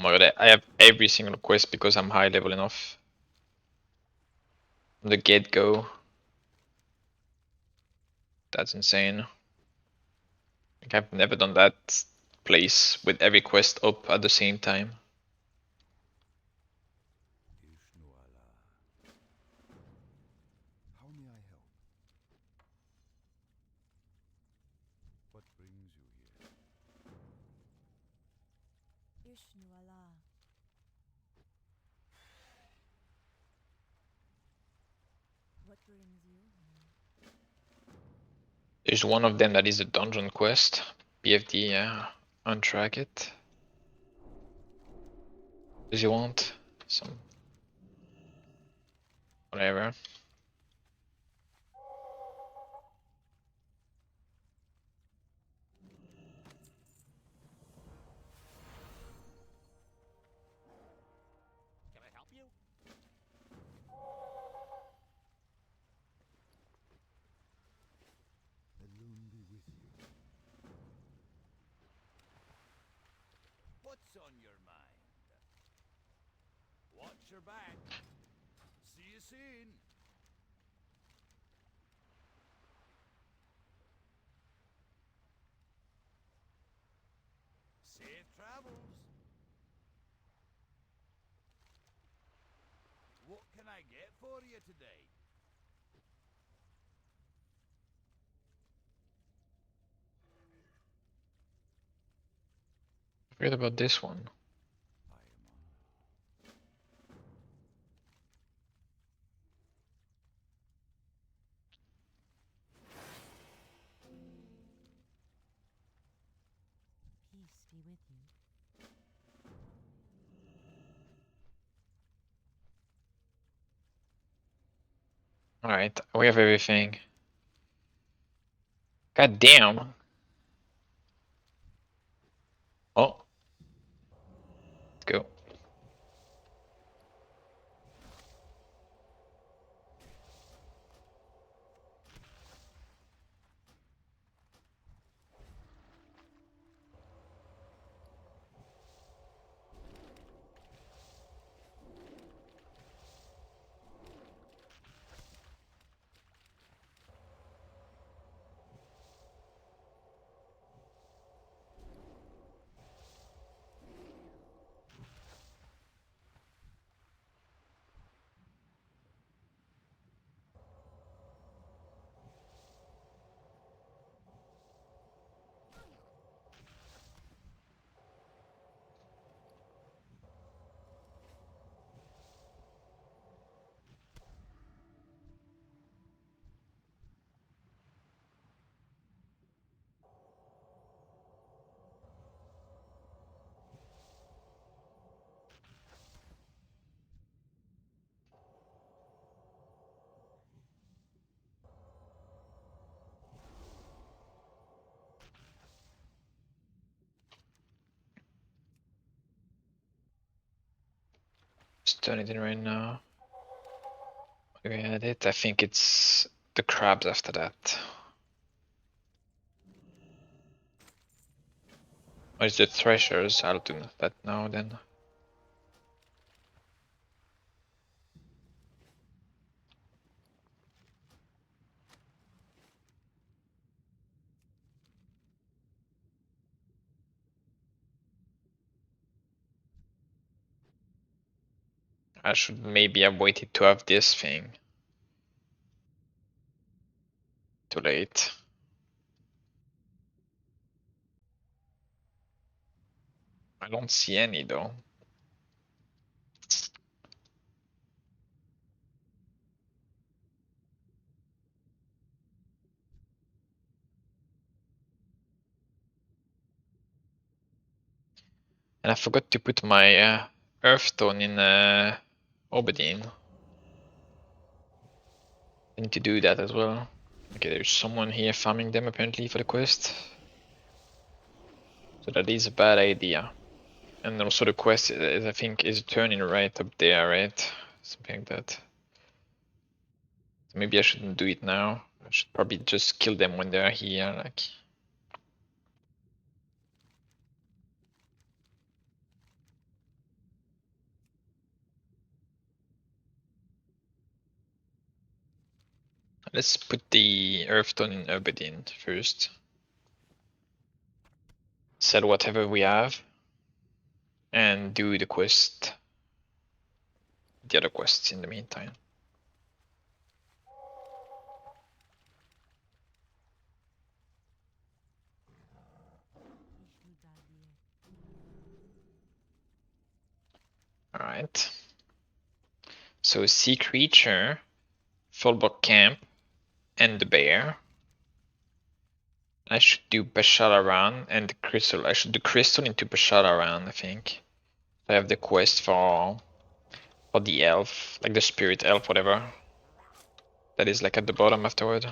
Oh my god, I have every single quest because I'm high level enough. From the get-go. That's insane. Like, I've never done that place with every quest up at the same time. Ishnuala. How may I help? What brings you here? Ishnuala. What brings you here? There's one of them that is a dungeon quest. BFD, yeah. Untrack it. Does he want some whatever? Can I help you? The loon be with you. What's on your mind? Watch your back. See you soon. Safe travels. What can I get for you today? Forget about this one. I am on. Peace be with you. Alright, we have everything. God damn. Oh. Let's go. turn it in right now. We had it. I think it's the crabs after that. Or is it treasures? I'll do that now then. I should maybe have waited to have this thing. Too late. I don't see any though. And I forgot to put my earth tone in Oberdeen. I need to do that as well. Okay, there's someone here farming them apparently for the quest. So that is a bad idea. And also the quest is, I think, is turning right up there, right? Something like that. So maybe I shouldn't do it now. I should probably just kill them when they're here, like. Let's put the earth tone in Aberdeen first. Sell whatever we have. And do the quest. The other quests in the meantime. Alright. So sea creature, Fallback camp, and the bear. I should do Bashararan and the crystal. I should do crystal into Bashararan, I think. I have the quest for the elf, like the spirit elf, whatever. That is like at the bottom afterward.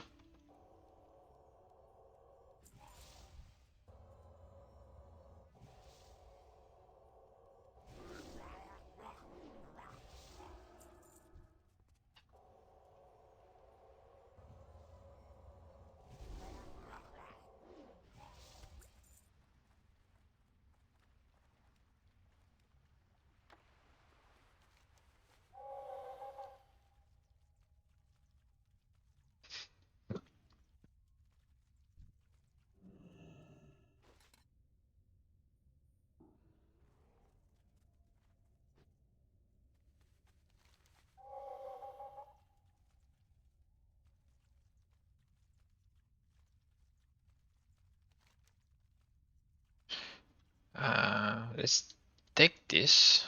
Let's take this.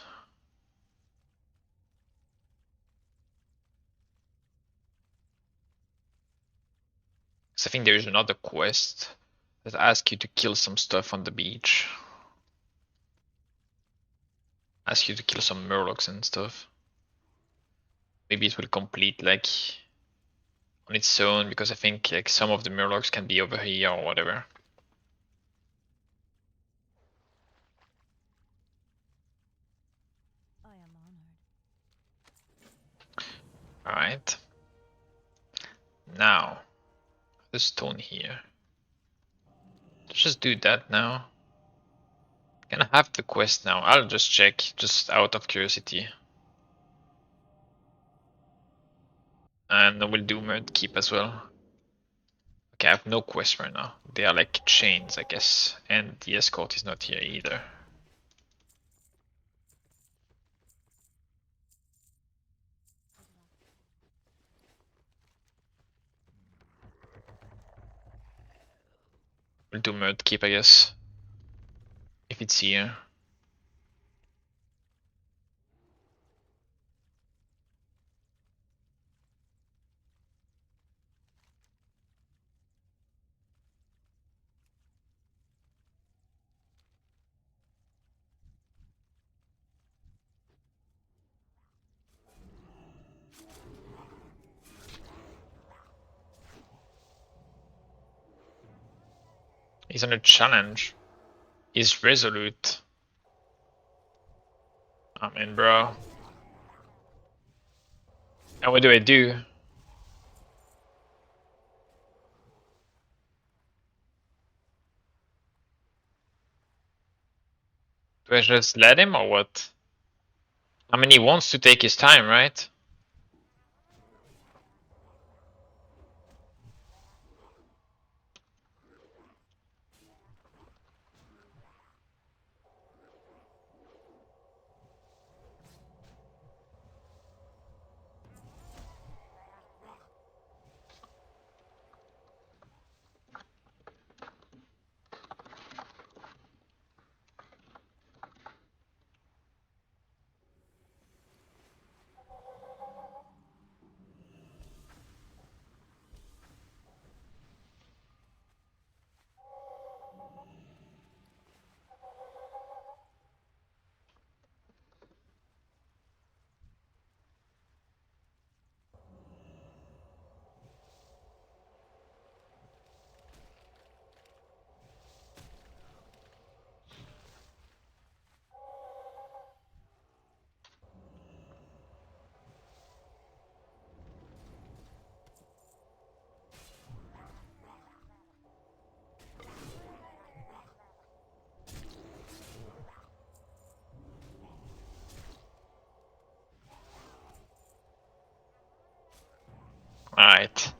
So I think there is another quest that asks you to kill some stuff on the beach. Ask you to kill some murlocs and stuff. Maybe it will complete like on its own, because I think like some of the murlocs can be over here or whatever. I am honored. Alright. Now, the stone here. Let's just do that now. Can I have the quest now? I'll just check, just out of curiosity. And we'll do Murd Keep as well. Okay, I have no quest right now. They are like chains, I guess. And the escort is not here either. We'll do Murd Keep, I guess. If it's here. He's on a challenge. He's resolute. I mean, bro. And what do I do? Do I just let him or what? I mean, he wants to take his time, right? Alright.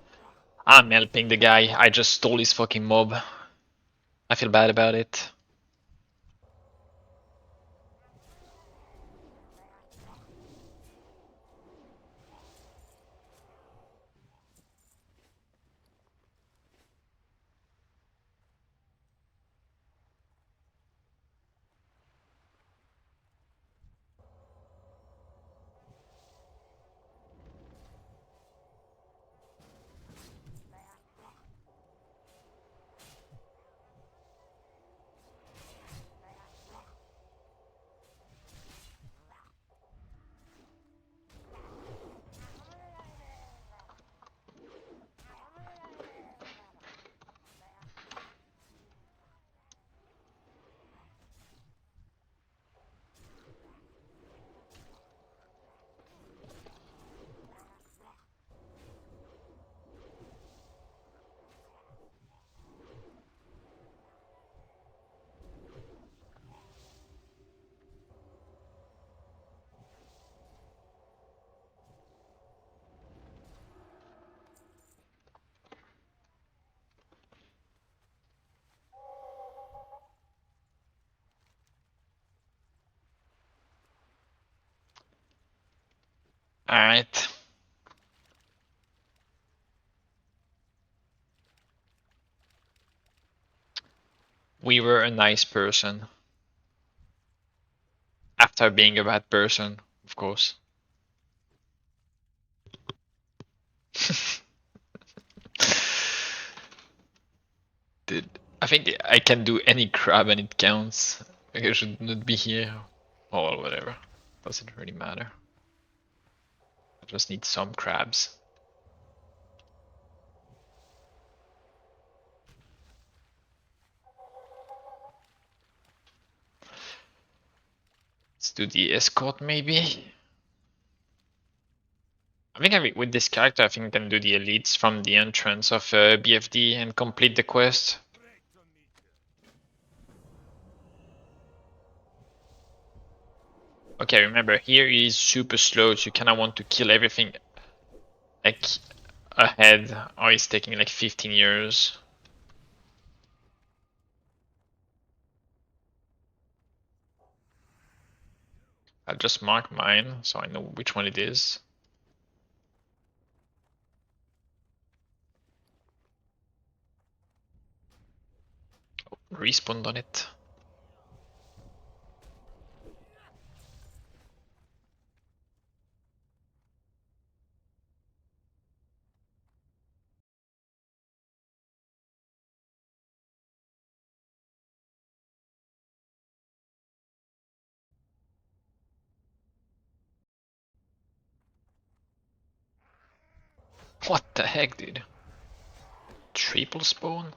I'm helping the guy. I just stole his fucking mob. I feel bad about it. Alright. We were a nice person. After being a bad person, of course. Dude, I think I can do any crab and it counts. Like I should not be here. Oh, well, whatever. Doesn't really matter. I just need some crabs. Let's do the escort maybe. I think with this character, I think I can do the elites from the entrance of BFD and complete the quest. Okay, remember, here he's super slow, so you kinda want to kill everything like ahead, or he's taking like 15 years. I'll just mark mine, so I know which one it is. Respawned on it. What the heck, dude? Triple spawn?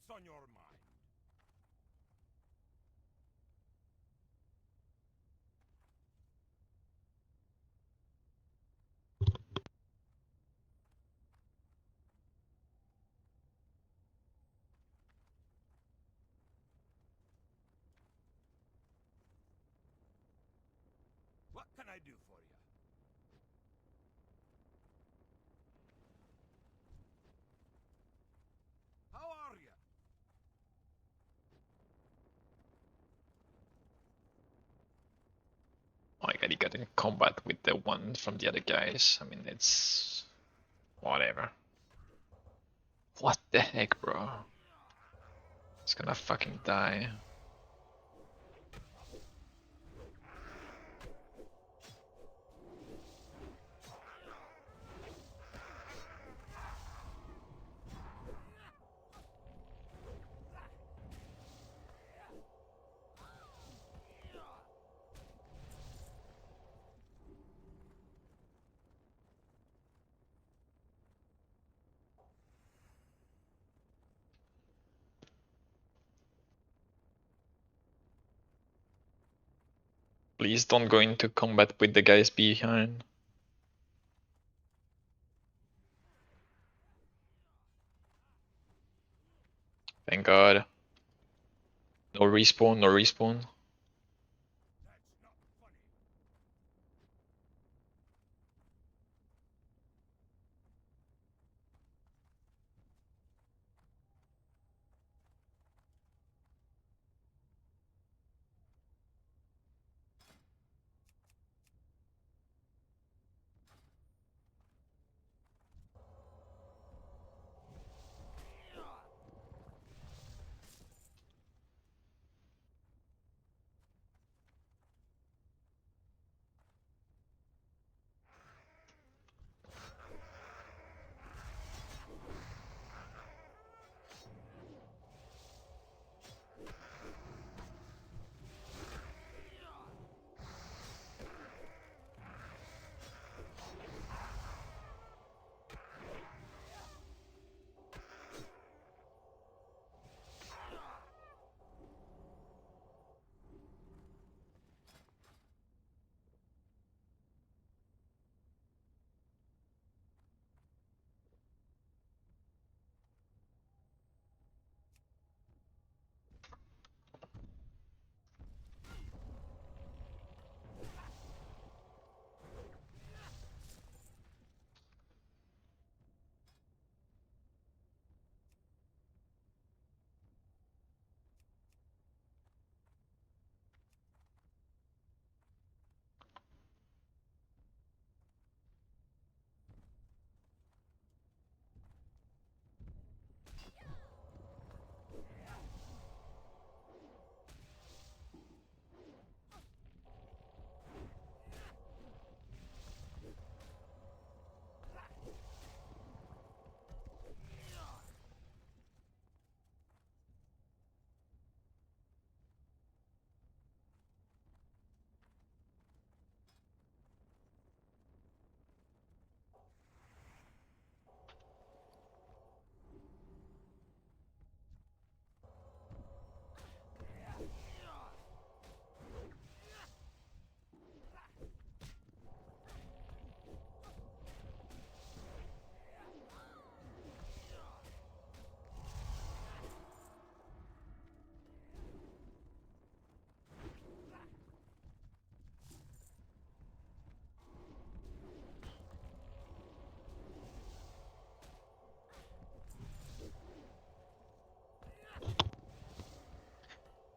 What's on your mind? What can I do for you? How are you? Oh my god, he got in combat with the one from the other guys. I mean, it's whatever. What the heck, bro? It's gonna fucking die. Please don't go into combat with the guys behind. Thank god. No respawn, no respawn. That's not funny.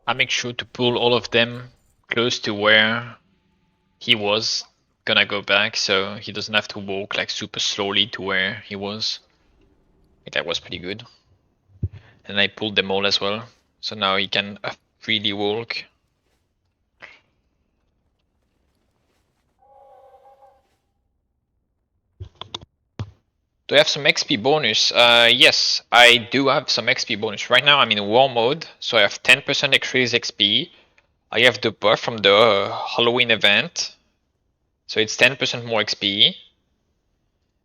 I make sure to pull all of them close to where he was gonna go back, so he doesn't have to walk like super slowly to where he was. I think that was pretty good. And I pulled them all as well, so now he can freely walk. Do I have some XP bonus? Yes, I do have some XP bonus. Right now I'm in war mode, so I have 10% increased XP. I have the buff from the Halloween event, so it's 10% more XP.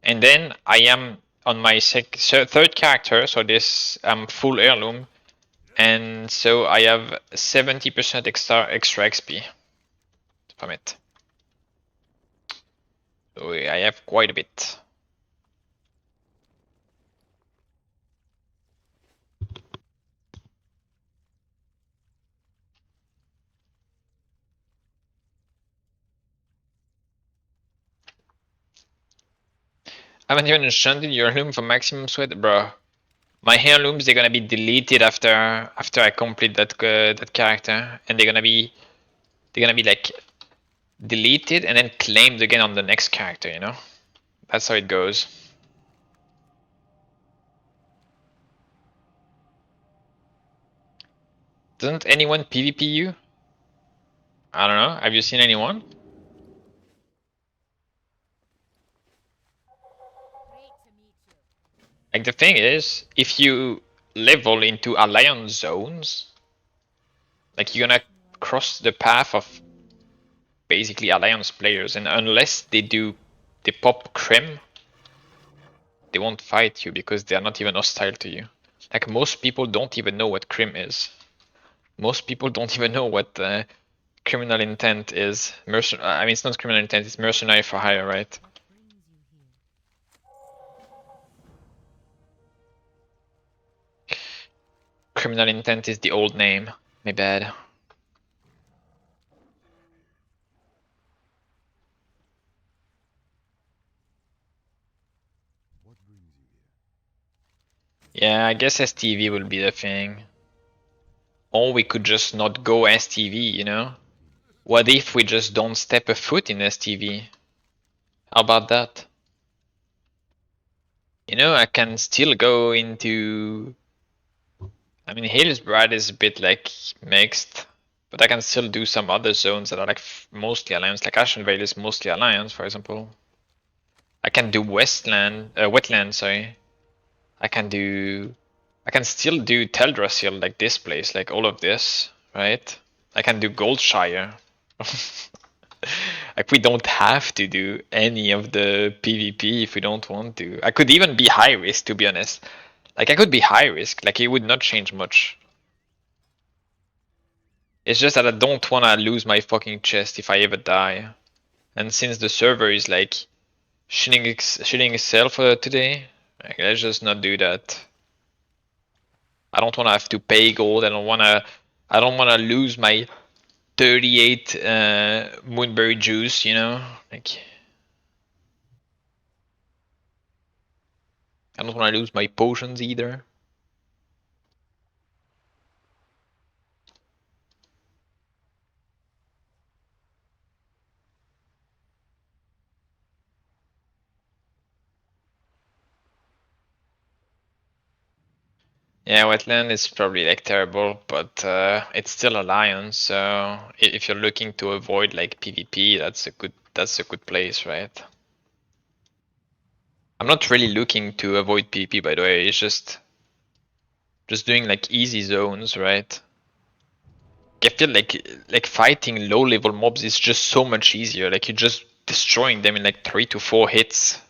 And then I am on my third character, so this I'm full heirloom, and so I have 70% extra XP from it. So I have quite a bit. I haven't even enchanted your heirloom for maximum sweat, bro. My heirlooms, they're gonna be deleted after I complete that character, and they're gonna be like deleted and then claimed again on the next character. You know, that's how it goes. Doesn't anyone PvP you? I don't know. Have you seen anyone? Great to meet you. Like the thing is, if you level into alliance zones, like you're gonna cross the path of basically alliance players, and unless they pop Crim, they won't fight you because they are not even hostile to you. Like most people don't even know what Crim is. Most people don't even know what criminal intent is. I mean, it's not criminal intent; it's mercenary for hire, right? What brings you here? Criminal intent is the old name. My bad. What brings you here? Yeah, I guess STV will be the thing. Or we could just not go STV, you know? What if we just don't step a foot in STV? How about that? You know, I can still go into... I mean, Hillsbrad is a bit like mixed, but I can still do some other zones that are like mostly Alliance, like Ashenvale is mostly Alliance, for example. I can do Wetland, sorry. I can still do Teldrassil like this place, like all of this, right? I can do Goldshire. Like we don't have to do any of the PvP if we don't want to. I could even be high risk, to be honest. Like I could be high risk, like it would not change much. It's just that I don't wanna lose my fucking chest if I ever die. And since the server is like shitting itself today, like, let's just not do that. I don't wanna have to pay gold. I don't wanna lose my 38 moonberry juice. You know, like I don't wanna lose my potions either. Yeah, wetland is probably like terrible, but it's still a lion. So if you're looking to avoid like PvP, that's a good place, right? I'm not really looking to avoid PvP, by the way. It's just doing like easy zones, right? I feel like fighting low level mobs is just so much easier. Like you're just destroying them in like 3 to 4 hits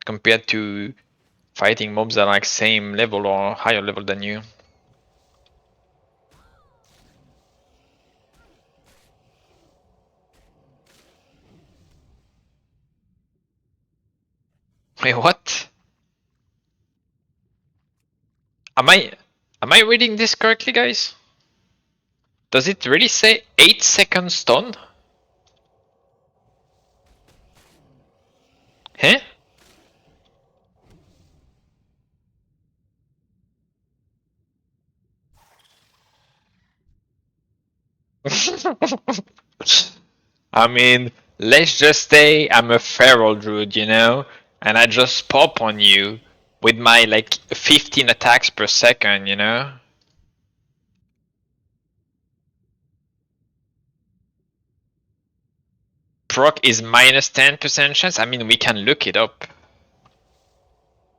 compared to fighting mobs that are like same level or higher level than you. Wait, what? Am I am I reading this correctly, guys? Does it really say 8-second stun? Huh? I mean, let's just say I'm a feral druid, you know, and I just pop on you with my like 15 attacks per second, you know? Proc is minus 10% chance. I mean, we can look it up.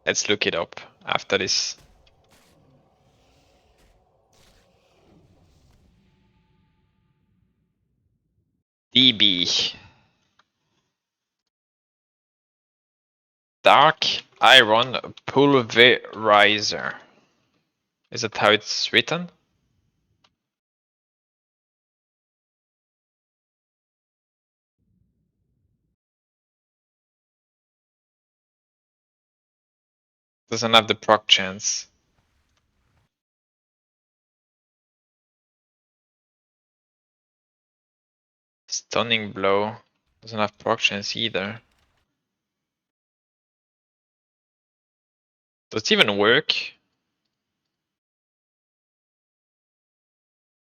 Let's look it up after this. DB. Dark iron pulverizer. Is that how it's written? Doesn't have the proc chance. Stunning blow. Doesn't have proc chance either. Does it even work?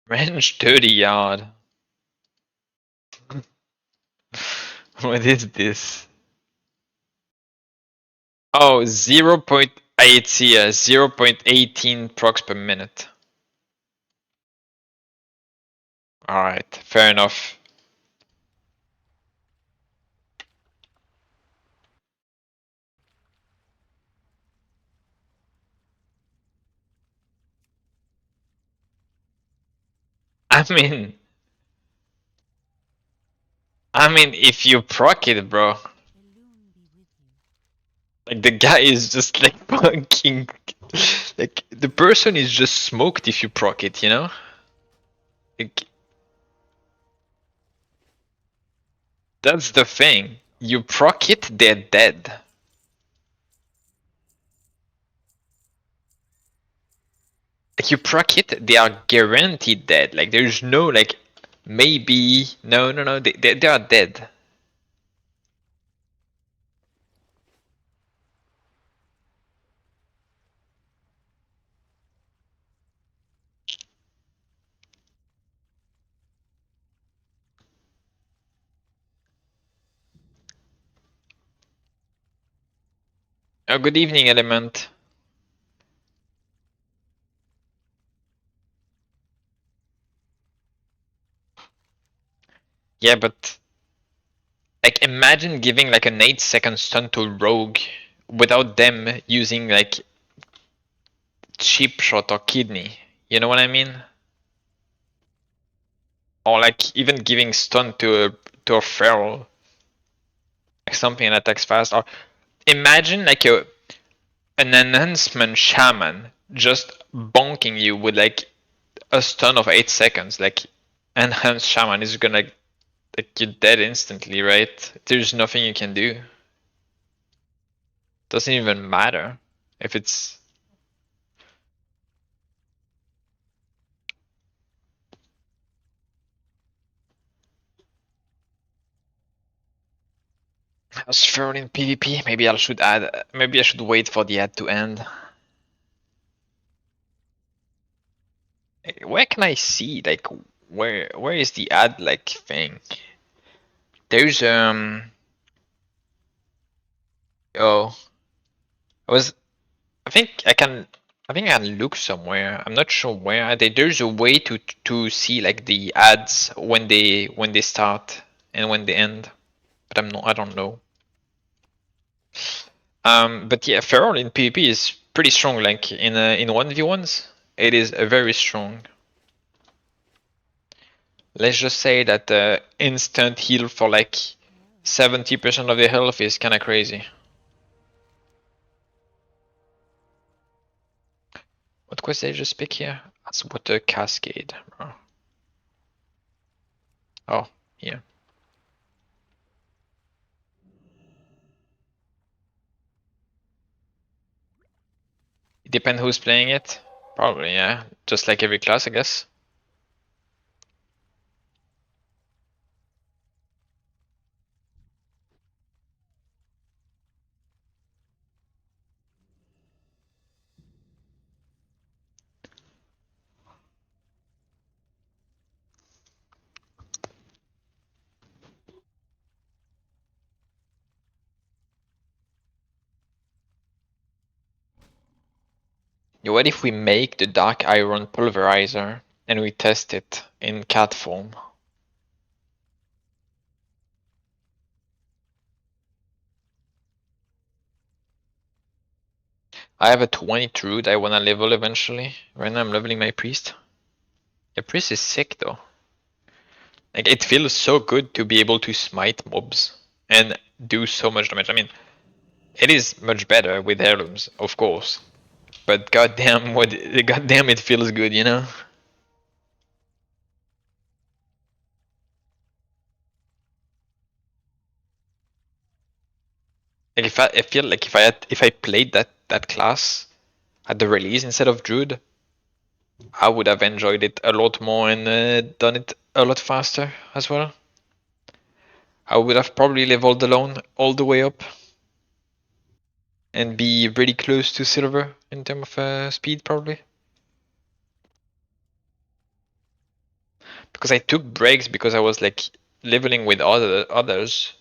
Range 30 yard. What is this? Oh, 0.8 here, 0.18 procs per minute. Alright, fair enough. I mean, if you proc it, bro. Like, the guy is just like fucking. Like, the person is just smoked if you proc it, you know? Like, that's the thing. You proc it, they're dead. Like, you proc it, they are guaranteed dead. Like, there's no, like, maybe. No, no, no, they are dead. Oh, good evening, Element. Yeah, but like imagine giving like an 8-second stun to Rogue without them using like chip shot or kidney. You know what I mean? Or like even giving stun to a feral. Like something that attacks fast. Or imagine like an enhancement shaman just bonking you with like a stun of 8 seconds. Like enhanced shaman is gonna like you're dead instantly, right? There's nothing you can do. Doesn't even matter if it's. I was thrown in PvP. Maybe I should add. Maybe I should wait for the ad to end. Where can I see like where is the ad like thing? There's oh I was I think I can look somewhere. I'm not sure where. There's a way to see like the ads when they start and when they end, but I don't know. But yeah, Feral in PvP is pretty strong. Like in 1v1s, it is very strong. Let's just say that the instant heal for like 70% of the health is kinda crazy. What quest did I just pick here? That's Water Cascade. Oh, here. It depends who's playing it. Probably, yeah. Just like every class, I guess. What if we make the Dark Iron Pulverizer and we test it in cat form? I have a 20 Truth I wanna level eventually. Right now I'm leveling my Priest. The Priest is sick though. Like it feels so good to be able to smite mobs and do so much damage. I mean, It is much better with heirlooms, of course. But goddamn, goddamn, it feels good, you know. Like I feel like if I played that class at the release instead of Druid, I would have enjoyed it a lot more and done it a lot faster as well. I would have probably leveled alone all the way up and be really close to silver in terms of speed probably. Because I took breaks because I was like leveling with others.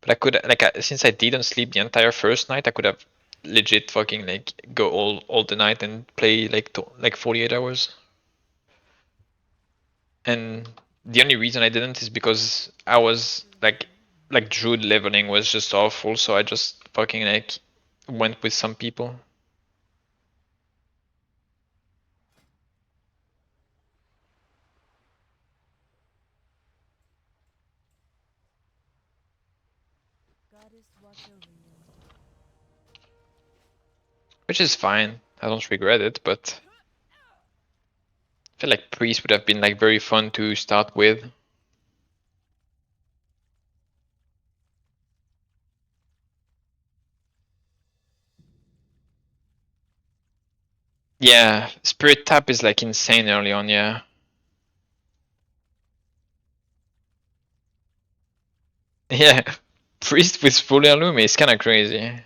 But I could since I didn't sleep the entire first night, I could have legit fucking like go all the night and play like 48 hours. And the only reason I didn't is because I was like Druid leveling was just awful, so I just fucking like went with some people. Goddess watch over you. Which is fine. I don't regret it, but I feel like Priest would have been like very fun to start with. Yeah, Spirit Tap is like insane early on, yeah. Yeah, Priest with full heirloom is kinda crazy.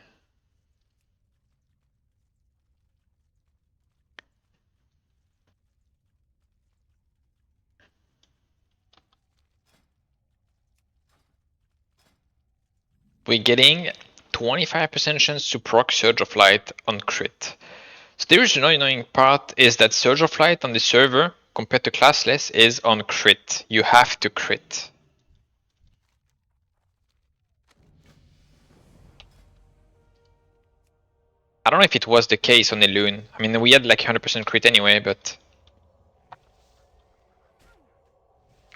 We're getting 25% chance to proc Surge of Light on crit. So the original annoying part is that Surge of Light on the server, compared to classless, is on crit. You have to crit. I don't know if it was the case on the Loon. I mean, we had like 100% crit anyway, but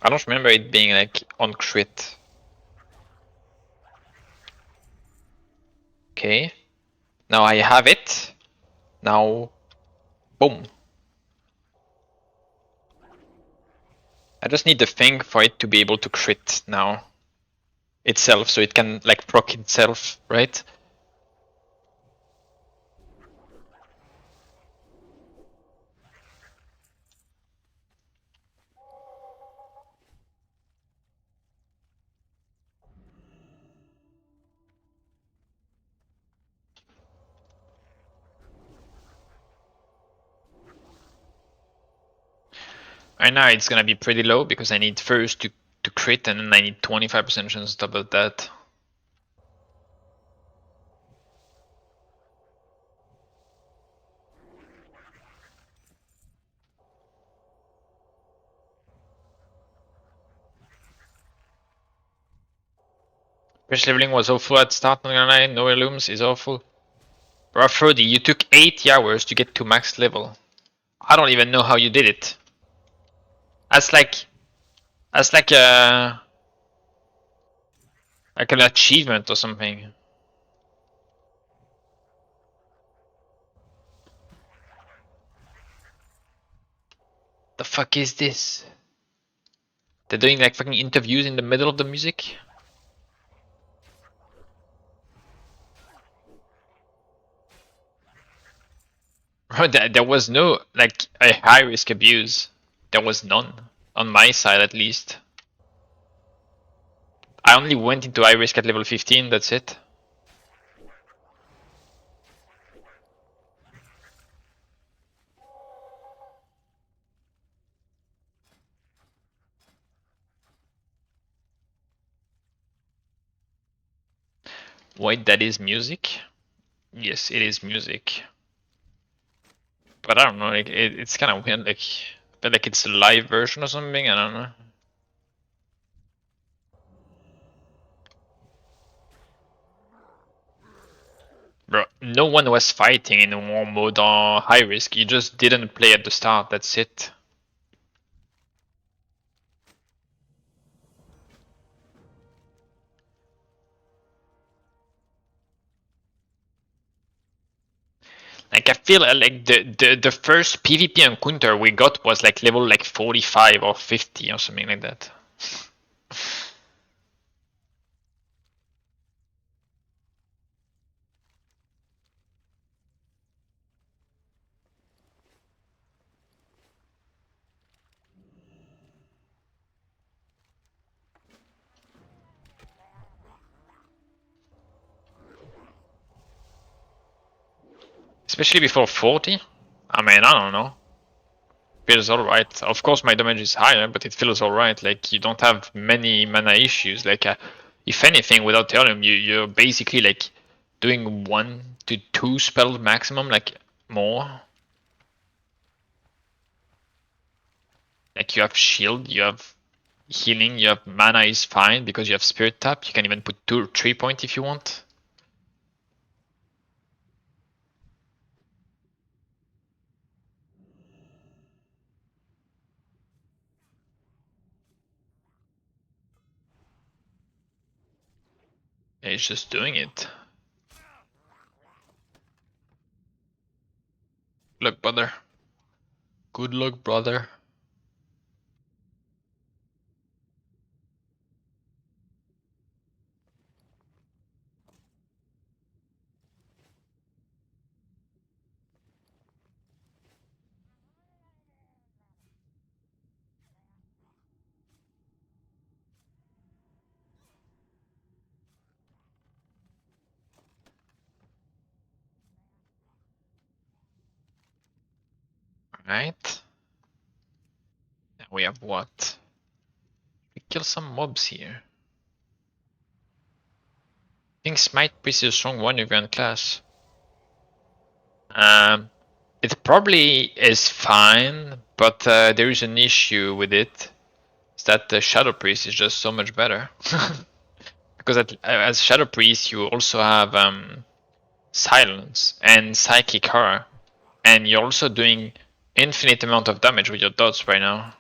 I don't remember it being like on crit. Okay. Now I have it. Now, boom. I just need the thing for it to be able to crit now itself, so it can like proc itself, right? Right now it's gonna be pretty low because I need first to crit and then I need 25% chance to top of that. Fresh leveling was awful at start, not gonna lie, no heirlooms is awful. Bro, Frody, you took 80 hours to get to max level. I don't even know how you did it. That's like like an achievement or something. The fuck is this? They're doing like fucking interviews in the middle of the music? Bro, there was no like a high risk abuse. There was none. On my side at least. I only went into high risk at level 15, that's it. Wait, that is music? Yes, it is music. But I don't know, like it's kind of weird, like, but like it's a live version or something. I don't know. Bro, no one was fighting in war mode or high risk. You just didn't play at the start. That's it. Like I feel like the first PvP encounter we got was like level like 45 or 50 or something like that. Especially before 40. I mean, I don't know. Feels alright. Of course, my damage is higher, but it feels alright. Like you don't have many mana issues. Like if anything, without Ethereum, you're basically like doing 1 to 2 spells maximum, like more. Like you have shield, you have healing, you have mana is fine because you have spirit tap. You can even put 2 or 3 point if you want. Yeah, it's just doing it. Good luck, brother. Good luck, brother. Alright. Now we have what? We kill some mobs here. I think Smite Priest is a strong one if you're in class. It probably is fine, but there is an issue with it. It's that the Shadow Priest is just so much better. Because as Shadow Priest, you also have Silence and Psychic Horror, and you're also doing infinite amount of damage with your dots right now.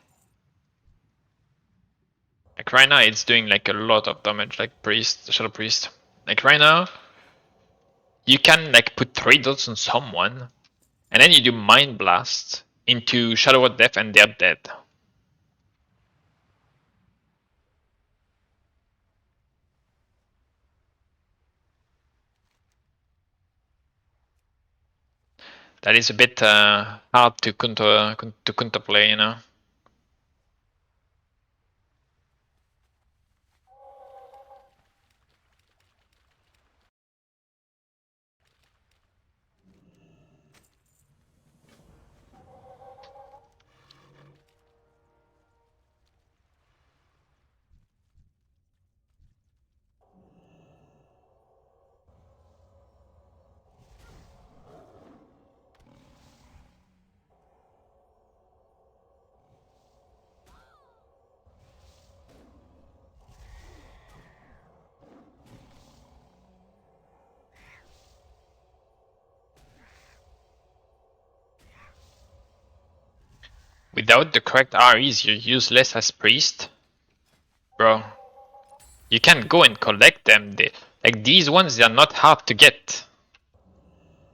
Like right now, it's doing like a lot of damage, like Priest, Shadow Priest. Like right now, you can like put 3 dots on someone, and then you do Mind Blast into Shadow of Death, and they're dead. That is a bit hard to counterplay, you know. Without the correct REs, you use less as priest, bro. You can go and collect them. Like these ones, they are not hard to get.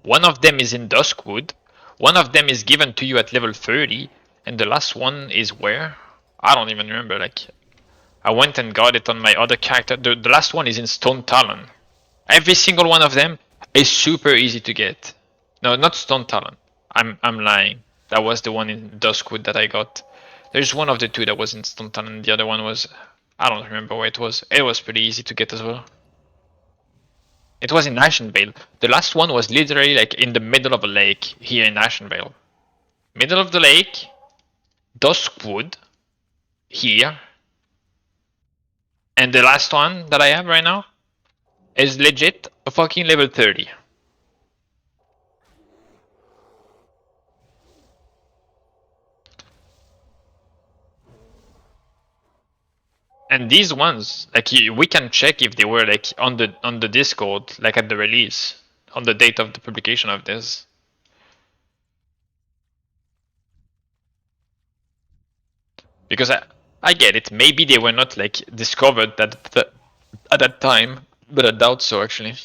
One of them is in Duskwood. One of them is given to you at level 30, and the last one is where? I don't even remember. Like I went and got it on my other character. The last one is in Stone Talon. Every single one of them is super easy to get. No, not Stone Talon. I'm lying. That was the one in Duskwood that I got. There's one of the two that was in Stone Talon. The other one was, I don't remember where it was. It was pretty easy to get as well. It was in Ashenvale. The last one was literally like in the middle of a lake here in Ashenvale. Middle of the lake, Duskwood, here. And the last one that I have right now is legit a fucking level 30. And these ones, like we can check if they were like on the Discord, like at the release, on the date of the publication of this. Because I get it. Maybe they were not like discovered at that time, but I doubt so actually.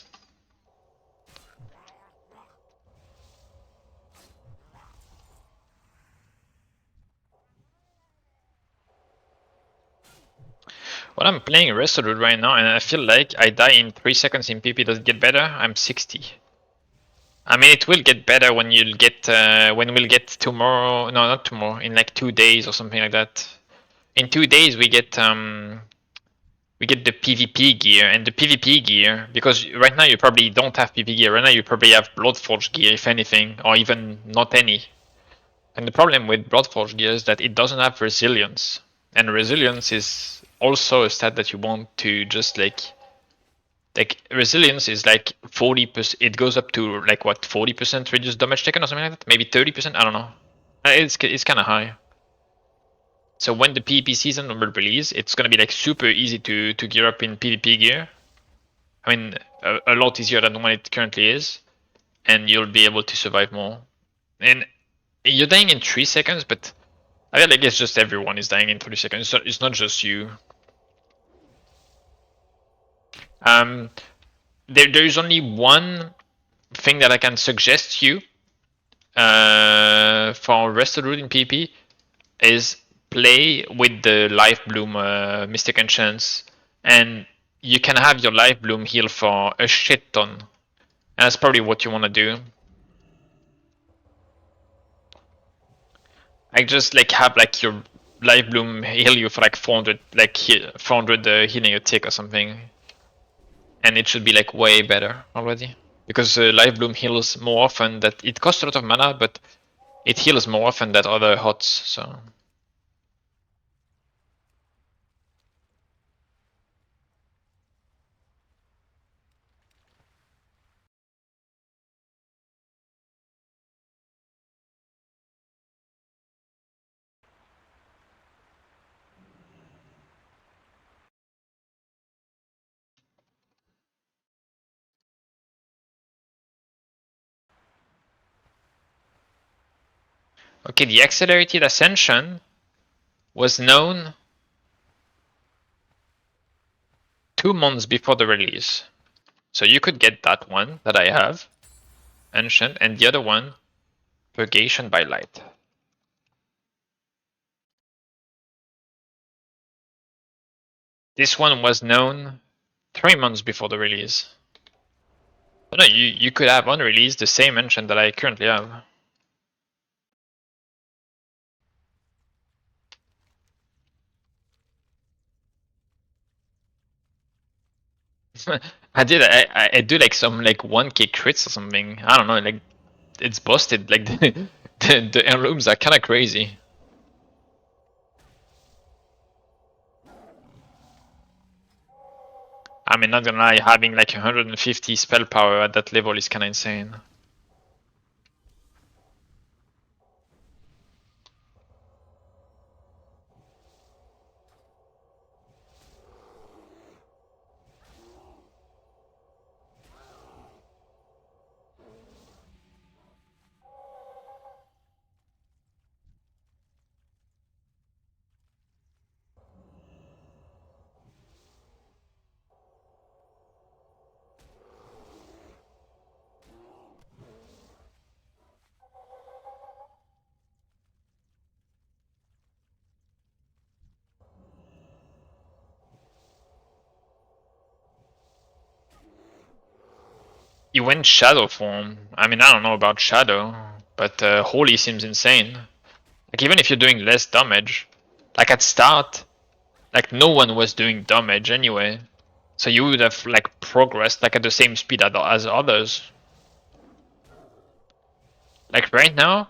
Well, I'm playing Resolute right now, and I feel like I die in 3 seconds in PP. Does it get better? I'm 60. I mean, it will get better when you'll get when we'll get tomorrow. No, not tomorrow. In like 2 days or something like that. In 2 days we get the PvP gear, and the PvP gear, because right now you probably don't have PvP gear. Right now you probably have Bloodforge gear, if anything, or even not any. And the problem with Bloodforge gear is that it doesn't have resilience, and resilience is also a stat that you want to just like resilience is like 40%. It goes up to like what 40% reduced damage taken or something like that. Maybe 30%. I don't know. It's kind of high. So when the PvP season will release, it's gonna be like super easy to gear up in PvP gear. I mean, a lot easier than what it currently is, and you'll be able to survive more. And you're dying in 3 seconds, but I feel like it's just everyone is dying in 3 seconds. It's not just you. There is only one thing that I can suggest you for Resolute in PvP is play with the Life Bloom Mystic Enchants, and you can have your Life Bloom heal for a shit ton. And that's probably what you want to do. I just like have like your Life Bloom heal you for like 400, like 400 healing a tick or something, and it should be like way better already. Because Life Bloom heals more often. That it costs a lot of mana, but it heals more often than other HOTS. So. Okay, the accelerated Ascension was known 2 months before the release. So you could get that one that I have, Ancient, and the other one, Purgation by Light. This one was known 3 months before the release. But no, you could have on release the same Ancient that I currently have. I do like some like 1k crits or something. I don't know, like it's busted. Like the heirlooms are kind of crazy. I mean, not gonna lie, having like 150 spell power at that level is kind of insane. You went Shadow form. I mean, I don't know about Shadow, but Holy seems insane. Like, even if you're doing less damage, like at start, like no one was doing damage anyway. So you would have like progressed like at the same speed as others. Like right now,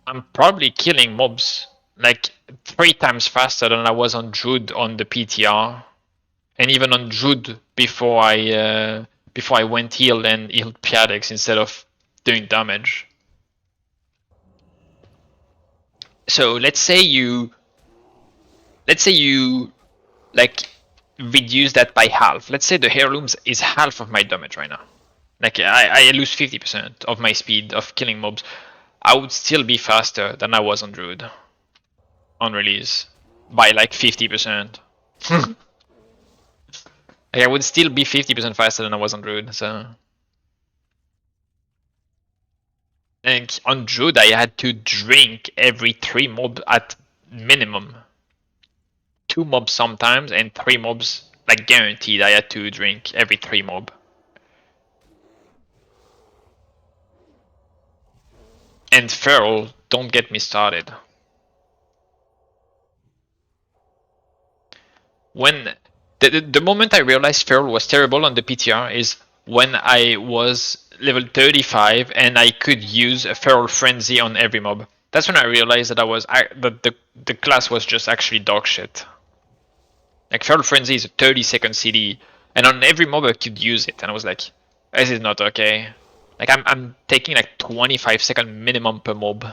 I'm probably killing mobs like 3 times faster than I was on Druid on the PTR. And even on Druid before I went healed and healed Piadex instead of doing damage. So let's say you like reduce that by half. Let's say the heirlooms is half of my damage right now. Like I lose 50% of my speed of killing mobs. I would still be faster than I was on Druid on release by like 50%. Like, I would still be 50% faster than I was on Druid. So, and on Druid, I had to drink every 3 mob at minimum 2 mobs sometimes and 3 mobs, like guaranteed. I had to drink every 3 mob. And Feral, don't get me started. When the moment I realized Feral was terrible on the PTR is when I was level 35 and I could use a Feral Frenzy on every mob. That's when I realized that the class was just actually dog shit. Like Feral Frenzy is a 30-second CD, and on every mob I could use it, and I was like, this is not okay. Like I'm taking like 25-second minimum per mob.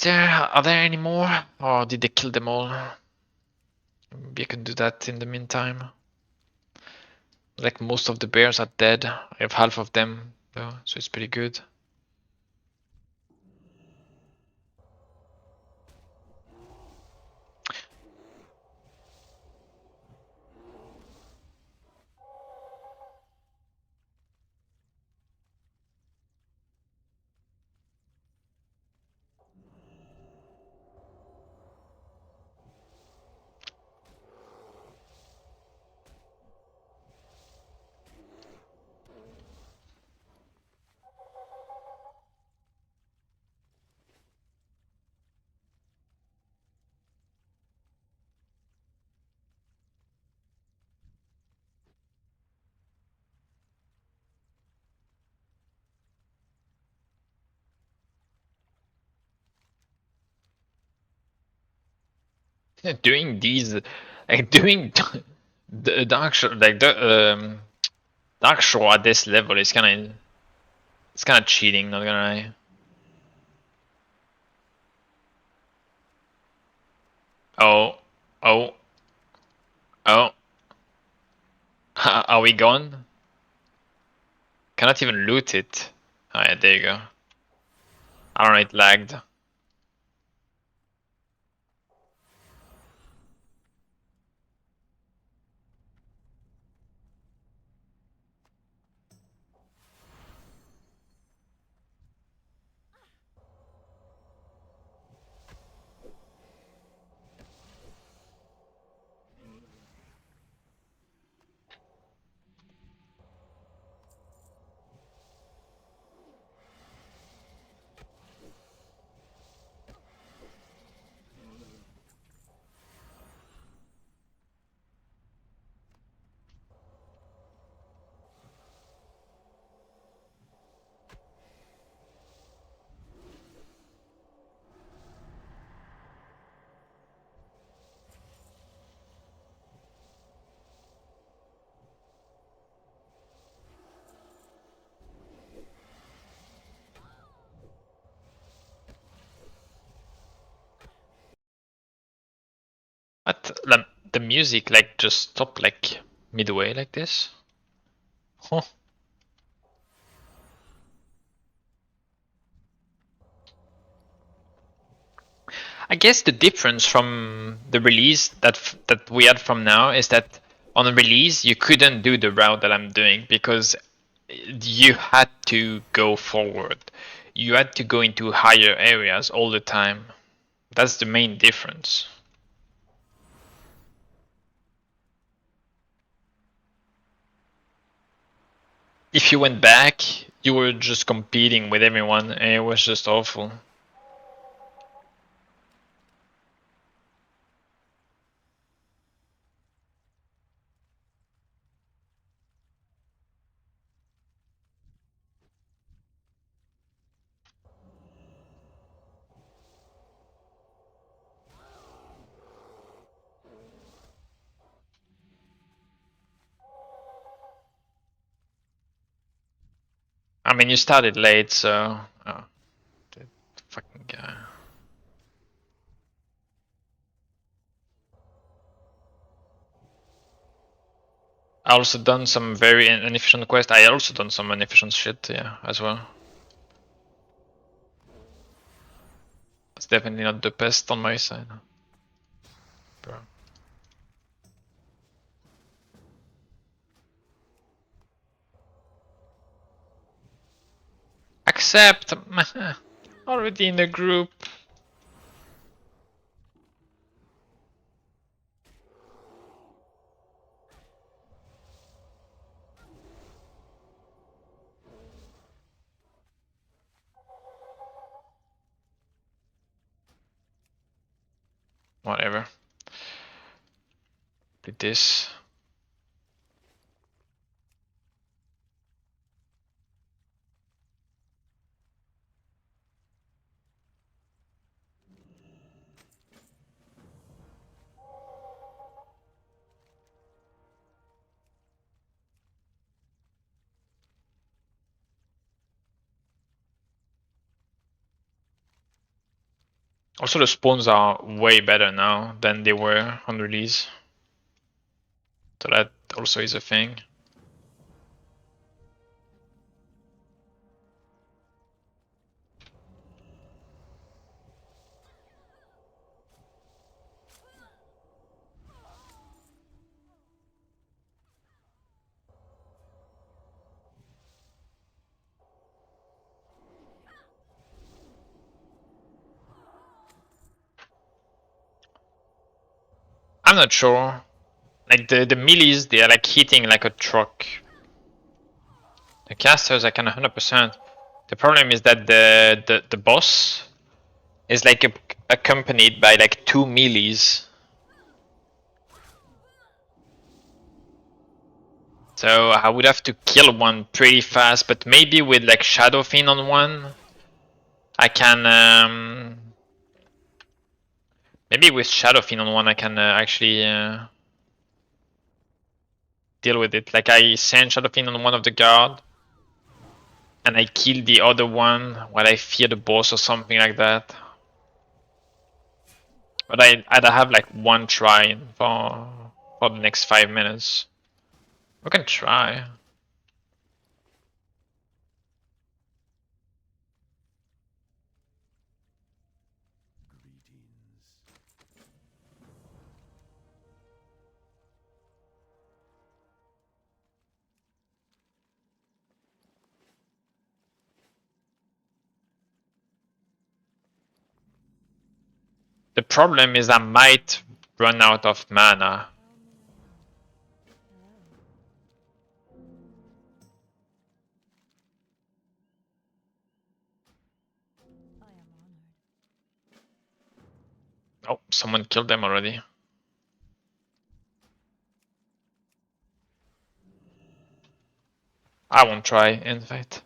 Are there any more? Or did they kill them all? Maybe I can do that in the meantime. Like most of the bears are dead. I have half of them though, so it's pretty good. Doing these, like doing the dark show, like the dark show at this level is it's kind of cheating. Not gonna lie. Oh, oh, oh. Are we gone? Cannot even loot it. Oh yeah, there you go. I don't know, it lagged. But the music like just stopped like midway like this. Huh. I guess the difference from the release that we had from now is that on the release you couldn't do the route that I'm doing because you had to go forward. You had to go into higher areas all the time. That's the main difference. If you went back, you were just competing with everyone and it was just awful. I mean, you started late, so... Oh, the fucking guy. I also done some very inefficient quests. I also done some inefficient shit, yeah, as well. It's definitely not the best on my side. Bro. accept. Already in the group. Whatever. Did this. Also, the spawns are way better now than they were on release. So that also is a thing. I'm not sure. Like the melees, they are like hitting like a truck. The casters I can 100%. The problem is that the boss is like accompanied by like 2 melees. So I would have to kill one pretty fast, but maybe with like Shadow Fiend on one, I can. Maybe with Shadow Fiend on one, I can actually deal with it. Like I send Shadow Fiend on one of the guard, and I kill the other one while I fear the boss or something like that. But I'd have like one try for the next 5 minutes. We can try. The problem is I might run out of mana. I am honored. Oh, someone killed them already. I won't try, in fact.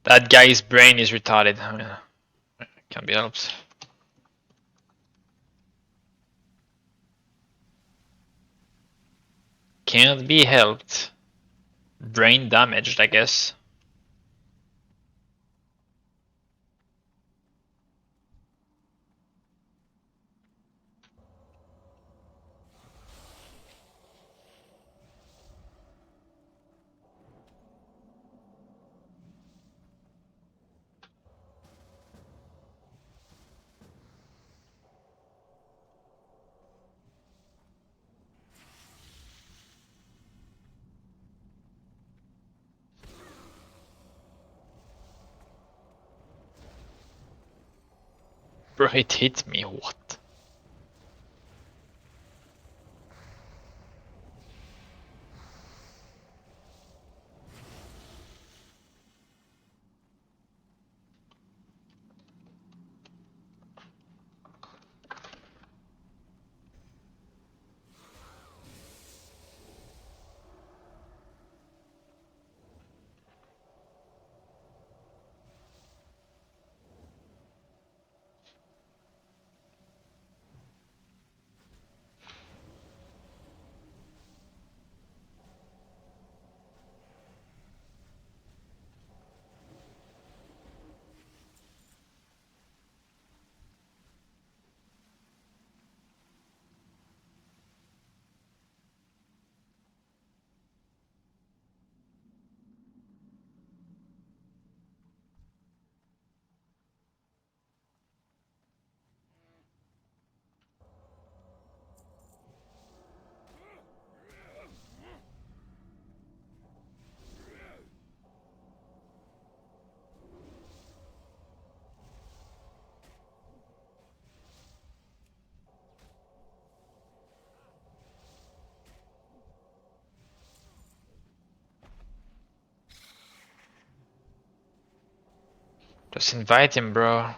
That guy's brain is retarded. I mean, can't be helped. Can't be helped. Brain damaged, I guess. Bro, it hit me, what? Just invite him, bro.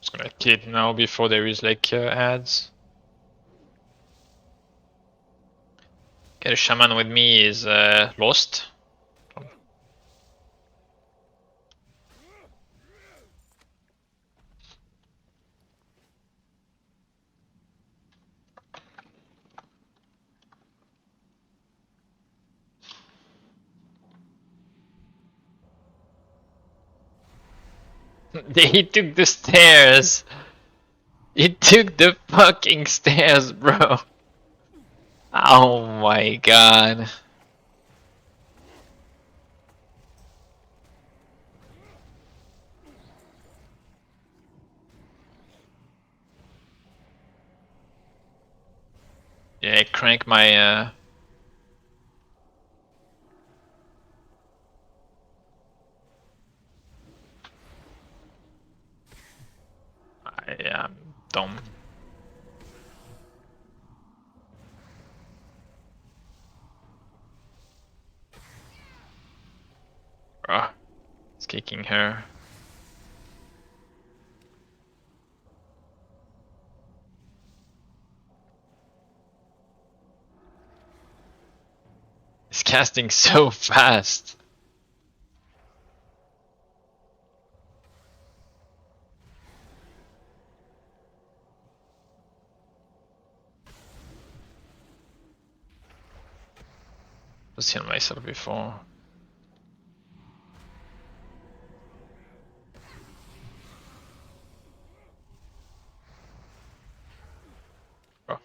Just gonna kill it now before there is like ads. Okay, the shaman with me is lost. He took the stairs. He took the fucking stairs, bro. Oh my god. Yeah, crank my I am dumb. Bruh. It's kicking her. It's casting so fast. Just heal myself before. Bro.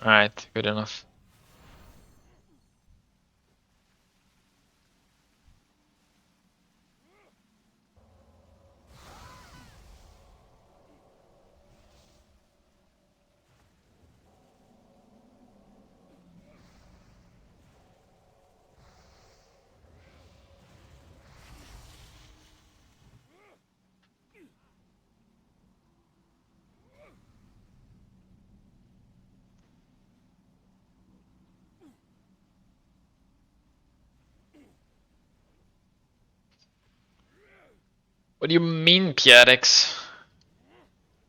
Alright, good enough. What do you mean, PRX?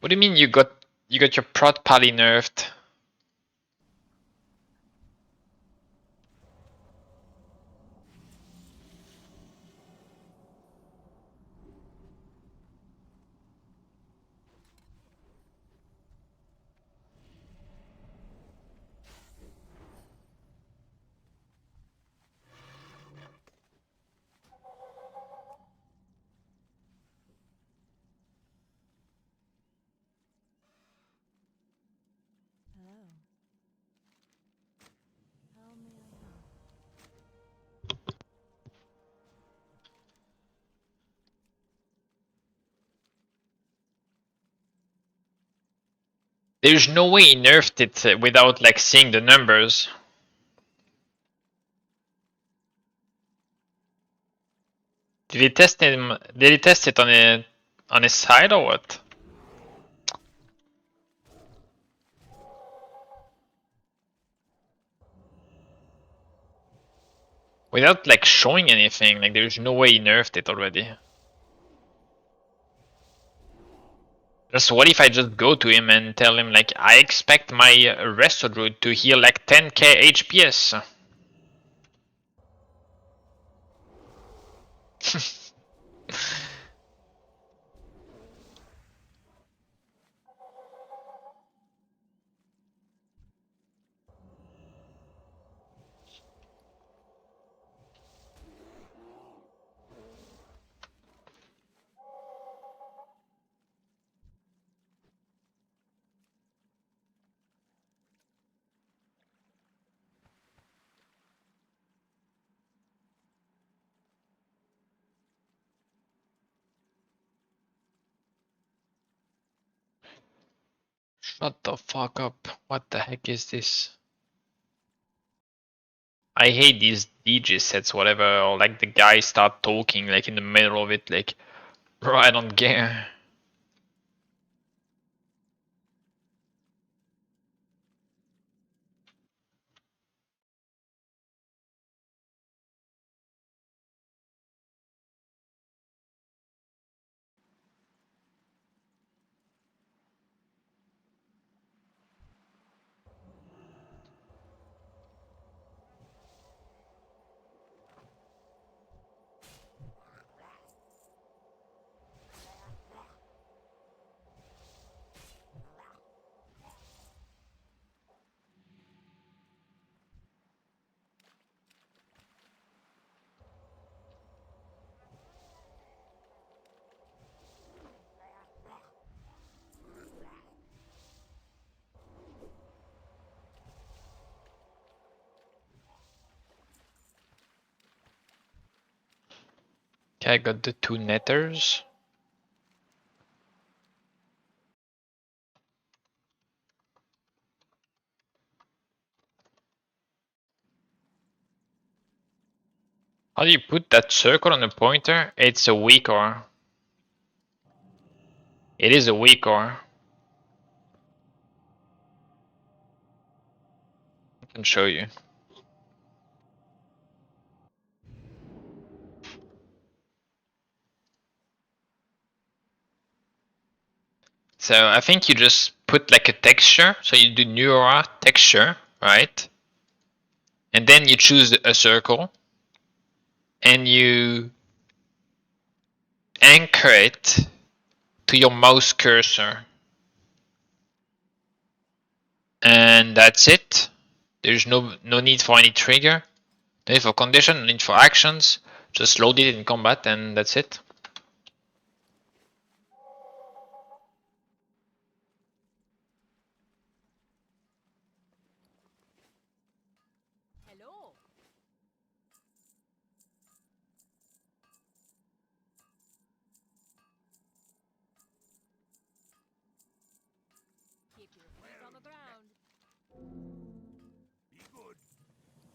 What do you mean you got your prot pally nerfed? Hello. How may I help? There's no way he nerfed it without like seeing the numbers. Did he test him? Did he test it on his side or what? Without like showing anything, like there's no way he nerfed it already. Just what if I just go to him and tell him like I expect my Resto Druid to heal like 10k HPS. Shut the fuck up. What the heck is this? I hate these DJ sets, whatever, or like the guy start talking like in the middle of it, like, bro, I don't care. Okay, I got the 2 netters. How do you put that circle on the pointer? It's a weak ore. It is a weak ore. I can show you. So I think you just put like a texture. So you do new aura texture, right? And then you choose a circle and you anchor it to your mouse cursor. And that's it. There's no need for any trigger, no need for condition, no need for actions. Just load it in combat and that's it. Hello. Keep your feet on the ground. Be good. Peace be with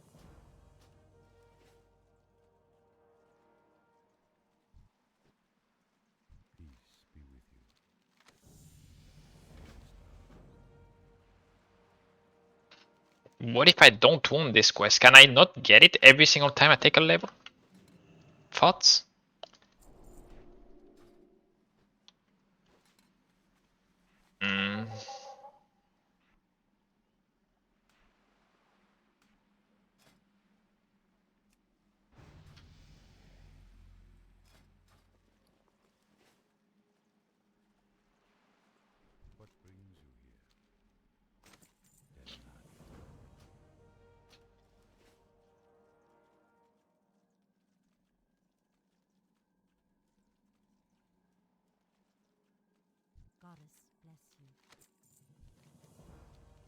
you. What if I don't want this quest? Can I not get it every single time I take a level? Thoughts? Hmm. What brings you here? Death Hunt. Goddess bless you.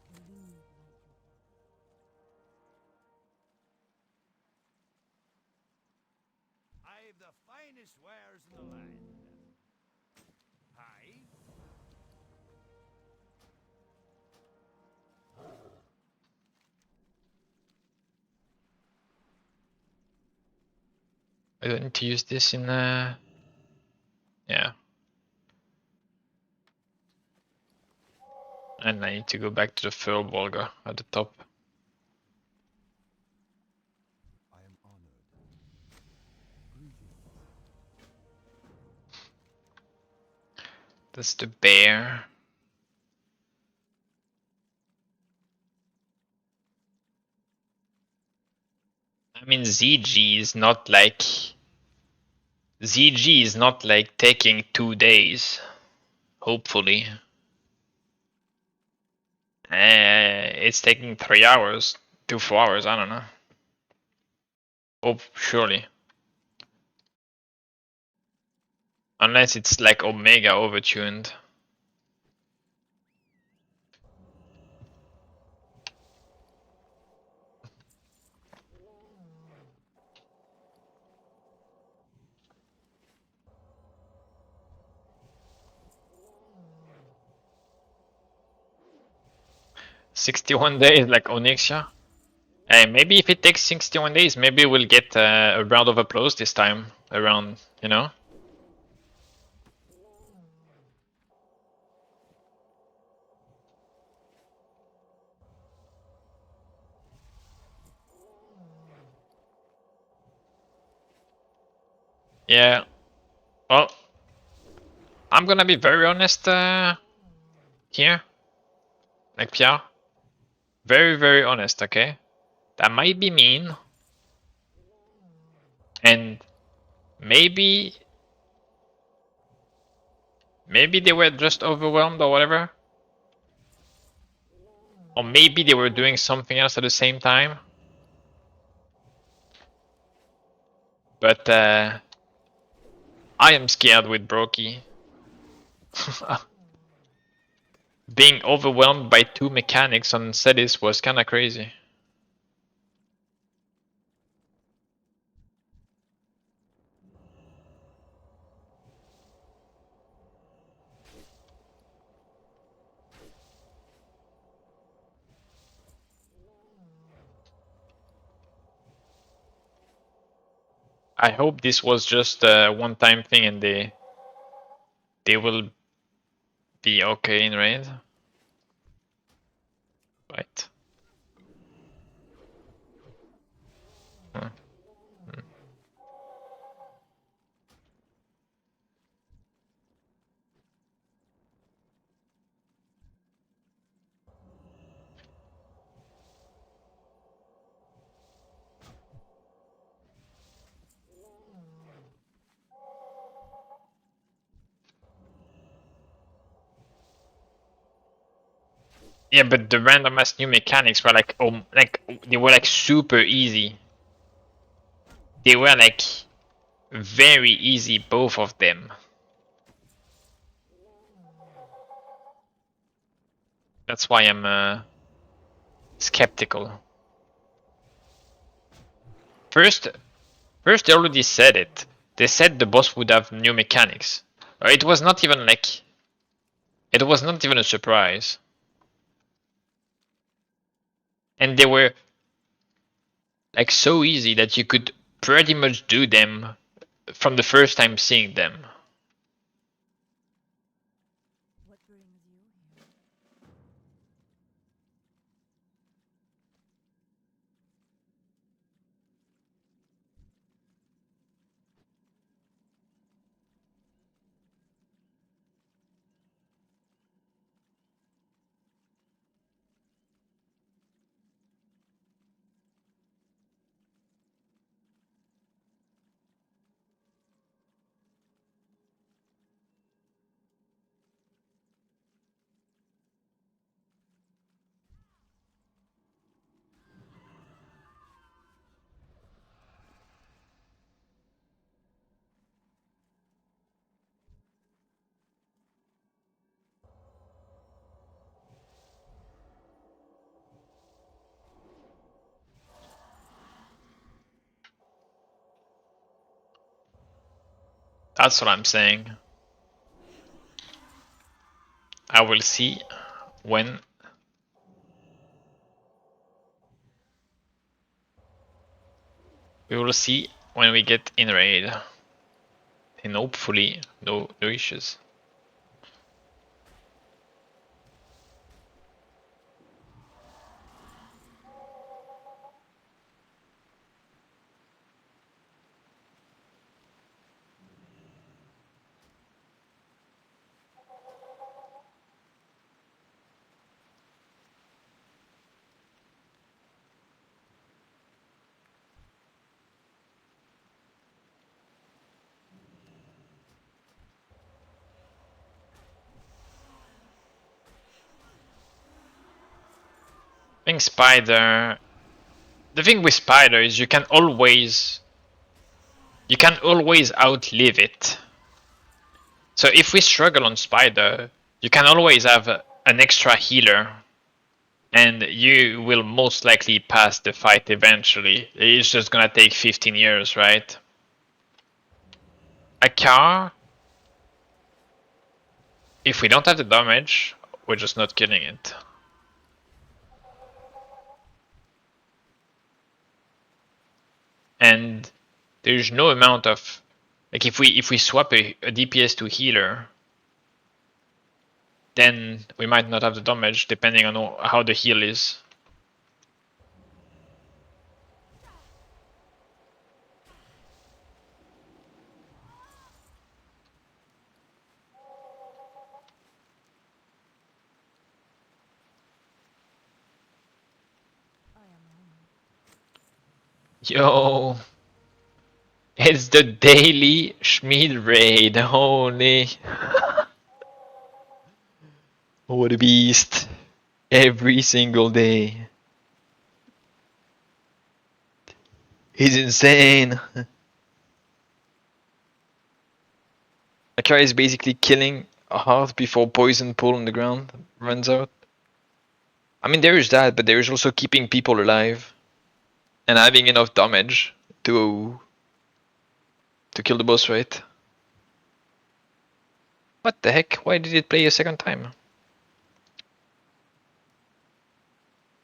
Illuminate light your path. I've the finest wares in the land. Hi. I don't need to use this in yeah. And I need to go back to the Fur Bolga at the top. I am honored That's the bear. I mean, ZG is not like taking 2 days. Hopefully, it's taking 3 hours to 4 hours. I don't know. Oh, surely, unless it's like Omega overtuned. "61 days like Onyxia." Maybe if it takes 61 days, maybe we'll get a round of applause this time around, you know? Yeah. Well, I'm gonna be very honest here. Like Pierre. Very, very honest, okay? That might be mean. And maybe they were just overwhelmed or whatever. Or maybe they were doing something else at the same time. But I am scared with Brokey. Being overwhelmed by 2 mechanics on Celis was kinda crazy. I hope this was just a one-time thing and they will be okay in raid. Right. Huh. Yeah, but the random ass new mechanics were like they were like super easy. They were like very easy, both of them. That's why I'm skeptical. First, they already said it. They said the boss would have new mechanics. It was not even like it was not even a surprise. And they were like so easy that you could pretty much do them from the first time seeing them. What brings you here? That's what I'm saying. I will see when we will see when we get in raid. And hopefully no issues. I think Spider... The thing with Spider is you can always outlive it. So if we struggle on Spider, you can always have an extra healer, and you will most likely pass the fight eventually. It's just gonna take 15 years, right? A car, if we don't have the damage, we're just not killing it. And there's no amount of, like, if we swap a DPS to healer, then we might not have the damage depending on how the heal is. I am home. Yo, it's the daily Schmid raid, holy. What a beast. Every single day. He's insane. Akira is basically killing a heart before poison pool on the ground runs out. I mean, there is that, but there is also keeping people alive and having enough damage to kill the boss, right? What the heck? Why did it play a second time?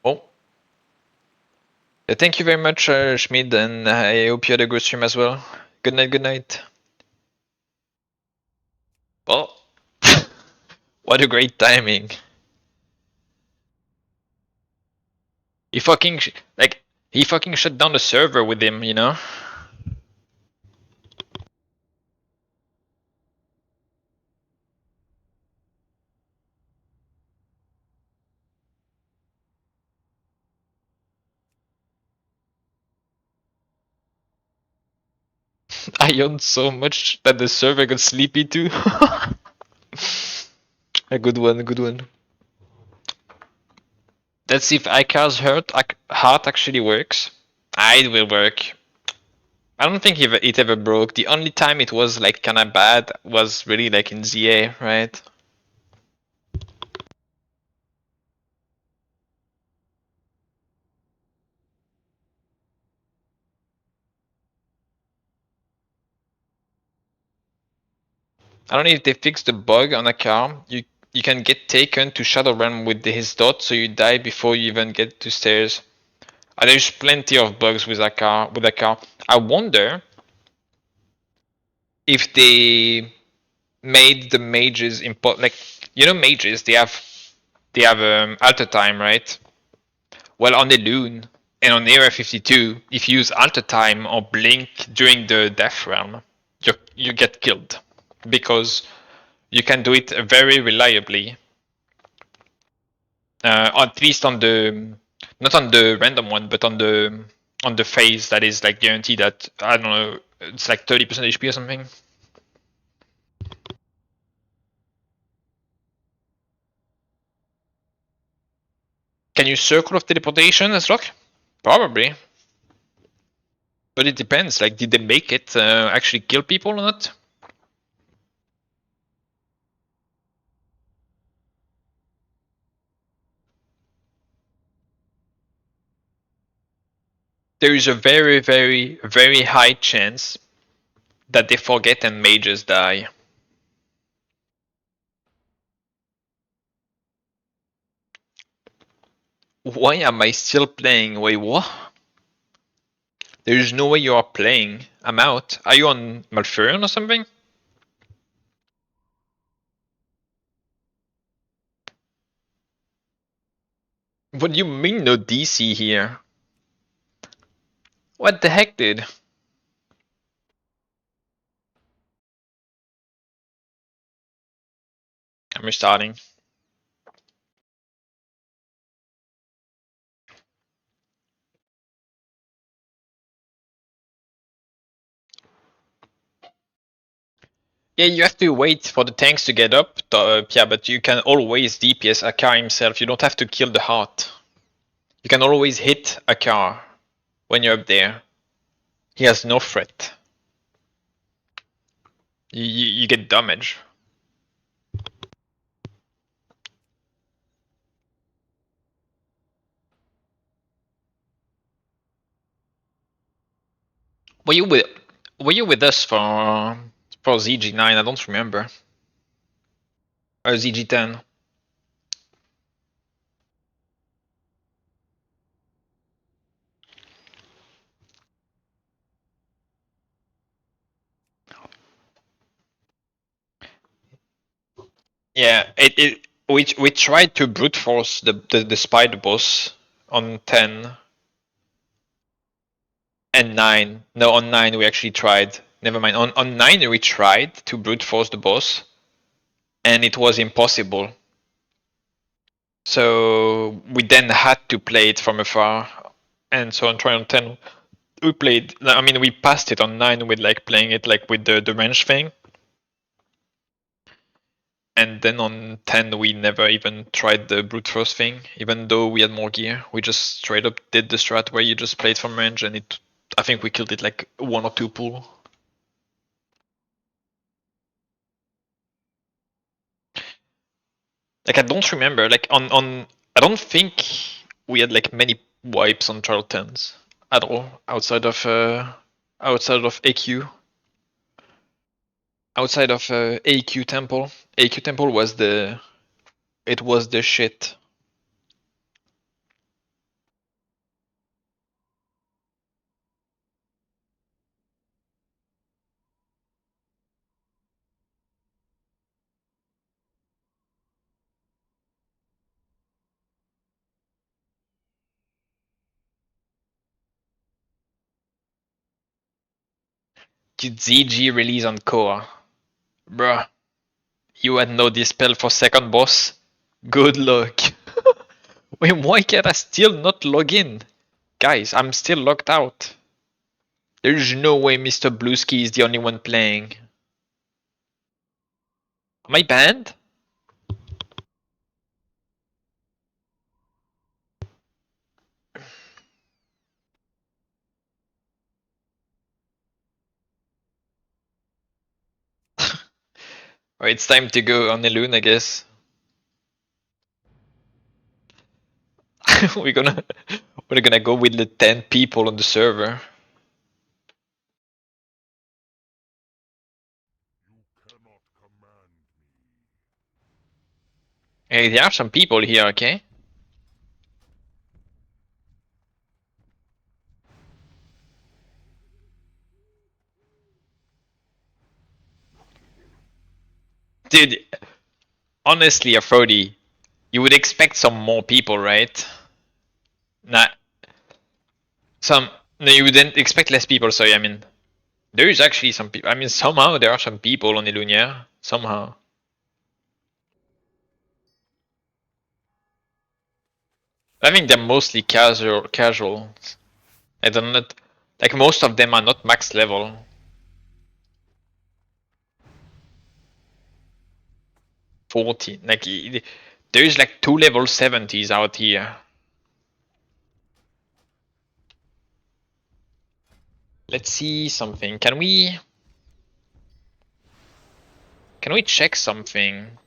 Oh. Thank you very much, Schmid, and I hope you had a good stream as well. Good night, good night. Well, what a great timing. He fucking shut down the server with him, you know? I yawned so much that the server got sleepy too. A good one, a good one. Let's see if Icar's heart actually works. It will work. I don't think it ever broke. The only time it was like kinda bad was really like in ZA, right? I don't know if they fixed the bug on a car. You can get taken to Shadow Realm with his dot, so you die before you even get to stairs. There's plenty of bugs with that car. I wonder if they made the mages important. Like, you know, mages they have alter time, right? Well, on the Loon and on Era 52, if you use alter time or blink during the Death Realm, you get killed because you can do it very reliably. At least on the not on the random one, but on the phase that is like guaranteed at, I don't know, it's like 30% HP or something. Can you circle of teleportation as luck? Probably. But it depends, like, did they make it actually kill people or not? There is a very, very, very high chance that they forget and mages die. Why am I still playing? Wait, what? There is no way you are playing. I'm out. Are you on Malfurion or something? What do you mean no DC here? What the heck, dude? I'm restarting. Yeah, you have to wait for the tanks to get up, yeah, but you can always DPS Akar himself. You don't have to kill the heart. You can always hit a car when you're up there. He has no threat. You get damage. Were you with us for ZG9? I don't remember. Or ZG10. Yeah, we tried to brute force the spider boss on 10 and 9. No, on 9 we actually tried. Never mind. On 9 we tried to brute force the boss, and it was impossible. So we then had to play it from afar. And so on try on 10 we played, I mean, we passed it on 9 with like playing it like with the range thing. And then on 10 we never even tried the brute force thing, even though we had more gear. We just straight up did the strat where you just played from range, and I think we killed it like 1 or 2 pool. Like I don't remember, like on I don't think we had like many wipes on trial 10s at all outside of AQ. Outside of AQ Temple. AQ Temple was the shit. Did ZG release on Koa? Bruh, you had no dispel for second boss? Good luck. Wait, why can I still not log in? Guys, I'm still locked out. There's no way Mr. Blueski is the only one playing. Am I banned? Alright, it's time to go on Elune, I guess. we're gonna go with the 10 people on the server. Hey, there are some people here, okay? Dude, honestly, Afrodi, you would expect some more people, right? Nah, no, you wouldn't expect less people, sorry, I mean, there is actually some people, I mean, somehow there are some people on Ilunia, somehow. I think they're mostly casual. I don't know, like most of them are not max level. Like, there is like 2 level 70s out here. Let's see something. Can we check something?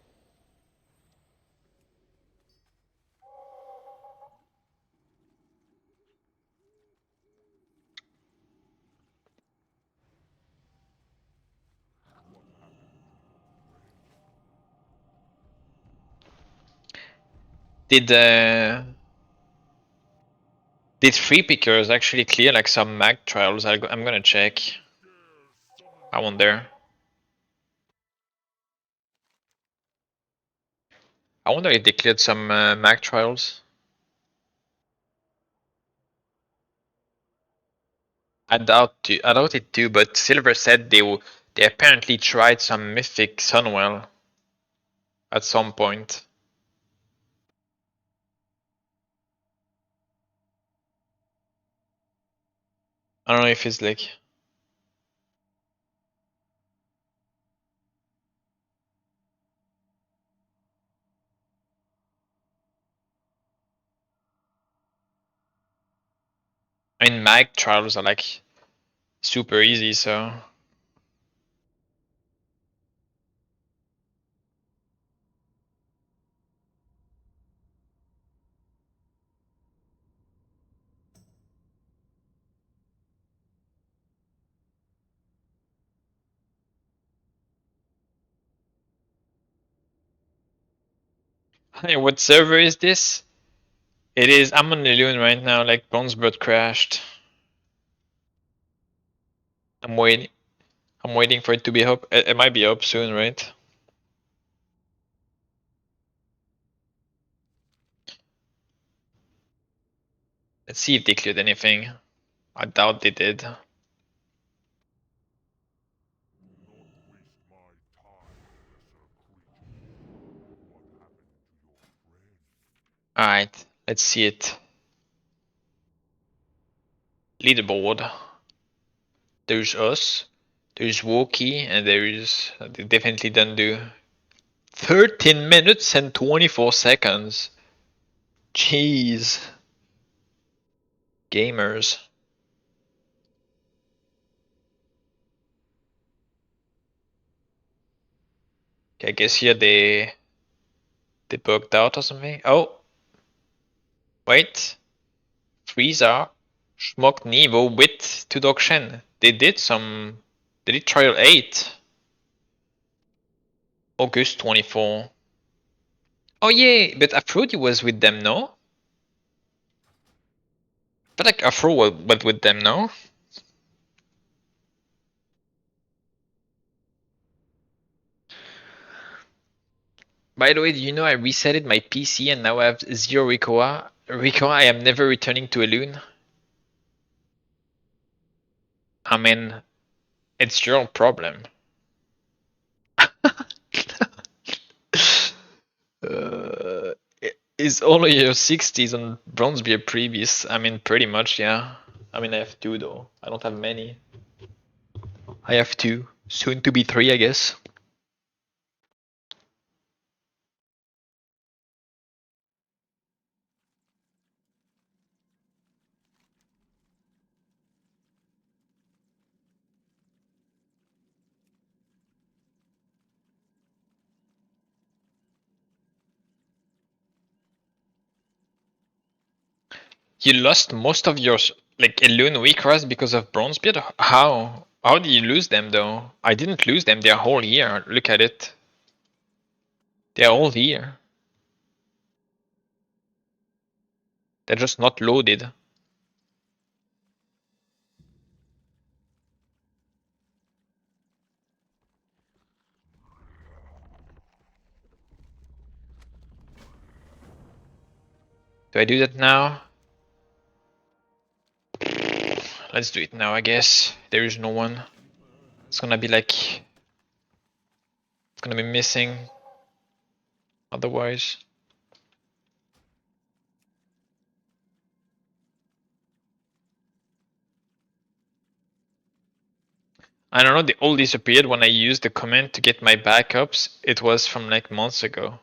Did free pickers actually clear like some mag trials? I'm gonna check. I wonder. I wonder if they cleared some mag trials. I doubt it too. But Silver said they apparently tried some mythic Sunwell at some point. I don't know if it's like. I mean, mag trials are like super easy, so. Hey, what server is this? It is. I'm on the loon right now. Like Bronzebeard crashed. I'm waiting. I'm waiting for it to be up. It might be up soon, right? Let's see if they cleared anything. I doubt they did. Alright, let's see it. Leaderboard. There's us. There's Wookie, and there's. They definitely didn't do 13 minutes and 24 seconds. Jeez. Gamers. Okay, I guess here they bugged out or something. Oh, wait. Frieza, Schmuck Nevo with Tudok Shen. They did trial 8. August 24. Oh yeah, but Aphrodite was with them, no? But like Afro was with them, no? By the way, do you know I resetted my PC and now I have 0 Rikoa? Rikoa, I am never returning to a loon. I mean, it's your problem. Is all of your 60s on Bronzebeard previous? I mean, pretty much, yeah. I mean, I have 2 though. I don't have many. I have 2. Soon to be 3, I guess. You lost most of your like Elune Weakras because of Bronzebeard? How? How did you lose them though? I didn't lose them, they're all here. Look at it. They're all here. They're just not loaded. Do I do that now? Let's do it now, I guess. There is no one. It's gonna be like... It's gonna be missing. Otherwise. I don't know, they all disappeared when I used the command to get my backups. It was from like months ago.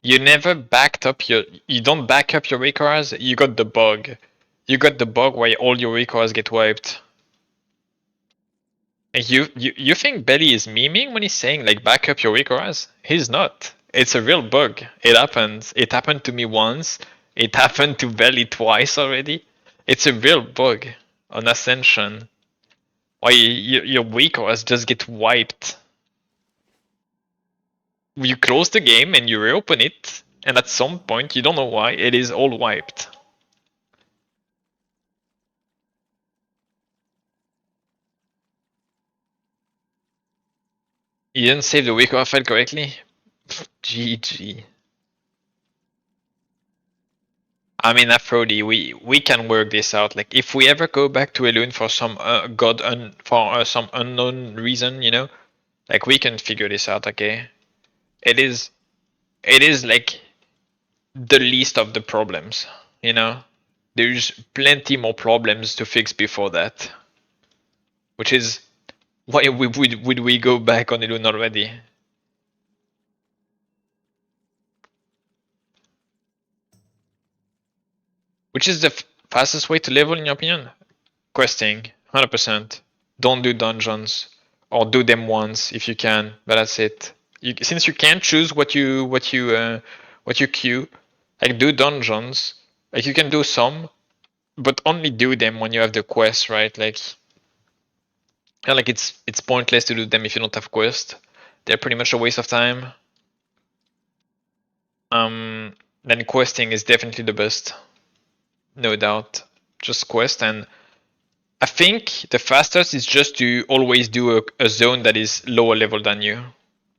You never backed up your... You don't back up your recars, you got the bug. You got the bug where all your recars get wiped. And you think Belly is memeing when he's saying like back up your recars? He's not. It's a real bug. It happens. It happened to me once. It happened to Belly twice already. It's a real bug on Ascension. Why your recars just get wiped. You close the game and you reopen it, and at some point, you don't know why, it is all wiped. You didn't save the Wiko file correctly? GG. I mean, Aphrodite, we can work this out. Like, if we ever go back to Elune for some some unknown reason, you know, like we can figure this out. Okay, it is like the least of the problems. You know, there's plenty more problems to fix before that, which is why would we go back on Elune already? Which is Fastest way to level in your opinion? Questing, 100%. Don't do dungeons, or do them once if you can, but that's it. Since you can't choose what you queue, like do dungeons. Like you can do some, but only do them when you have the quest, right? Like it's pointless to do them if you don't have quest. They're pretty much a waste of time. Then questing is definitely the best, no doubt. Just quest, and I think the fastest is just to always do a zone that is lower level than you.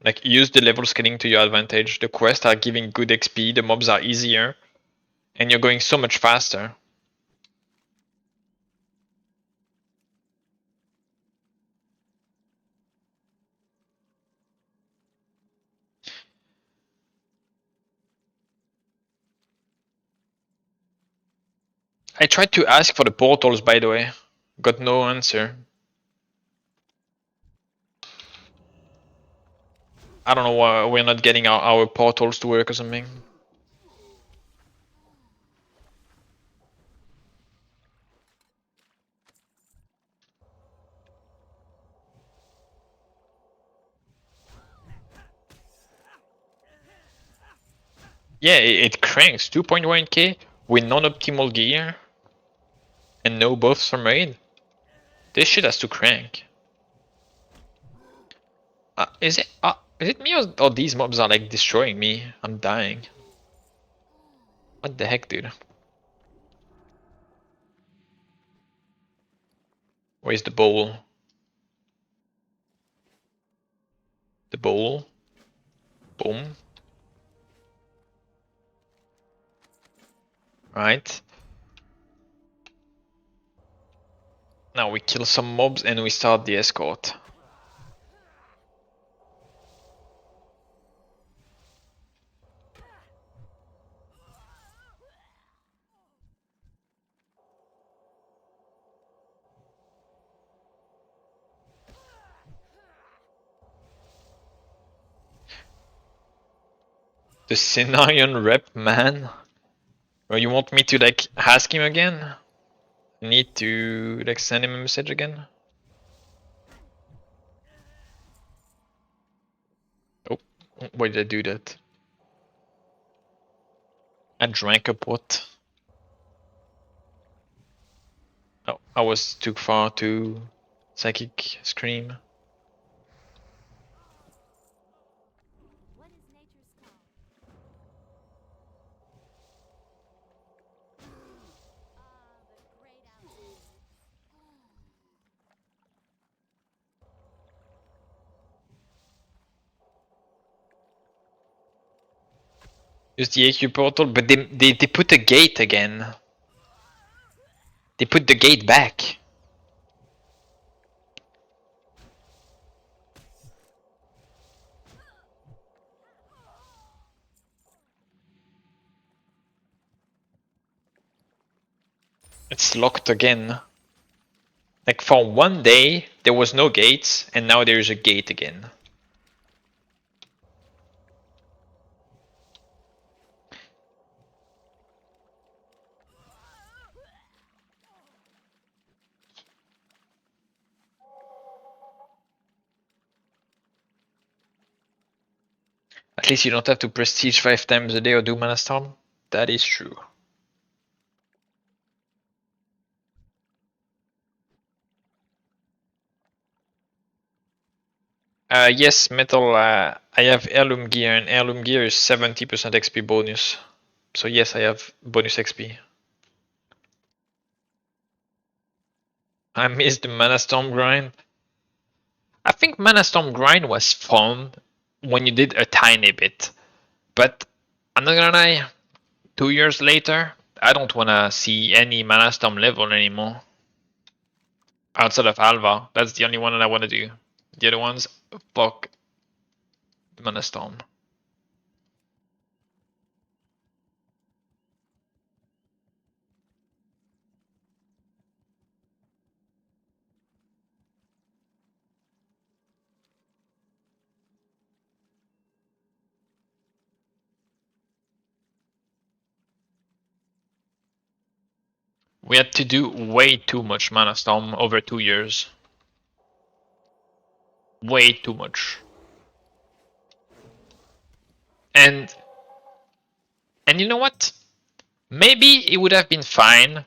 Like use the level scaling to your advantage. The quests are giving good XP, the mobs are easier, and you're going so much faster. I tried to ask for the portals, by the way. Got no answer. I don't know why we're not getting our portals to work or something. Yeah, it cranks 2.1k with non-optimal gear and no buffs from raid. This shit has to crank. Is it me or these mobs are like destroying me? I'm dying. What the heck, dude? Where's the bowl? The bowl? Boom. Right. Now we kill some mobs and we start the escort. The Cenarion rep, man. Or you want me to like ask him again? Need to like send him a message again? Oh, why did I do that? I drank a pot. Oh, I was too far to psychic scream. What is nature's call? The great outdoors. Use the AQ portal, but they put a gate again. They put the gate back. It's locked again. Like for one day, there was no gates, and now there is a gate again. At least you don't have to prestige 5 times a day or do mana storm. That is true. Yes, metal. I have heirloom gear, and heirloom gear is 70% XP bonus. So yes, I have bonus XP. I missed the mana storm grind. I think mana storm grind was fun when you did a tiny bit, but I'm not gonna lie. 2 years later, I don't wanna see any mana storm level anymore. Outside of Alva, that's the only one that I wanna do. The other ones, fuck the mana storm. We had to do way too much Mana Storm over 2 years. Way too much. And you know what? Maybe it would have been fine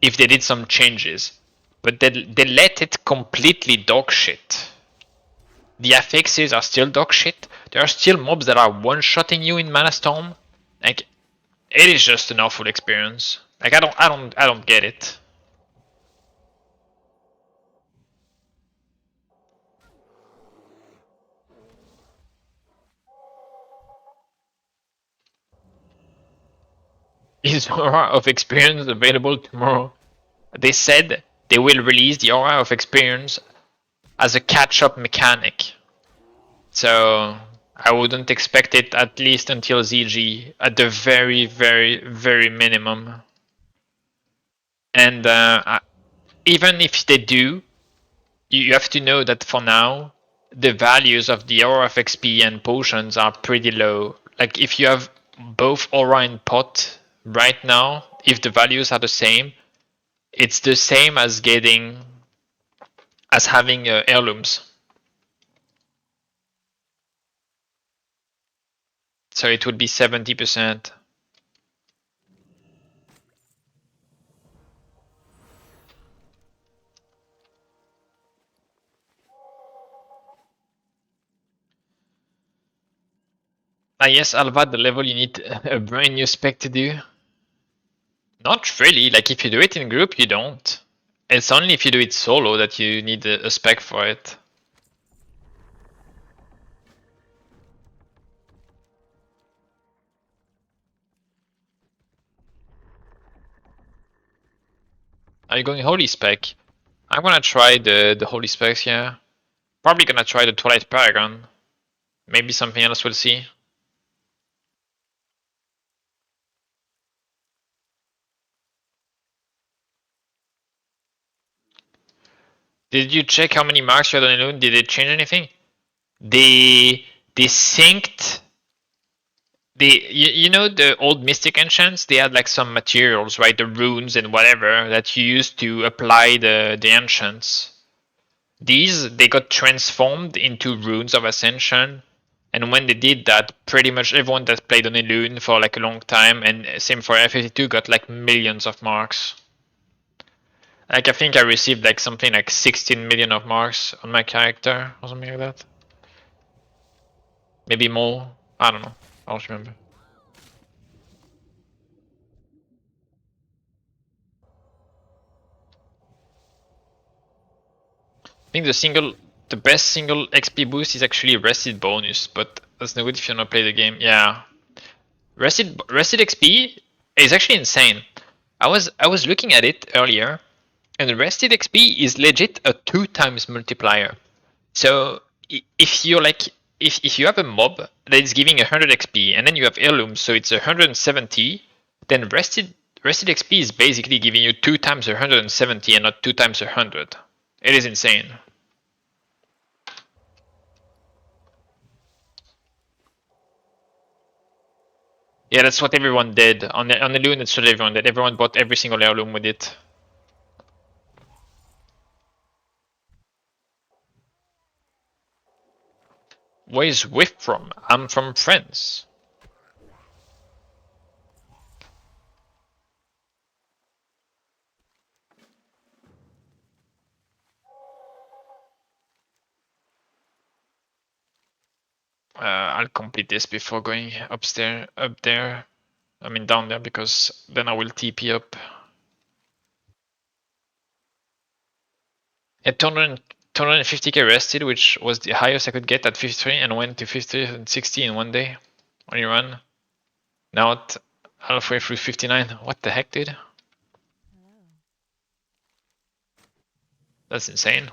if they did some changes, but they let it completely dog shit. The affixes are still dog shit. There are still mobs that are one-shotting you in Mana Storm. Like, it is just an awful experience. Like, I don't get it. Is Aura of Experience available tomorrow? They said they will release the Aura of Experience as a catch-up mechanic. So I wouldn't expect it at least until ZG at the very, very, very minimum. And even if they do, you have to know that for now, the values of the Aura of XP and potions are pretty low. Like if you have both Aura and Pot right now, if the values are the same, it's the same as having heirlooms. So it would be 70%. Ah yes, Alva, the level you need a brand new spec to do. Not really, like if you do it in group, you don't. It's only if you do it solo that you need a spec for it. Are you going holy spec? I'm gonna try the holy specs, yeah. Probably gonna try the Twilight Paragon. Maybe something else, we'll see. Did you check how many marks you had on Elune? Did they change anything? They synced you know the old Mystic enchants, they had like some materials, right? The runes and whatever that you used to apply the enchants. These they got transformed into runes of Ascension. And when they did that, pretty much everyone that played on Elune for like a long time, and same for F52, got like millions of marks. Like I think I received like something like 16 million of marks on my character or something like that. Maybe more. I don't know. I don't remember. I think the best single XP boost is actually Rested bonus, but that's no good if you don't play the game. Yeah, Rested XP is actually insane. I was looking at it earlier, and the Rested XP is legit a 2 times multiplier. So if you're like if you have a mob that is giving 100 XP and then you have heirlooms, so it's 170, then Rested XP is basically giving you 2 times 170 and not 2 times 100. It is insane. Yeah, that's what everyone did. On the Loon, that's what everyone did. Everyone bought every single heirloom with it. Where's Whiff from? I'm from France. I'll complete this before going up there. I mean down there, because then I will TP up. At 250k rested, which was the highest I could get at 53, and went to 50 and 60 in one day. Only run. Now at halfway through 59. What the heck, dude? That's insane.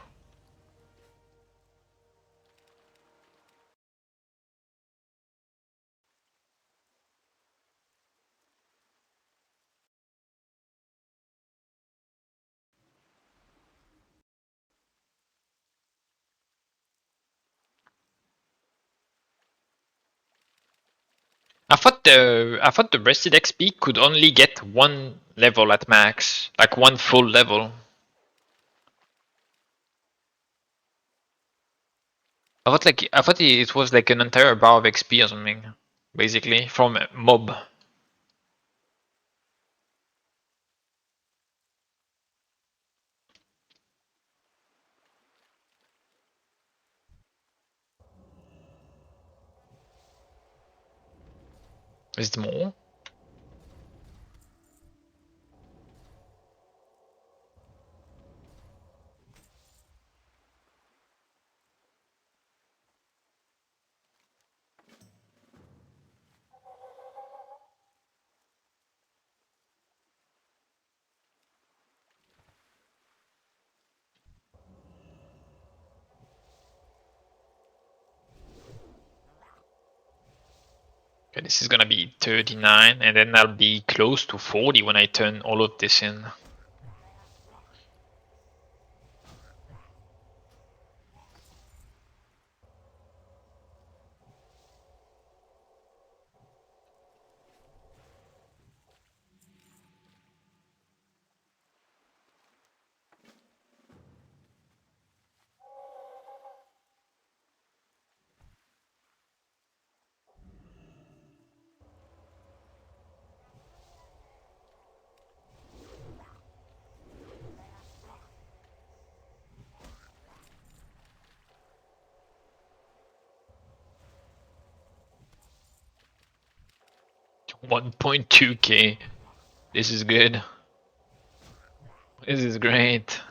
I thought the rested XP could only get one level at max, like one full level. I thought it was like an entire bar of XP or something, basically from a mob. Is it more? Okay, this is gonna be 39, and then I'll be close to 40 when I turn all of this in. $1.2k. This is good. This is great.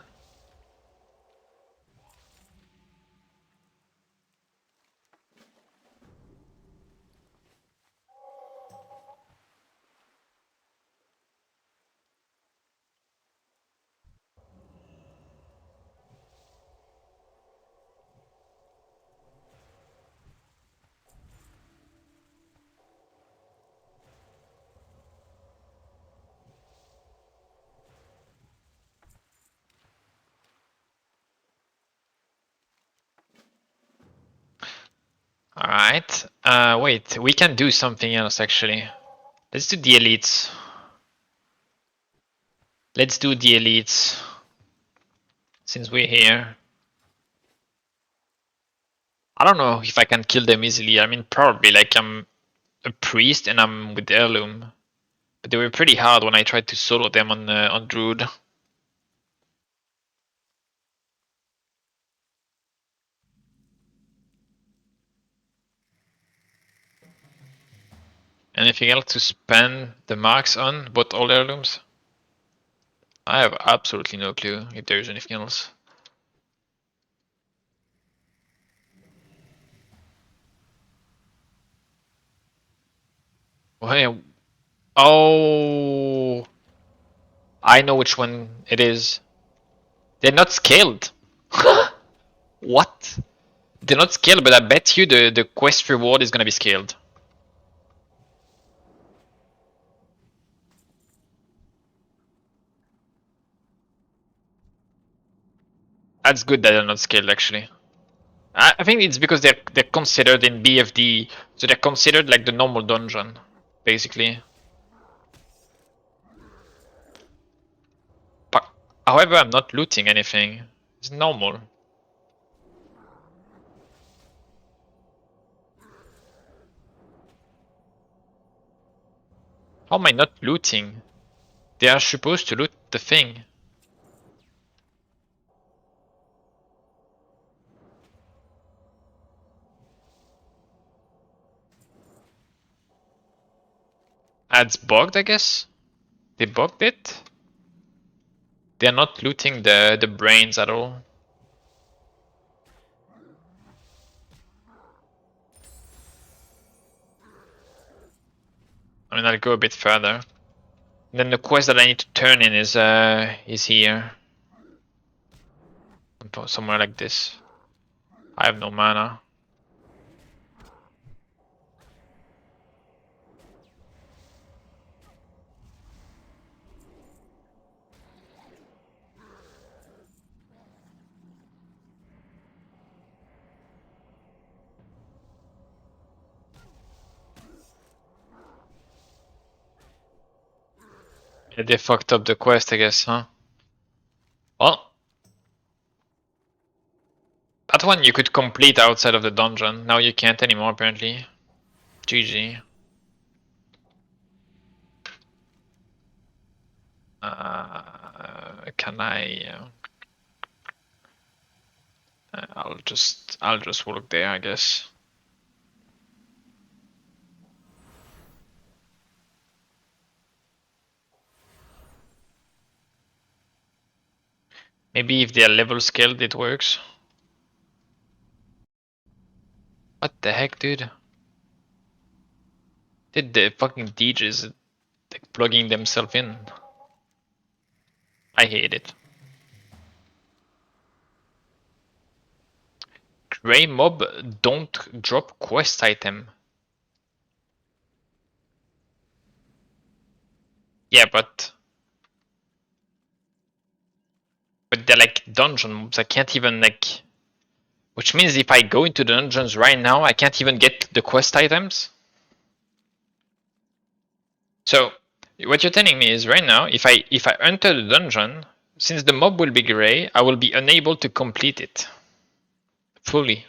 Alright. Wait, we can do something else actually. Let's do the elites. Let's do the elites. Since we're here. I don't know if I can kill them easily. I mean, probably, like I'm a priest and I'm with the heirloom. But they were pretty hard when I tried to solo them on Druid. Anything else to spend the marks on, but all heirlooms? I have absolutely no clue if there's anything else. Well, oh, I know which one it is. They're not scaled. What? They're not scaled, but I bet you the quest reward is gonna be scaled. That's good that they're not scaled actually. I think it's because they're considered in BFD, so they're considered like the normal dungeon, basically. But however, I'm not looting anything. It's normal. How am I not looting? They are supposed to loot the thing. It's bugged, I guess. They bugged it. They're not looting the brains at all. I mean, I'll go a bit further. And then the quest that I need to turn in is here. Somewhere like this. I have no mana. They fucked up the quest, I guess, huh? Well, that one you could complete outside of the dungeon. Now you can't anymore, apparently. GG. Can I? I'll just walk there, I guess. Maybe if they're level scaled, it works. What the heck, dude? Did the fucking DJs like plugging themselves in? I hate it. Gray mob don't drop quest item. Yeah, but they're like dungeon mobs. I can't even like. Which means if I go into the dungeons right now, I can't even get the quest items. So what you're telling me is right now, if I enter the dungeon, since the mob will be gray, I will be unable to complete it fully.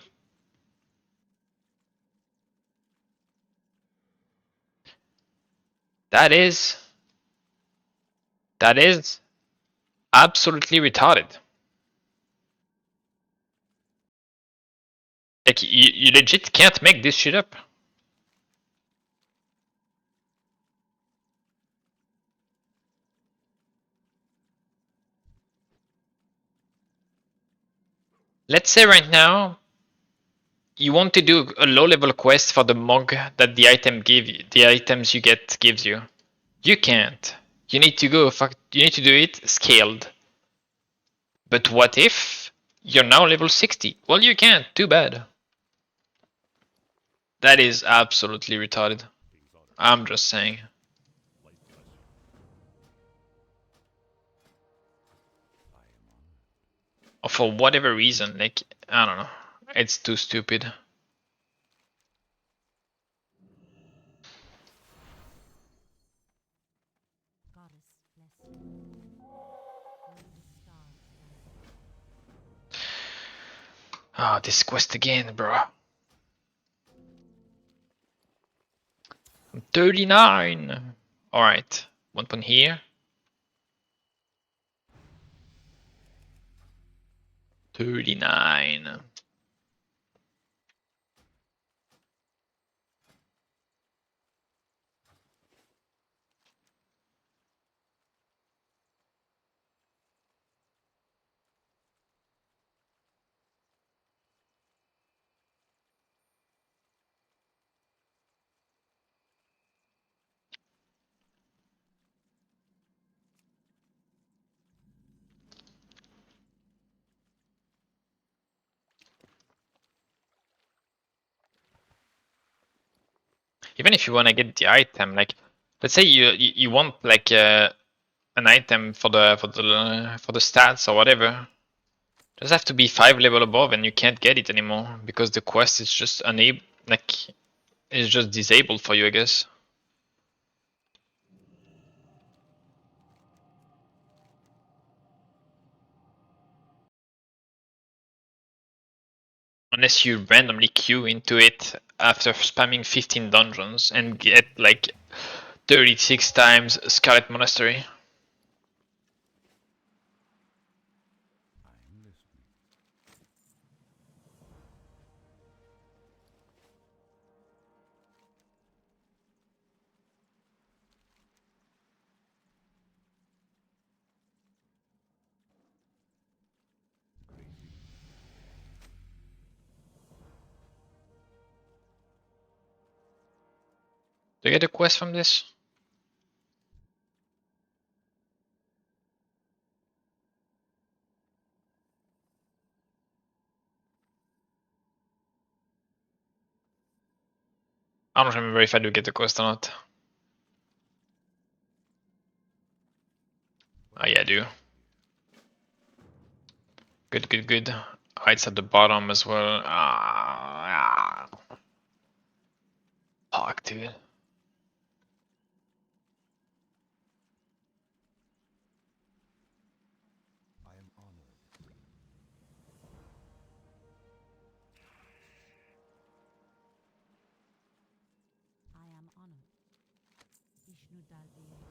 That is absolutely retarded. Like you legit can't make this shit up. Let's say right now you want to do a low level quest for the mug that the items you get gives you. You can't. You need to you need to do it scaled. But what if you're now level 60? Well, you can't. Too bad. That is absolutely retarded. I'm just saying. Or for whatever reason, like, I don't know. It's too stupid. Goddess bless you. May the stars guide you. Ah, this quest again, bro. I'm 39. Alright. One point here. 39. Even if you want to get the item, like, let's say you want like an item for the stats or whatever. It does have to be 5 level above, and you can't get it anymore because the quest is just unable, like, it's just disabled for you, I guess. Unless you randomly queue into it after spamming 15 dungeons and get like 36 times Scarlet Monastery. I'm listening. Do you get a quest from this? I don't remember if I do get the quest or not. Oh yeah, I do. Good, good, good. Oh, it's at the bottom as well. Fuck, dude. honor. Ishnu Dalbeard,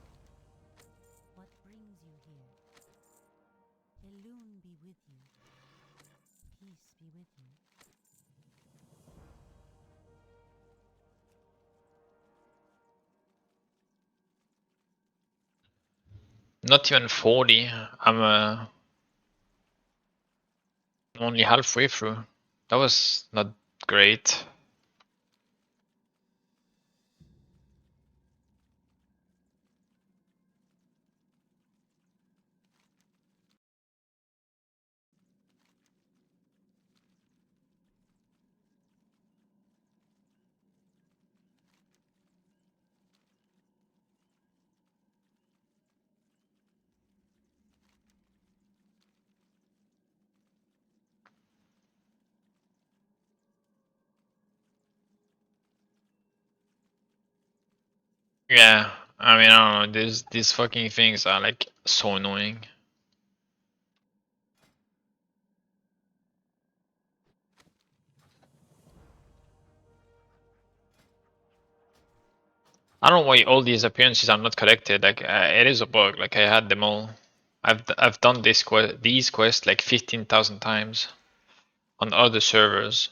what brings you here? Elune be with you. Peace be with you. Not even 40. I'm only halfway through. That was not great. Yeah, I mean, I don't know. These fucking things are like so annoying. I don't know why all these appearances are not collected. Like it is a bug. Like I had them all. I've done these quests like 15,000 times on other servers.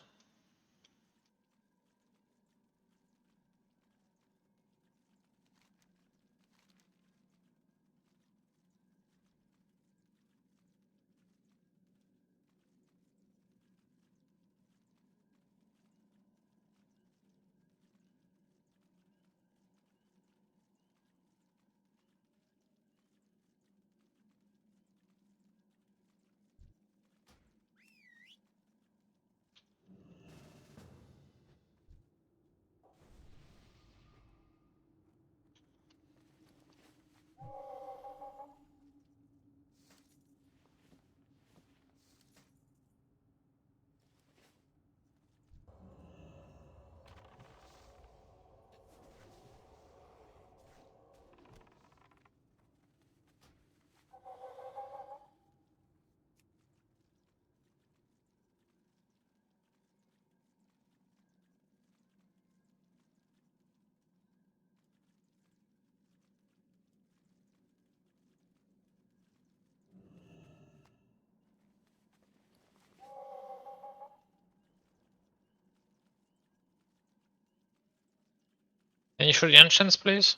Can you show the ancients, please?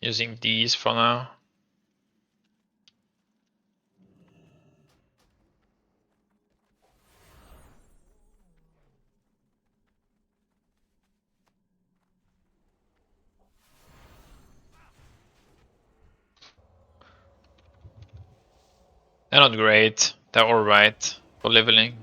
Using these for now. They're not great. They're alright for leveling.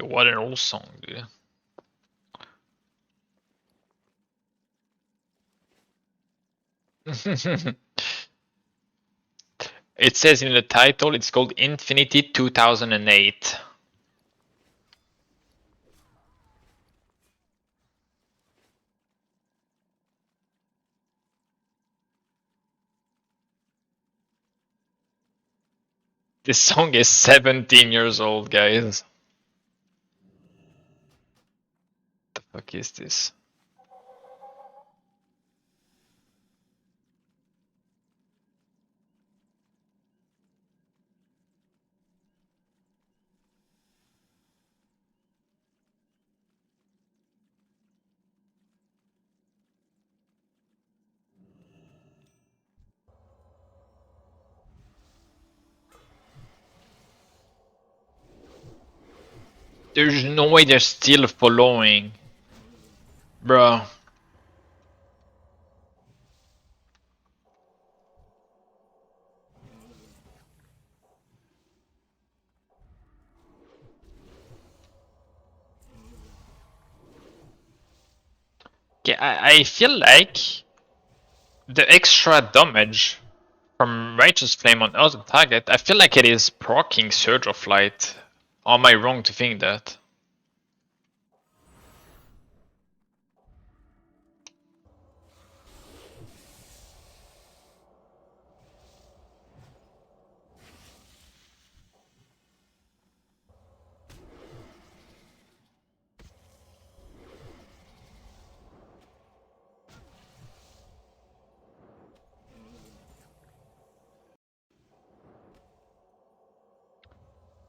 What an old song, dude. It says in the title it's called Infinity 2008. This song is 17 years old, guys. What the fuck is this? There's no way they're still following. Bro. Yeah, I feel like the extra damage from Righteous Flame on other target, I feel like it is proccing Surge of Light. Or am I wrong to think that?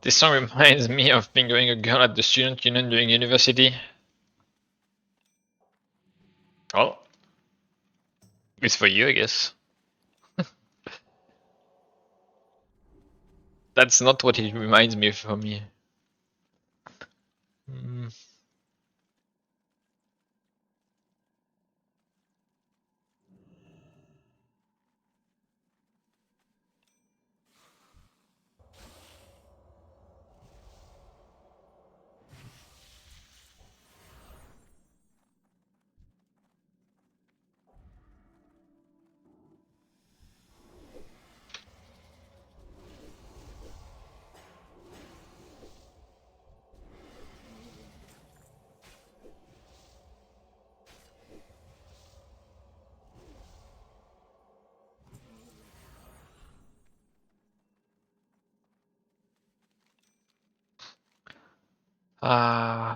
This song reminds me of fingering a girl at the student union during university. Oh. It's for you, I guess. That's not what it reminds me for me. Mm.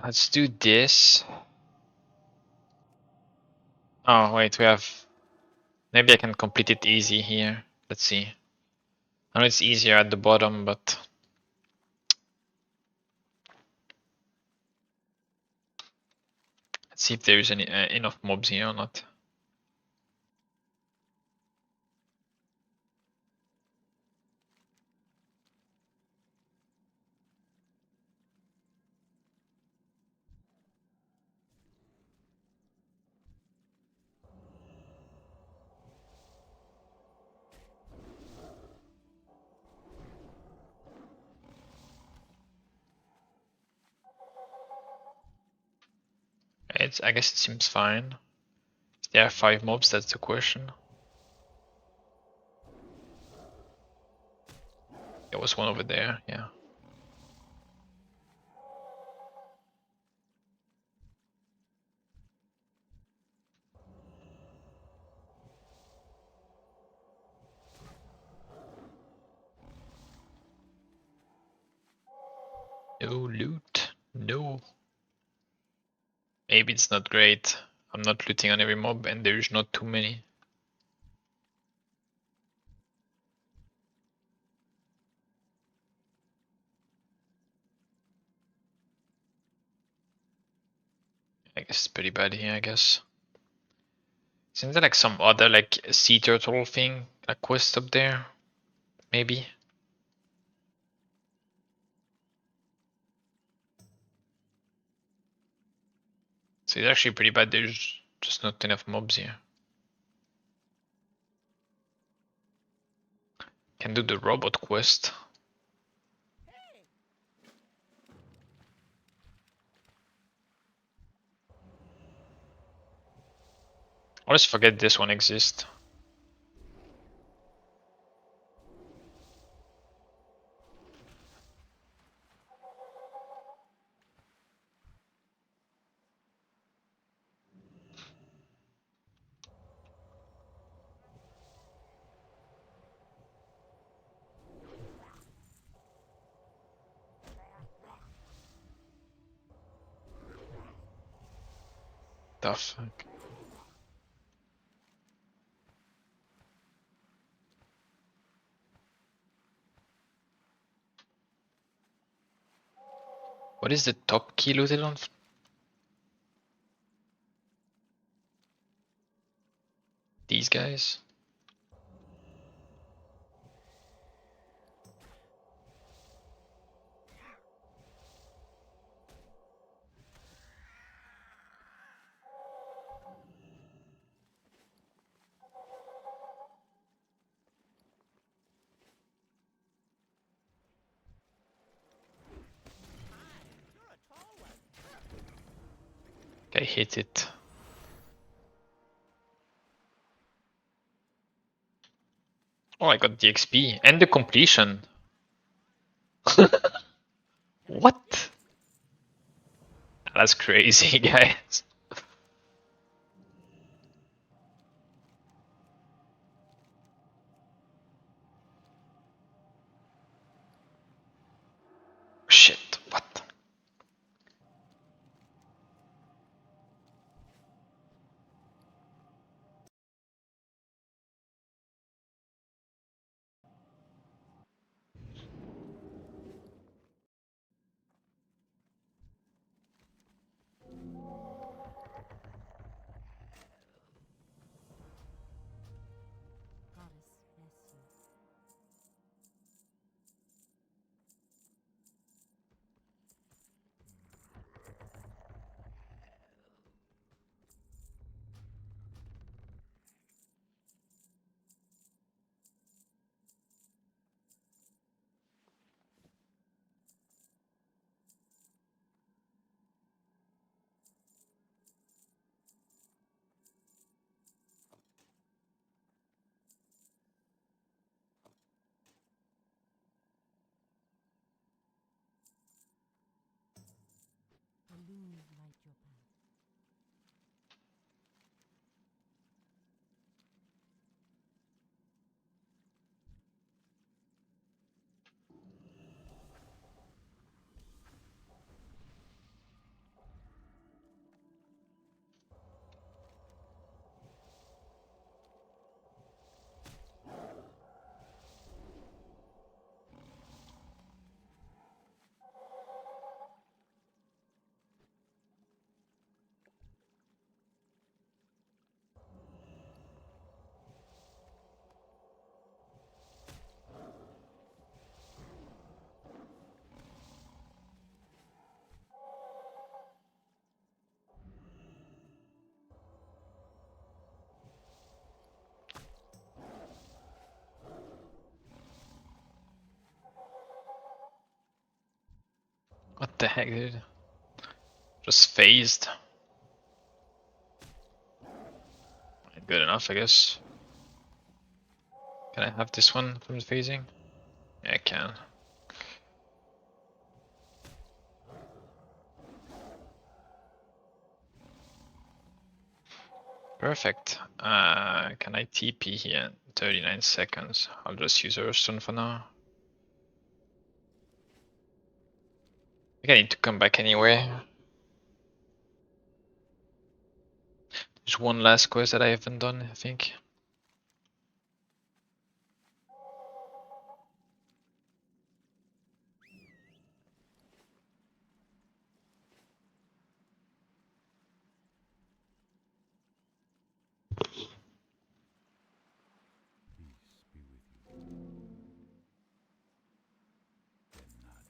Let's do this. Oh, wait, we have... Maybe I can complete it easy here. Let's see. I know it's easier at the bottom, but... Let's see if there is any enough mobs here or not. I guess it seems fine. If there are 5 mobs, that's the question. There was one over there, yeah. No loot. No. Maybe it's not great. I'm not looting on every mob and there's not too many. I guess it's pretty bad here, I guess. Isn't there like some other like sea turtle thing? A quest up there? Maybe? So it's actually pretty bad, there's just not enough mobs here. Can do the robot quest. I always forget this one exists. The fuck? What is the top key looted on? These guys? I hit it. Oh, I got the XP and the completion. What? That's crazy, guys. Shit, what? Goddess bless you. Balloons light your path. What the heck, dude? Just phased. Good enough, I guess. Can I have this one from the phasing? Yeah, I can. Perfect. Can I TP here? 39 seconds. I'll just use Earthstone for now. I think I need to come back anyway. There's one last quest that I haven't done, I think. Peace be with you. Then not.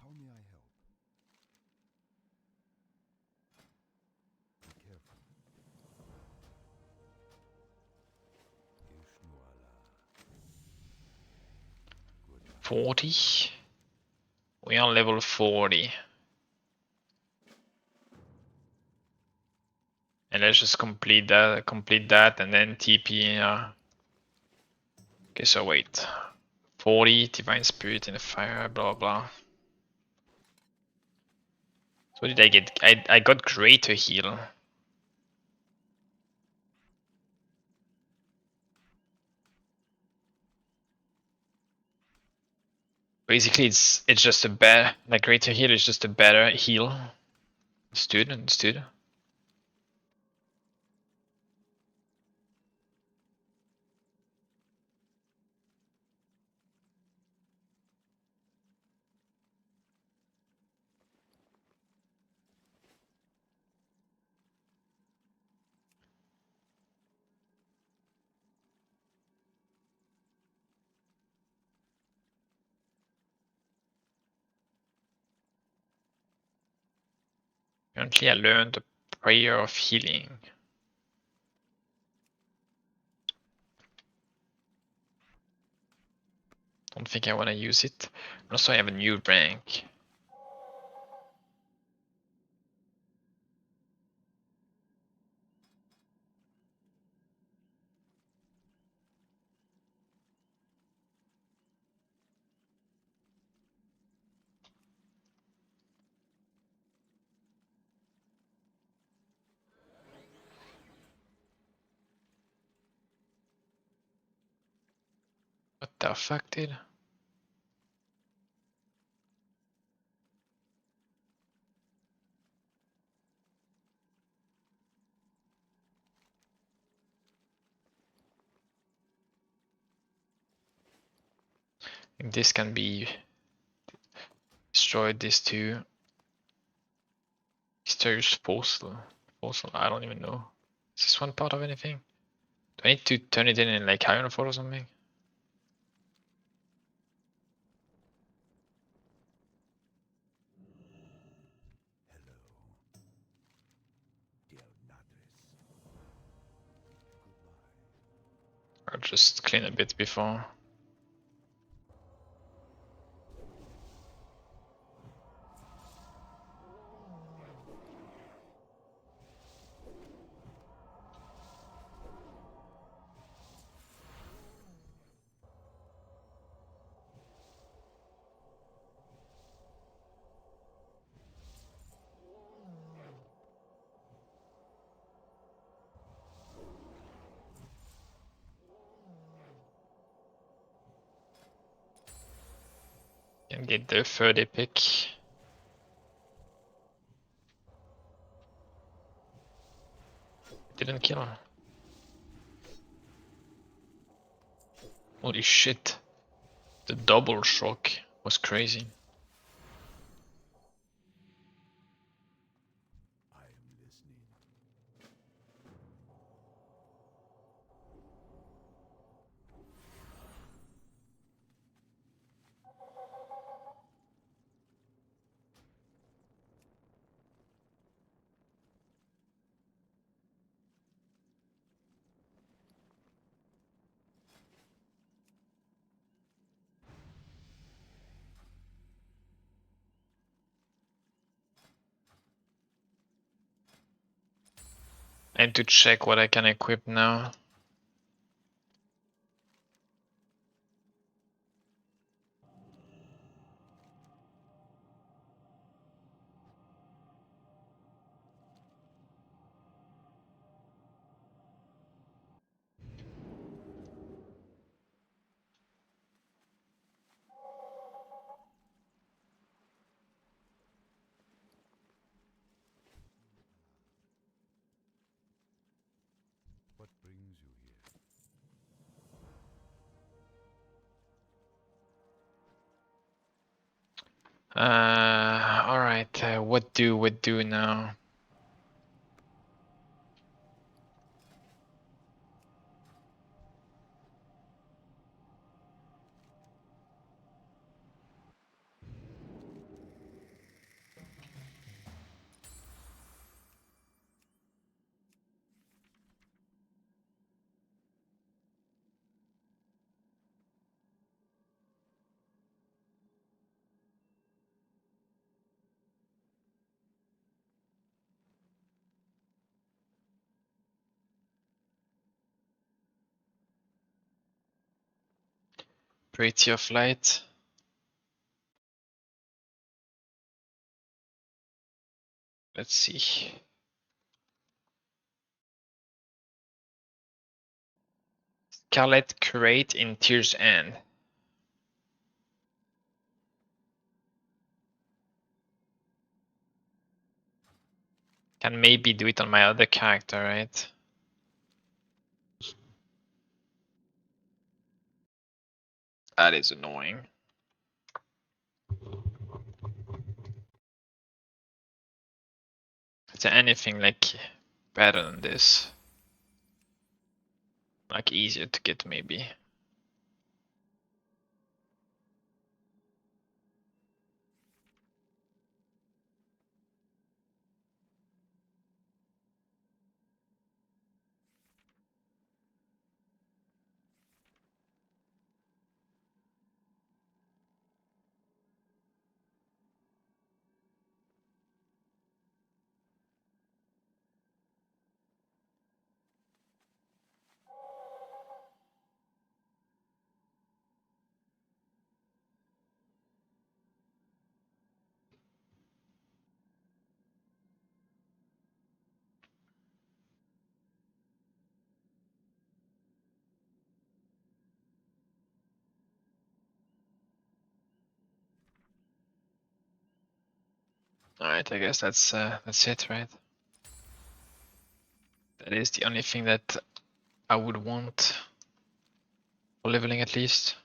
How may I help? Be careful. Ishnu Allah. Good luck. 40. We are level 40. And let's just complete that, and then TP. Okay, so wait. 40, Divine Spirit in the fire, blah blah. So what did I get? I got Greater Heal. Basically, it's just a better, like Greater Heal is just a better heal. Understood. Currently, I learned the Prayer of Healing. Don't think I want to use it. Also, I have a new rank. What the fuck, dude? And this can be destroyed. This too. Mysterious fossil. Fossil. I don't even know. Is this one part of anything? Do I need to turn it in like Iron Fort or something? Hello, dear Nadris. Goodbye. I'll just clean a bit before. Can get the third epic. Didn't kill him. Holy shit. The double shock was crazy. I am listening. I need to check what I can equip now. What brings you here? Alright, what do now? Pretty of light. Let's see. Scarlet Curate in Tear's End. Can maybe do it on my other character, right? That is annoying. Is there anything like better than this? Like easier to get maybe? Alright, I guess that's it, right? That is the only thing that I would want for leveling at least.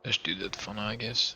Let's do that for now, I guess.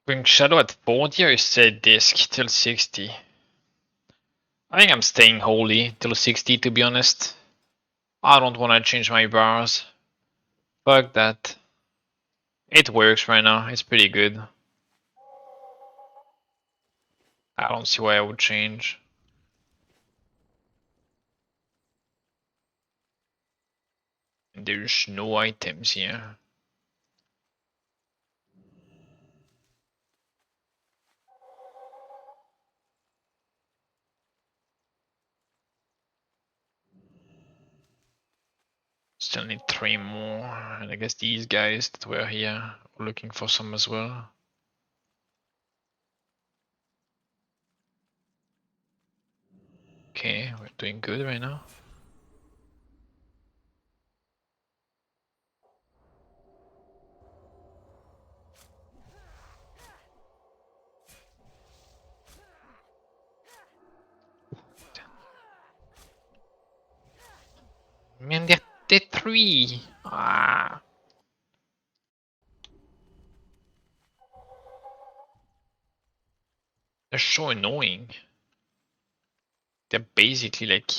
Bring Shadow at 40 or say Disc till 60? I think I'm staying Holy till 60 to be honest. I don't want to change my bars. Fuck that. It works right now, it's pretty good. I don't see why I would change. There's no items here. Still need 3 more, and I guess these guys that were here were looking for some as well. Okay, we're doing good right now. Man, they're 3! Ah. They're so annoying. They're basically like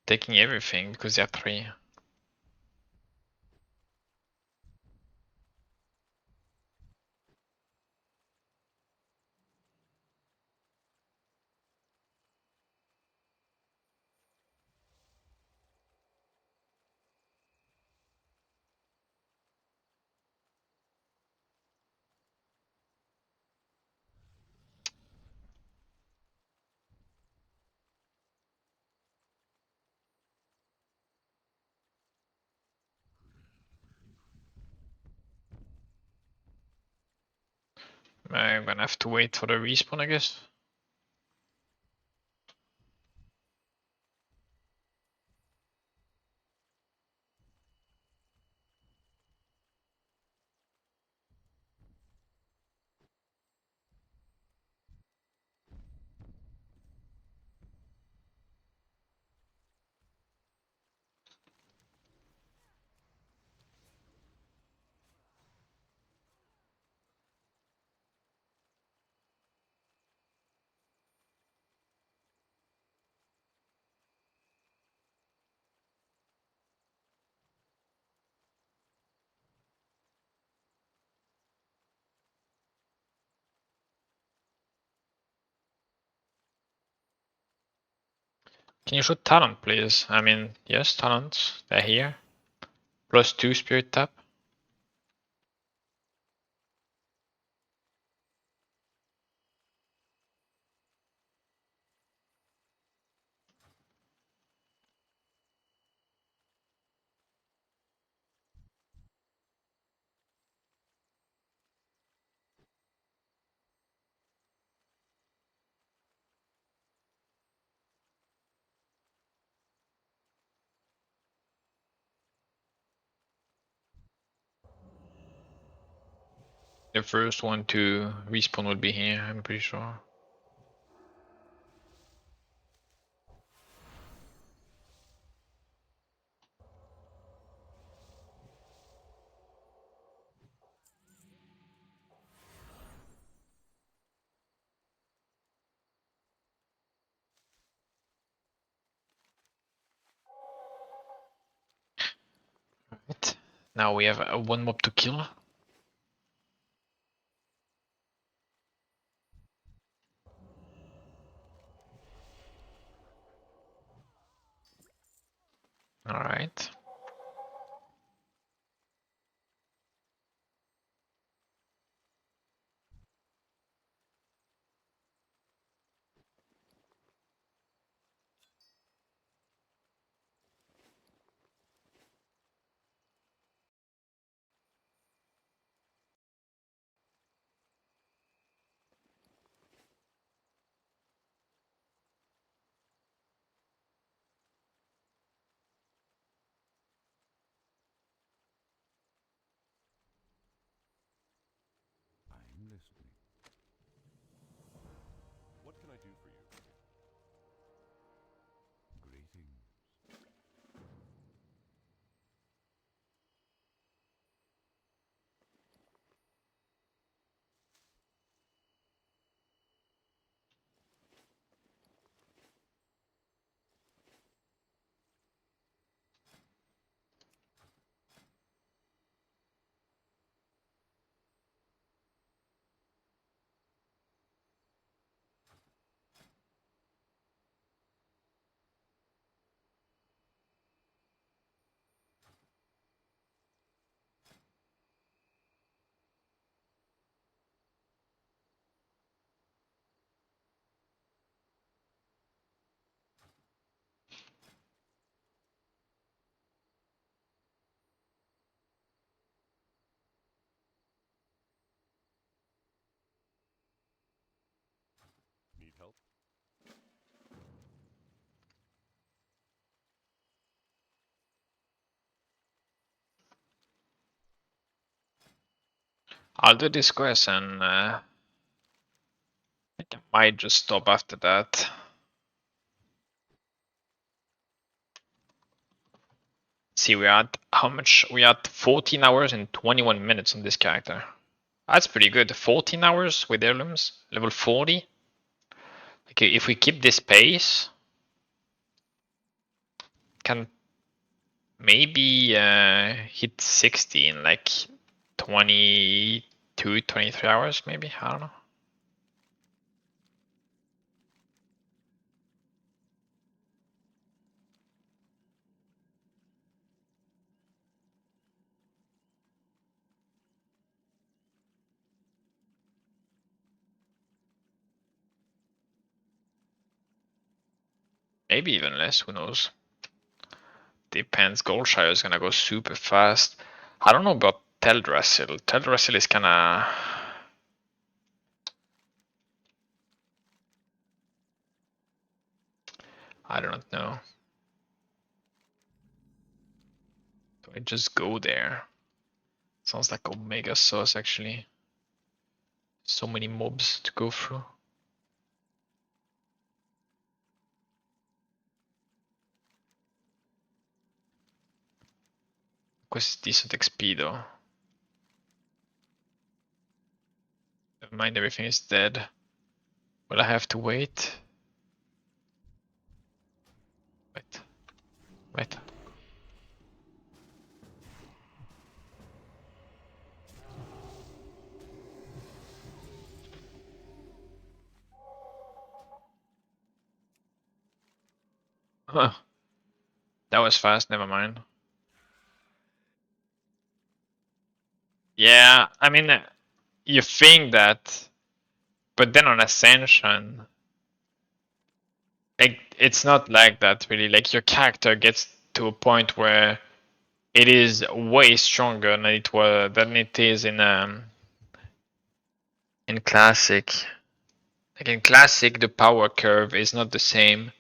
taking everything because they're 3. I'm gonna have to wait for the respawn, I guess. Can you shoot talent, please? I mean, yes, talents. They're here. +2 spirit tap. The first one to respawn will be here, I'm pretty sure. Right. Now we have one mob to kill. Alright. I'm listening. What can I do for you? Greetings. Need help? I'll do this quest and I think I might just stop after that. See, we're at how much? We're at 14 hours and 21 minutes on this character. That's pretty good. 14 hours with heirlooms, level 40. Okay, if we keep this pace, can maybe hit 60 in like 22, 23 hours, maybe. I don't know. Maybe even less, who knows? Depends. Goldshire is gonna go super fast. I don't know about Teldrassil. Teldrassil is kinda. I don't know. Do I just go there? Sounds like Omega Sauce actually. So many mobs to go through. Quest decent XP though. Never mind, everything is dead. Will I have to wait? Wait. Wait. Huh. That was fast, never mind. Yeah, I mean, you think that, but then on Ascension, like, it's not like that really. Like, your character gets to a point where it is way stronger than it is in Classic. Like in Classic, the power curve is not the same.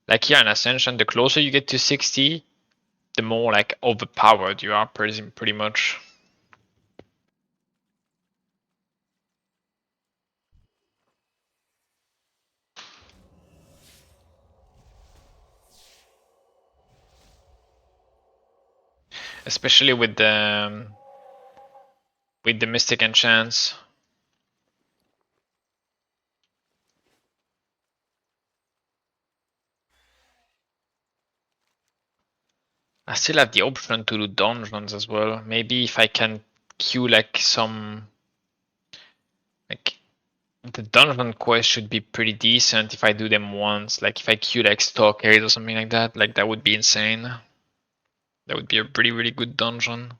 Like here in Ascension, the closer you get to 60, the more like overpowered you are pretty much. Especially with the Mystic enchants. I still have the option to do dungeons as well. Maybe if I can queue like some like the dungeon quest should be pretty decent if I do them once. Like if I queue like Stalkers or something like that would be insane. That would be a really good dungeon.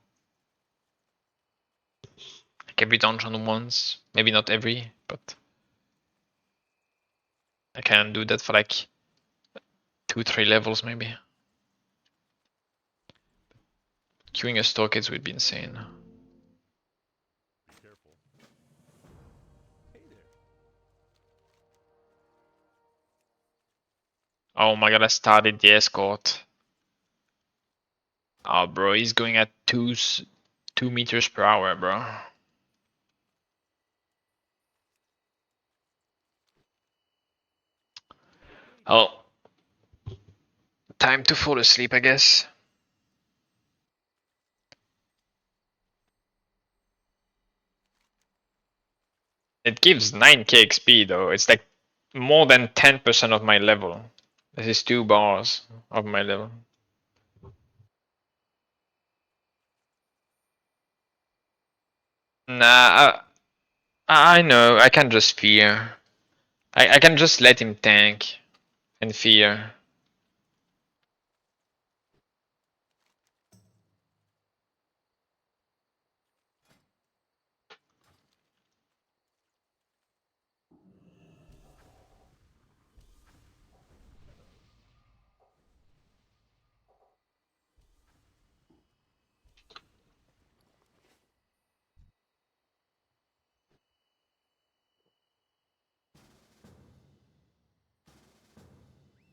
Like every dungeon once. Maybe not every, but I can do that for like 2-3 levels maybe. Queuing a Stalkers would be insane. Be careful. Hey there. Oh my god, I started the escort. Oh bro, he's going at 2 meters per hour, bro. Oh, time to fall asleep, I guess. It gives 9k XP though. It's like more than 10% of my level. This is 2 bars of my level. Nah, I know. I can just fear. I can just let him tank and fear.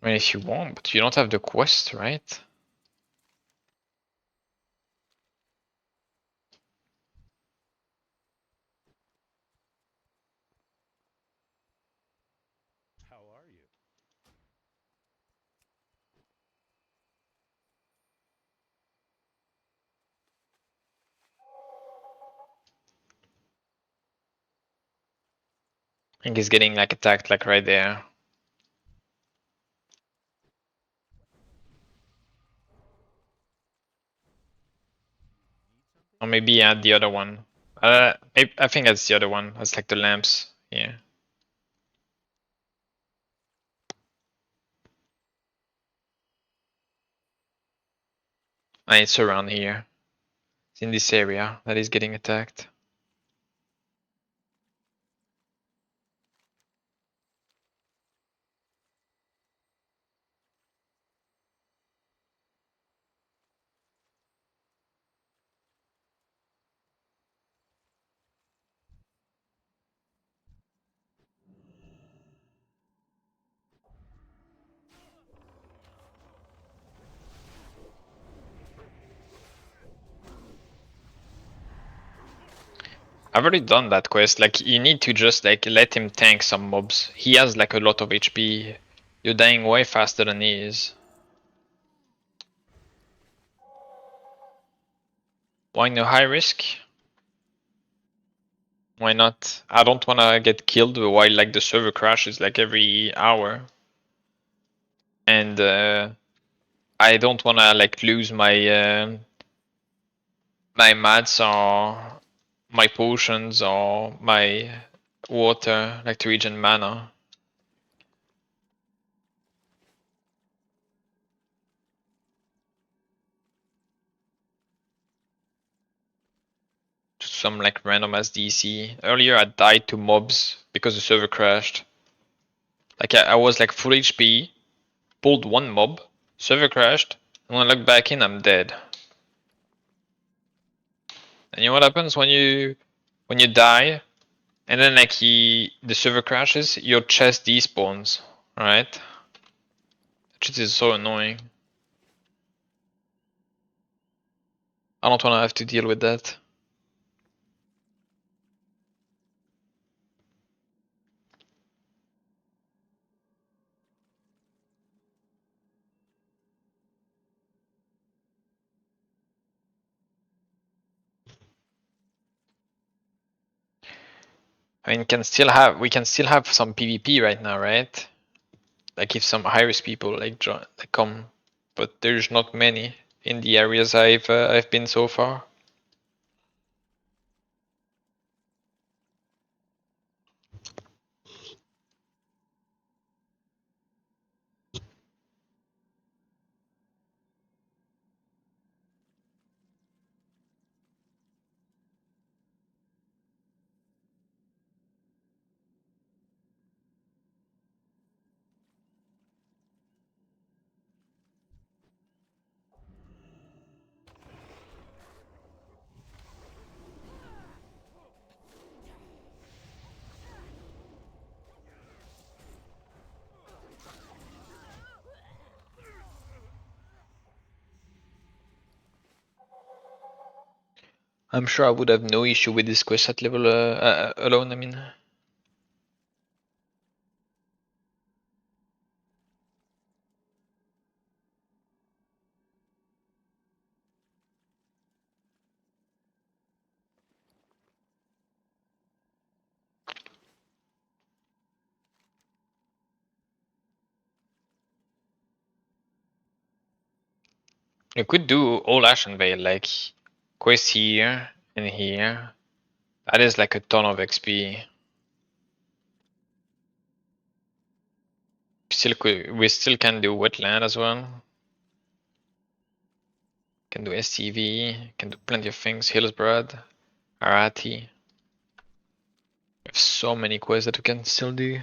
I mean, if you want, but you don't have the quest, right? How are you? I think he's getting like attacked like right there. Need Or something? maybe yeah, the other one. Maybe, I think that's the other one. That's like the lamps. Yeah. And it's around here. It's in this area that is getting attacked. I've already done that quest. Like you need to just like let him tank some mobs. He has like a lot of HP. You're dying way faster than he is. Why no high risk? Why not? I don't wanna get killed while like the server crashes like every hour. And I don't wanna like lose my mats or my potions or my water like to regen mana. some like random ass DC. Earlier I died to mobs because the server crashed. Like I was like full HP, pulled one mob, server crashed, and when I look back in, I'm dead. And you know what happens when you die, and then like the server crashes, your chest despawns, right? That shit is so annoying. I don't wanna have to deal with that. I mean, we can still have some PvP right now, right? Like if some high-risk people like come, but there's not many in the areas I've been so far. I'm sure I would have no issue with this quest at level alone. I mean, you could do all Ashen Veil, like quest here and here. That is like a ton of XP. We still can do Wetland as well. Can do STV. Can do plenty of things. Hillsbrad, Arati. We have so many quests that we can still do.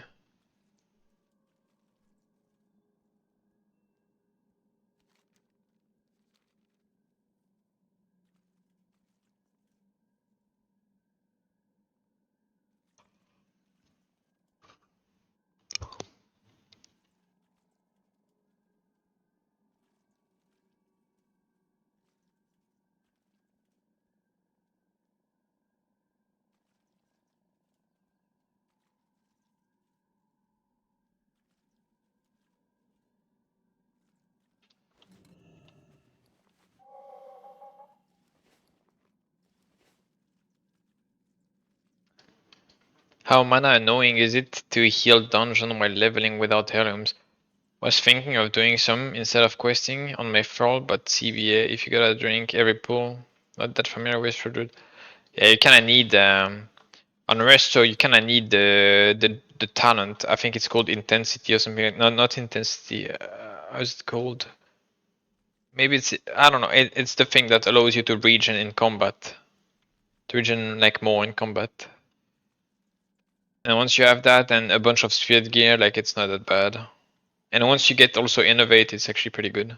How mana annoying is it to heal dungeon while leveling without heirlooms? Was thinking of doing some instead of questing on my thrall, but CBA if you gotta drink every pool. Not that familiar with Shudred. Yeah, you kinda need on Resto you kinda need the talent. I think it's called intensity or something like no not intensity. How's it called? Maybe it's I don't know. It's the thing that allows you to regen in combat. To regen like more in combat. And once you have that and a bunch of spirit gear, like it's not that bad. And once you get also innovate, it's actually pretty good.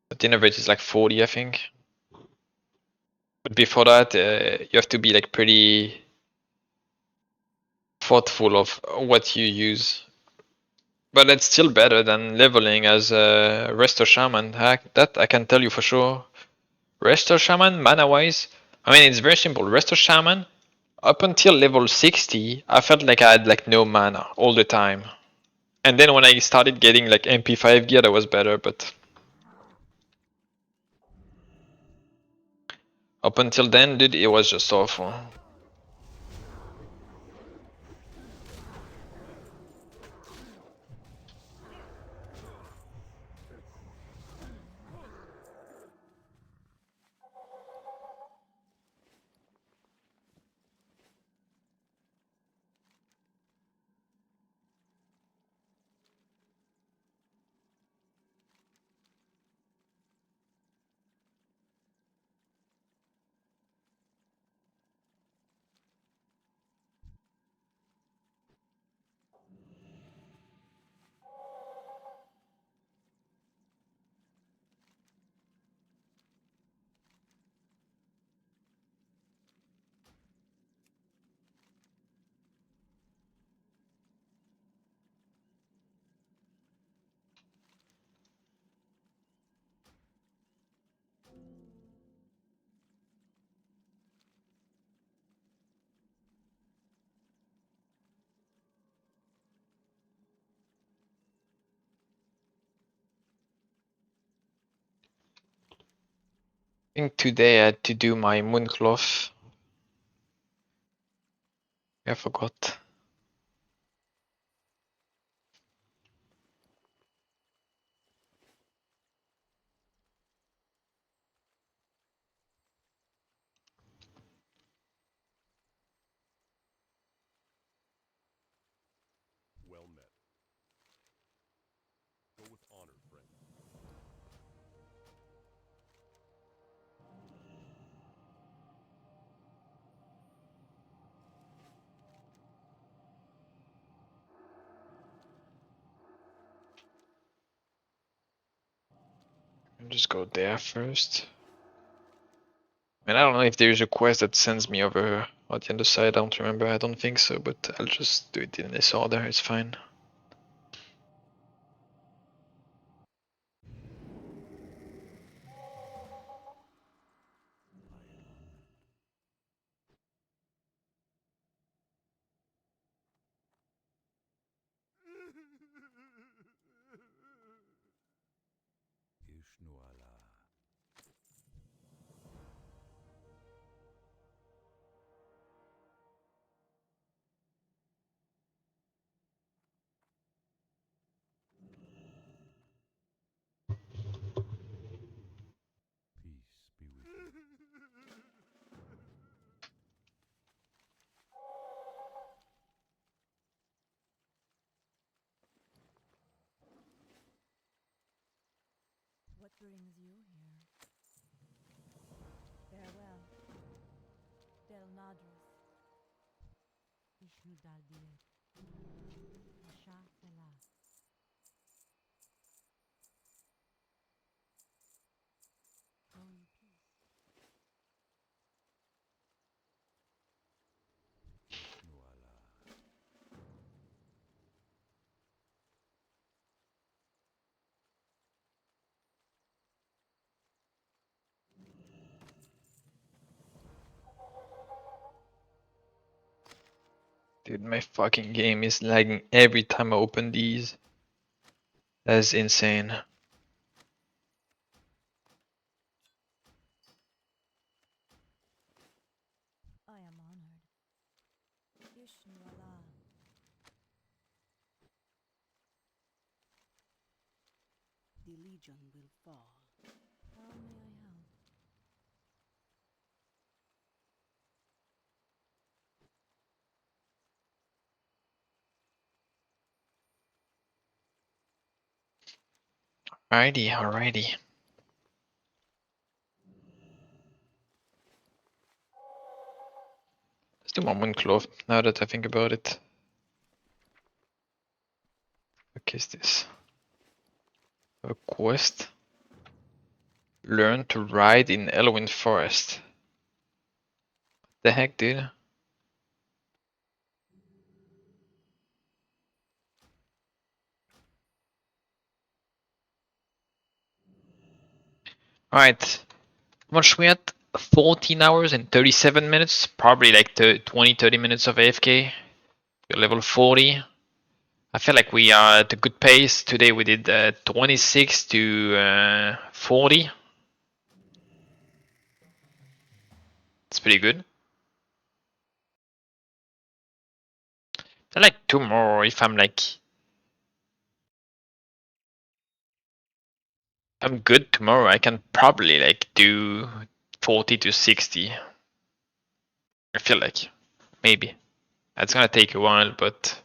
But innovate is like 40, I think. But before that, you have to be like pretty thoughtful of what you use. But it's still better than leveling as a Resto Shaman. That I can tell you for sure. Resto Shaman, mana wise, I mean it's very simple. Resto Shaman, up until level 60, I felt like I had like no mana all the time. And then when I started getting like MP5 gear, that was better, but up until then, dude, it was just awful. I think today I had to do my mooncloth. I forgot. Well met. Go with honor, friend. I'll just go there first. And I don't know if there's a quest that sends me over on the other side. I don't remember. I don't think so, but I'll just do it in this order. It's fine. Ishnuala. Peace be with you. What brings you here? Farewell. Del Nadros. Ishnu Dalbiet. Asha Selah. Go in peace. Ishnuala. Dude, my fucking game is lagging every time I open these. That's insane. I am honored. Ishnu Allah. The Legion will fall. How may I help? Alrighty, alrighty. Let's do my mooncloth now that I think about it. What is this? A quest. Learn to ride in Elwyn Forest. What the heck, dude? Alright. How much we at? 14 hours and 37 minutes. Probably like 20-30 minutes of AFK. We're level 40. I feel like we are at a good pace. Today we did 26 to 40. It's pretty good. I feel like tomorrow, if I'm good tomorrow, I can probably like do 40 to 60. I feel like maybe it's gonna take a while, but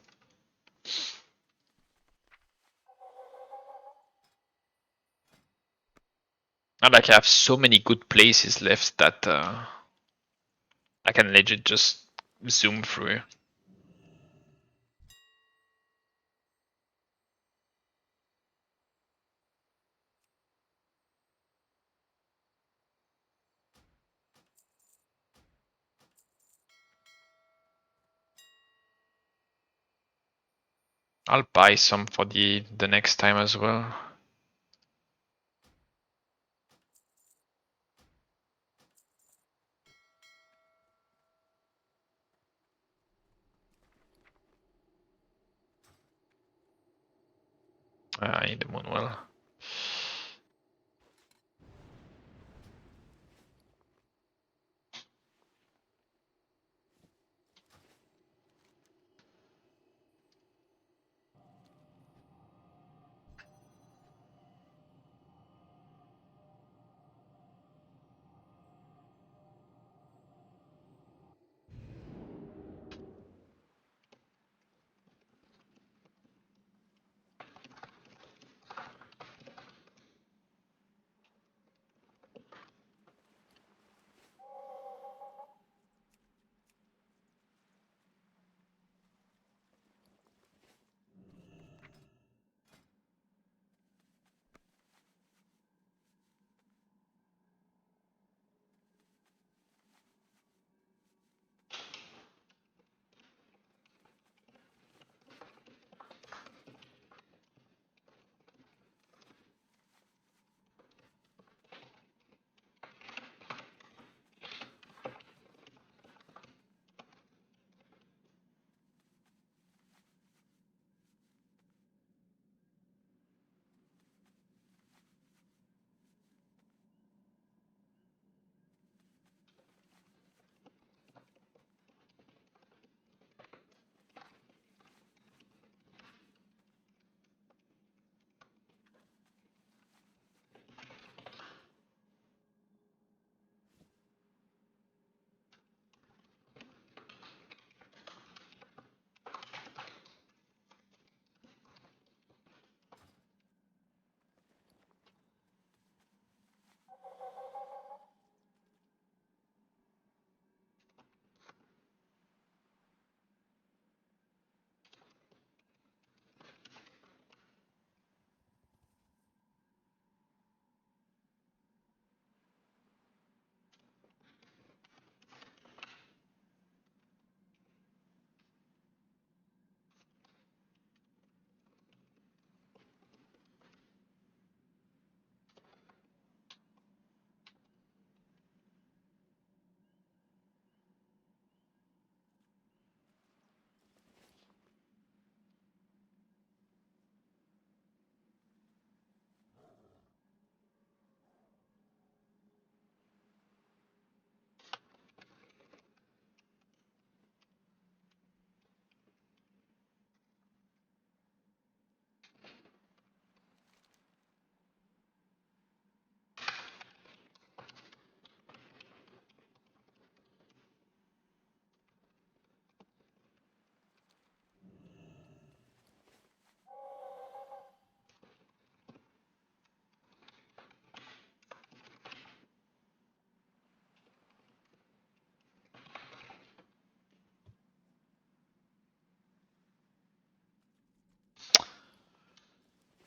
not like I have so many good places left that I can legit just zoom through. I'll buy some for the next time as well. I need the moonwell.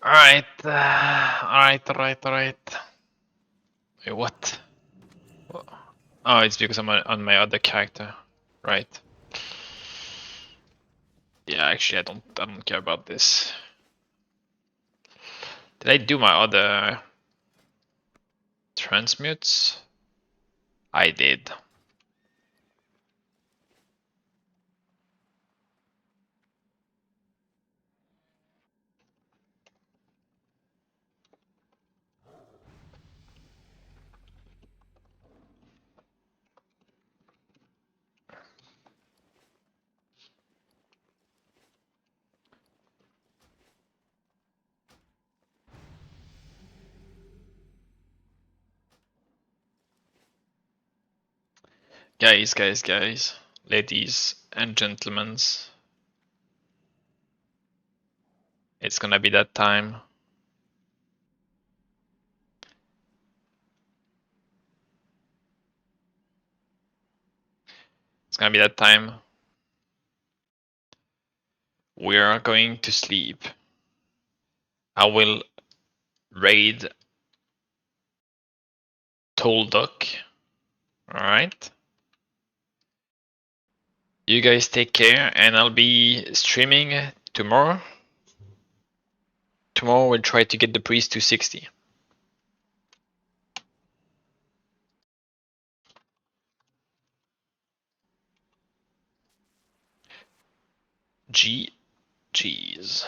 Alright, alright. Wait, what? Oh, it's because I'm on my other character. Right. Yeah, actually I don't care about this. Did I do my other transmutes? I did. Guys, ladies and gentlemen, it's gonna be that time. It's gonna be that time. We are going to sleep. I will raid Tolduck. Alright. You guys take care, and I'll be streaming tomorrow. Tomorrow we'll try to get the priest to 60. GG's.